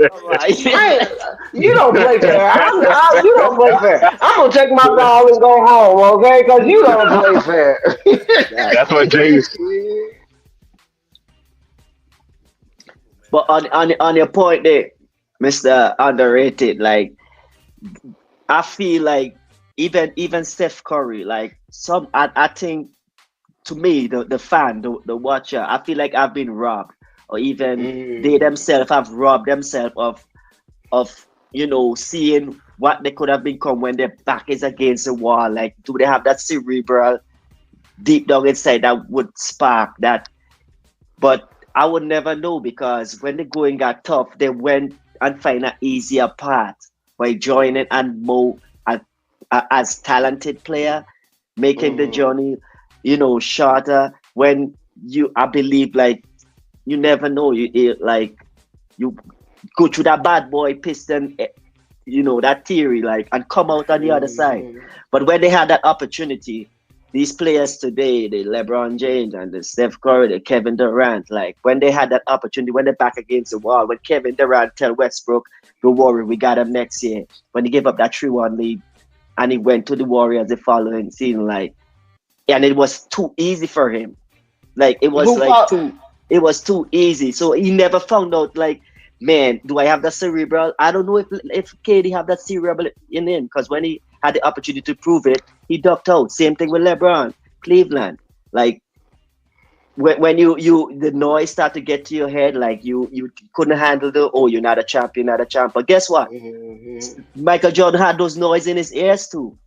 all right. I you don't play fair. You don't play fair. I'm gonna take my ball and go home, okay? Because you don't play fair. That's what James. But on your point there, Mr. Underrated, like I feel like even Steph Curry, like I think to me, the fan, the watcher, I feel like I've been robbed, or even they Mm. themselves have robbed themselves of seeing what they could have become when their back is against the wall. Like, do they have that cerebral deep down inside that would spark that? But I would never know, because when the going got tough, they went and find an easier path by joining and more as talented player, making the Mm. journey, shorter. When I believe, like, you never know. Like, you go through that bad boy piston, that theory, like, and come out on the other side. Mm. But when they had that opportunity, these players today, the LeBron James and the Steph Curry, the Kevin Durant, like, when they had that opportunity, when they're back against the wall, when Kevin Durant tell Westbrook, don't worry, we got him next year. When he gave up that 3-1 lead and he went to the Warriors the following season, like, and it was too easy for him. Like, Who fought? it was too easy. So he never found out, like, man, do I have that cerebral? I don't know if KD have that cerebral in him, because when he had the opportunity to prove it, he ducked out. Same thing with LeBron, Cleveland. Like, when the noise start to get to your head, like you couldn't handle you're not a champ, you're not a champ. But guess what? Michael Jordan had those noise in his ears too.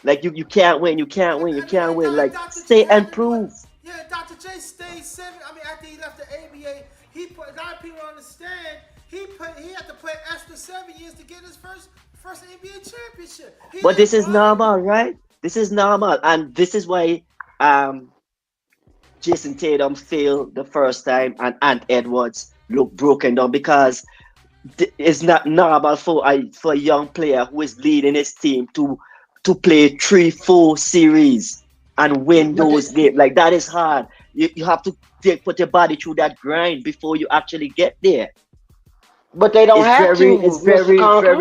Like you can't win, you can't win, you can't win. Like stay and prove. Yeah, Dr. J stayed 7. I mean, after he left the ABA, a lot of people understand he had to play extra 7 years to get his first NBA championship. But this is normal, right? This is normal, and this is why Jason Tatum failed the first time and Ant Edwards looked broken down, because it's not normal for a young player who is leading his team to play 3-4 series and win those games. Like, that is hard. You have to put your body through that grind before you actually get there. But they don't have to. It's very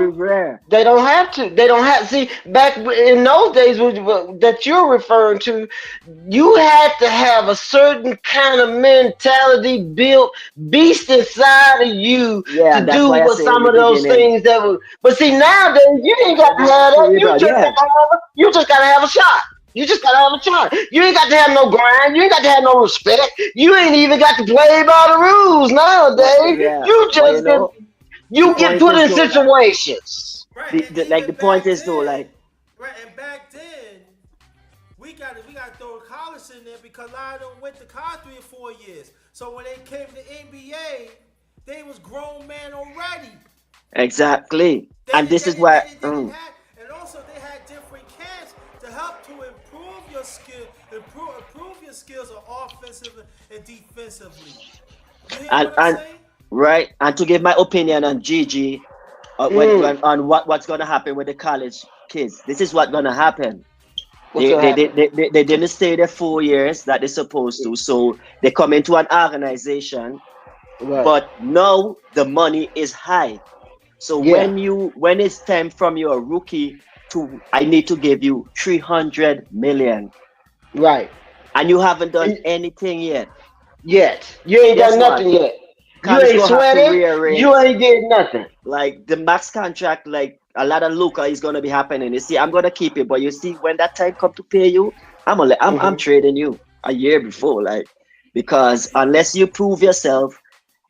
rare. They don't have to. They don't have. See, back in those days that you're referring to, you had to have a certain kind of mentality built, beast inside of you to do with some of those things that were. But see, nowadays you ain't got to have that. You just gotta have a shot. You just gotta have a shot. You ain't got to have no grind. You ain't got to have no respect. You ain't even got to play by the rules nowadays. You just you get put in situations. The point is though, like. Right, and back then we got to throw college in there, because a lot of them went to college 3 or 4 years. So when they came to NBA, they was grown men already. Exactly, and this is why. And also they had different camps to help to improve your skill, improve your skills on offensive and defensively. You hear what I'm saying? Right, and to give my opinion on Gigi, on what's gonna happen with the college kids. This is what's gonna happen. They didn't stay there 4 years that they're supposed to, so they come into an organization. Right. But now the money is high. So when it's time from your rookie to, I need to give you 300 million. Right. And you haven't done anything yet. You ain't done nothing yet. You ain't sweating. You ain't did nothing. Like the max contract, like a lot of lucre is gonna be happening. You see, I'm gonna keep it, but you see, when that time come to pay you, I'm trading you a year before, like, because unless you prove yourself,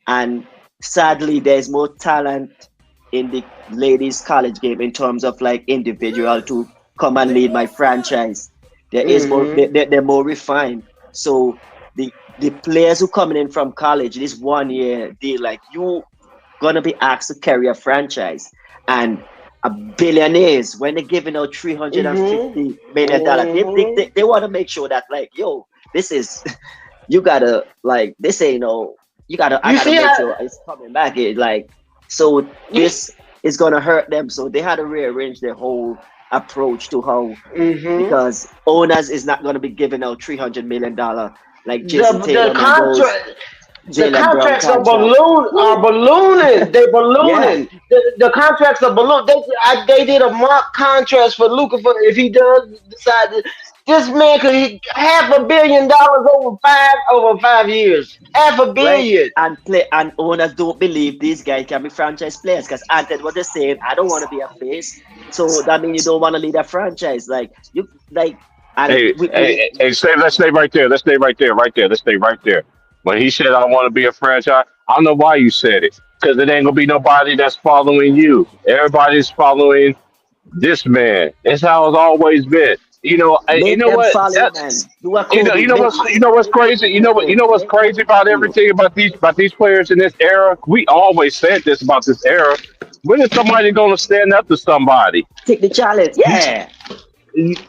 and sadly, there's more talent in the ladies' college game in terms of like individual to come and lead my franchise. There is more. They're more refined. So the players who coming in from college, this 1 year deal, like, you gonna be asked to carry a franchise, and a billionaires, when they're giving out $350 million, they want to make sure that, like, yo, this is, you gotta, like, this ain't no, I gotta make sure it's coming back. So this is gonna hurt them. So they had to rearrange their whole approach to how, because owners is not gonna be giving out $300 million. Like Jason Tatum, the contracts are ballooning. They're ballooning. The contracts are ballooning. They did a mock contract for Luka for, if he does decide to, this man could $500 million over 5 years. $500 million. Right. And owners don't believe these guys can be franchise players, because Anthony was just saying, I don't want to be a face. So that means you don't want to lead a franchise. Like, you like. Let's stay right there. Let's stay right there. When he said, I want to be a franchise, I don't know why you said it. Because it ain't going to be nobody that's following you. Everybody's following this man. That's how it's always been. You know what? You know what's crazy? You know what's crazy about everything about these players in this era? We always said this about this era. When is somebody going to stand up to somebody? Take the challenge. Yeah.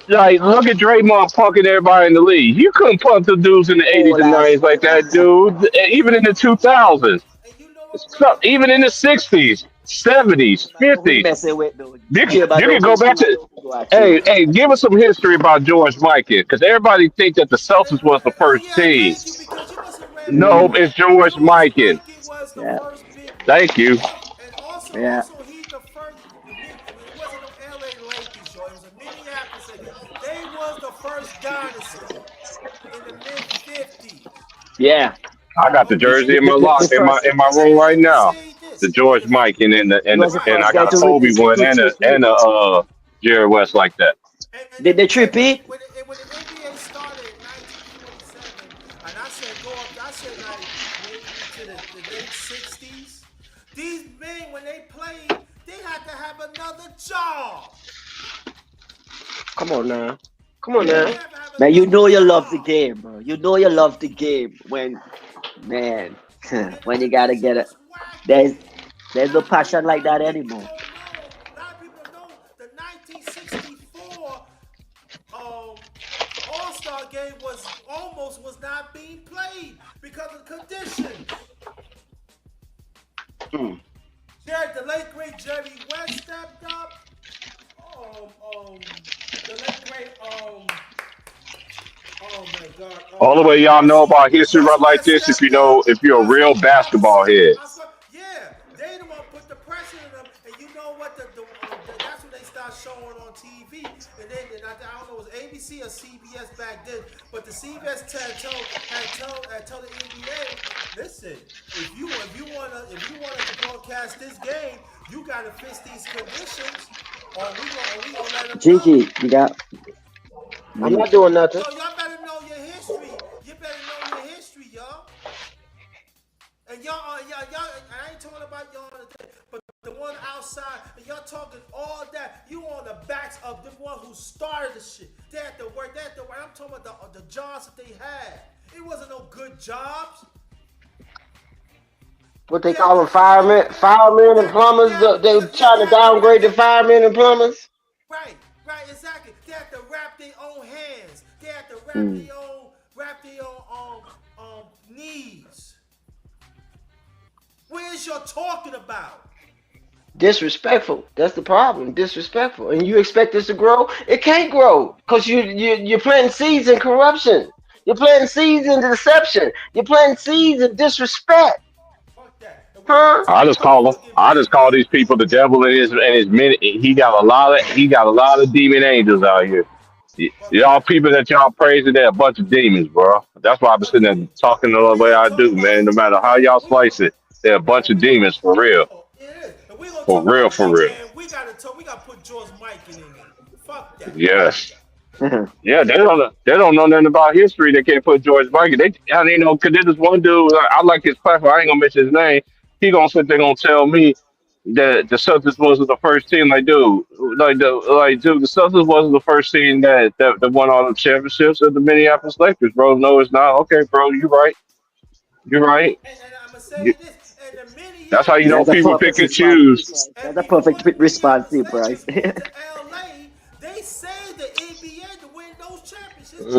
Like, look at Draymond punking everybody in the league. You couldn't punk the dudes in the 80s and 90s like that, dude. Even in the 2000s. Even in the 60s, 70s, 50s. You can go back to... Hey, give us some history about George Mikan, because everybody thinks that the Celtics was the first team. No, it's George Mikan. Yeah. Thank you. Yeah. First dynasty in the mid-50s. Yeah, I got the jersey in my room right now. The George Mikan and I got a Kobe one and a Jerry West like that. Did they repeat? When the NBA started in 1947, back maybe to the late 60s, these men, when they played, they had to have another job. Come on now. Come on now. Man, you know you love the game, bro. You know you love the game when, man, when you gotta get it. There's no passion like that anymore. A lot of people know the 1964 All-Star game was not being played because of conditions. The late great Jerry West stepped up. The late great oh my God. All the way y'all know about history right like this if you're a real basketball head. Yeah, they the one put the pressure on them, and you know what? That's when they start showing on TV. And then I don't know, it was ABC or CBS back then, but the CBS had told the NBA, listen, if you want to broadcast this game, you got to fix these conditions, or we gonna let them Gigi, go. you got. I'm not doing nothing. So y'all better know your history. You better know your history, y'all. And y'all, I ain't talking about y'all, but the one outside, and y'all talking all that. You on the backs of the one who started the shit. They had to work. I'm talking about the jobs that they had. It wasn't no good jobs. What they call them, firemen and plumbers. They trying to downgrade the firemen and plumbers. Right, exactly. They had to wrap their own hands. They had to wrap their own knees. What is y'all talking about? Disrespectful. That's the problem. Disrespectful. And you expect this to grow? It can't grow because you're planting seeds in corruption. You're planting seeds in deception. You're planting seeds in disrespect. Huh? I just call these people the devil and his men. He got a lot of demon angels out here. Y'all people that y'all praising, they're a bunch of demons, bro. That's why I've been sitting there talking the way I do, man. No matter how y'all slice it, they're a bunch of demons for real. For real. We gotta put George Mike in there. Fuck that. Yes. Yeah, they don't know nothing about history. They can't put George Michael. Cause there's this one dude. I like his platform. I ain't gonna mention his name. He gonna sit there gonna tell me that the Celtics wasn't the first team. Like, dude, the Celtics wasn't the first team that won all the championships of the Minneapolis Lakers, bro. No, it's not. Okay, bro, you're right. And I'm gonna say this. And the That's how you know people pick and choose. That's a perfect response, Bryce. LA, they saved the NBA to win those championships.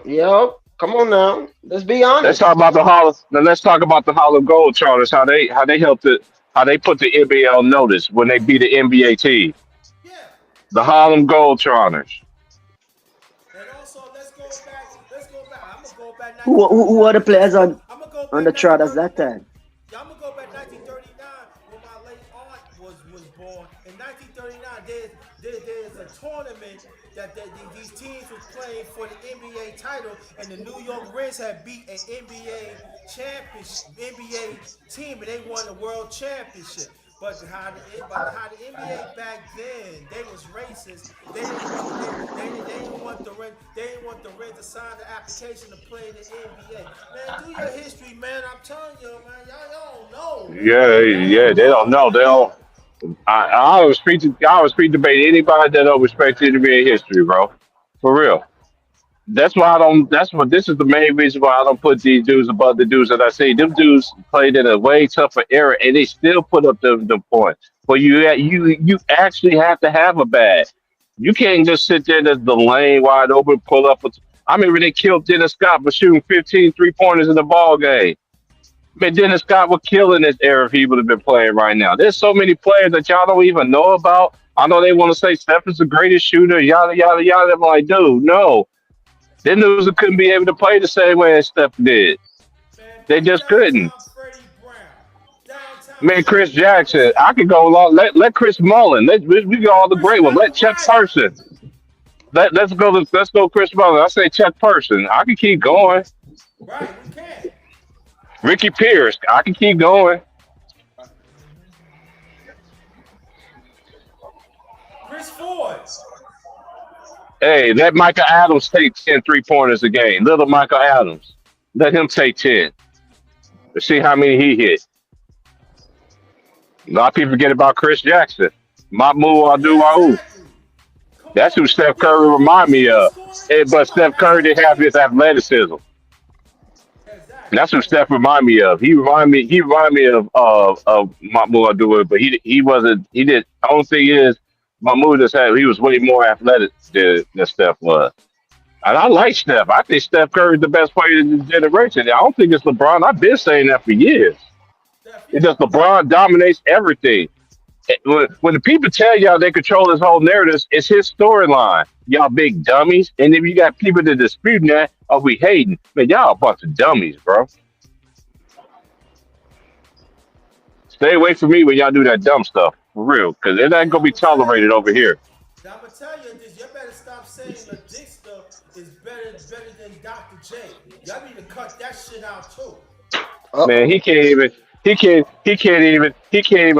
Yep. Come on now. Let's be honest. Let's talk about the Harlem Globetrotters. How they helped it. How they put the NBA on notice when they beat the NBA team. Yeah. The Harlem Globetrotters. And also, let's go back. I'm gonna go back. Who are the players on the Trotters that time? Yeah, I'm gonna go back 1939 when my late aunt was born. In 1939, there's a tournament that these teams was playing for the NBA title, and the New York Reds had beat an NBA team, and they won the world championship. But how the NBA back then, they was racist. They didn't want the Reds to sign the application to play in the NBA. Man, do your history, man. I'm telling you, man. Y'all don't know. Yeah, they don't know. They don't. I always speak debate anybody that don't respect NBA history, bro. For real. This is the main reason why I don't put these dudes above the dudes that I say. Them dudes played in a way tougher era, and they still put up the points. But you actually have to have a bag. You can't just sit there as the lane wide open, pull up. I remember they killed Dennis Scott for shooting 15 3-pointers in the ball game. Man, Dennis Scott would kill in this era if he would have been playing right now. There's so many players that y'all don't even know about. I know they want to say Steph is the greatest shooter, yada, yada, yada. I'm like, dude, no. Them dudes couldn't be able to play the same way as Steph did. They just couldn't. Man, Chris Jackson. I could go along. Let Chris Mullin. We go all the great ones. Let Chuck Person. Let's go Chris Mullin. I say Chuck Person. I can keep going. Right, we can. Ricky Pierce. I can keep going. Chris Ford. Hey, let Michael Adams take 10 3-pointers a game. Little Michael Adams. Let him take 10. Let's see how many he hit. A lot of people forget about Chris Jackson. Mahmoud Abdul-Rauf. That's who Steph Curry remind me of. But Steph Curry didn't have his athleticism. That's who Steph remind me of. He remind me of Mahmoud Abdul, but he wasn't. He did. The only thing is, Mahmoud just had. He was way more athletic than Steph was. And I like Steph. I think Steph Curry is the best player in this generation. I don't think it's LeBron. I've been saying that for years. It's just LeBron dominates everything. When the people tell y'all they control his whole narrative, it's his storyline. Y'all big dummies. And if you got people that dispute that, or we hating, man, y'all a bunch of dummies, bro. Stay away from me when y'all do that dumb stuff. For real. Because it ain't going to be tolerated over here. Now, I'm going to tell you this. You better stop saying the dick stuff is better than Dr. J. Y'all need to cut that shit out, too. Man, he can't even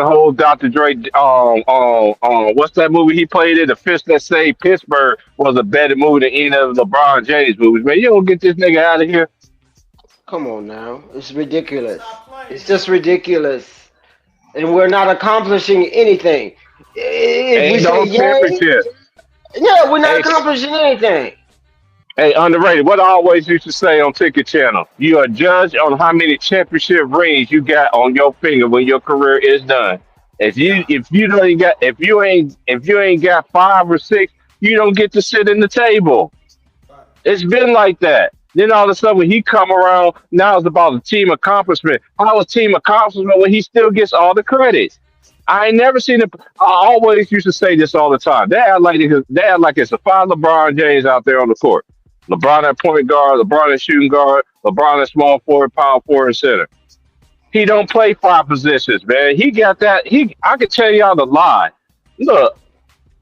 hold Dr. Dre. What's that movie he played in? The Fist That Saved Pittsburgh was a better movie than any of the LeBron James movies. Man, you don't get this nigga out of here. Come on now, it's ridiculous. It's just ridiculous, and we're not accomplishing anything. If we say championship. Yeah, we're not accomplishing anything. Hey, underrated. What I always used to say on Ticket Channel: you are judged on how many championship rings you got on your finger when your career is done. If you ain't got 5 or 6, you don't get to sit in the table. It's been like that. Then all of a sudden, when he come around, now it's about a team accomplishment. How is team accomplishment when he still gets all the credit? I ain't never seen it. I always used to say this all the time. They act like it's a 5 LeBron James out there on the court. LeBron at point guard, LeBron at shooting guard, LeBron at small forward, power forward, and center. He don't play 5 positions, man. He got that. I can tell y'all the lie. Look,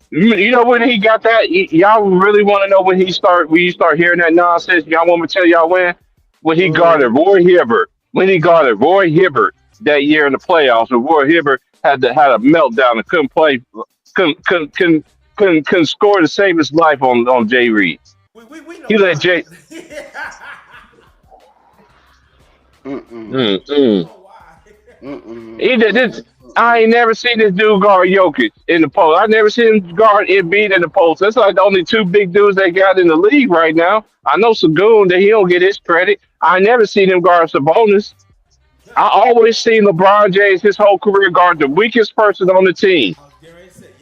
you know when he got that? Y'all really want to know when you start hearing that nonsense? Y'all want me to tell y'all when? When he guarded Roy Hibbert. When he guarded Roy Hibbert that year in the playoffs, when Roy Hibbert had a meltdown and couldn't play, couldn't score to save his life on Jay Reed. He let Jay. He did this. I ain't never seen this dude guard Jokic in the post. I never seen him guard Embiid in the post. That's like the only 2 big dudes they got in the league right now. I know Sagoon that he don't get his credit. I never seen him guard Sabonis. I always seen LeBron James his whole career guard the weakest person on the team.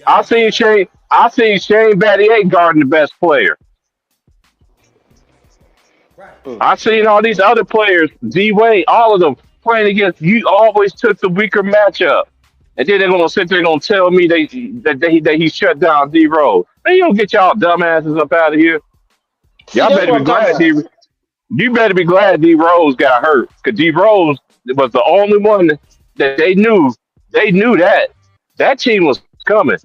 I seen Shane Battier guarding the best player. I seen all these other players, D-Wade, all of them playing against you. Always took the weaker matchup, and then they're gonna sit there and gonna tell me that he shut down D Rose. Man, you don't get y'all dumbasses up out of here. Y'all better be glad you better be glad D Rose got hurt, because D Rose was the only one that they knew. They knew that team was coming.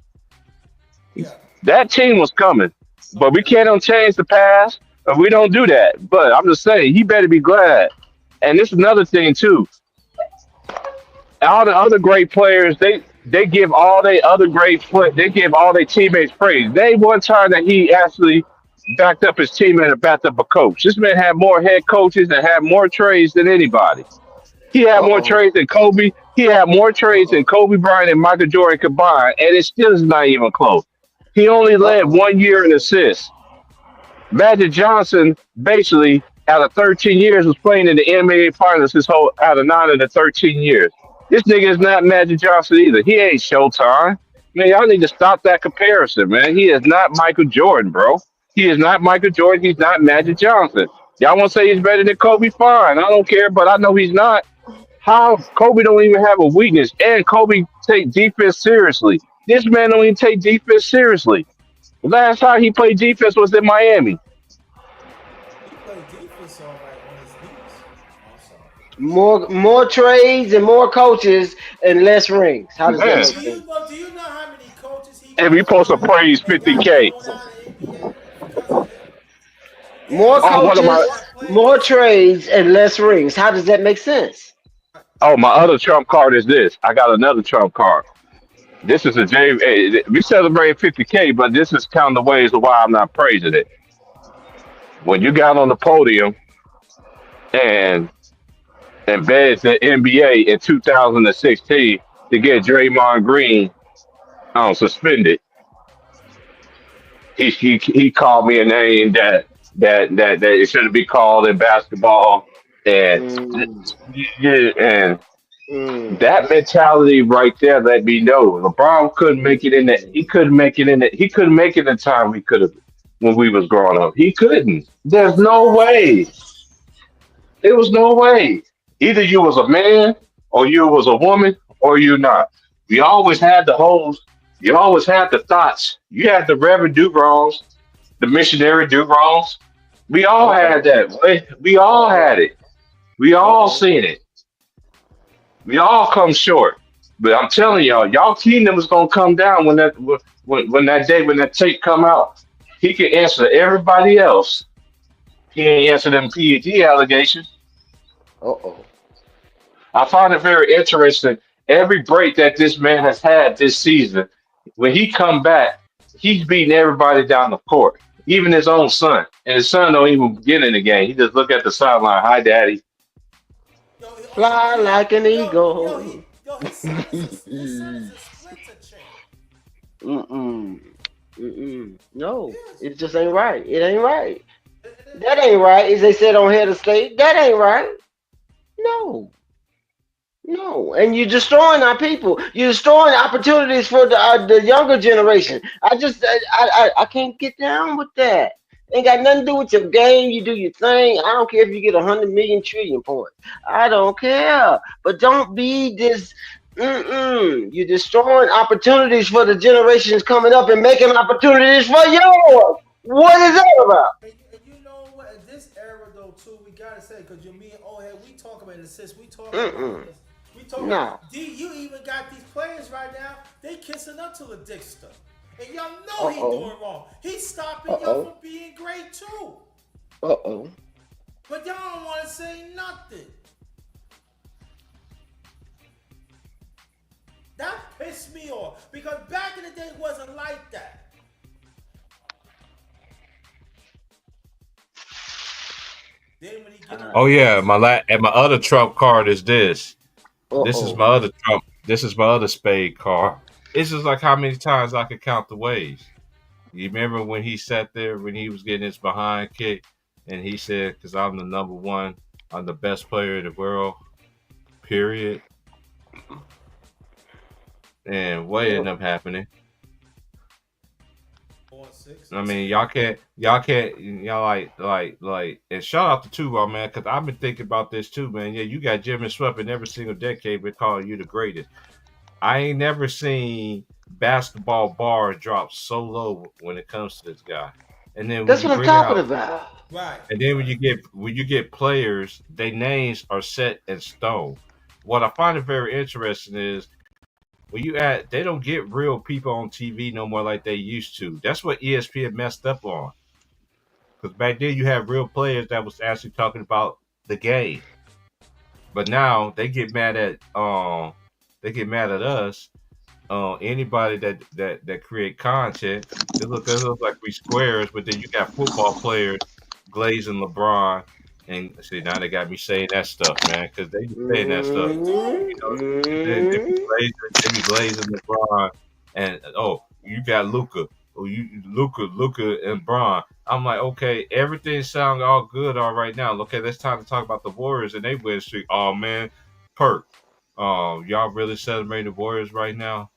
That team was coming, but we can't unchange the past. We don't do that. But I'm just saying, he better be glad. And this is another thing too. All the other great players, they give all their teammates praise. They one time that he actually backed up his teammate and backed up a coach. This man had more head coaches and had more trades than anybody. He had more trades than Kobe. He had more trades than Kobe Bryant and Michael Jordan combined, and it still is not even close. He only led 1 year in assists. Magic Johnson basically out of 13 years was playing in the NBA Finals his whole out of 9 of the 13 years. This nigga is not Magic Johnson either. He ain't Showtime. Man, y'all need to stop that comparison, man. He is not Michael Jordan, bro. He is not Michael Jordan. He's not Magic Johnson. Y'all want to say he's better than Kobe? Fine. I don't care, but I know he's not. How Kobe don't even have a weakness, and Kobe take defense seriously. This man don't even take defense seriously. The last time he played defense was in Miami. More trades and more coaches and less rings. How does that make sense? Do you know how many coaches he And we supposed to praise 50K. More coaches, more trades, and less rings. How does that make sense? Oh, my other trump card is this. I got another trump card. This is a J. We celebrate 50K, but this is kind of the ways of why I'm not praising it. When you got on the podium and begged the NBA in 2016 to get Draymond Green suspended, he called me a name that it shouldn't be called in basketball, and that mentality right there let me know LeBron couldn't make it in that. He couldn't make it in that. He couldn't make it in the time we could have when we was growing up. He couldn't. There's no way. There was no way. Either you was a man, or you was a woman, or you not. We always had the holes. You always had the thoughts. You had the Reverend do wrongs, the missionary do wrongs. We all had that. We all had it. We all seen it. We all come short. But I'm telling y'all kingdom is gonna come down when that tape come out. He can answer everybody else. He ain't answer them PED allegations. I find it very interesting. Every break that this man has had this season, when he come back, he's beating everybody down the court, even his own son. And his son don't even get in the game. He just look at the sideline. Hi, daddy. Fly like an eagle. His son is a splinter chain. No, it just ain't right. It ain't right. That ain't right. As they said on Head of State, that ain't right. No. And you're destroying our people. You're destroying opportunities for the younger generation. I can't get down with that. Ain't got nothing to do with your game. You do your thing. I don't care if you get 100 million trillion points. I don't care. But don't be this. You're destroying opportunities for the generations coming up and making opportunities for yours. What is that about? And you know what? At this era, though, too, we gotta say, because you me and Ohead, we talk about it. Since we talk about this, we talk about. D, you even got these players right now. They kissing up to the Dixter, and y'all know he doing wrong. He's stopping y'all from being great too. But y'all don't want to say nothing. That pissed me off because back in the day it wasn't like that. Then when he get Oh yeah, and my other trump card is this. This is my other trump. This is my other spade card. It's just like how many times I could count the ways. You remember when he sat there when he was getting his behind kicked, and he said, "Because I'm the number one, I'm the best player in the world." Period. And what ended up happening? I mean, y'all like, and shout out to Tuvo, man, because I've been thinking about this too, man. Yeah, you got Jimmy Swept in every single decade been calling you the greatest. I ain't never seen basketball bars drop so low when it comes to this guy. And then that's what I'm talking about. Right. And then when you get players, their names are set in stone. What I find it very interesting is they don't get real people on TV no more like they used to. That's what ESPN messed up on. Because back then you had real players that was actually talking about the game. But now they get mad at us. Anybody that create content, they look like we squares, but then you got football players glazing LeBron. And see, now they got me saying that stuff, man, because they be saying that stuff. You know, they be glazing LeBron, and you got Luka, Luka and Bron. I'm like, okay, everything sounds all good all right now. Okay, let's time to talk about the Warriors and they win streak. Oh man, Perk, y'all really celebrating the Warriors right now?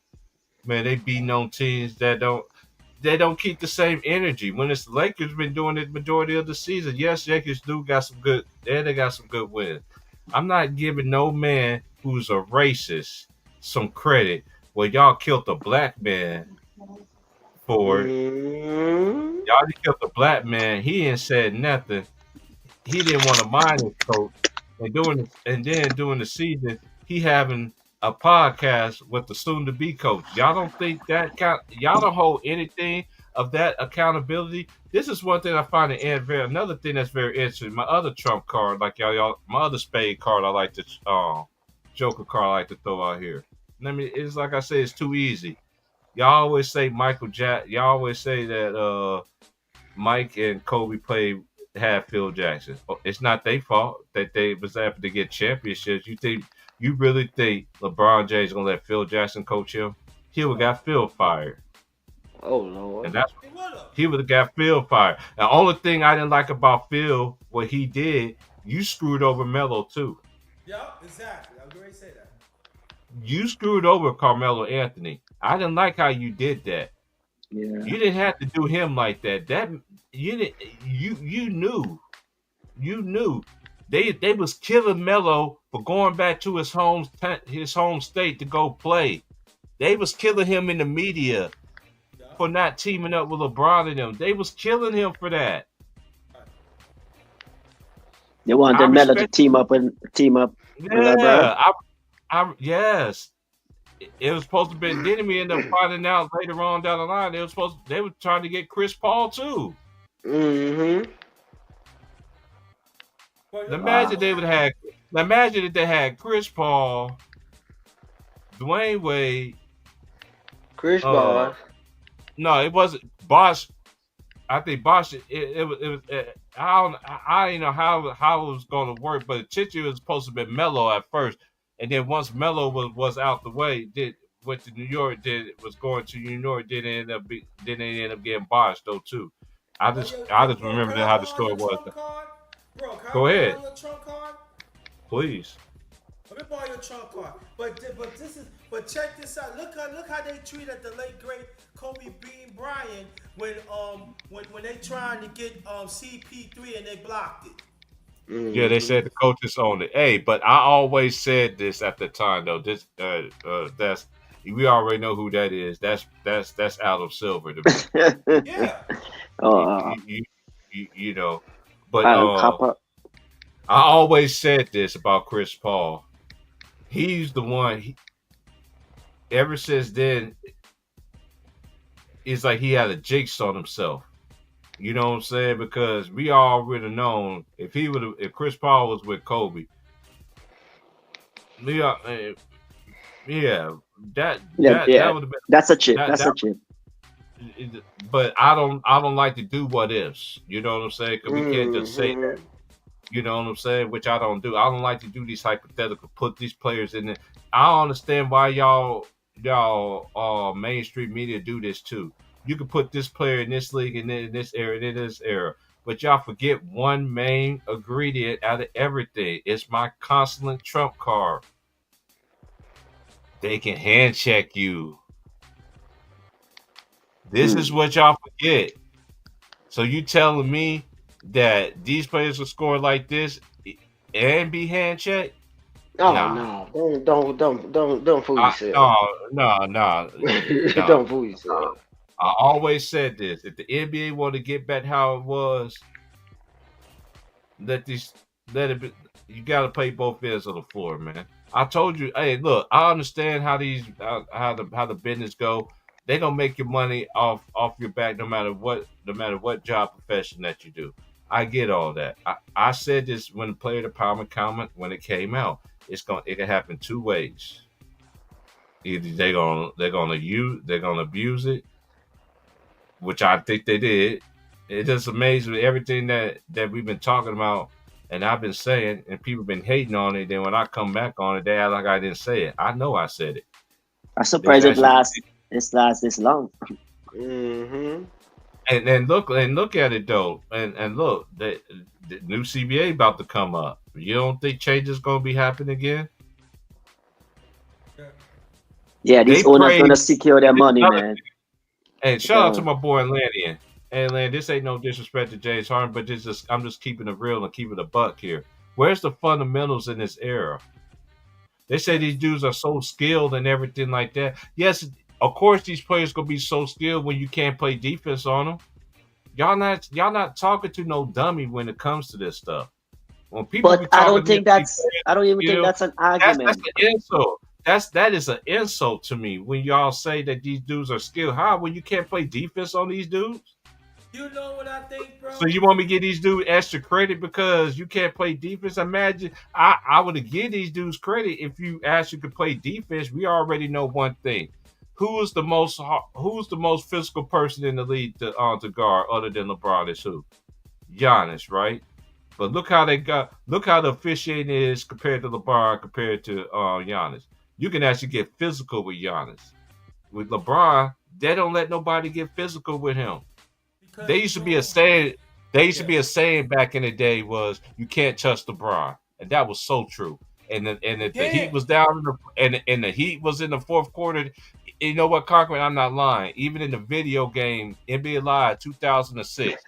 Man, they beating on teams that don't keep the same energy. When it's the Lakers been doing it majority of the season. Yes, Lakers do got some good. They got some good wins. I'm not giving no man who's a racist some credit. Well, y'all killed a black man for it. Y'all killed a black man. He ain't said nothing. He didn't want to mind his coach. And then during the season, he having a podcast with the soon-to-be coach. Y'all don't think y'all don't hold anything of that accountability? This is one thing I find another thing that's very interesting. My other trump card, like y'all, my other spade card, I like to Joker card, I like to throw out here. It's like I said, it's too easy. Y'all always say Y'all always say that Mike and Kobe had Phil Jackson. It's not their fault that they was able to get championships. You really think LeBron James gonna let Phil Jackson coach him? He would got Phil fired. Oh Lord. And he would have got Phil fired. The only thing I didn't like about Phil, what he did, you screwed over Melo too. Yeah, exactly. I was going to say that. You screwed over Carmelo Anthony. I didn't like how you did that. Yeah. You didn't have to do him like that. You knew. They was killing Melo for going back to his home state to go play. They was killing him in the media for not teaming up with LeBron and them. They was killing him for that. They wanted Melo to team up with LeBron. Yes. It was supposed to be. Then we ended up finding out later on down the line they were trying to get Chris Paul too. Mm-hmm. Imagine if they had Chris Paul, Dwayne Wade, Chris Paul. No, it wasn't Bosh. I think Bosh. It was. I didn't know how it was going to work, but Chichi was supposed to be Melo at first, and then once Melo was out the way, went to New York. Was going to New York. Then they ended up getting Bosh though too. I just remember how the story was. Bro, go ahead, your trump card? Please. Let me borrow your trump card. But check this out. Look how they treated the late great Kobe Bean Bryant when they trying to get CP3 and they blocked it. Mm-hmm. Yeah, they said the coaches owned it. Hey, but I always said this at the time though. This that's we already know who that is. That's Adam Silver to me. Yeah. You know, but I always said this about Chris Paul. He's the one. Ever since then, it's like he had a jinx on himself. You know what I'm saying? Because we already known if Chris Paul was with Kobe, that would have been. That's a chip. That's a chip. But I don't like to do what ifs. You know what I'm saying? Because we can't just say that. You know what I'm saying? Which I don't do. I don't like to do these hypothetical. Put these players in there. I don't understand why y'all mainstream media do this too. You can put this player in this league and in this era and in this era, but y'all forget one main ingredient out of everything. It's my constant trump card. They can hand check you. This is what y'all forget. So you telling me that these players will score like this and be hand checked? Oh no! Don't fool yourself. No. Don't fool yourself. I always said this: if the NBA want to get back how it was, let it be. You got to play both ends of the floor, man. I told you. Hey, look, I understand how the business go. They gonna make your money off your back no matter what job profession that you do. I get all that. I said this when the player empowerment comment when it came out. It can happen two ways. Either they're gonna abuse it, which I think they did. It just amazes me everything that we've been talking about and I've been saying, and people been hating on it. Then when I come back on it, they act like I didn't say it. I know I said it. I'm surprised it lasts this long. Mm-hmm. And look at it though, and look, the new CBA about to come up. You don't think change is going to be happening again? Yeah, these owners going to secure their money, man. And shout out to my boy Landian. Hey, Land, this ain't no disrespect to James Harden, but I'm just keeping it real and keeping it a buck here. Where's the fundamentals in this era? They say these dudes are so skilled and everything like that. Yes, of course these players gonna be so skilled when you can't play defense on them. Y'all not talking to no dummy when it comes to this stuff. When people but I don't even think that's an argument. That's an insult. That is an insult to me when y'all say that these dudes are skilled. How when you can't play defense on these dudes? You know what I think, bro? So you want me to give these dudes extra credit because you can't play defense? Imagine I would have give these dudes credit if you actually could play defense. We already know one thing: who's the most physical person in the league to guard other than LeBron is who? Giannis, right? But look how the officiating is compared to LeBron compared to Giannis. You can actually get physical with Giannis. With LeBron, they don't let nobody get physical with him. They used to be a saying. They used to be a saying back in the day was you can't touch LeBron, and that was so true. And the Heat was down, and the Heat was in the fourth quarter. You know what, Conklin? I'm not lying. Even in the video game NBA Live 2006,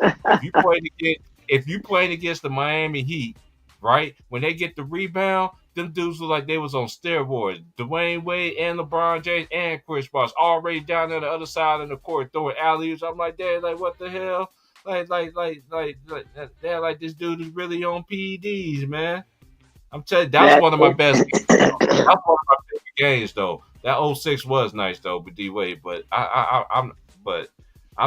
if you played against the Miami Heat, right, when they get the rebound, them dudes look like they was on steroids. Dwayne Wade and LeBron James and Chris Bosh already down there on the other side of the court throwing alley-oops. I'm like, Dad, like what the hell? They're like this dude is really on PEDs, man. I'm telling you, that was one of my best. That's one of my favorite games, though. That 06 was nice though with D Wade, but I'm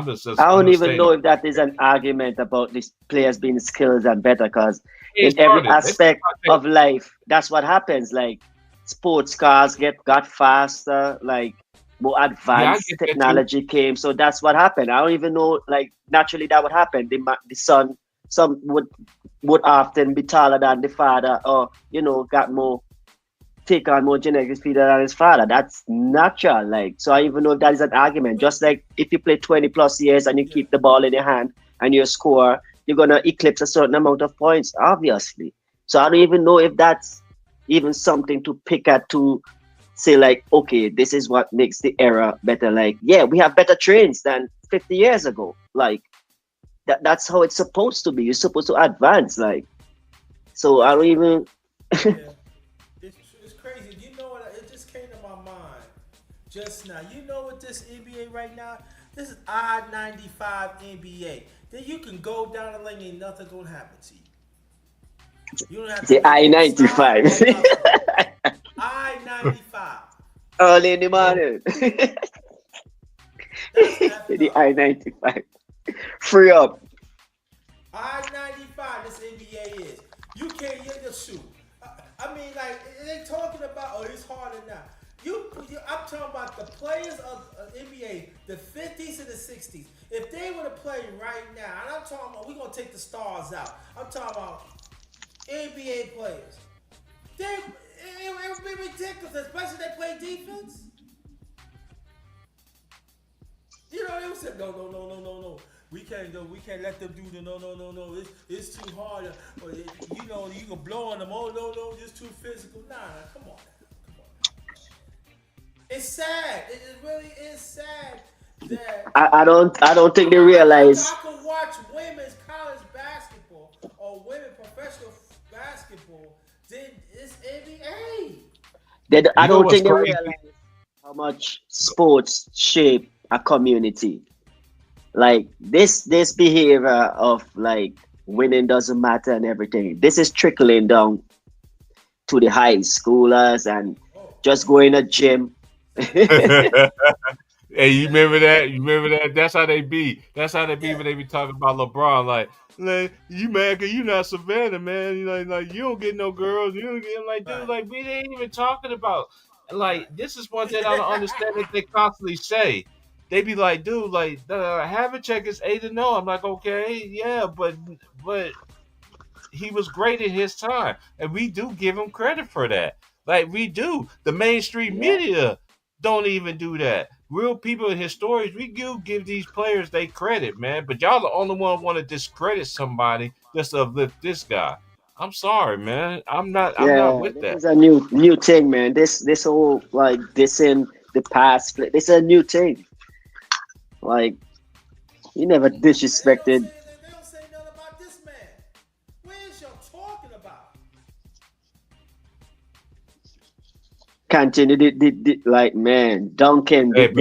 just. I don't even know if that is an argument about these players being skilled and better, because in every aspect of life, that's what happens. Like sports cars got faster, like more advanced technology came, so that's what happened. I don't even know, like naturally that would happen. The son, some would often be taller than the father, or take on more genetics feeder than his father. That's natural. Like, so I even know if that is an argument. Just like if you play 20 plus years and you keep the ball in your hand and you score, you're gonna eclipse a certain amount of points, obviously. So I don't even know if that's even something to pick at to say like, okay, this is what makes the era better. Like, yeah, we have better trains than 50 years ago. Like that's how it's supposed to be. You're supposed to advance. Like, so I don't even. It's crazy. You know what? It just came to my mind just now. You know what this NBA right now? This is I-95 NBA. Then you can go down the lane and nothing gonna happen to you. You don't have to. The I-95. I-95. Early in the morning. The I-95. Free up. I-95. This NBA is. You can't get the shoot. I mean, like, they talking about, oh, it's harder now. I'm talking about the players of NBA, the 50s and the 60s. If they were to play right now, and I'm talking about, we're going to take the stars out. I'm talking about NBA players. It would be ridiculous, especially if they play defense. You know, they would say, no. We can't let them do the no. It's too hard. Or, you can blow on them. Oh, no, it's too physical. Nah, come on. It's sad. It really is sad that I don't think they realize. I can watch women's college basketball or women professional basketball. Then it's NBA. I don't think they realize how much sports shape a community. Like this behavior of like winning doesn't matter and everything. This is trickling down to the high schoolers and just going to gym. Hey, you remember that? That's how they be. That's how they be when they be talking about LeBron. Like you mad because you not Savannah, man. You like you don't get no girls. You don't get like dude. Like we ain't even talking about. Like this is one thing I don't understand that they constantly say. They be like, dude, like Havlicek is 8-0. I'm like, okay, yeah, but he was great in his time, and we do give him credit for that. Like we do. The mainstream media don't even do that. Real people and historians, we do give these players they credit, man. But y'all the only one want to discredit somebody just to uplift this guy. I'm sorry, man. I'm not with that. This is a new thing, man. This whole like this in the past. This is a new thing. Like you never disrespected. They don't say nothing about this man. What is y'all talking about? Continue, like man, Duncan. But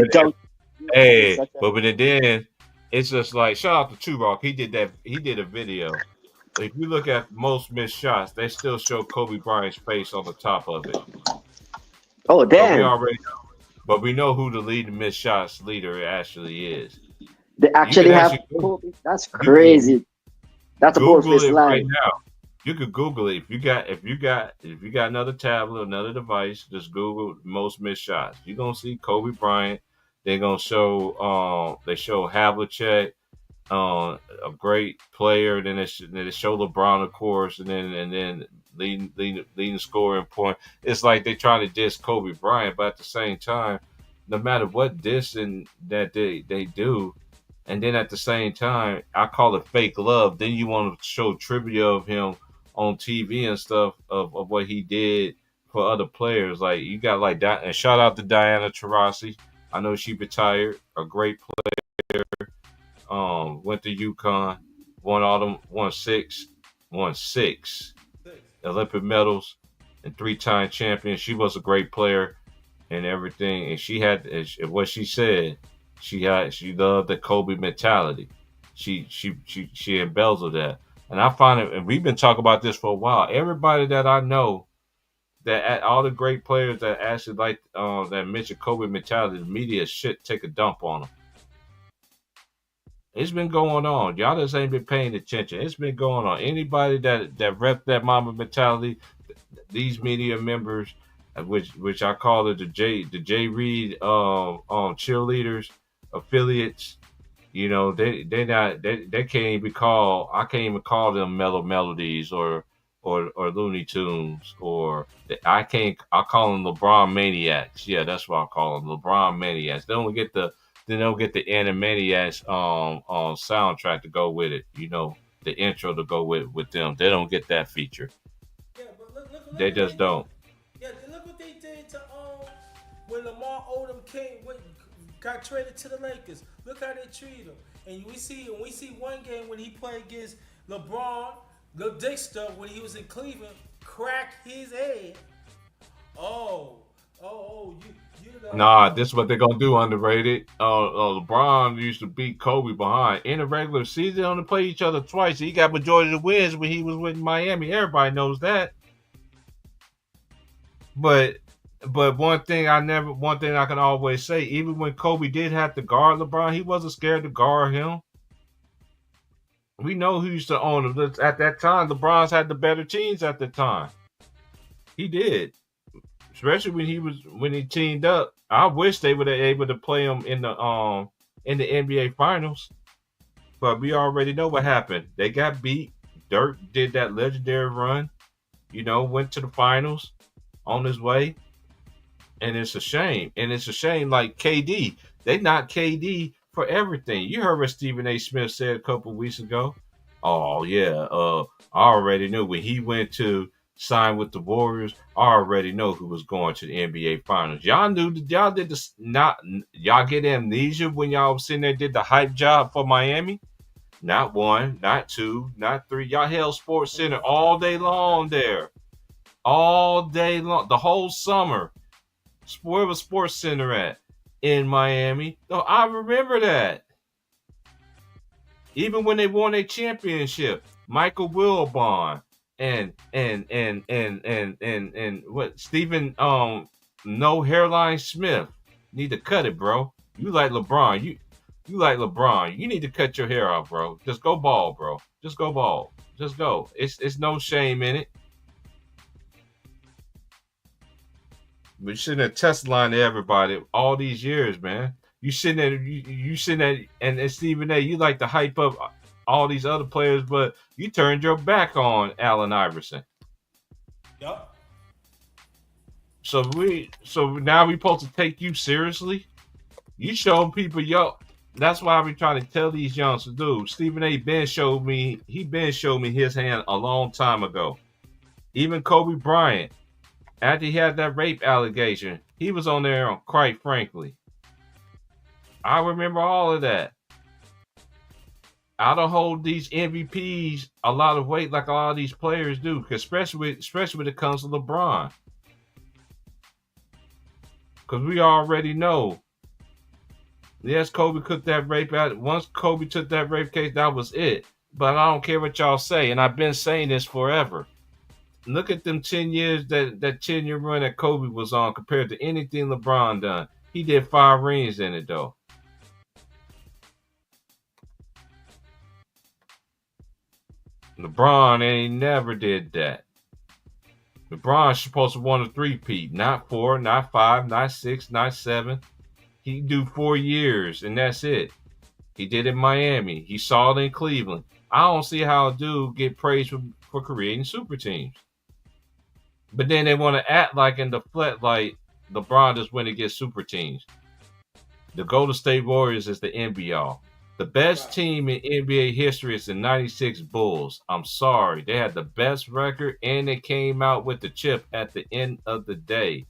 then it's just like shout out to Tupac. He did a video. If you look at most missed shots, they still show Kobe Bryant's face on the top of it. Oh damn! But we know who the missed shots leader actually is. They actually have Kobe. That's crazy. That's a Google it lie. right now. You could Google it if you got another tablet, another device. Just Google most missed shots. You're gonna see Kobe Bryant. They're gonna show they show Havlicek, a great player. Then they show LeBron, of course, and then leading scoring point. It's like they try to diss Kobe Bryant, but at the same time, no matter what dissing that they do. And then at the same time, I call it fake love. Then you want to show trivia of him on TV and stuff of what he did for other players. Like you got like that. And shout out to Diana Taurasi. I know she retired, a great player. Went to UConn, won six Olympic medals, and 3-time champion. She was a great player and everything. And she had what she said. She loved the Kobe mentality. She embellished that, and I find it. And we've been talking about this for a while. Everybody that I know, that all the great players that actually like that mention Kobe mentality, the media should take a dump on them. It's been going on. Y'all just ain't been paying attention. It's been going on. Anybody that rep that Mamba mentality, these media members, which I call it the J Reed cheerleaders. Affiliates, you know, they can't even call. I can't even call them Mellow Melodies or Looney Tunes I call them LeBron Maniacs. Yeah, that's what I call them, LeBron Maniacs. They don't get the Animaniacs soundtrack to go with it. You know, the intro to go with them. They don't get that feature. Yeah, but look they just don't. Yeah, look what they did to when Lamar Odom got traded to the Lakers. Look how they treat him. And we see one game when he played against LeBron, the Dixter, when he was in Cleveland, crack his head. You know. Nah, this is what they're gonna do. Underrated. LeBron used to beat Kobe behind in the regular season. They only play each other twice. He got majority of the wins when he was with Miami. Everybody knows that. But one thing I can always say, even when Kobe did have to guard LeBron, he wasn't scared to guard him. We know who used to own him. At that time, LeBron's had the better teams at the time. He did. Especially when he teamed up. I wish they were able to play him in the NBA Finals. But we already know what happened. They got beat. Dirk did that legendary run. You know, went to the finals on his way. And it's a shame. And it's a shame, like KD. They knocked KD for everything. You heard what Stephen A. Smith said a couple of weeks ago. Oh, yeah. I already knew when he went to sign with the Warriors, I already know who was going to the NBA Finals. Y'all knew that y'all did this. Y'all get amnesia when y'all was sitting there did the hype job for Miami? Not one, not two, not three. Y'all held Sports Center all day long there. All day long. The whole summer. Where was Sports Center at? In Miami. No, I remember that. Even when they won a championship, Michael Wilbon and what Stephen No Hairline Smith need to cut it, bro. You like LeBron. You like LeBron. You need to cut your hair off, bro. Just go bald, bro. Just go bald. Just go. It's no shame in it. But you sitting there test line to everybody all these years, man. You sitting there, you sitting there, and Stephen A. You like to hype up all these other players, but you turned your back on Allen Iverson. Yep. So now we supposed to take you seriously? You show people, that's why I be trying to tell these youngsters, dude. Stephen A. been showed me his hand a long time ago. Even Kobe Bryant. After he had that rape allegation, he was on there, quite frankly. I remember all of that. I don't hold these MVPs a lot of weight like a lot of these players do, especially when it comes to LeBron. Because we already know. Yes, Kobe took that rape out. Once Kobe took that rape case, that was it. But I don't care what y'all say, and I've been saying this forever. Look at them 10 years, that 10-year run that Kobe was on compared to anything LeBron done. He did 5 rings in it, though. LeBron ain't never did that. LeBron's supposed to won a 3-peat, not 4, not 5, not 6, not 7. He do 4 years, and that's it. He did it in Miami. He saw it in Cleveland. I don't see how a dude get praised for creating super teams. But then they want to act like and deflect like LeBron just went against super teams. The Golden State Warriors is the NBA. The best team in NBA history is the 96 Bulls. I'm sorry. They had the best record, and they came out with the chip at the end of the day.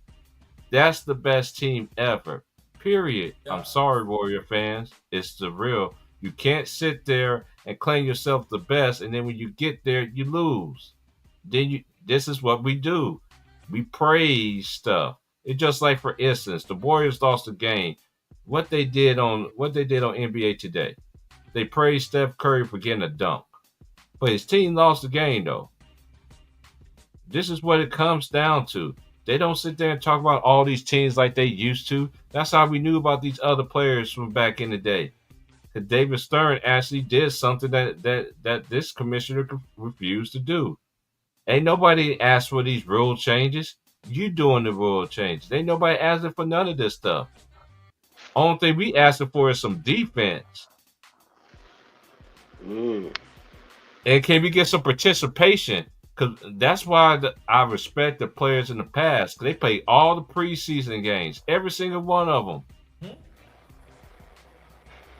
That's the best team ever. Period. I'm sorry, Warrior fans. It's the real. You can't sit there and claim yourself the best, and then when you get there, you lose. This is what we do. We praise stuff. It's just like, for instance, the Warriors lost the game. What they did on NBA Today. They praised Steph Curry for getting a dunk. But his team lost the game, though. This is what it comes down to. They don't sit there and talk about all these teams like they used to. That's how we knew about these other players from back in the day. Because David Stern actually did something that this commissioner refused to do. Ain't nobody asked for these rule changes. You doing the rule changes. Ain't nobody asking for none of this stuff. Only thing we asking for is some defense. And can we get some participation? Because that's why I respect the players in the past. They played all the preseason games, every single one of them.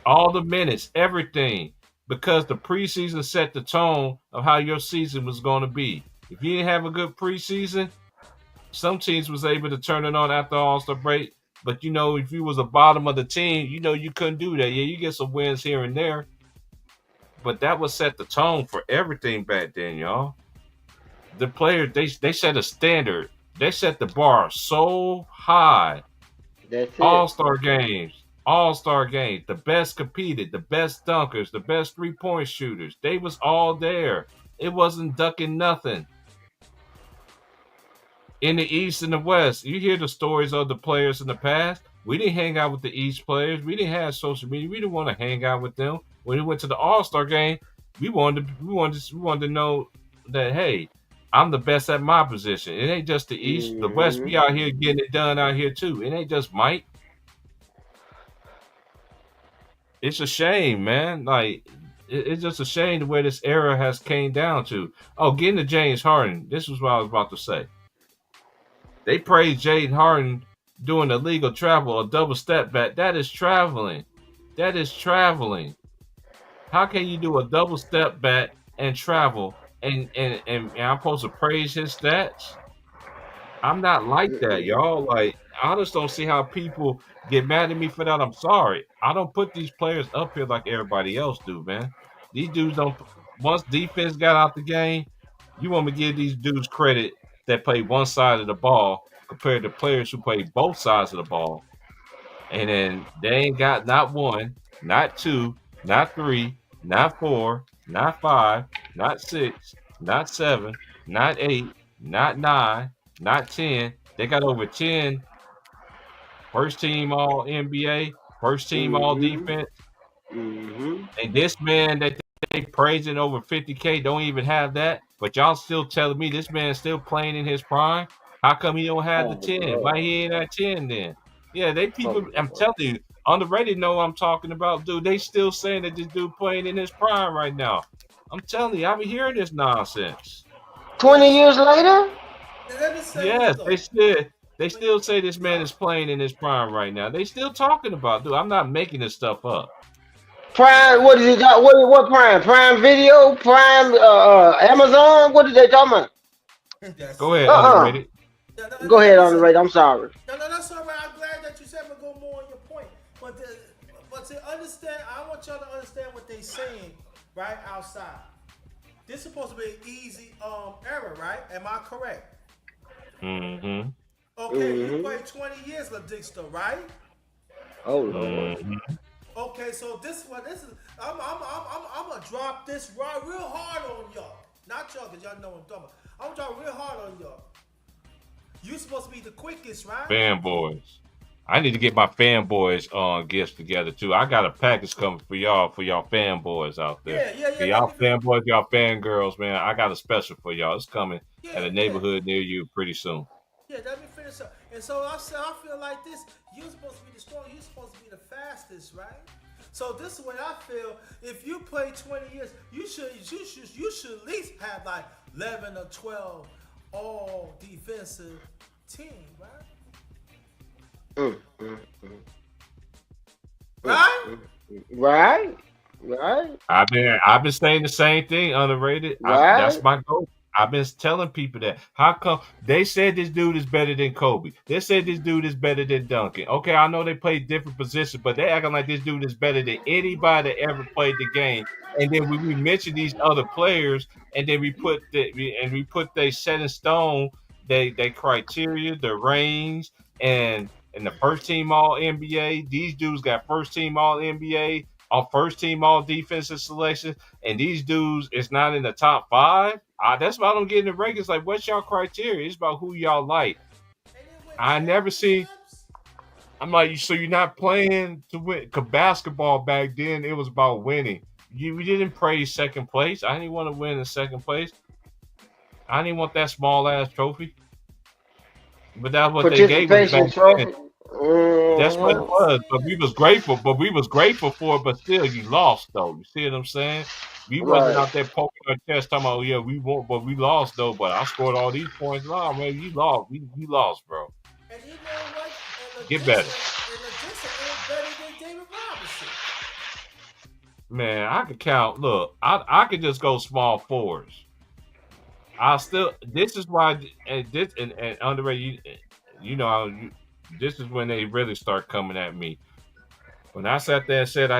All the minutes, everything. Because the preseason set the tone of how your season was going to be. If you didn't have a good preseason, some teams was able to turn it on after All-Star break. But, if you was the bottom of the team, you couldn't do that. Yeah, you get some wins here and there. But that would set the tone for everything back then, y'all. The players, they set a standard. They set the bar so high. That's it. All-Star games. The best competed. The best dunkers. The best three-point shooters. They was all there. It wasn't ducking nothing. In the East and the West, you hear the stories of the players in the past. We didn't hang out with the East players. We didn't have social media. We didn't want to hang out with them. When we went to the All-Star game, we wanted to know that, hey, I'm the best at my position. It ain't just the East. The West, we out here getting it done out here too. It ain't just Mike. It's a shame, man. Like, it's just a shame the way this era has came down to. Oh, getting to James Harden. This was what I was about to say. They praised James Harden doing illegal travel, a double step back. That is traveling. How can you do a double step back and travel and I'm supposed to praise his stats? I'm not like that, y'all. Like, I just don't see how people get mad at me for that. I'm sorry. I don't put these players up here like everybody else do, man. These dudes don't. Once defense got out the game, you want me to give these dudes credit that play one side of the ball compared to players who play both sides of the ball. And then they ain't got not 1, not 2, not 3, not 4, not 5, not 6, not 7, not 8, not 9, not 10. They got over 10 first team all NBA, first team all defense. And this man that they praising over 50K don't even have that. But y'all still telling me this man's still playing in his prime? How come he don't have the 10? Why he ain't at 10 then? Yeah, I'm telling you, on the radio know what I'm talking about, dude. They still saying that this dude playing in his prime right now. I'm telling you, I've been hearing this nonsense. 20 years later? Yes, they still say this man is playing in his prime right now. They still talking about, dude. I'm not making this stuff up. Prime, what is it? What Prime? Prime Video? Prime Amazon? What are they talking about? Go ahead, underrated. Go ahead, underrated. I'm sorry. No, that's all right. I'm glad that you said we'll go more on your point. But to understand, I want y'all to understand what they're saying right outside. This is supposed to be an easy era, right? Am I correct? Mm-hmm. Okay, you played 20 years, LaDixto, right? Oh Lord. Okay, so this is. I'm gonna drop this real hard on y'all. Not y'all, cause y'all know what I'm talking about. I'm gonna drop real hard on y'all. You supposed to be the quickest, right? Fanboys. I need to get my fanboys gifts together too. I got a package coming for y'all fanboys out there. For y'all fanboys, y'all fangirls, man. I got a special for y'all. It's coming at a neighborhood near you pretty soon. Yeah, let me finish up. And so I feel like this. You're supposed to be the strongest. You're supposed to be the fastest, right? So this is what I feel. If you play 20 years, you should at least have like 11 or 12 all defensive team, right? Right. I've been saying the same thing. Underrated. Right. That's my goal. I've been telling people that. How come they said this dude is better than Kobe? They said this dude is better than Duncan. Okay, I know they play different positions, but they acting like this dude is better than anybody that ever played the game. And then when we mention these other players, and then we put they set in stone they criteria, the range, and the first team All NBA. These dudes got first team All NBA, on first team All defensive selection, and these dudes is not in the top 5. That's why I don't get in the rankings. Like, what's y'all criteria? It's about who y'all like. I never see. I'm like, so you're not playing to win? Cause basketball back then, it was about winning. We didn't praise second place. I didn't want to win in second place. I didn't want that small ass trophy. But that's what they gave us back then. That's what it was. But we was grateful. For it. But still, you lost though. You see what I'm saying? We wasn't out there poking our chest talking about, yeah, we won, but we lost though. But I scored all these points. No, man, you lost. We lost, bro. And you know what? Get better. And is better than David Robinson. Man, I could count. Look, I could just go small forwards. This is why, and underrated. This is when they really start coming at me. When I sat there and said I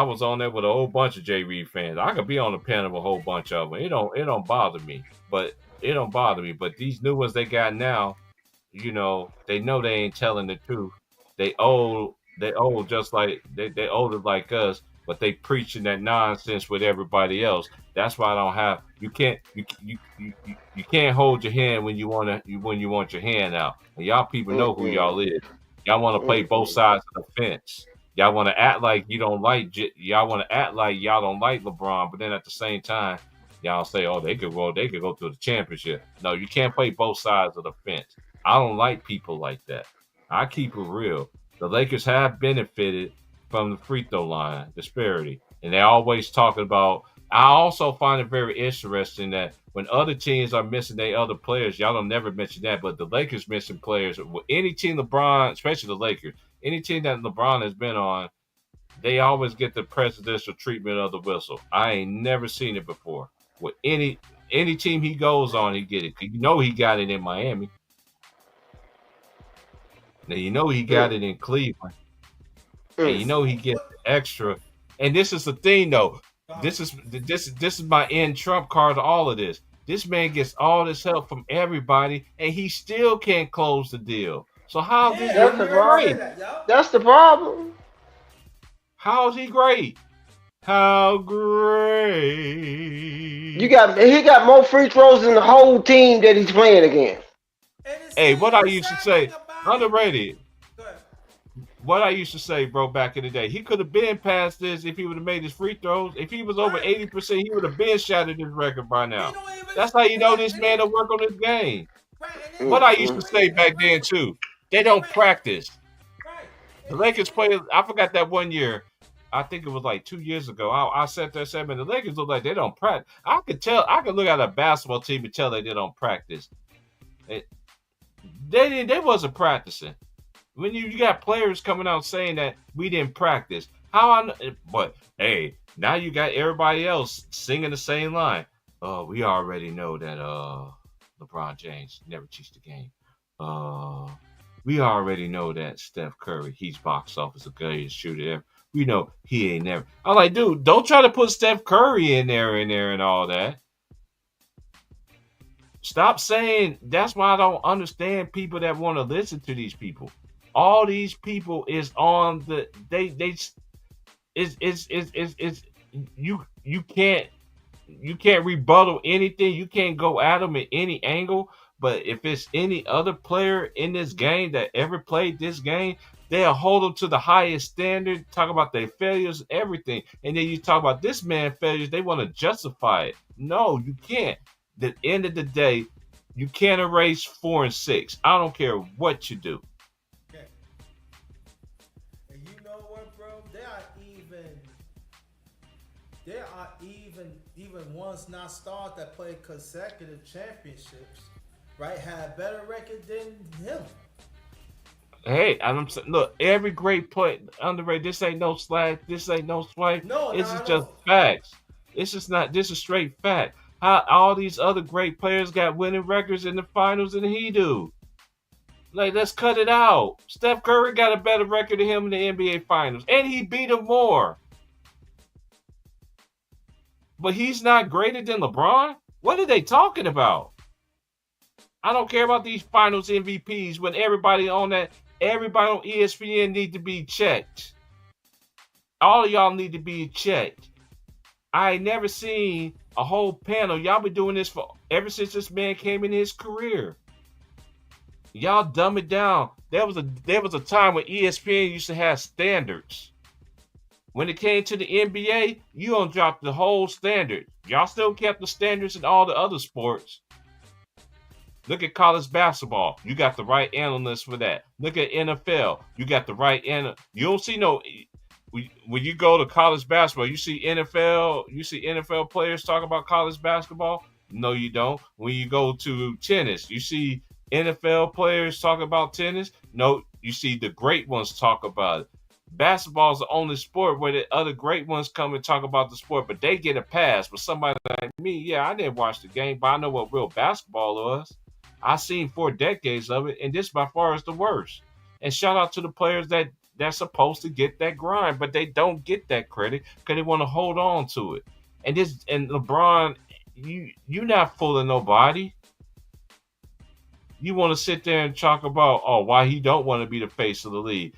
was on there with a whole bunch of J. Reed fans. I could be on the panel with a whole bunch of them. It don't bother me. But these new ones they got now, they know they ain't telling the truth. They old just like they older like us, but they preaching that nonsense with everybody else. That's why I don't have. You can't hold your hand when you want your hand out. And y'all people know who y'all is. Y'all want to play both sides of the fence. Y'all want to act like you don't like. Y'all want to act like y'all don't like LeBron, but then at the same time, y'all say, "Oh, they could go to the championship." No, you can't play both sides of the fence. I don't like people like that. I keep it real. The Lakers have benefited from the free throw line disparity, and they're always talking about. I also find it very interesting that when other teams are missing their other players, y'all don't never mention that, but the Lakers missing players. Any team LeBron, especially the Lakers, any team that LeBron has been on, they always get the presidential treatment of the whistle. I ain't never seen it before. With any team he goes on, he get it. He got it in Miami. Now he got it in Cleveland. And he gets extra. And this is the thing though. This is my end trump card to all of this. This man gets all this help from everybody, and he still can't close the deal. So how is that's the great? That's the problem. How is he great? How great? He got more free throws than the whole team that he's playing against. Hey, what I used to say, underrated. What I used to say, bro, back in the day, he could have been past this if he would have made his free throws. If he was over 80%, he would have been shattered his record by now. That's how you know this man will work on his game. What I used to say back then too, they don't practice. The Lakers played. I forgot that one year. I think it was like 2 years ago. I sat there and said, man, the Lakers look like they don't practice. I could look at a basketball team and tell they don't practice. They wasn't practicing. When you got players coming out saying that we didn't practice, but hey, now you got everybody else singing the same line. We already know that LeBron James never cheats the game. We already know that Steph Curry, he's box office the greatest shooter ever. We know he ain't never. I'm like, dude, don't try to put Steph Curry in there and all that. Stop saying. That's why I don't understand people that want to listen to these people. All these people is on the you can't rebuttal anything. You can't go at them at any angle. But if it's any other player in this game that ever played this game, they'll hold them to the highest standard, talk about their failures, everything. And then you talk about this man's failures, they want to justify it. No, you can't. At the end of the day, you can't erase 4 and 6. I don't care what you do. Okay. And you know what, bro? There are even ones not stars that play consecutive championships, right? Have a better record than him. Hey, I'm saying, look, every great play underrated. This ain't no slack. This ain't no swipe. No, This no, is I just know. facts. This is not. This is straight fact. How all these other great players got winning records in the finals than he do. Like, let's cut it out. Steph Curry got a better record than him in the NBA finals, and he beat him more. But he's not greater than LeBron. What are they talking about? I don't care about these finals MVPs when everybody on ESPN need to be checked. All of y'all need to be checked. I ain't never seen a whole panel. Y'all been doing this for ever since this man came in his career. Y'all dumb it down. There was a time when ESPN used to have standards. When it came to the NBA, you don't drop the whole standard. Y'all still kept the standards in all the other sports. Look at college basketball. You got the right analysts for that. Look at NFL. You got the right analyst. You don't see no. When you go to college basketball, you see NFL players talk about college basketball. No, you don't. When you go to tennis, you see NFL players talk about tennis. No, you see the great ones talk about it. Basketball is the only sport where the other great ones come and talk about the sport, but they get a pass. But somebody like me, yeah, I didn't watch the game, but I know what real basketball was. I seen 4 decades of it, and this by far is the worst. And shout out to the players that's supposed to get that grind, but they don't get that credit because they want to hold on to it. And LeBron, you not fooling nobody. You want to sit there and talk about why he don't want to be the face of the league.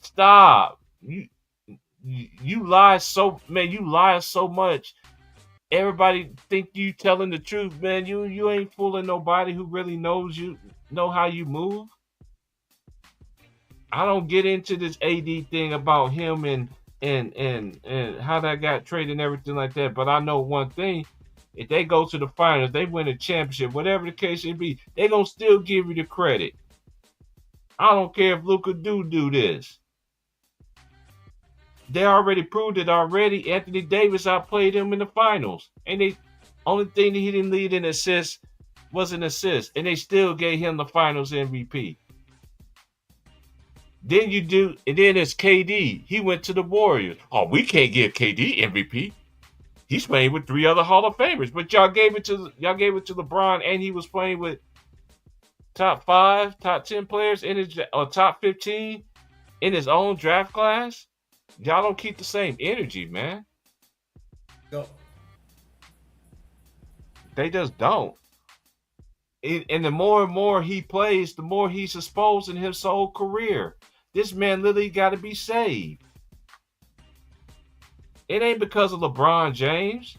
Stop. You lie so much. Everybody think you telling the truth, man. You ain't fooling nobody who really knows you, know how you move. I don't get into this AD thing about him and how that got traded and everything like that. But I know one thing: if they go to the finals, they win a championship, whatever the case may be, they gonna still give you the credit. I don't care if Luka do this. They already proved it already. Anthony Davis outplayed him in the finals. And the only thing that he didn't lead in assists was an assist. And they still gave him the finals MVP. Then it's KD. He went to the Warriors. Oh, we can't give KD MVP. He's playing with 3 other Hall of Famers. But y'all gave it to LeBron, and he was playing with top 5, top 10 players or top 15 in his own draft class. Y'all don't keep the same energy, man. Go. They just don't. And the more and more he plays, the more he's exposed in his whole career. This man literally got to be saved. It ain't because of LeBron James.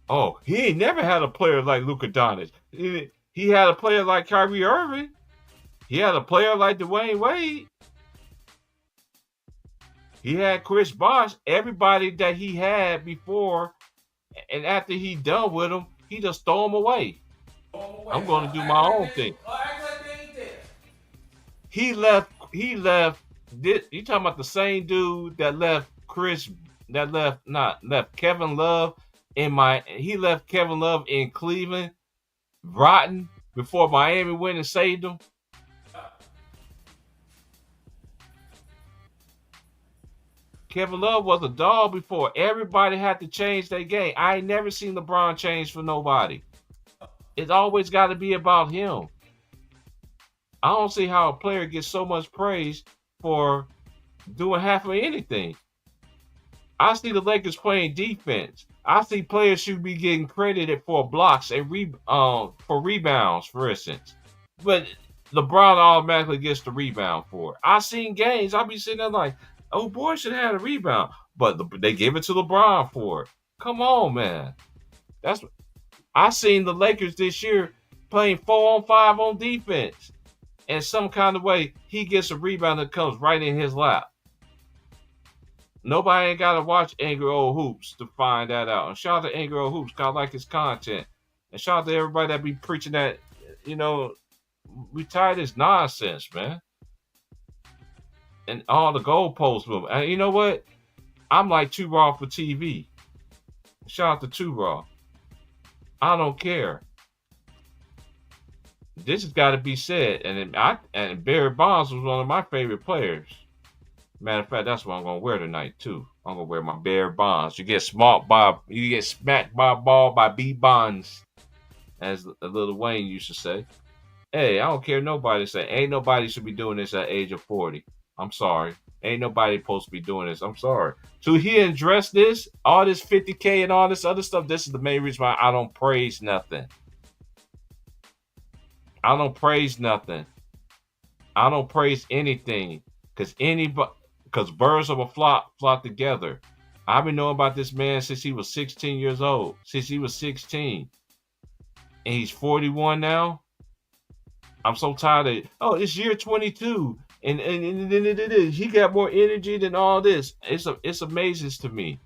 Oh, he ain't never had a player like Luka Doncic. He had a player like Kyrie Irving. He had a player like Dwayne Wade. He had Chris Bosh. Everybody that he had before and after he done with him, he just throw them away. I'm going to do my own thing. He left. You talking about the same dude that left Kevin Love he left Kevin Love in Cleveland, rotten, before Miami went and saved him. Kevin Love was a dog before. Everybody had to change their game. I ain't never seen LeBron change for nobody. It's always got to be about him. I don't see how a player gets so much praise for doing half of anything. I see the Lakers playing defense. I see players should be getting credited for blocks and for rebounds, for instance. But LeBron automatically gets the rebound for it. I seen games. I be sitting there like, oh boy, should have had a rebound, but they give it to LeBron for it. Come on, man. I seen the Lakers this year playing 4-on-5 on defense. And some kind of way, he gets a rebound that comes right in his lap. Nobody ain't got to watch Angry Old Hoops to find that out. And shout out to Angry Old Hoops, 'cause I like his content. And shout out to everybody that be preaching that, we tired of this nonsense, man. And all the goalposts move. And you know what? I'm like Too Raw for TV. Shout out to Too Raw. I don't care. This has got to be said. And Barry Bonds was one of my favorite players. Matter of fact, that's what I'm gonna wear tonight too. I'm gonna wear my Barry Bonds. You get smacked by a ball by B Bonds, as Lil Wayne used to say. Hey, I don't care nobody say. Ain't nobody should be doing this at age of 40. I'm sorry. Ain't nobody supposed to be doing this. I'm sorry. To hear and dress this, all this 50K and all this other stuff, this is the main reason why I don't praise nothing. I don't praise nothing. I don't praise anything. Because birds of a flock together. I've been knowing about this man since he was 16 years old. Since he was 16. And he's 41 now. I'm so tired of it's year 22. And he got more energy than all this. It's amazing to me.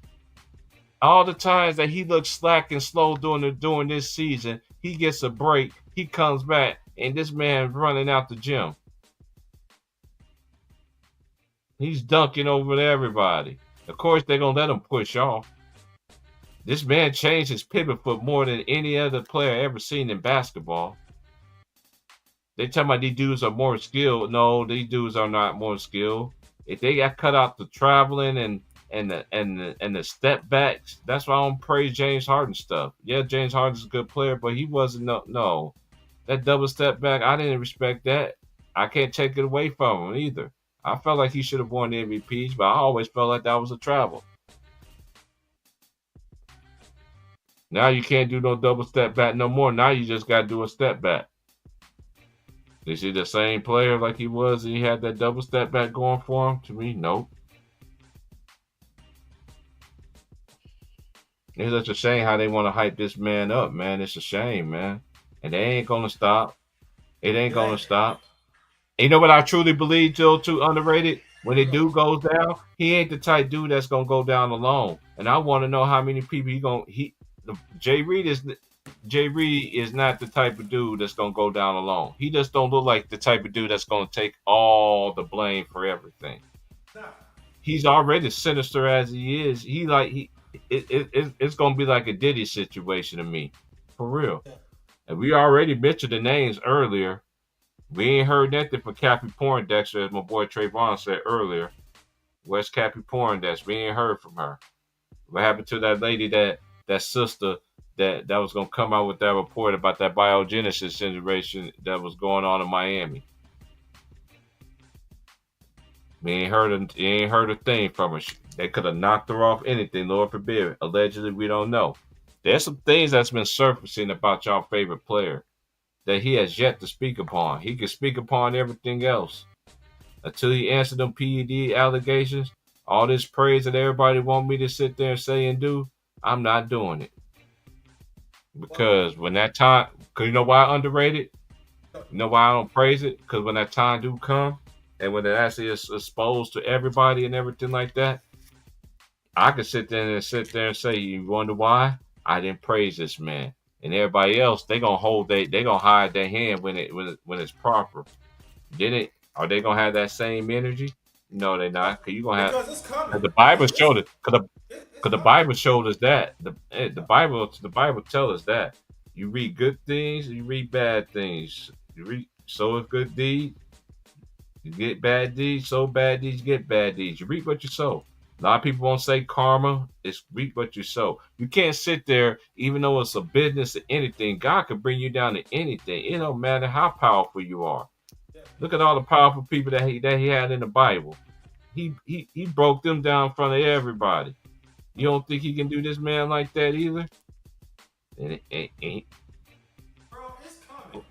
All the times that he looks slack and slow during this season, he gets a break. He comes back, and this man running out the gym. He's dunking over everybody. Of course, they're going to let him push off. This man changed his pivot foot more than any other player I ever seen in basketball. They tell me these dudes are more skilled. No, these dudes are not more skilled. If they got cut out the traveling and the step backs, that's why I don't praise James Harden stuff. Yeah, James Harden's a good player, but he wasn't no. That double step back, I didn't respect that. I can't take it away from him either. I felt like he should have won the MVPs, but I always felt like that was a travel. Now you can't do no double step back no more. Now you just got to do a step back. Is he the same player like he was and he had that double step back going for him? To me, nope. It's such a shame how they want to hype this man up, man. It's a shame, man. And they ain't going to stop. It ain't going to stop. And you know what I truly believe, Joe, too underrated? When it do goes down, he ain't the type dude that's going to go down alone. And I want to know how many people Jay Reed is not the type of dude that's going to go down alone. He just don't look like the type of dude that's going to take all the blame for everything. He's already sinister as he is. It's going to be like a Diddy situation to me. For real. And we already mentioned the names earlier. We ain't heard nothing from Cappy Poindexter, as my boy Trayvon said earlier. Where's Cappy Poindexter? We ain't heard from her. What happened to that lady, that sister that was going to come out with that report about that biogenesis generation that was going on in Miami? We ain't heard a thing from her. They could have knocked her off anything, Lord forbid. Allegedly, we don't know. There's some things that's been surfacing about y'all favorite player that he has yet to speak upon. He can speak upon everything else. Until he answered them PED allegations, all this praise that everybody want me to sit there and say and do, I'm not doing it. Because when that time, because you know why I underrate it? You know why I don't praise it? Because when that time do come, and when it actually is exposed to everybody and everything like that, I could sit there and say, you wonder why? I didn't praise this man. And everybody else, they gonna hide their hand when it's proper. Are they gonna have that same energy? No, they're not. Cause you gonna have. It's coming. Cause the Bible showed it. Cause the Bible showed us that. The Bible tells us that. You read good things, you read bad things. You sow a good deed, you get bad deeds. Sow bad deeds, you get bad deeds. You reap what you sow. A lot of people won't say karma. It's reap what you sow. You can't sit there, even though it's a business or anything. God could bring you down to anything. It don't matter how powerful you are. Look at all the powerful people that he had in the Bible. He broke them down in front of everybody. You don't think he can do this man like that either? Bro, it's coming.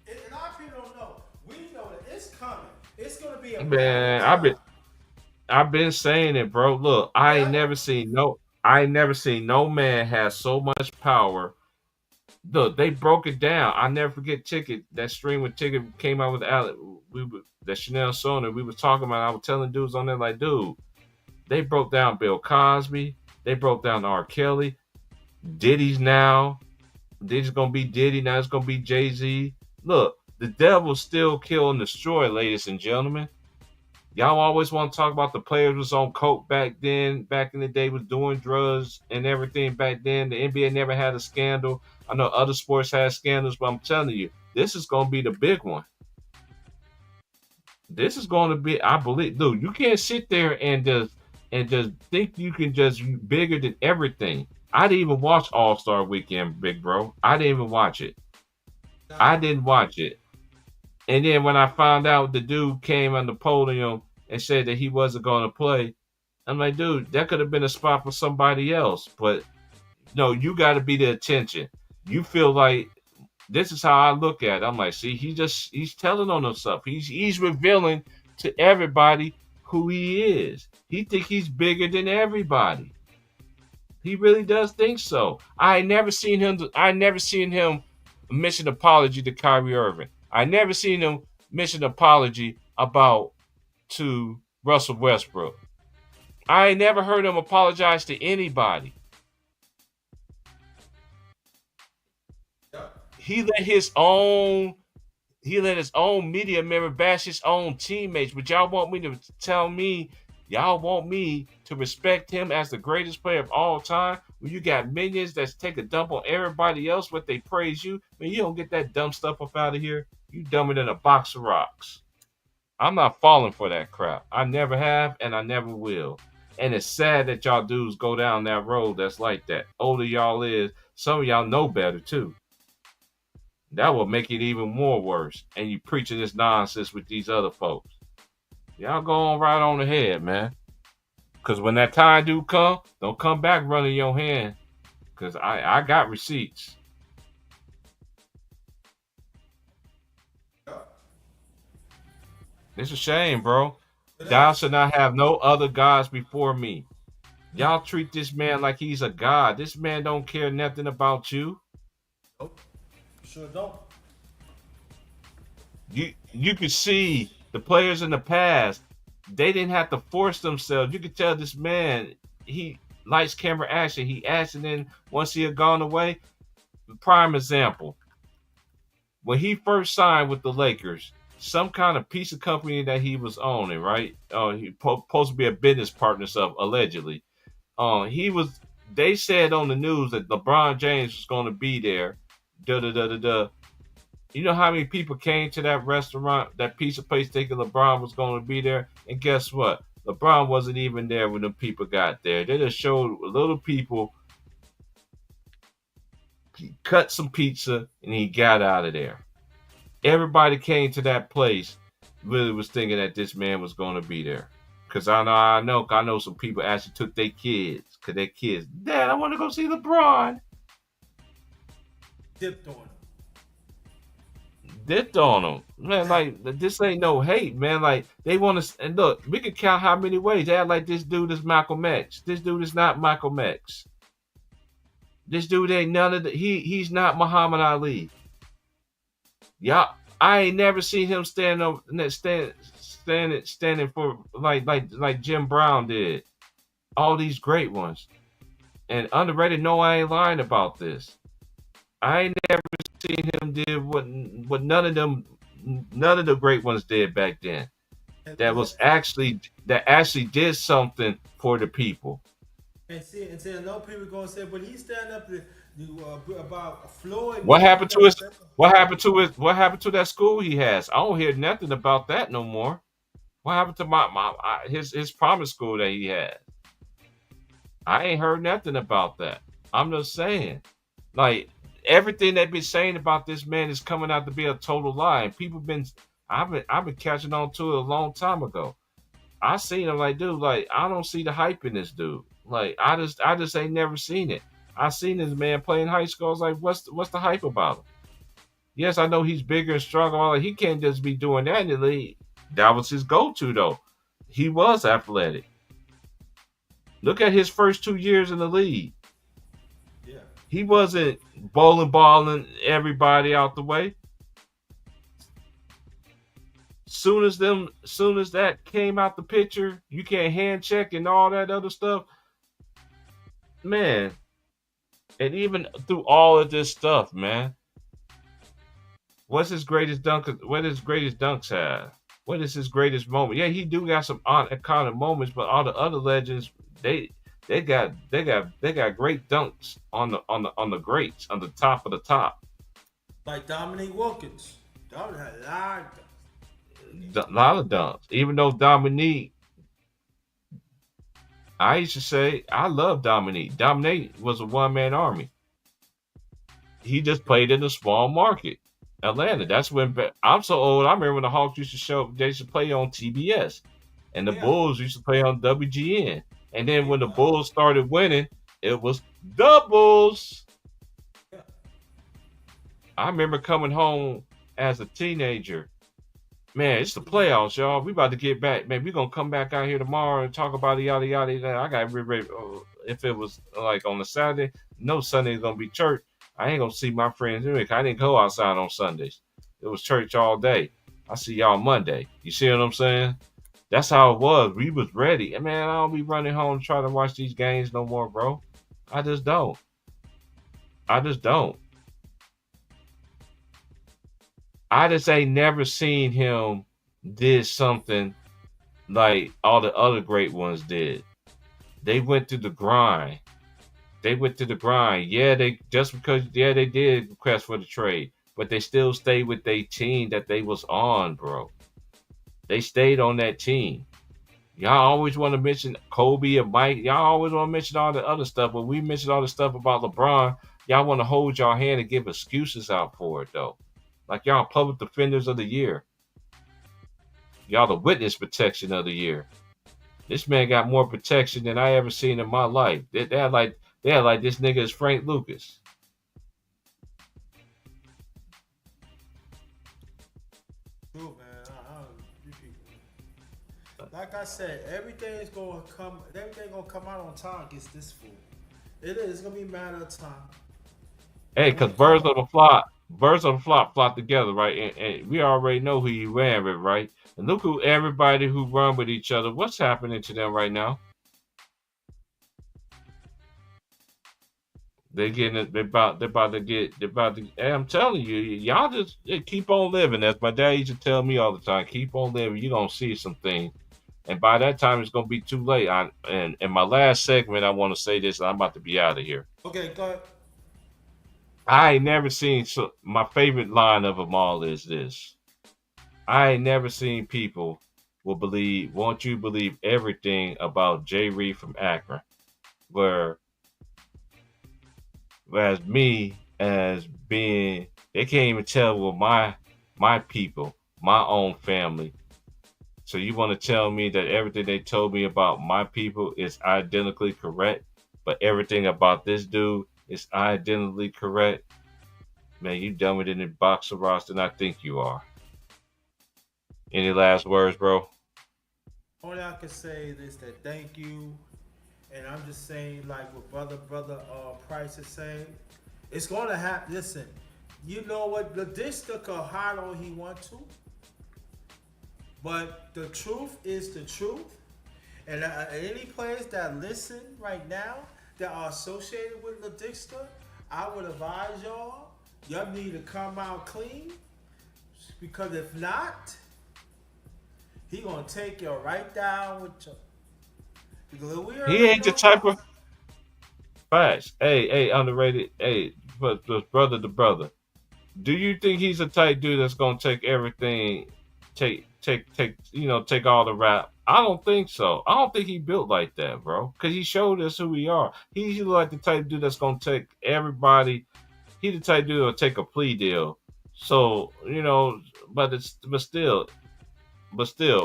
And a lot of people don't know. We know that it's coming. It's gonna be a man. I've been saying it, bro. Look, I ain't never seen no man have so much power Look, they broke it down. I never forget Ticket. That stream when Ticket came out with Alex, that Chanel Sona. We was talking about. I was telling dudes on there like, dude, they broke down Bill Cosby. They broke down R. Kelly. Diddy's now. Diddy's gonna be Diddy. Now it's gonna be Jay-Z. Look, the devil still kill and destroy, ladies and gentlemen. Y'all always want to talk about the players was on coke back then, back in the day, was doing drugs and everything back then. The NBA never had a scandal. I know other sports had scandals, but I'm telling you, this is going to be the big one. This is going to be, I believe, dude, you can't sit there and just think you can just bigger than everything. I didn't even watch All-Star Weekend, big bro. I didn't even watch it. I didn't watch it. And then when I found out the dude came on the podium and said that he wasn't going to play, I'm like, dude, that could have been a spot for somebody else. But no, you got to be the attention. You feel like this is how I look at it. I'm like, see, he's telling on himself. He's revealing to everybody who he is. He think he's bigger than everybody. He really does think so. I never seen him mention apology to Kyrie Irving. I never seen him mention apology to Russell Westbrook. I ain't never heard him apologize to anybody. He let his own media member bash his own teammates. But y'all want me to tell me, y'all want me to respect him as the greatest player of all time? When you got minions that take a dump on everybody else, but they praise you, man, you don't get that dumb stuff up out of here. You dumber than a box of rocks. I'm not falling for that crap. I never have, and I never will. And it's sad that y'all dudes go down that road that's like that. Older y'all is, some of y'all know better too. That will make it even more worse. And you preaching this nonsense with these other folks. Y'all go on right on ahead, man. Because when that time do come, don't come back running your hand. Because I got receipts. It's a shame, bro. Thou shalt not have no other gods before me. Y'all treat this man like he's a god. This man don't care nothing about you. Nope. Sure don't. You could see the players in the past, they didn't have to force themselves. You could tell this man, he lights, camera, action. He acts, and then once he had gone away, prime example. When he first signed with the Lakers, some kind of piece of company that he was owning, right? He supposed to be a business partner of, allegedly. They said on the news that LeBron James was going to be there. You know how many people came to that restaurant, that pizza place, thinking LeBron was going to be there? And guess what? LeBron wasn't even there when the people got there. They just showed little people, he cut some pizza, and he got out of there. Everybody came to that place really was thinking that this man was going to be there. Because I know some people actually took their kids. Because their kids, Dad, I want to go see LeBron. Dipped on him. Man, like, this ain't no hate, man. Like, they want to, and look, we can count how many ways. They act like this dude is Malcolm X. This dude is not Malcolm X. This dude ain't none of the, he's not Muhammad Ali. Yeah, I ain't never seen him standing for like Jim Brown did. All these great ones. And underrated, no, I ain't lying about this. I ain't never seen him did what none of the great ones did back then. That actually did something for the people. And see, I know people gonna say, but he stand up about Floyd. What happened to that school he has? I don't hear nothing about that no more. What happened to his promise school that he had? I ain't heard nothing about that. I'm just saying, like, everything they've been saying about this man is coming out to be a total lie. And I've been catching on to it a long time ago. I seen him like, dude, like, I don't see the hype in this dude. Like, I just ain't never seen it. I seen this man play in high school. I was like, what's the hype about him? Yes, I know he's bigger and stronger. All that. He can't just be doing that in the league. That was his go-to, though. He was athletic. Look at his first 2 years in the league. Yeah. He wasn't balling everybody out the way. Soon as that came out the picture, you can't hand check and all that other stuff, man. And even through all of this stuff, man, what's his greatest dunk? What his greatest dunks have? What is his greatest moment? Yeah, he do got some iconic moments, but all the other legends, they got great dunks on the greats, on the top of the top. Like Dominique Wilkins. Dominique had a lot of A lot of dunks. Even though Dominique, I used to say I love Dominique. Dominique was a one-man army. He just played in a small market, Atlanta. That's when I'm so old. I remember when the Hawks used to show. They used to play on TBS, and the Bulls used to play on WGN. And then when the Bulls started winning, it was the Bulls. I remember coming home as a teenager. Man, it's the playoffs, y'all. We about to get back. Man, we're going to come back out here tomorrow and talk about it, yada, yada, yada. I got ready. If it was like on a Saturday, no Sunday is going to be church. I ain't going to see my friends anyway. I didn't go outside on Sundays. It was church all day. I see y'all Monday. You see what I'm saying? That's how it was. We was ready. And man, I don't be running home trying to watch these games no more, bro. I just don't. I just ain't never seen him did something like all the other great ones did. They went through the grind. Yeah, they did request for the trade, but they still stayed with their team that they was on, bro. They stayed on that team. Y'all always want to mention Kobe and Mike. Y'all always want to mention all the other stuff, but we mentioned all the stuff about LeBron. Y'all want to hold y'all hand and give excuses out for it, though. Like y'all public defenders of the year. Y'all the witness protection of the year. This man got more protection than I ever seen in my life. They had like this nigga is Frank Lucas. True, man. Like I said, everything's gonna come out on time against this fool. It is. It's gonna be a matter of time. Hey, because birds of the flock flock together, right? And we already know who you ran with, right? And look who everybody who run with each other. What's happening to them right now? They're about to. Hey, I'm telling you, y'all just keep on living. As my dad used to tell me all the time, keep on living. You're gonna see something. And by that time, it's going to be too late. And in my last segment, I want to say this, and I'm about to be out of here. Okay, go ahead. I ain't never seen, my favorite line of them all is this. I ain't never seen people won't you believe everything about Jay Reed from Akron. Whereas me, as being, they can't even tell with my people, my own family. So you want to tell me that everything they told me about my people is identically correct, but everything about this dude is identically correct? Man, you dumber than the boxer Ross than I think you are. Any last words, bro? Only I can say is that thank you. And I'm just saying, like what brother Price is saying, it's going to happen. Listen, you know what? The district could hide all he want to. But the truth is the truth. And any players that listen right now that are associated with LaDixter, I would advise y'all need to come out clean. Because if not, he going to take you right down with you. He ain't the type of... Facts. Hey, underrated. Hey, but brother to brother. Do you think he's a type dude that's going to take everything... Take all the rap? I don't think so. I don't think he built like that, bro. Because he showed us who we are. He's like the type of dude that's going to take everybody. He's the type of dude that'll take a plea deal. So, but still,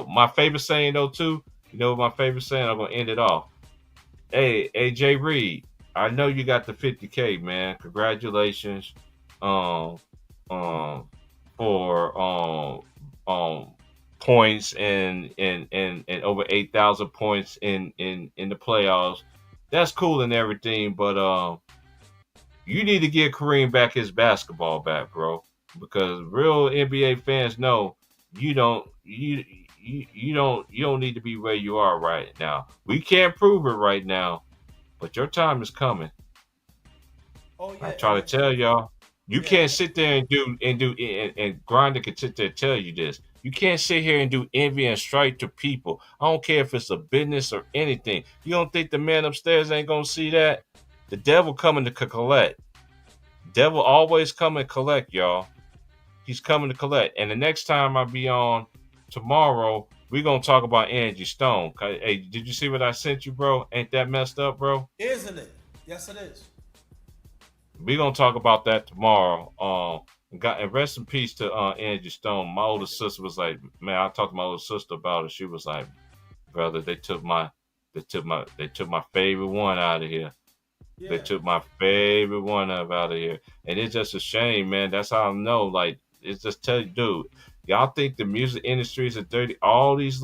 my favorite saying though too, my favorite saying, I'm going to end it off. Hey, Jay Reed, I know you got the 50K, man. Congratulations. For points and over 8,000 points in the playoffs. That's cool and everything, but You need to give Kareem back his basketball back, bro. Because real NBA fans know you don't need to be where you are right now. We can't prove it right now, but your time is coming. Oh yeah. I try to tell y'all. You can't sit there and Grindr can sit there and tell you this. You can't sit here and do envy and strife to people. I don't care if it's a business or anything. You don't think the man upstairs ain't gonna see that? The devil coming to collect. Devil always come and collect, y'all. He's coming to collect. And the next time I be on tomorrow, we're gonna talk about Angie Stone. Hey, did you see what I sent you, bro? Ain't that messed up, bro? Isn't it? Yes, it is. We're gonna talk about that tomorrow. And rest in peace to Angie Stone. My older sister was like, man, I talked to my older sister about it. She was like, brother, they took my favorite one out of here. Yeah. They took my favorite one out of here. And it's just a shame, man. That's how I know. Like, it's just tell you, dude, y'all think the music industry is dirty? All these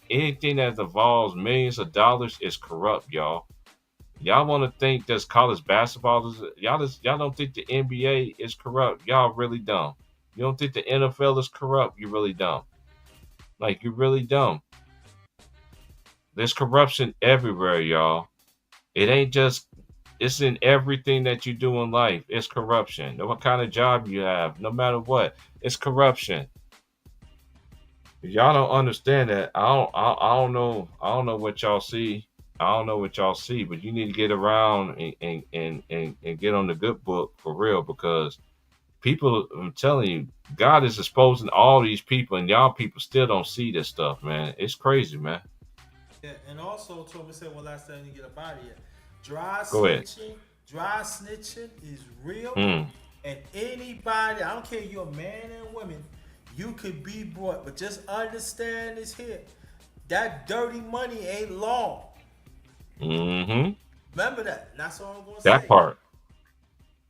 anything that involves millions of dollars is corrupt, y'all. Y'all want to think that college basketball is y'all don't think the NBA is corrupt? Y'all really dumb. You don't think the NFL is corrupt? You really dumb. Like, you really dumb. There's corruption everywhere, y'all. It ain't just, it's in everything that you do in life. It's corruption. No, what kind of job you have, no matter what, it's corruption. If y'all don't understand that, I don't know what y'all see. I don't know what y'all see, but you need to get around and get on the good book for real, because people, I'm telling you, God is exposing all these people, and y'all people still don't see this stuff, man. It's crazy, man. Yeah, and also told me, said one last time you get up out of here. Dry snitching is real, and anybody, I don't care, you're a man and woman, you could be brought, but just understand this here: that dirty money ain't law. Mm-hmm. Remember that. That's all I'm gonna say. That part.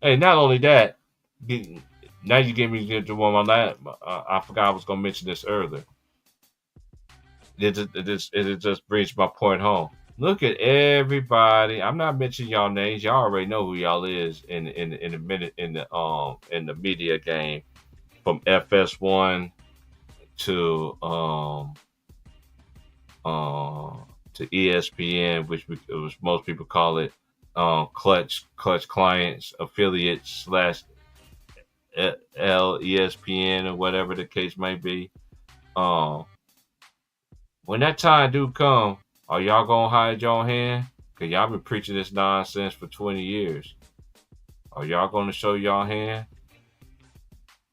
Hey, not only that, now you gave me to one of my last. I forgot I was gonna mention this earlier. It just brings my point home. Look at everybody. I'm not mentioning y'all names. Y'all already know who y'all is in a minute in the media game, from FS1 to ESPN, which most people call it Clutch Clients Affiliates / ESPN, or whatever the case may be. When that time do come, are y'all gonna hide your hand? Cause y'all been preaching this nonsense for 20 years. Are y'all gonna show y'all hand?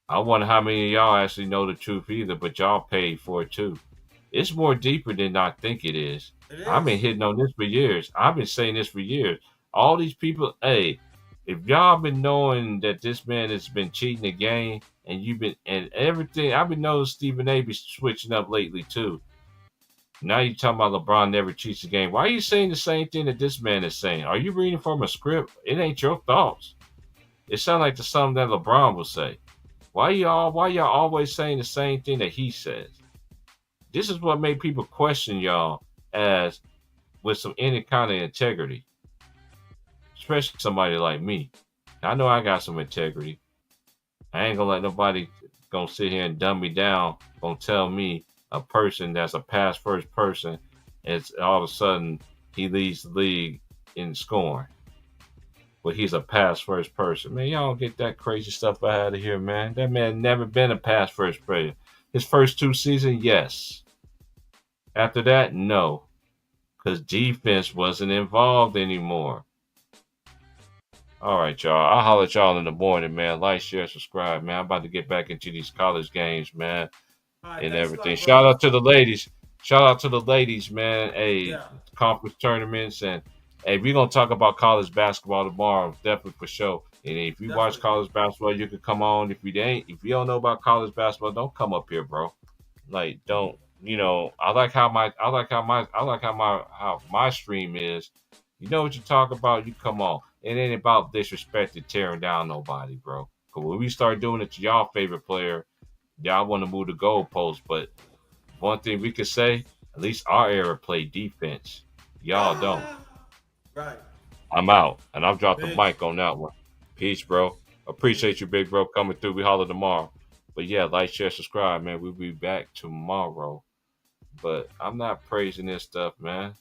I wonder how many of y'all actually know the truth either, but y'all paid for it too. It's more deeper than I think it is. I've been hitting on this for years. I've been saying this for years. All these people, hey, if y'all been knowing that this man has been cheating the game, and everything, I've been noticing Stephen A be switching up lately too. Now you're talking about LeBron never cheats the game. Why are you saying the same thing that this man is saying? Are you reading from a script? It ain't your thoughts. It sounds like the something that LeBron will say. Why y'all always saying the same thing that he says? This is what made people question y'all as with any kind of integrity. Especially somebody like me. I know I got some integrity. I ain't gonna let nobody gonna sit here and dumb me down, gonna tell me a person that's a pass first person, it's all of a sudden he leads the league in scoring. But he's a pass first person. Man, y'all get that crazy stuff out of here, man. That man never been a pass first player. His first 2 seasons, yes. After that, no. Because defense wasn't involved anymore. All right, y'all. I'll holler at y'all in the morning, man. Like, share, subscribe, man. I'm about to get back into these college games, man. Right, and everything. Shout out to the ladies, man. Hey, conference tournaments, and hey, we're gonna talk about college basketball tomorrow, definitely for sure. And if you watch college basketball, you can come on. If you don't know about college basketball, don't come up here, bro. Like, don't, I like how my stream is. You know what you talk about, you come on. It ain't about disrespecting, tearing down nobody, bro. Because when we start doing it to y'all favorite player, y'all want to move the goalposts, but one thing we could say, at least our era played defense. Y'all don't. Right. I'm out, and I'll drop the Peace. mic on that one. Peace, bro. Appreciate you, big bro, coming through. We holler tomorrow. But yeah, like, share, subscribe, man. We'll be back tomorrow. But I'm not praising this stuff, man.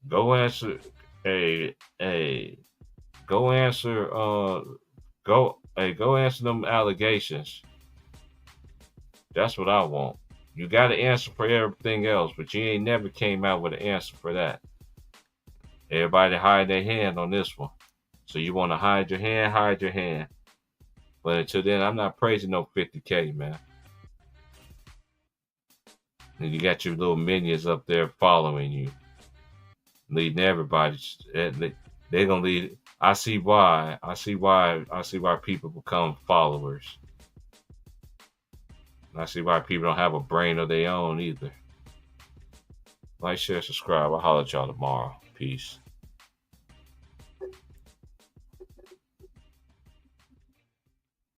Go answer. Hey, go answer. Go answer them allegations. That's what I want. You got to answer for everything else, but you ain't never came out with an answer for that. Everybody hide their hand on this one. So you want to hide your hand. But until then, I'm not praising no 50K, man. And you got your little minions up there following you, leading everybody. They're gonna lead. I see why people become followers. I see why people don't have a brain of their own either. Like, share, subscribe. I'll holler at y'all tomorrow. Peace.